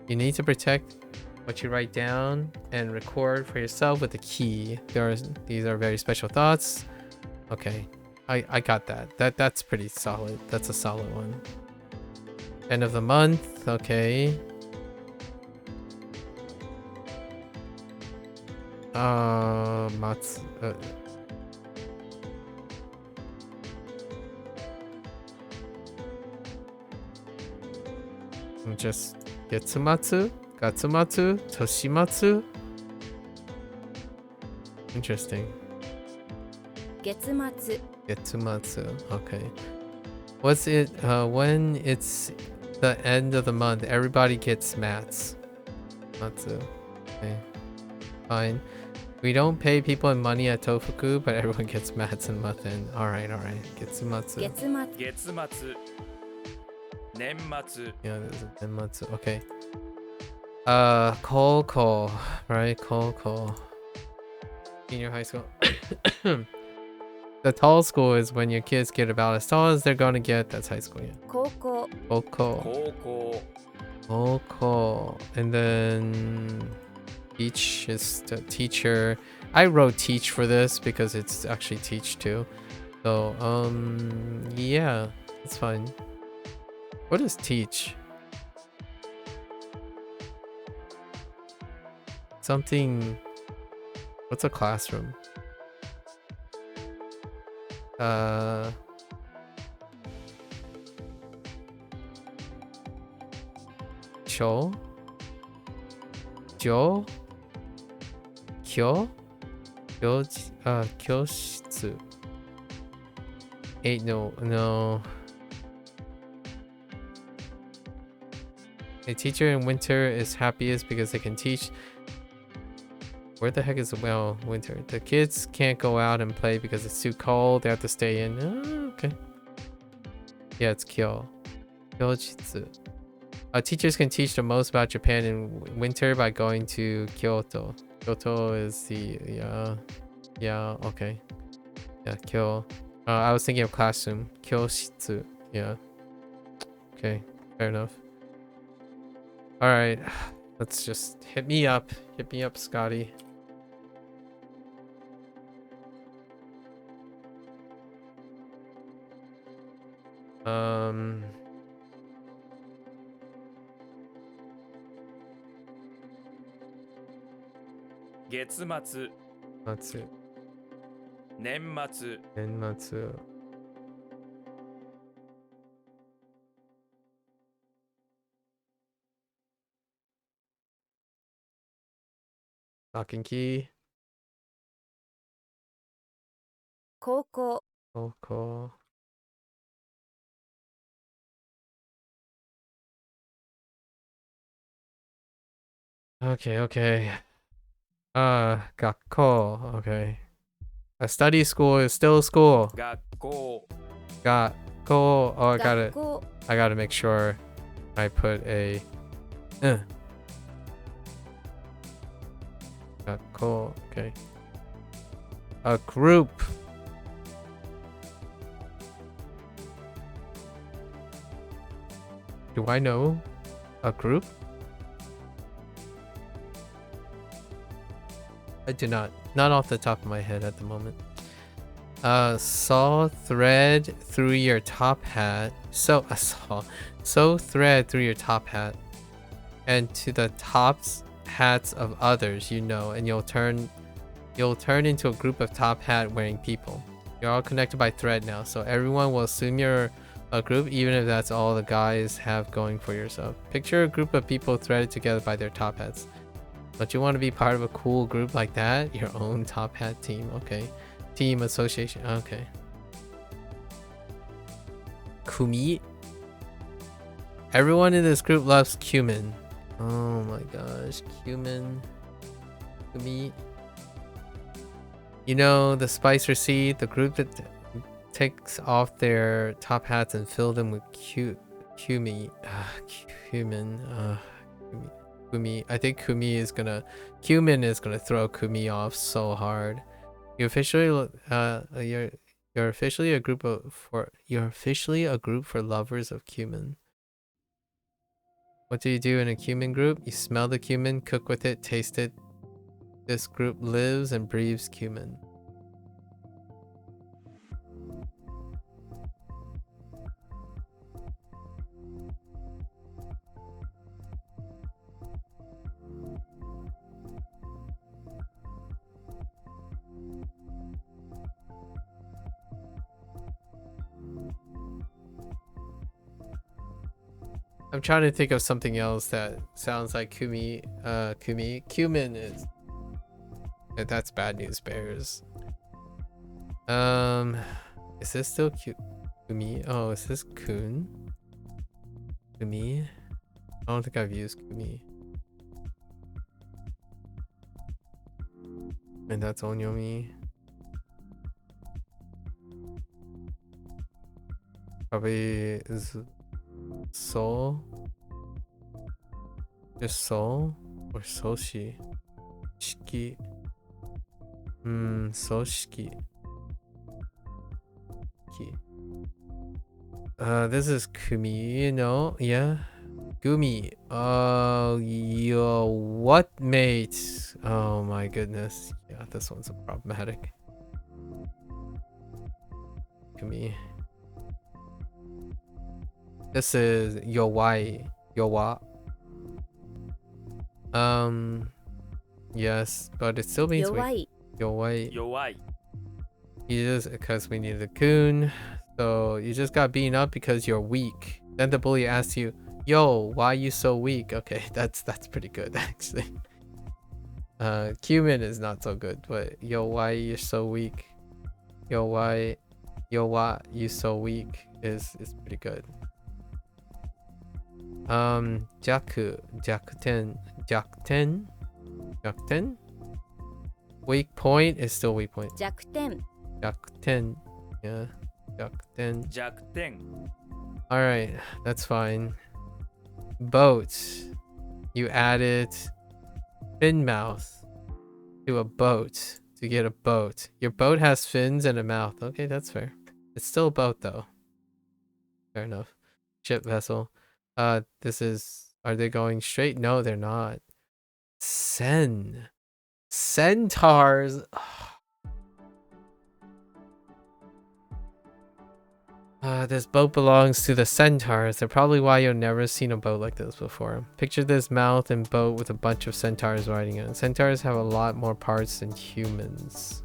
You need to protect what you write down and record for yourself with the key. These are very special thoughts. Okay. I got that. That's pretty solid. That's a solid one. End of the month. Okay. Just Getsumatsu, Gatsumatsu, Toshimatsu. Interesting. 月末 Getsumatsu. Okay. What's it? When it's the end of the month, everybody gets mats. Matsu. Okay. Fine. We don't pay people in money at Tofugu, but everyone gets mats in month end. Alright, alright. Getsumatsu. 月末月末年末 Yeah, there's a Denmatsu. Okay. Koko. Right, Koko. Senior high school. The tall school is when your kids get about as tall as they're gonna get. That's high school, yeah. 高校 Oko. 高校 Oko. And then teach is the teacher. I wrote teach for this because it's actually teach too. So, yeah, it's fine. What is teach? Something. What's a classroom? Cho? Jo? Kyo? Kyositsu. No. A teacher in winter is happiest because they can teach. Where the heck is winter? The kids can't go out and play because it's too cold. They have to stay in. Oh, okay. Yeah, it's Kyojitsu. Teachers can teach the most about Japan in winter by going to Kyoto. Kyoto is the okay. Yeah, Kyo. I was thinking of classroom. Kyoshitsu. Yeah. Okay, fair enough. All right, let's just hit me up, Scotty.月末 Matsu. 年末 Nenmatsu. Lock and key. 高校 Oh, cool. Okay. Gakko. Okay. A study school is still school. 学校 Gakko. Oh, I 学校 gotta make sure I put a. Gakko. Okay. A group. Do I know a group? I do not. Not off the top of my head at the moment. Saw thread through your top hat. Sew thread through your top hat and to the tops hats of others you know, and you'll turn into a group of top hat wearing people. You're all connected by thread now, so everyone will assume you're a group, even if that's all the guys have going for yourself. Picture a group of people threaded together by their top hats. Don't you want to be part of a cool group like that? Your own top hat team. Okay. Team association. Okay. Kumi. Everyone in this group loves cumin. Oh my gosh. Cumin. Kumi. You know, the spice receipt, the group that takes off their top hats and fill them with cumin. Kumi. I think cumin is gonna throw Kumi off so hard. You're officially you're officially a group for lovers of cumin. What do you do in a cumin group? You smell the cumin, cook with it, taste it. This group lives and breathes cumin. I'm trying to think of something else that sounds like cumin is. That's bad news bears. Is this still Kumi? Oh, is this Kun? Kumi? I don't think I've used Kumi. And that's Onyomi. Probably is Soul? Just Soul? Or Soshi? Shiki? Soshiki. Koichi. This is Kumi, no? Yeah. Gumi. Oh, yo, what, mate? Oh my goodness. Yeah, this one's problematic. Kumi. This is Yowai. Yowa. Yes, but it still means 弱い Yowai. 弱い You just, because we need the coon. So you just got beaten up because you're weak. Then the bully asks you, yo, why you so weak? Okay, that's pretty good actually. Cumin is not so good, but yo, why you're so weak? Yo, why you so weak is pretty good. Jakuten. Weak point is still weak point. 弱点 Jakuten. Yeah. Jakuten. 弱点 Alright, that's fine. Boat. You added fin mouth to a boat to get a boat. Your boat has fins and a mouth. Okay, that's fair. It's still a boat though. Fair enough. Ship vessel. This is... Are they going straight? No, they're not. Sen. Centaurs. This boat belongs to the centaurs. They're probably why you've never seen a boat like this before. Picture this mouth and boat with a bunch of centaurs riding it. Centaurs have a lot more parts than humans.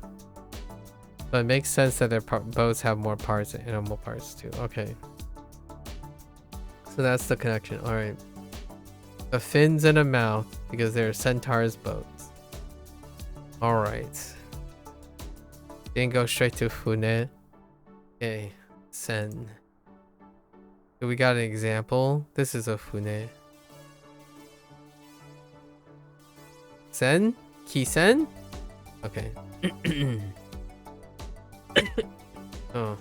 But it makes sense that their boats have more parts than animal parts too. Okay. So that's the connection. Alright. The fins and a mouth because they're centaurs boats. Alright. Didn't go straight to Fune. Okay. Sen. So we got an example. This is a Fune. Sen? Kisen? Okay. Oh.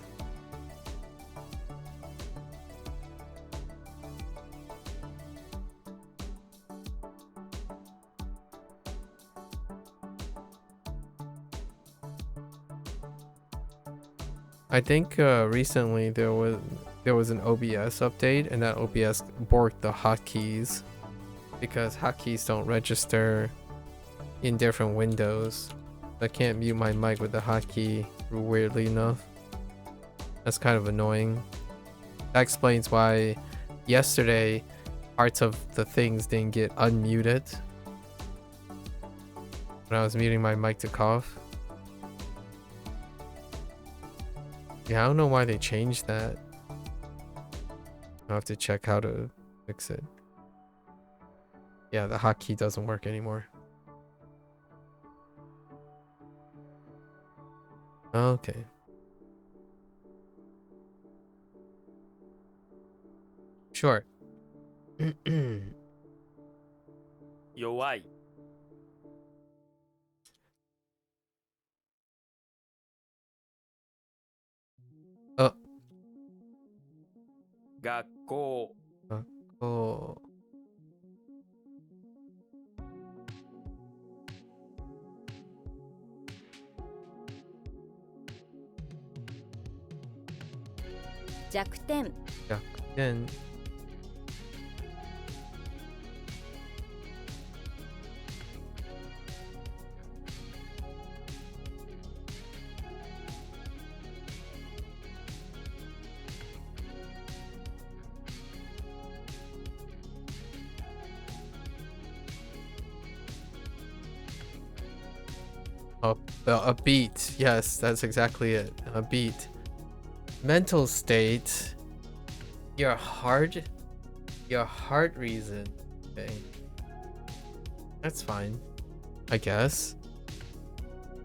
I think recently there was an OBS update, and that OBS borked the hotkeys because hotkeys don't register in different windows. I can't mute my mic with the hotkey weirdly enough. That's kind of annoying. That explains why yesterday parts of the things didn't get unmuted when I was muting my mic to cough. Yeah, I don't know why they changed that. I'll have to check how to fix it. Yeah, the hotkey doesn't work anymore. Okay. Sure. 弱い Oh. 学校 Oh. 弱点 Jakuten. A beat. Yes, that's exactly it. A beat. Mental state. Your heart reason. Okay. That's fine, I guess.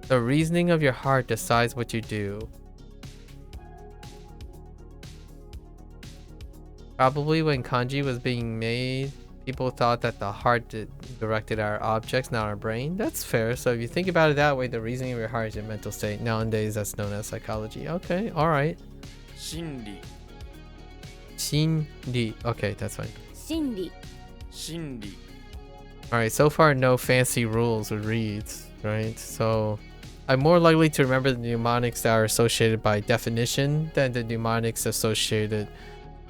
The reasoning of your heart decides what you do. Probably when kanji was being made, people thought that the heart directed our objects, not our brain. That's fair. So if you think about it that way, the reasoning of your heart is your mental state. Nowadays, that's known as psychology. Okay, all right. 心理 Shinri. Okay, that's fine. 心理心理 All right, so far no fancy rules or reads, right? So I'm more likely to remember the mnemonics that are associated by definition than the mnemonics associated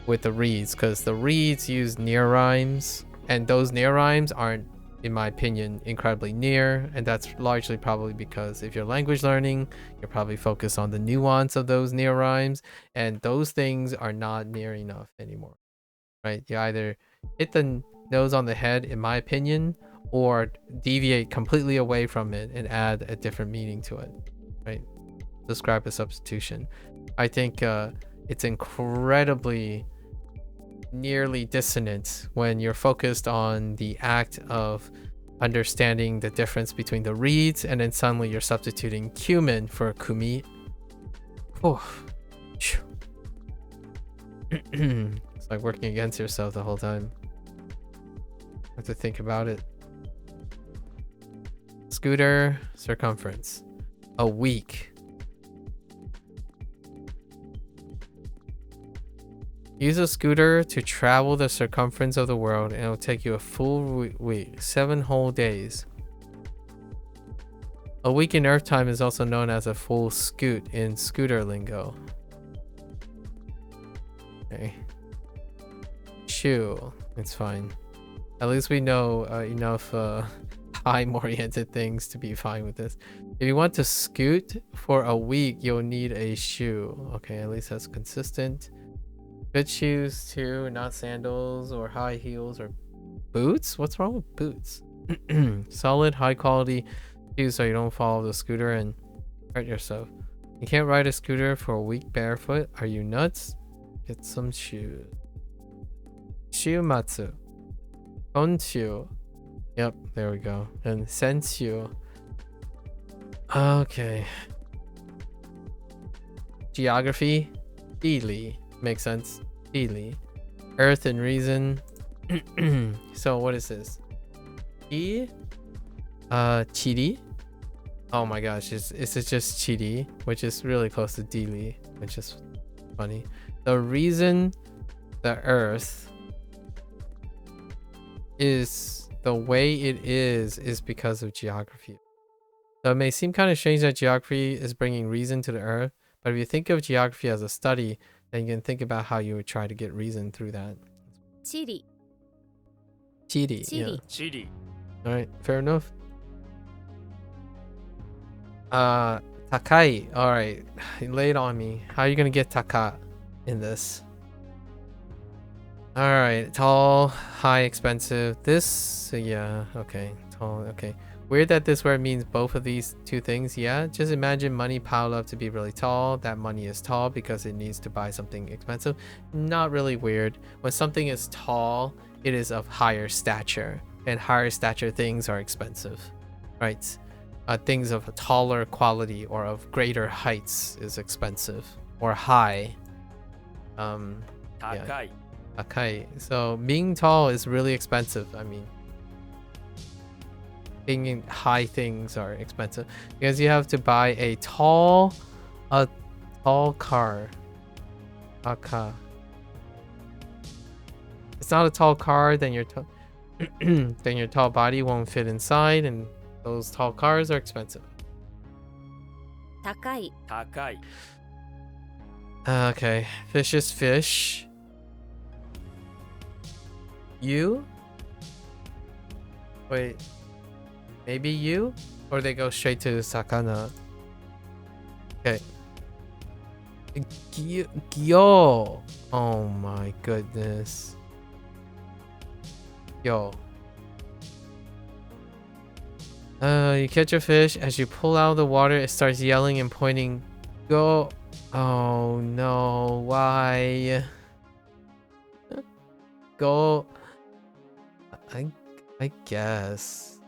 with the reads, because the reads use near rhymes, and those near rhymes aren't, in my opinion, incredibly near, and that's largely probably because if you're language learning, you're probably focused on the nuance of those near rhymes, and those things are not near enough anymore, right? You either hit the nose on the head, in my opinion, or deviate completely away from it and add a different meaning to it, right? Describe a substitution. I think it's incredibly nearly dissonant when you're focused on the act of understanding the difference between the reads, and then suddenly you're substituting cumin for kumi. Oh. It's like working against yourself the whole time. Have to think about it. Scooter circumference. A week. Use a scooter to travel the circumference of the world, and it'll take you a full week, 7 whole days. A week in Earth time is also known as a full scoot in scooter lingo. Okay. Shoe. It's fine. At least we know enough time-oriented things to be fine with this. If you want to scoot for a week, you'll need a shoe. Okay, at least that's consistent. Good shoes too, not sandals or high heels or boots. What's wrong with boots? Solid, high quality shoes so you don't fall off the scooter and hurt yourself. You can't ride a scooter for a week barefoot. Are you nuts? Get some shoes. Shiumatsu. Konshu. Yep, there we go. And senshu. Okay. Geography. Dili. Makes sense. Dili. Earth and reason. So what is this? Chi? Chiri? Oh my gosh, it's just Chiri, which is really close to Dili, which is funny. The reason the Earth is the way it is because of geography. So it may seem kind of strange that geography is bringing reason to the Earth, but if you think of geography as a study, then you can think about how you would try to get reason through that. Chiri. Chiri, yeah. Chiri. All right, fair enough. Takai. All right, lay it on me. How are you gonna get taka in this? All right, tall, high, expensive. This, yeah, okay, tall, okay. Weird that this word means both of these two things. Yeah, just imagine money piled up to be really tall. That money is tall because it needs to buy something expensive. Not really weird. When something is tall, it is of higher stature, and higher stature things are expensive, right? Things of a taller quality or of greater heights is expensive or high. Takai. Okay, so being tall is really expensive. I mean, being in high things are expensive because you have to buy a tall car. A car. It's not a tall car, then your then your tall body won't fit inside, and those tall cars are expensive. Takai. Takai. Okay, fish is fish. You? Wait. Maybe you? Or they go straight to sakana? Okay. Gyo. Oh my goodness. Yo. You catch a fish. As you pull out of the water, it starts yelling and pointing. Go. Oh no. Why? Go. I guess.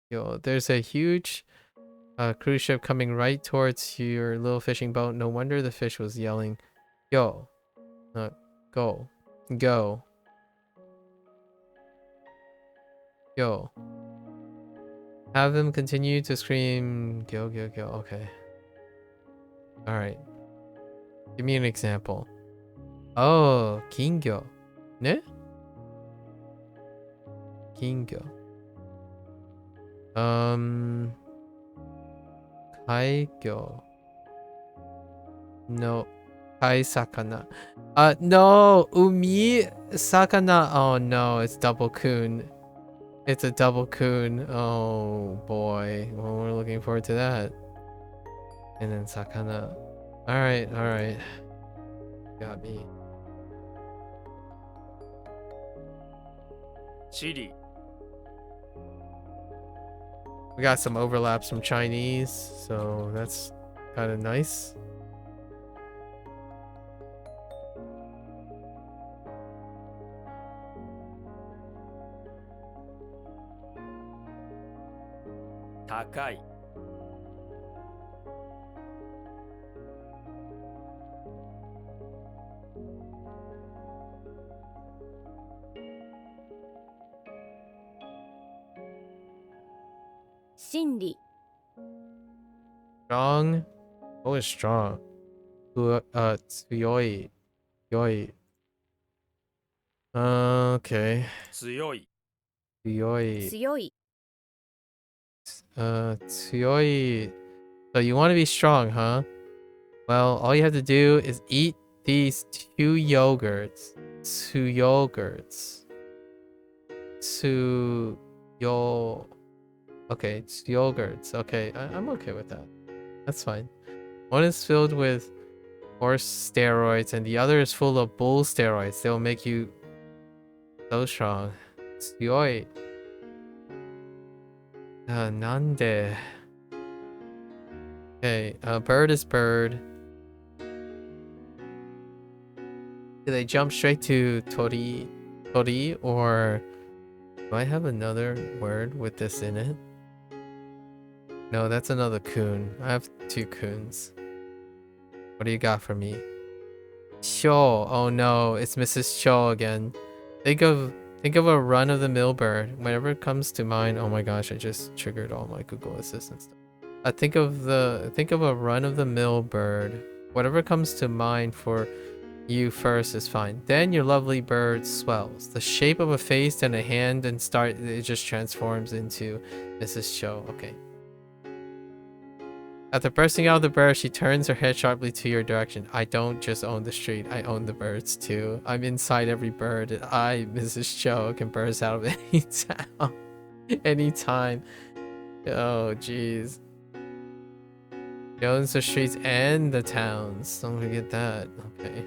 Yo, there's a huge cruise ship coming right towards your little fishing boat. No wonder the fish was yelling. Yo. Go. Go. Yo. Have them continue to scream. Go, go, go. Okay. Alright. Give me an example. Oh, Kingyo. Ne? Kingyo. Kaigyo. No. Kai sakana. No. Umi sakana. Oh no, it's double kun. It's a double kun. Oh boy. Well, we're looking forward to that. And then sakana. Alright, alright. Got me. チリ We got some overlaps from Chinese, so that's kind of nice. Takai 心理 Strong. What is strong? Tsuyoi. Yoi. Okay. 強い Tsuyoi. 強い Tsuyoi. So you want to be strong, huh? Well, all you have to do is eat these 2 yogurts. 2 yogurts. 2 yo. Okay, it's yogurts. Okay, I'm okay with that. That's fine. One is filled with horse steroids and the other is full of bull steroids. They'll make you so strong. Tsuyoi. Nande. Okay, bird is bird. Do they jump straight to tori? Tori, or do I have another word with this in it? No, that's another coon. I have 2 coons. What do you got for me? Sho. Oh no, it's Mrs. Cho again. Think of a run-of-the-mill bird. Whenever it comes to mind, oh my gosh, I just triggered all my Google Assistant stuff. Think of a run-of-the-mill bird. Whatever comes to mind for you first is fine. Then your lovely bird swells. The shape of a face and a hand, and it just transforms into Mrs. Cho. Okay. After bursting out of the bird, she turns her head sharply to your direction. I don't just own the street, I own the birds too. I'm inside every bird, and I, Mrs. Cho, can burst out of any town. Anytime. Oh, jeez. She owns the streets and the towns. Don't forget that. Okay.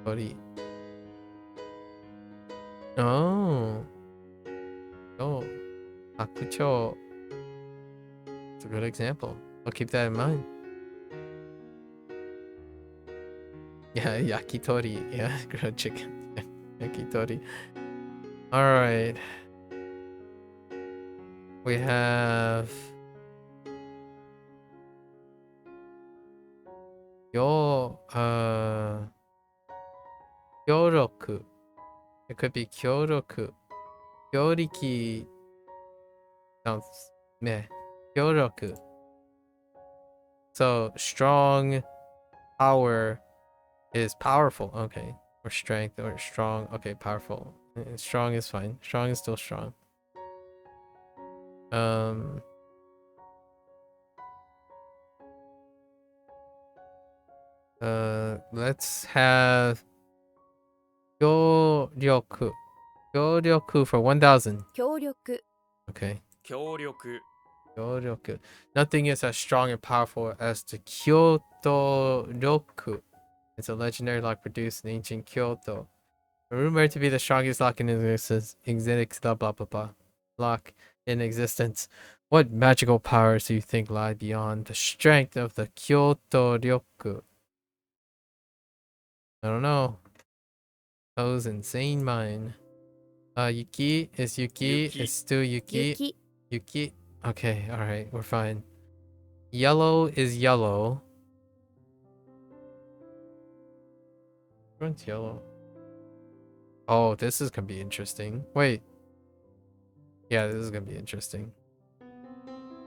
Buddy. Oh. Oh. Akucho. It's a good example. I'll keep that in mind. Yeah, yakitori. Yeah, grilled chicken. Yakitori. Alright. We have... Kyoroku. It could be kyoroku. Kyoriki sounds meh. Kyoroku. So strong power is powerful. Okay. Or strength or strong. Okay, powerful. Strong is fine. Strong is still strong. Let's have Kyoryoku. Kyoryoku for 1,000. 協力 Okay. 協力 Kyoryoku. Nothing is as strong and powerful as the Kyoto Ryoku. It's a legendary lock produced in ancient Kyoto. Rumored to be the strongest lock in existence. Blah blah blah blah. Lock in existence. What magical powers do you think lie beyond the strength of the Kyoto Ryoku? I don't know. Those insane mind. Yuki is Yuki. Yuki. It's still Yuki. 雪 Yuki. Okay, alright, we're fine. Yellow is yellow. Which one's yellow? Oh, this is gonna be interesting. Wait. Yeah, this is gonna be interesting.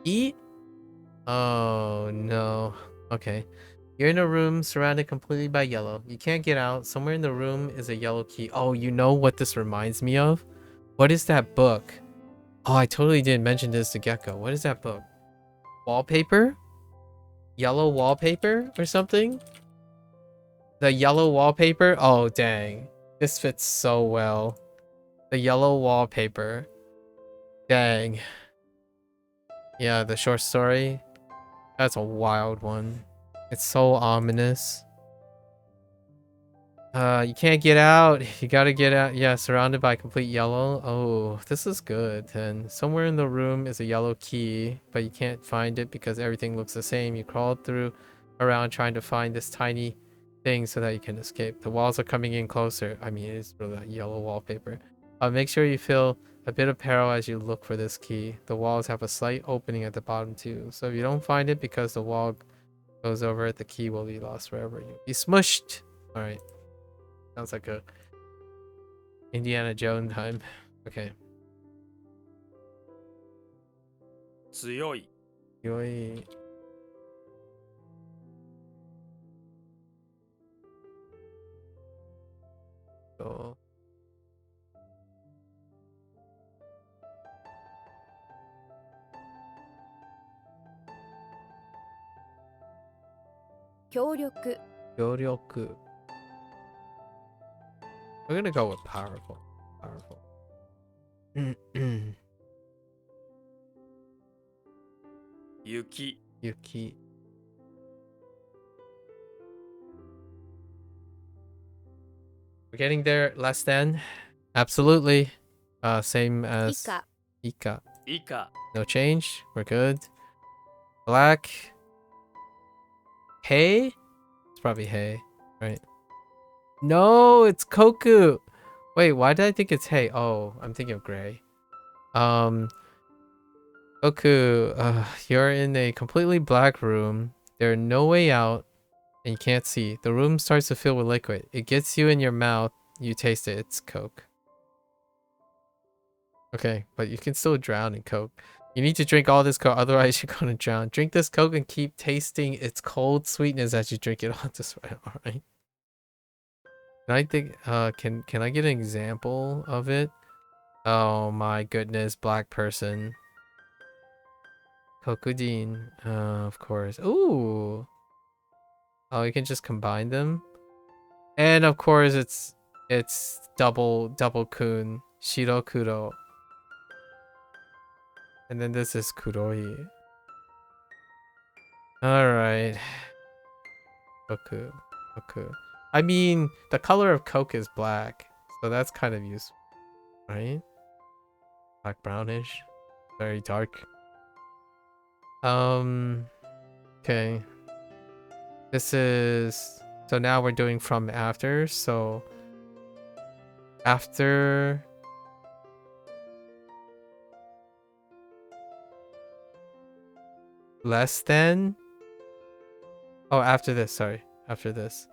Eat? Oh, no. Okay. You're in a room surrounded completely by yellow. You can't get out. Somewhere in the room is a yellow key. Oh, you know what this reminds me of? What is that book? Oh, I totally didn't mention this to Gecko. What is that book? Wallpaper? Yellow wallpaper or something? The yellow wallpaper? Oh, dang. This fits so well. The yellow wallpaper. Dang. Yeah, the short story. That's a wild one. It's so ominous. You can't get out. You gotta get out. Yeah, surrounded by complete yellow. Oh, this is good. And somewhere in the room is a yellow key, but you can't find it because everything looks the same. You crawled through around trying to find this tiny thing so that you can escape. The walls are coming in closer. I mean, it's really that yellow wallpaper. Make sure you feel a bit of peril as you look for this key. The walls have a slight opening at the bottom too. So if you don't find it because the wall goes over it, the key will be lost wherever you be smushed. All right. Sounds like a Indiana Jones time. Okay. 強い Yoi. So, 協力 Yoryoku. We're gonna go with powerful. Powerful. 雪 Yuki. We're getting there. Less than. Absolutely. Same 以 as 下 Ika. 以下 No change. We're good. Black. Hay? It's probably hay, right? No, it's Koku. Wait, why did I think it's hay? Oh, I'm thinking of gray. Koku, you're in a completely black room. There's no way out, and you can't see. The room starts to fill with liquid. It gets you in your mouth. You taste it. It's Coke. Okay, but you can still drown in Coke. You need to drink all this Coke, otherwise you're gonna drown. Drink this Coke and keep tasting its cold sweetness as you drink it on this way. All right. Can I think? Can I get an example of it? Oh my goodness, black person. Kokudin, of course. Ooh. Oh, you can just combine them. And of course, it's double kun, shiro kuro. And then this is kuroi. All right. Koku. I mean, the color of Coke is black, so that's kind of useful, right? Black brownish, very dark. Okay. This is so now we're doing from after. So after less than. Oh, after this. Sorry, after this.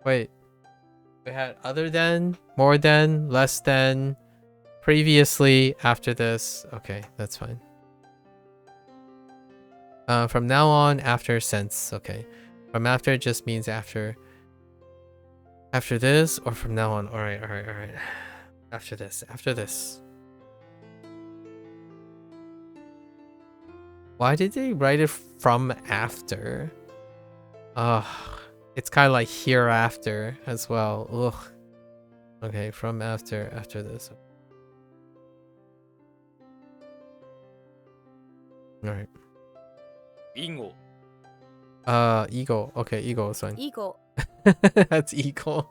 Wait. We had other than, more than, less than, previously, after this. Okay, that's fine. From now on, after, since. Okay. From after just means after. After this, or from now on. Alright. After this. Why did they write it from after? Ugh. It's kind of like hereafter as well. Ugh. Okay, from after this. Alright. 以後 Eagle. Okay, eagle is fine. 以後 That's eagle.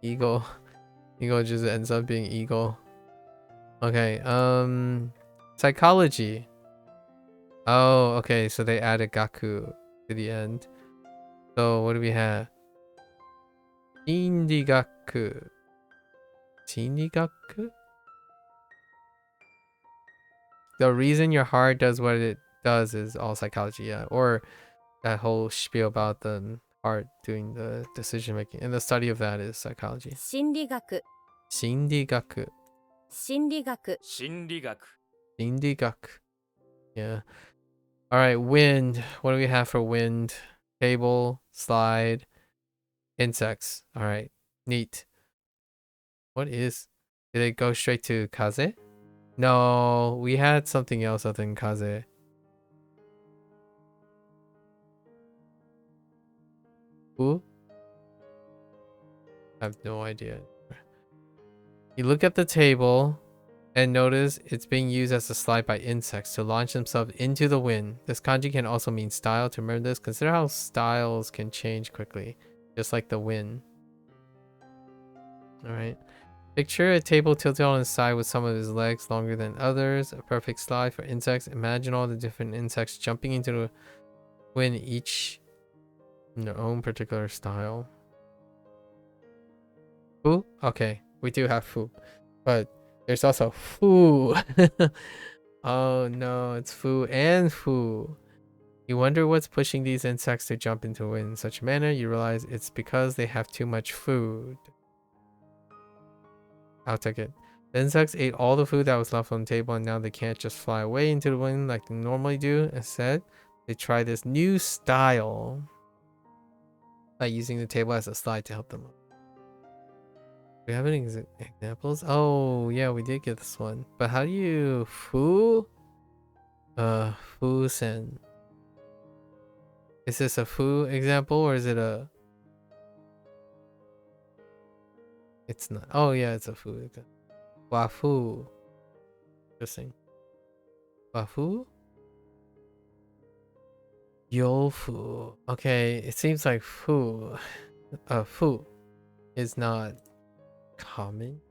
Eagle just ends up being eagle. Okay, psychology. Oh, okay, so they added gaku to the end. So what do we have? Shinrigaku. The reason your heart does what it does is all psychology, yeah. Or that whole spiel about the heart doing the decision making. And the study of that is psychology. 心理学 Shinrigaku. 心理学心理学 Shinrigaku. Yeah. Alright, wind. What do we have for wind? Table, slide, insects. Alright, neat. What is... Did it go straight to kaze? No, we had something else other than kaze. Who? I have no idea. You look at the table and notice it's being used as a slide by insects to launch themselves into the wind. This kanji can also mean style. To remember this, consider how styles can change quickly, just like the wind. Alright. Picture a table tilted on its side with some of its legs longer than others. A perfect slide for insects. Imagine all the different insects jumping into the wind, each in their own particular style. Fu? Okay, we do have fu. But there's also fu. Oh no, it's fu and fu. You wonder what's pushing these insects to jump into wind in such a manner. You realize it's because they have too much food. I'll take it. The insects ate all the food that was left on the table, and now they can't just fly away into the wind like they normally do. Instead, they try this new style by using the table as a slide to help them up. Do we have any examples? Oh, yeah, we did get this one. But how do you fu? Fu-sen. Is this a fu example or is it a... It's not. Oh, yeah, it's a fu example. Wafu. Interesting. Wafu? Yofu. Okay, it seems like fu. Fu is not common.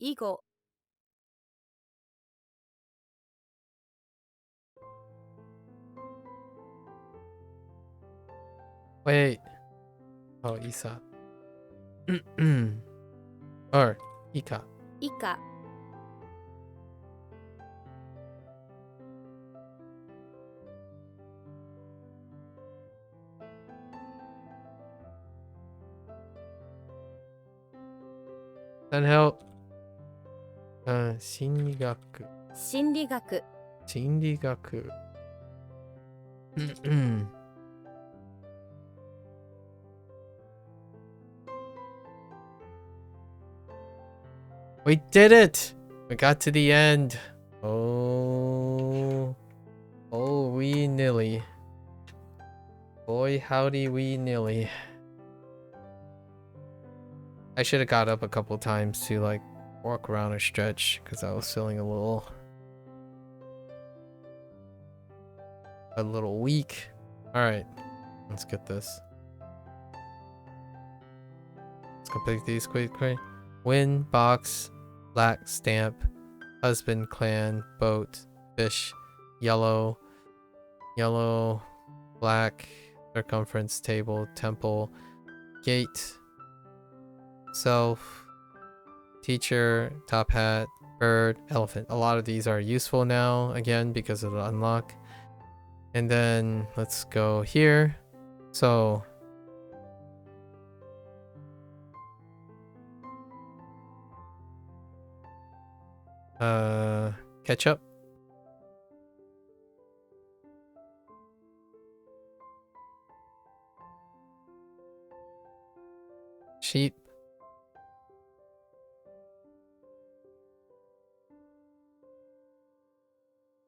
Ego. Wait. Oh, Isa. Or Ika. Ika. That help. 心理学。心理学。心理学。We did it! We got to the end. Oh. Oh, we nilly. Boy, howdy, we nilly. I should have got up a couple times to like walk around or stretch because I was feeling a little weak. All right, let's get this. Let's complete these quick. Win, box, black, stamp, husband, clan, boat, fish, yellow, black, circumference, table, temple, gate, self, teacher, top hat, bird, elephant. A lot of these are useful now, again, because of the unlock. And then let's go here. So ketchup. Sheep.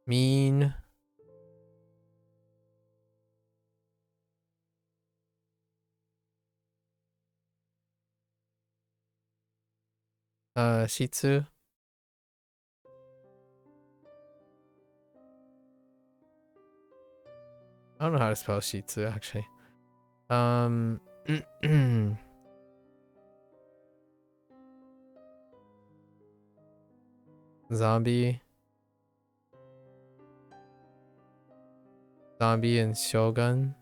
Mean. Shih Tzu. I don't know how to spell Shih Tzu actually. Zombie. Zombie and Shogun.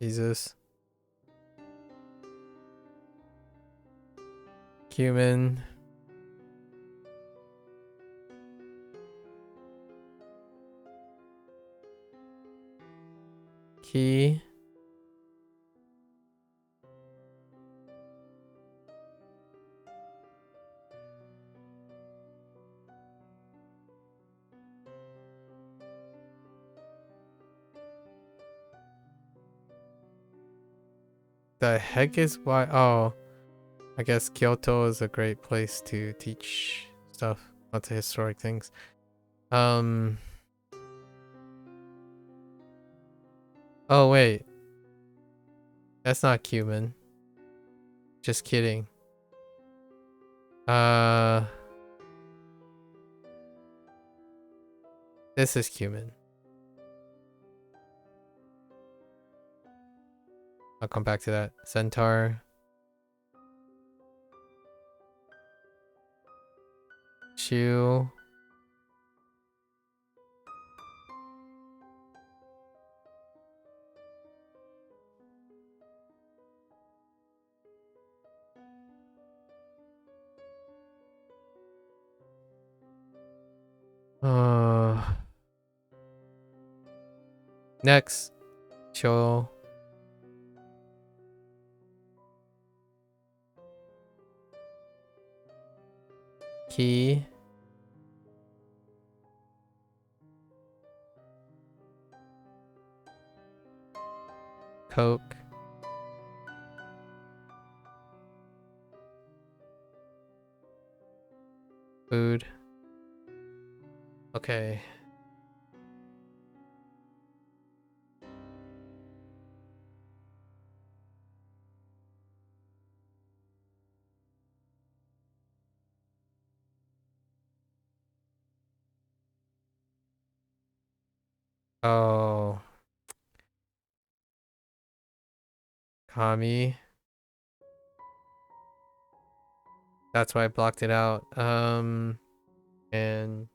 Jesus. Cumin. Ki. The heck is why? Oh, I guess Kyoto is a great place to teach stuff, lots of historic things. Oh wait, that's not Cuban. Just kidding. This is Cuban. I'll come back to that. Centaur. Shu. Next. Cho. Ki. Coke. Food. Okay. Oh. Kami. That's why I blocked it out. And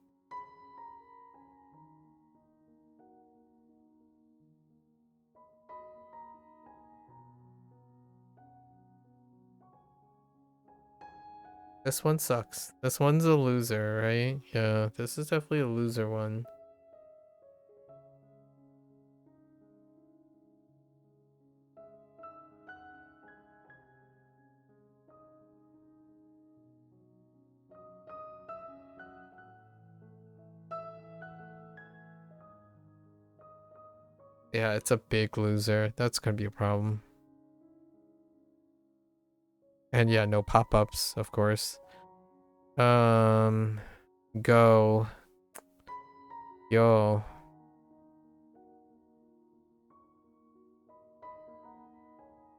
this one sucks. This one's a loser, right? Yeah, this is definitely a loser one. Yeah, it's a big loser. That's gonna be a problem. And yeah, no pop-ups, of course. Go. Yo.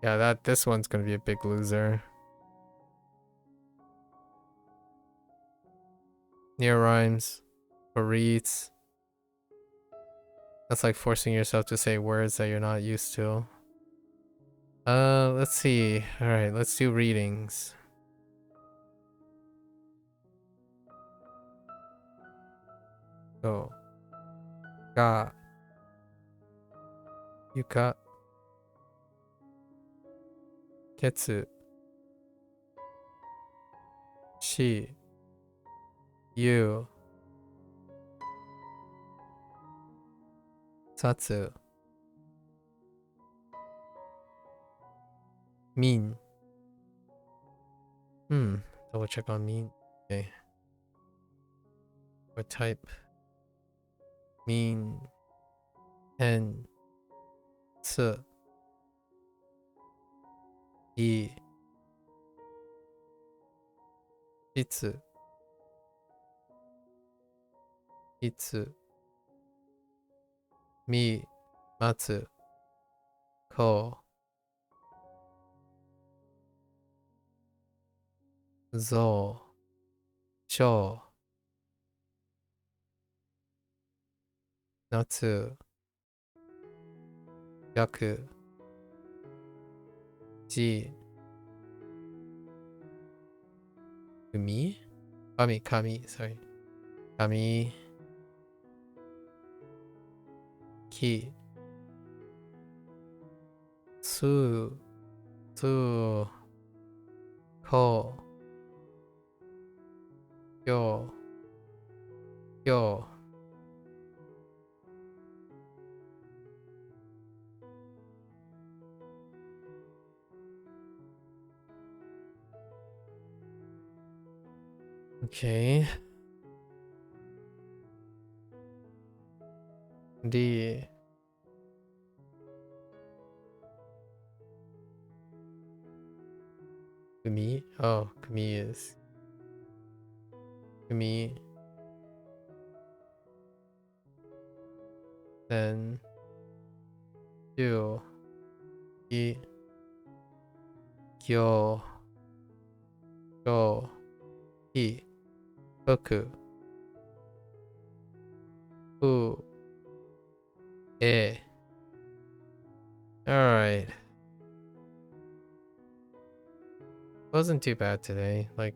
Yeah, this one's gonna be a big loser. Near rhymes. Or reads. That's like forcing yourself to say words that you're not used to. Let's see. Alright, let's do readings. Go. Ga. Yuka. Ketsu. Shi. Yu. Satsu. Min. Double check on min. Okay. What type? Min. En. Tsu. I. Itsu. Itsu. Mi. Matsu. Ko. Zo. Sho. Natsu. Yaku. Ji. Umi? Kami, sorry. Kami. Ki. Su. Su. Ko. Yo. Yo. Okay. D. Kumi? Oh, Kumi is. Kumi. Then. Kyo. Ki. Kyo. Kyo. Hi. Toku. Fu. E. Alright. Wasn't too bad today. Like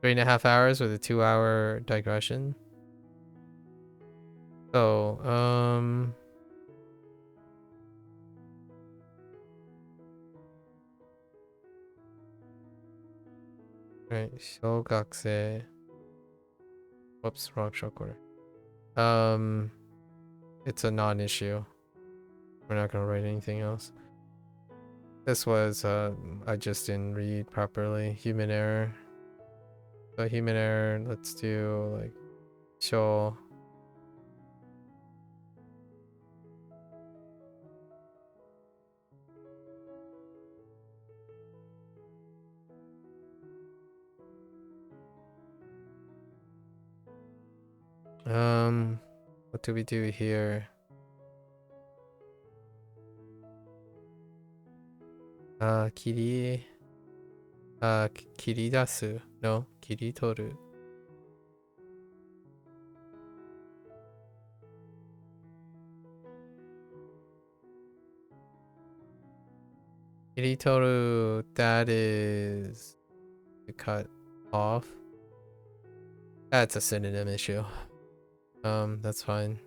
3.5 hours with a 2-hour digression. So, right, Shogakuse. Whoops, wrong short order. It's a non-issue. We're not gonna write anything else. This was, I just didn't read properly. Human error. So human error, let's do, like, show. What do we do here? Kiri. Kiridasu. No, kiritoru. Kiritoru, that is to cut off. That's a synonym issue. That's fine.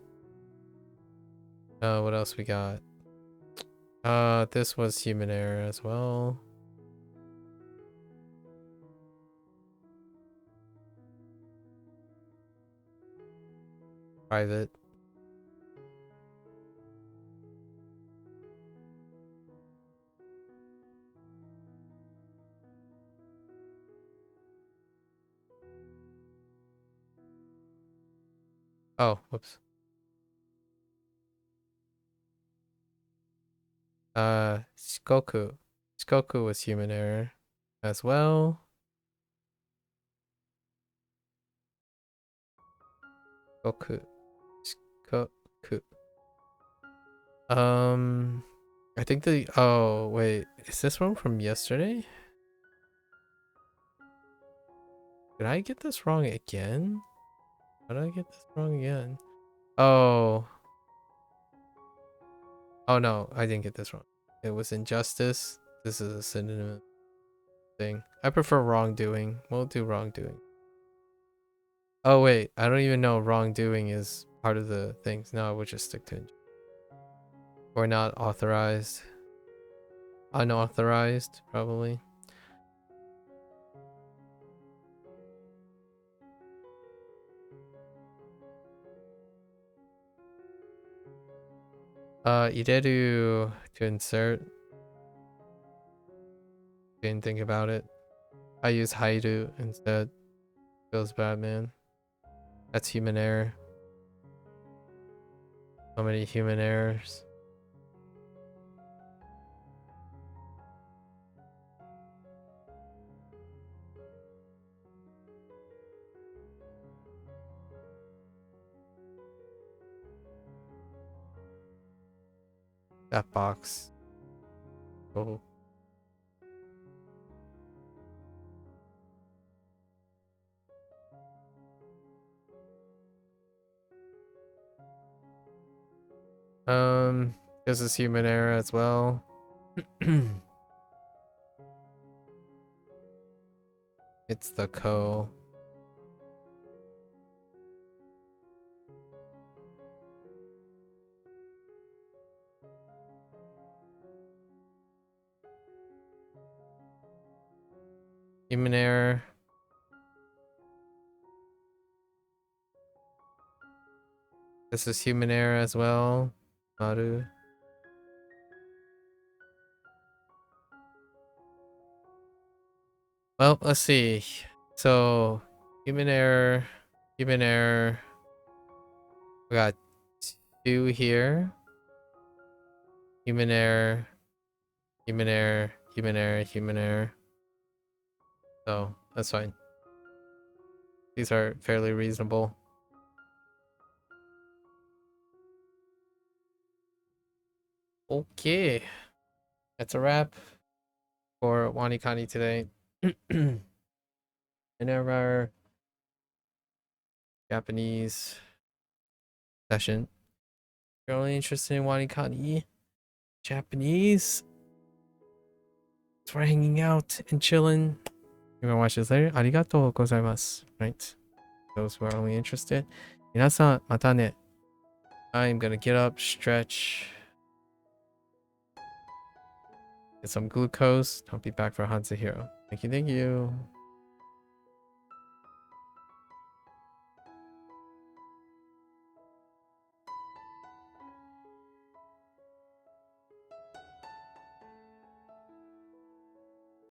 What else we got? This was human error as well. Private. Oh, whoops. Shikoku. Shikoku was human error as well. Shikoku. Shikoku. I think oh wait, is this one from yesterday? Did I get this wrong again? Did I get this wrong again? Oh. Oh no, I didn't get this wrong. It was injustice. This is a synonym thing. I prefer wrongdoing. We'll do wrongdoing. Oh wait, I don't even know wrongdoing is part of the things. No, we'll just stick to it. Or not authorized. Unauthorized, probably. Ireru to insert. Didn't think about it. I use hairu instead. Feels bad, man. That's human error. So many human errors. That box. Oh. This is human error as well. It's the ko. Human error. This is human error as well. Maru. Well, let's see. So human error. Human error. We got 2 here. Human error. Human error. Human error. Human error. So that's fine. These are fairly reasonable. Okay. That's a wrap for WaniKani today. In our Japanese session. If you're only interested in WaniKani Japanese, so we're hanging out and chilling. You're gonna watch this later. Arigatou gozaimasu. Right? Those who are only interested. Minasan, mata ne. I'm gonna get up, stretch, get some glucose. I'll be back for Hansa Hero. Thank you, thank you.